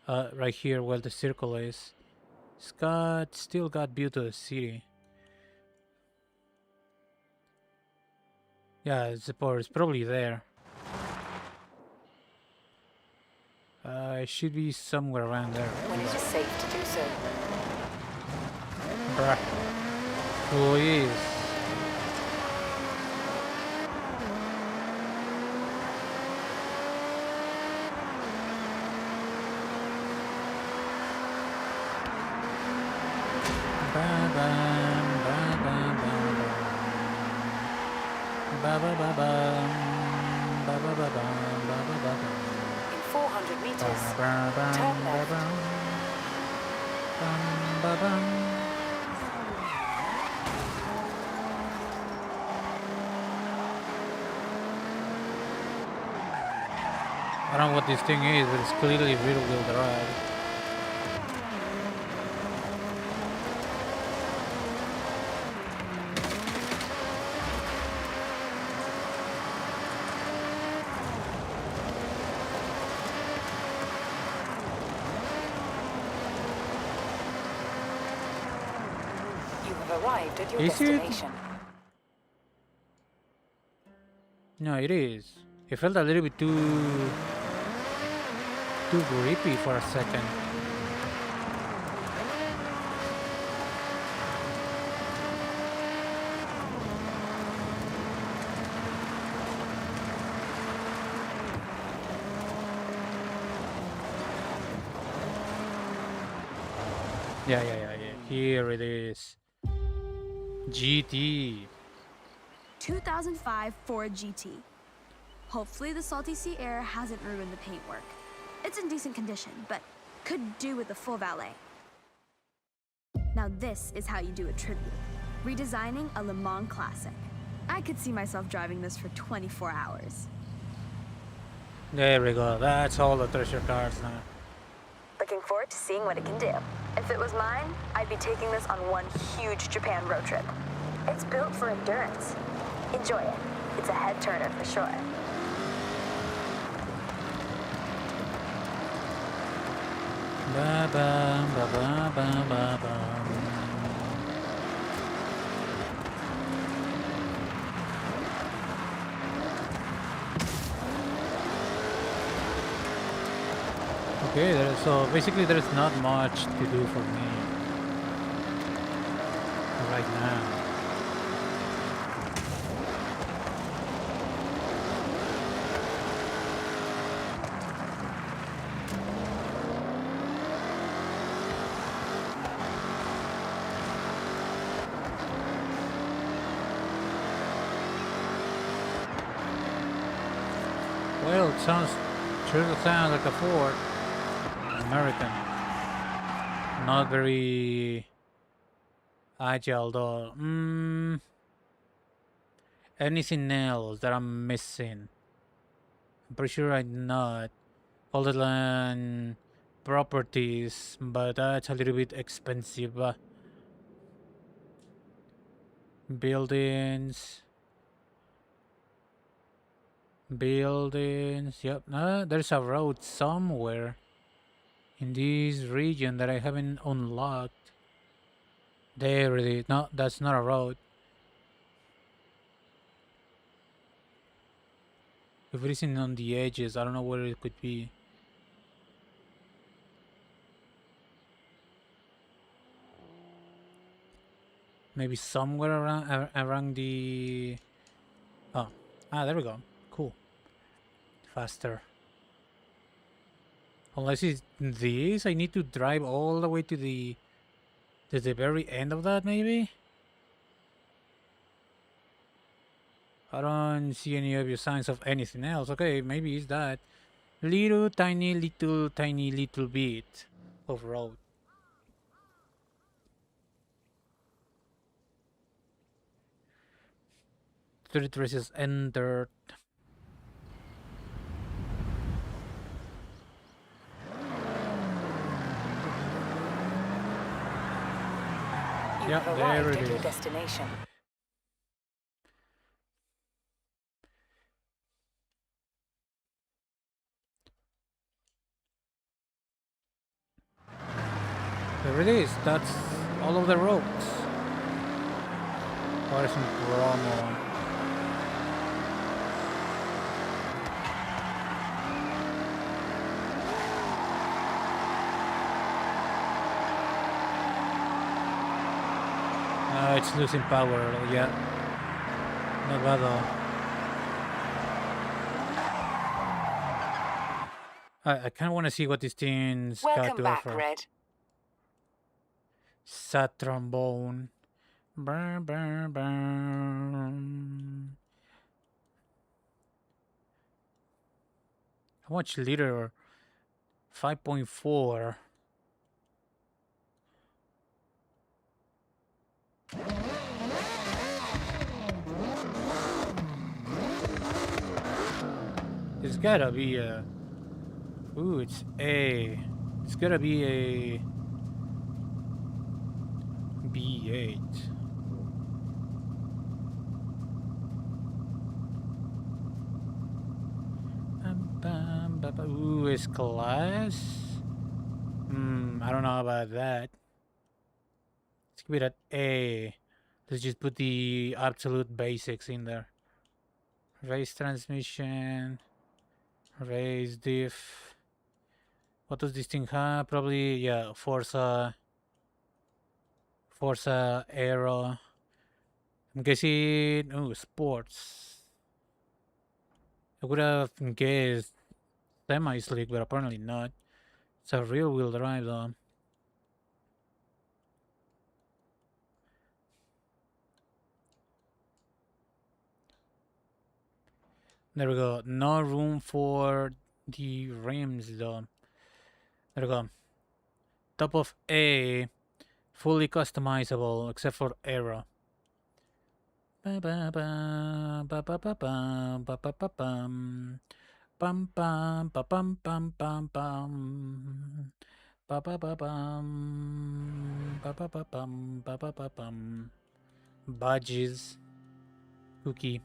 Right here where the circle is. It's still got view to the city. Yeah, it's probably there. It should be somewhere around there. When it is safe to do so. Bruh. Who is? Ba ba ba bum. Ba ba ba bum. Ba ba ba bum. In 400 Ba meters, ba bum. turn Ba left. bum. Bum ba bum. I don't know what this thing is, but it's clearly rear-wheel drive. You have arrived at your Is it? destination. No, it is. It felt a little bit too grippy for a second. Yeah. Here it is. GT. 2005 Ford GT. Hopefully the salty sea air hasn't ruined the paintwork. It's in decent condition, but could do with a full valet. Now this is how you do a tribute. Redesigning a Le Mans classic. I could see myself driving this for 24 hours. There we go. That's all the treasure cars now. Looking forward to seeing what it can do. If it was mine, I'd be taking this on one huge Japan road trip. It's built for endurance. Enjoy it. It's a head turner for sure. Ba ba ba ba ba ba ba. Okay, so basically there's not much to do for me right now. Well, it sure sounds like a Ford. American. Not very agile though. Anything else that I'm missing? I'm pretty sure I'm not. Other than properties, but that's a little bit expensive. Buildings. Yep. There's a road somewhere in this region that I haven't unlocked. There it is. No, that's not a road. If it isn't on the edges, I don't know where it could be. Maybe somewhere around the... Oh. There we go. Cool. Faster. Unless it's this, I need to drive all the way to the very end of that, maybe? I don't see any obvious signs of anything else. Okay, maybe it's that. Little tiny bit of road. Street races entered. You Yeah, have there arrived it at your is. destination. There it is. That's all of the roads. Or some promo. It's losing power. Yeah. Not bad though. I kind of want to see what these things got Welcome to back, offer. Red. Sad trombone. Burn, burn, burn. How much liter? 5.4. It's gotta be a... Ooh, it's A. It's gotta be a... B8. Ooh, it's class? I don't know about that. Let's keep it at A. Let's just put the absolute basics in there. Race transmission. Race diff. What does this thing have? Probably, yeah, Forza Aero. I'm guessing... Oh, sports. I would have guessed semi-slick, but apparently not. It's a rear-wheel drive, though. There we go. No room for the rims, though. There we go. Top of A. Fully customizable, except for Aero. Ba ba ba ba ba ba ba ba ba ba bum. Bum bum ba bum bum bum bum. Ba ba ba bum. Ba ba ba bum ba ba ba bum. Badges. Cookie.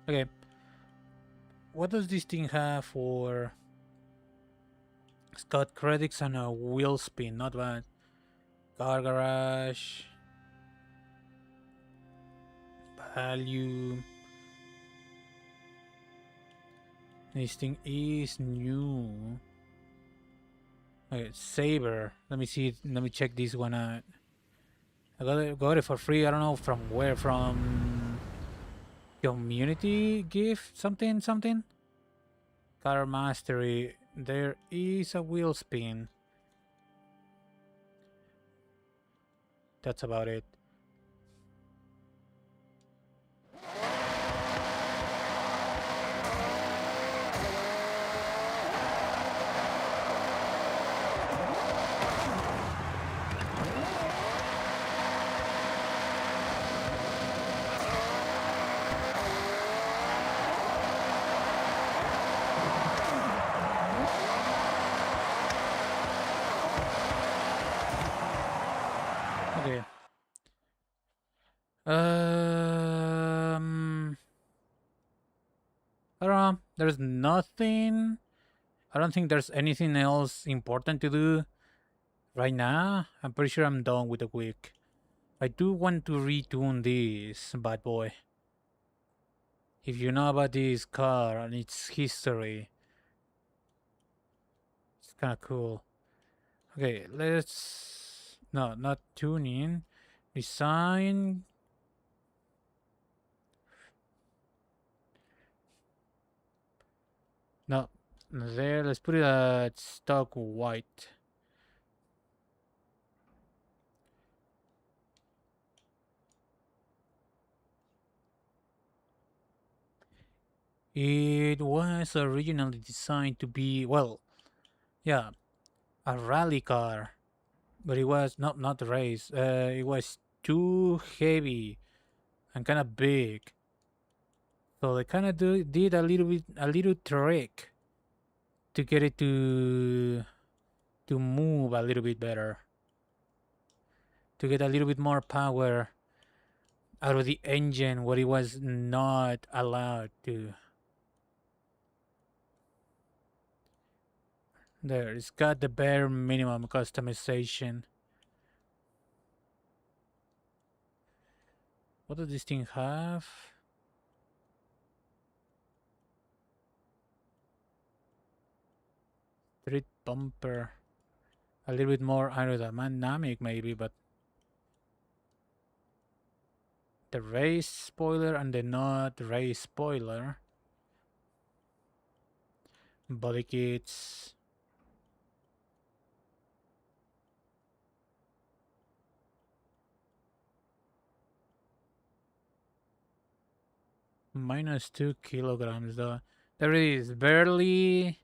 Okay. What does this thing have for... It's got credits and a wheel spin, not bad. Car garage. Value. This thing is new. Okay, Saber. Let me see. Let me check this one out. I got it for free. I don't know from where. From community gift something. Car mastery. There is a wheel spin. That's about it. Okay. I don't know. There's nothing. I don't think there's anything else important to do right now. I'm pretty sure I'm done with the week. I do want to retune this bad boy. If you know about this car and its history, it's kind of cool. Okay, let's... No, not tuning. Design. No, there. Let's put it at stock white. It was originally designed to be, well, yeah, a rally car, but it was not a race. It was too heavy and kind of big, so they kind of did a little trick to get it to move a little bit better, to get a little bit more power out of the engine where it was not allowed to. There, it's got the bare minimum customization. What does this thing have? Street bumper. A little bit more aerodynamic maybe, but the race spoiler and the not race spoiler. Body kits. -2 kilograms though. There is barely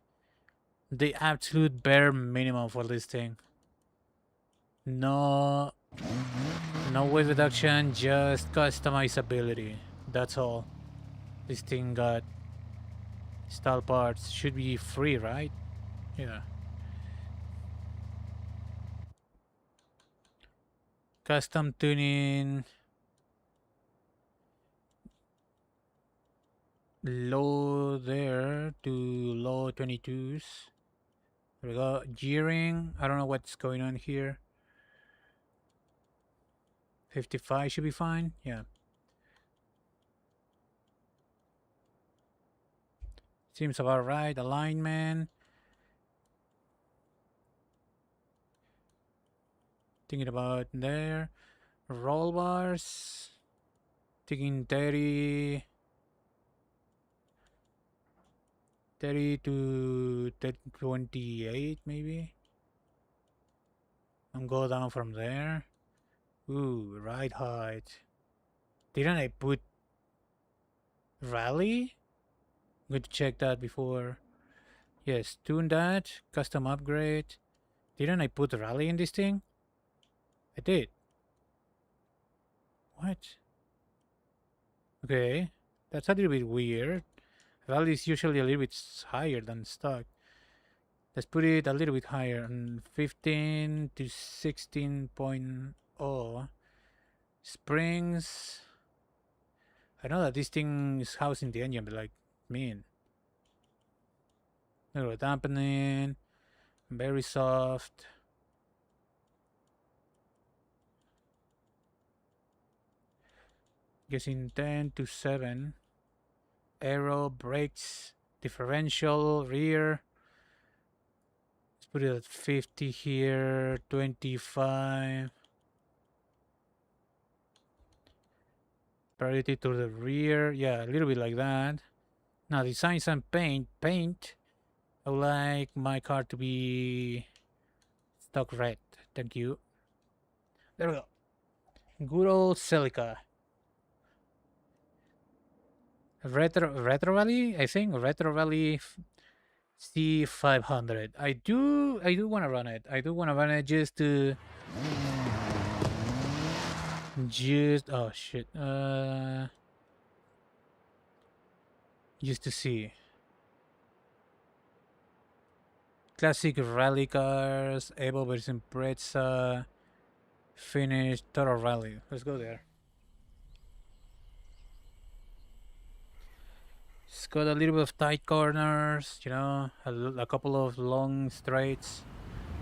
The absolute bare minimum for this thing. No weight reduction, just customizability. That's all. This thing got style parts. Should be free, right? Yeah. Custom tuning. Low there to low 22s. There we go. Gearing. I don't know what's going on here. 55 should be fine. Yeah. Seems about right. Alignment. Thinking about there. Roll bars. Thinking 30 to 28 maybe. And go down from there. Ooh, ride height. Didn't I put rally? I'm going to check that before. Yes, tune that. Custom upgrade. Didn't I put rally in this thing? I did. What? Okay. That's a little bit weird. Rally is usually a little bit higher than stock. Let's put it a little bit higher. 15 to 16.0. Springs. I know that this thing is housing the engine, but like, man. Little dampening. Very soft. Guessing 10 to 7. Aero, brakes, differential, rear. Let's put it at 50 here. 25. Priority to the rear. Yeah, a little bit like that. Now designs and paint. Paint. I would like my car to be stock red. Thank you. There we go. Good old Celica. Retro Rally, I think. Retro Rally C500. I do want to run it. I do want to run it just to oh shit. Just to see. Classic rally cars, Evo versus Brezza, finish, Total Rally. Let's go there. It's got a little bit of tight corners, you know, a couple of long straights.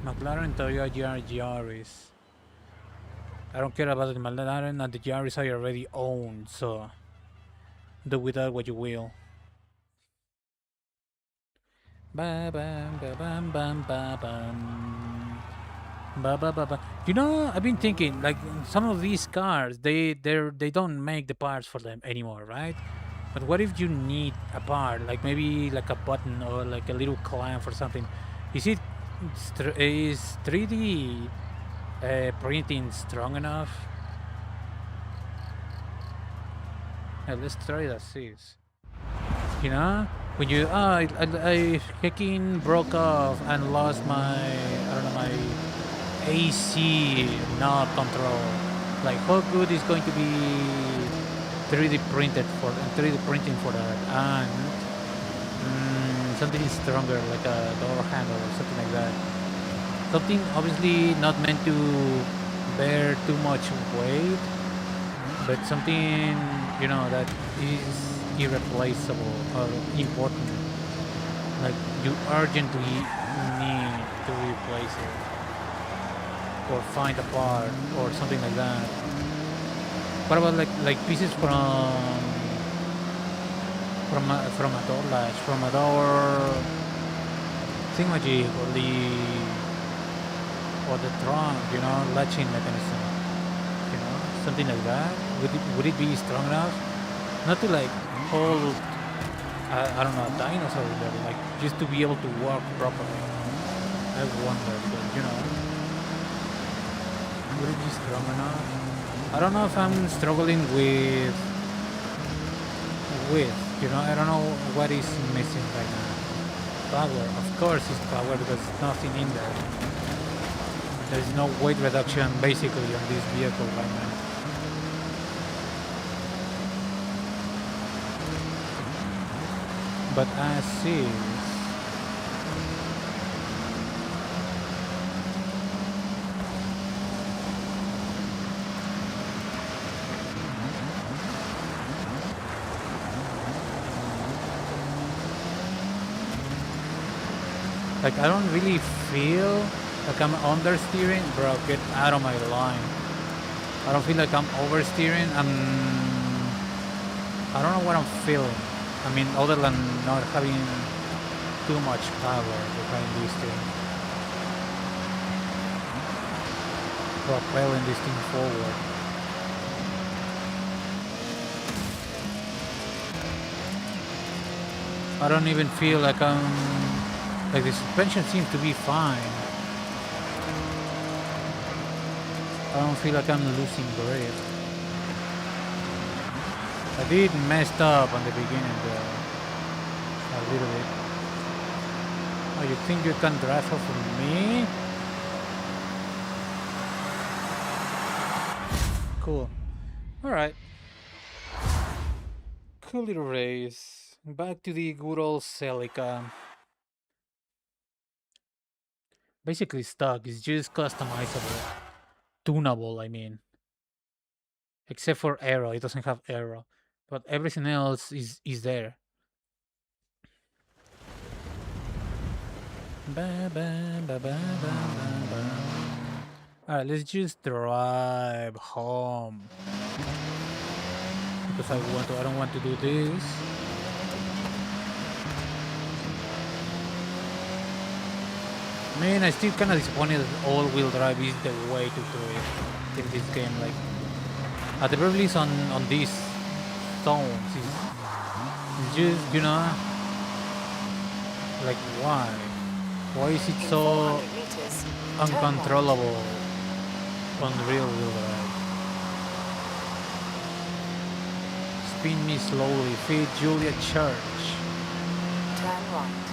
McLaren, Toyota, Yaris. I don't care about the McLaren and the Yaris I already own, so do with that what you will. Ba bam ba bam bam ba bam. Ba ba ba ba. You know, I've been thinking like some of these cars, they don't make the parts for them anymore, right? But what if you need a part, like maybe like a button or like a little clamp or something? Is it is 3D printing strong enough? Let's try it as is. You know, when you I fucking broke off and lost my my AC knob control. Like how good is going to be 3D printed for 3D printing for that, and something stronger like a door handle or something like that. Something obviously not meant to bear too much weight, but something that is irreplaceable or important. Like you urgently need to replace it or find a part or something like that. What about like pieces from a door latch, from a door thingamajig, or the trunk, latching mechanism, something like that. Would it be strong enough? Not to like hold I don't know, a dinosaur there, like just to be able to walk properly. I wonder, because would it be strong enough? I don't know if I'm struggling with, I don't know what is missing right now. Power, of course it's power because there's nothing in there. There's no weight reduction basically on this vehicle right now. But as is, like I don't really feel like I'm understeering. Bro, get out of my line. I don't feel like I'm oversteering. I don't know what I'm feeling. I mean, other than not having too much power behind this thing. Propelling this thing forward. I don't even feel like like the suspension seems to be fine. I don't feel like I'm losing grip. I did messed up on the beginning though. A little bit. Oh, you think you can drive off of me? Cool. Alright. Cool little race. Back to the good old Celica. Basically stock, it's just customizable. Tunable, I mean. Except for aero, it doesn't have aero. But everything else is there. Alright, let's just drive home. Because I don't want to do this. Man, I still kinda disappointed that all-wheel drive is the way to do it in this game. Like, at the very least on these stones, it's just, you know, like why? Why is it so uncontrollable on real-wheel drive? Spin me slowly, feed Julia Church. Turn right.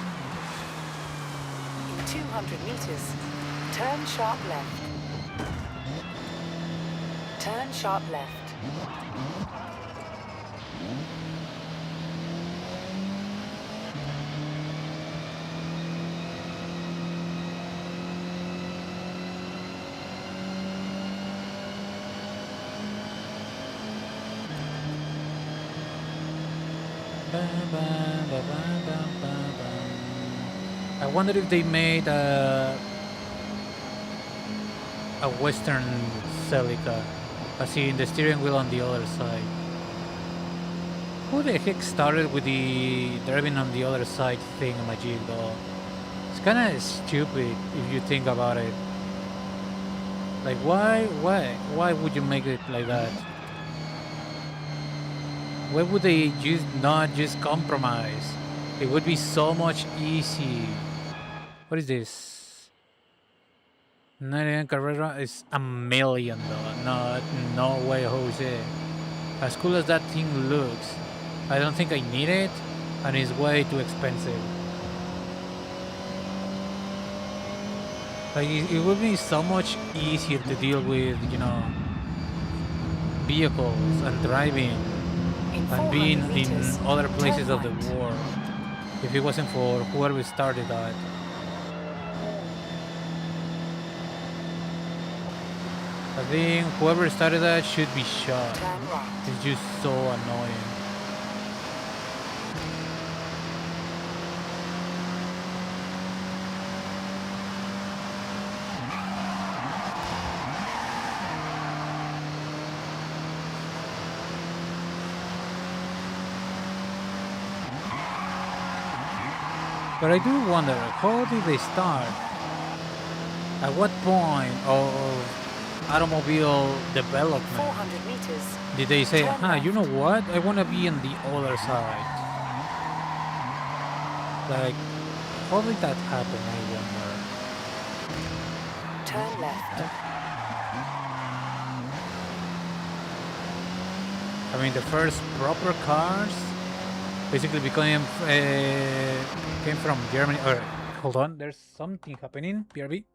In 200 meters, turn sharp left. Turn sharp left. I wonder if they made a Western Celica. I see the steering wheel on the other side. Who the heck started with the driving on the other side thing, Majid, though? It's kind of stupid if you think about it. Like, why would you make it like that? Why would they not just compromise? It would be so much easy. What is this? 99 Carrera is $1 million though. No way, Jose. As cool as that thing looks, I don't think I need it, and it's way too expensive. Like it would be so much easier to deal with, you know, vehicles and driving and being in other places of the world if it wasn't for whoever started that. I think whoever started that should be shot. It's just so annoying. But I do wonder, how did they start? At what point of automobile development 400 meters. did they say, you know what? I want to be on the other side. Like, how did that happen, I wonder? Turn left. I mean, the first proper cars Basically, came from Germany. Or hold on, there's something happening. BRB.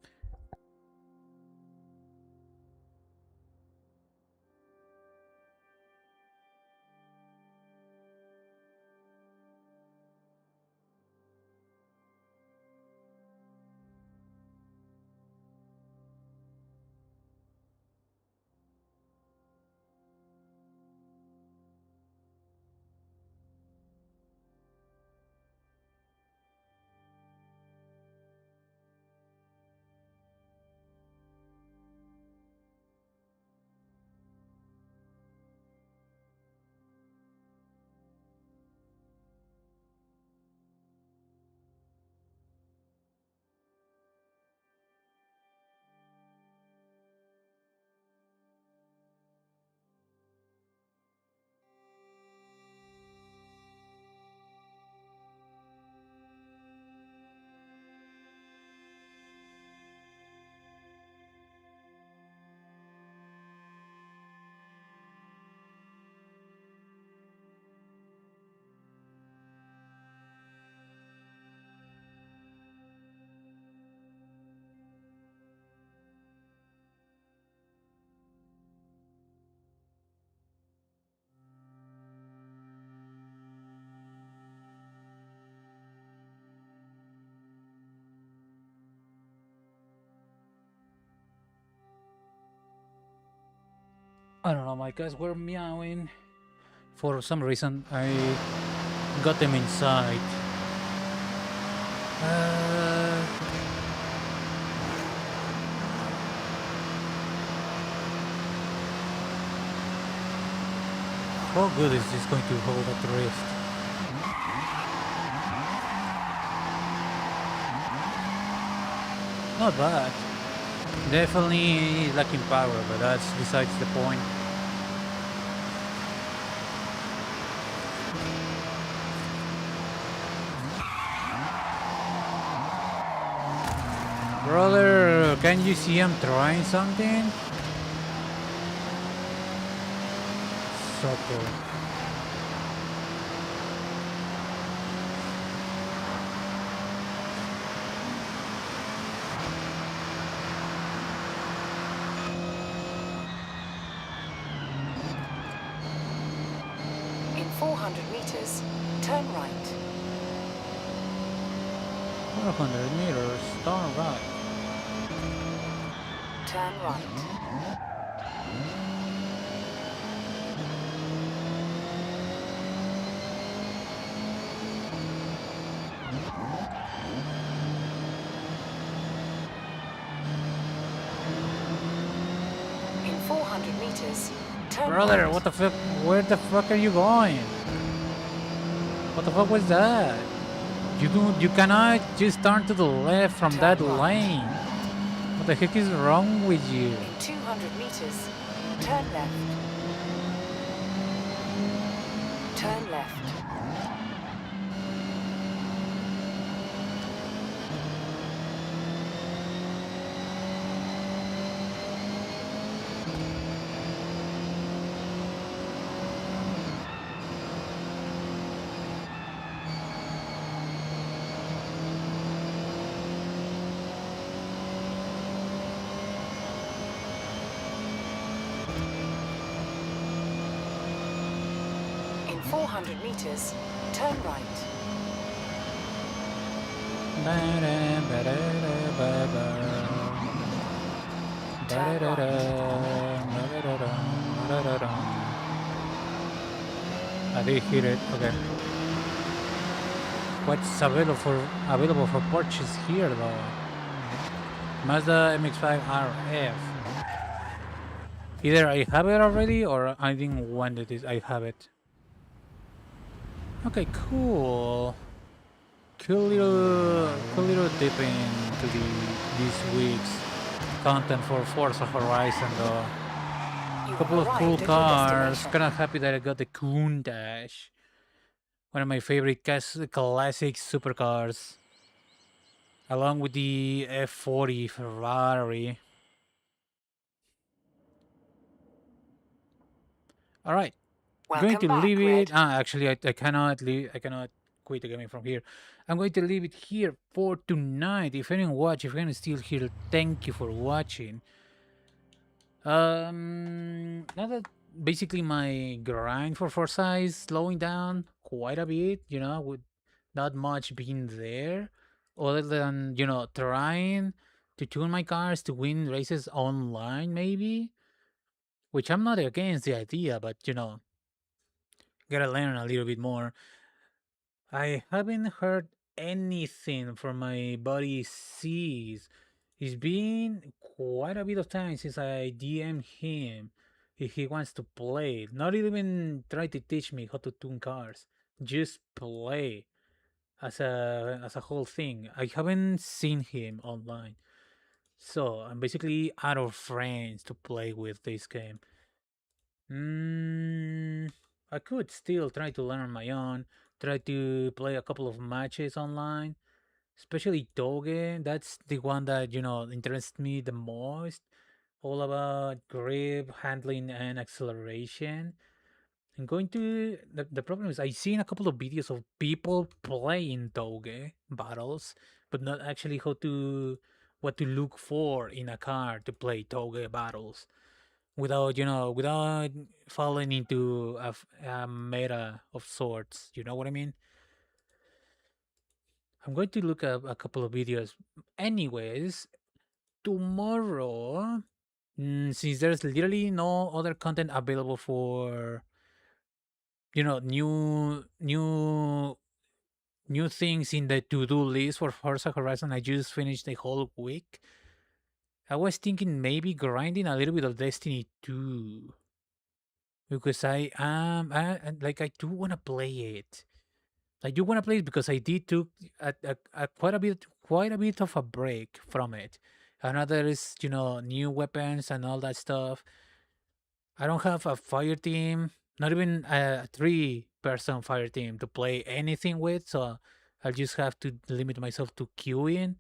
I don't know, my guys were meowing. For some reason, I got them inside. How good is this going to hold at the wrist? Not bad. Definitely lacking power, but that's besides the point. Brother, can you see him trying something? So cool. In 400 meters, turn right. 400 meters, turn right. Turn right. In 400 meters, turn Brother, right. what the fuck? Where the fuck are you going? What the fuck was that? You cannot just turn to the left from Turn that right. lane. What the heck is wrong with you? In 200 meters, turn left. Turn left. In 400 meters, turn right. I did hit it. Okay. What's available for purchase here though? Mazda MX-5 RF. Either I have it already or I didn't want it. I have it. Okay, cool. Cool little dip into this week's content for Forza Horizon though. You Couple have of cool arrived at your cars. destination. Kinda happy that I got the Countach. One of my favorite classic supercars. Along with the F40 Ferrari. Alright. Going Welcome to back, leave it. Red. Actually, I cannot leave. I cannot quit the gaming from here. I'm going to leave it here for tonight. If anyone watch, if anyone is still here, thank you for watching. Now that basically my grind for Forza is slowing down quite a bit, with not much being there, other than trying to tune my cars to win races online, maybe. Which I'm not against the idea, but gotta learn a little bit more. I haven't heard anything from my buddy C's. It's been quite a bit of time since I DM him if he wants to play. Not even try to teach me how to tune cars. Just play as a whole thing. I haven't seen him online. So I'm basically out of friends to play with this game. Mm, I could still try to learn on my own, try to play a couple of matches online, especially Doge. That's the one that, interests me the most. All about grip, handling, and acceleration. I'm going to. The problem is, I've seen a couple of videos of people playing Doge battles, but not actually what to look for in a car to play Doge battles without falling into a meta of sorts. You know what I mean? I'm going to look up a couple of videos. Anyways, tomorrow, since there's literally no other content available for new things in the to-do list for Forza Horizon, I just finished the whole week. I was thinking maybe grinding a little bit of Destiny 2 because I do want to play it. I do want to play it because I did took quite a bit of a break from it. Another is new weapons and all that stuff. I don't have a fire team, not even a 3-person fire team to play anything with, so I'll just have to limit myself to queuing.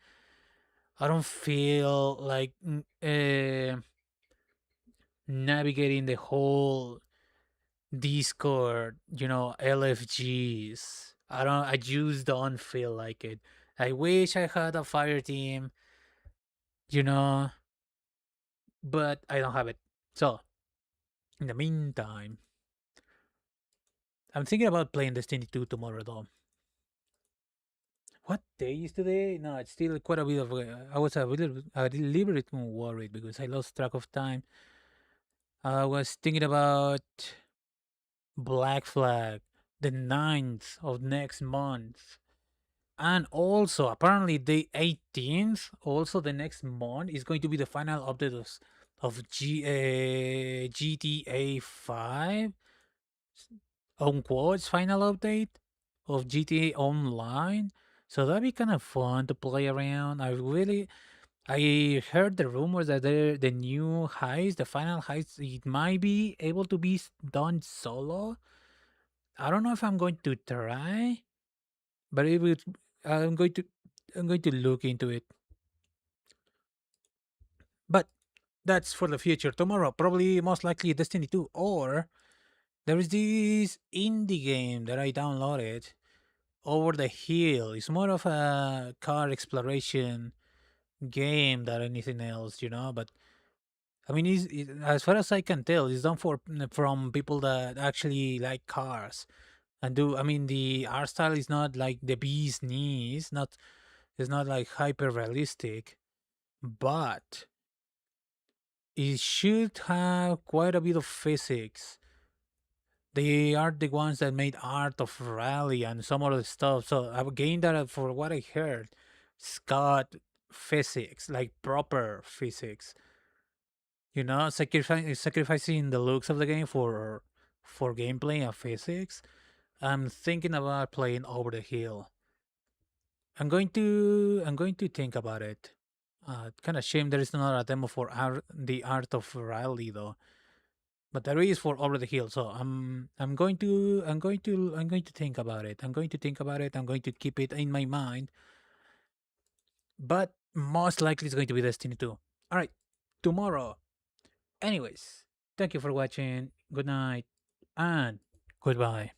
I don't feel like navigating the whole Discord, LFGs. I just don't feel like it. I wish I had a fire team, you know, but I don't have it. So, in the meantime, I'm thinking about playing Destiny 2 tomorrow though. What day is today? No, it's still quite a bit of. I was a little bit more worried because I lost track of time. I was thinking about Black Flag, the 9th of next month. And also, apparently, the 18th, also the next month, is going to be the final update of GTA 5. On quotes, final update of GTA Online. So that'd be kind of fun to play around. I heard the rumors that the new heist, the final heist, it might be able to be done solo. I don't know if I'm going to try, but it would. I'm going to. I'm going to look into it. But that's for the future. Tomorrow, probably most likely Destiny 2. Or there is this indie game that I downloaded, Over the Hill. It's more of a car exploration game than anything else. But I mean, as far as I can tell, it's done from people that actually like cars and do. I mean, the art style is not like the bee's knees. Not It's not like hyper realistic, but it should have quite a bit of physics. They are the ones that made Art of Rally and some other stuff. So again, that for what I heard, it's got physics, like proper physics. Sacrificing the looks of the game for gameplay and physics. I'm thinking about playing Over the Hill. I'm going to think about it. Kind of shame there is not a demo for the Art of Rally though, but there is for Over the Hill. So I'm going to think about it. I'm going to think about it. I'm going to keep it in my mind. But most likely it's going to be Destiny 2. All right, tomorrow. Anyways, thank you for watching. Good night and Goodbye.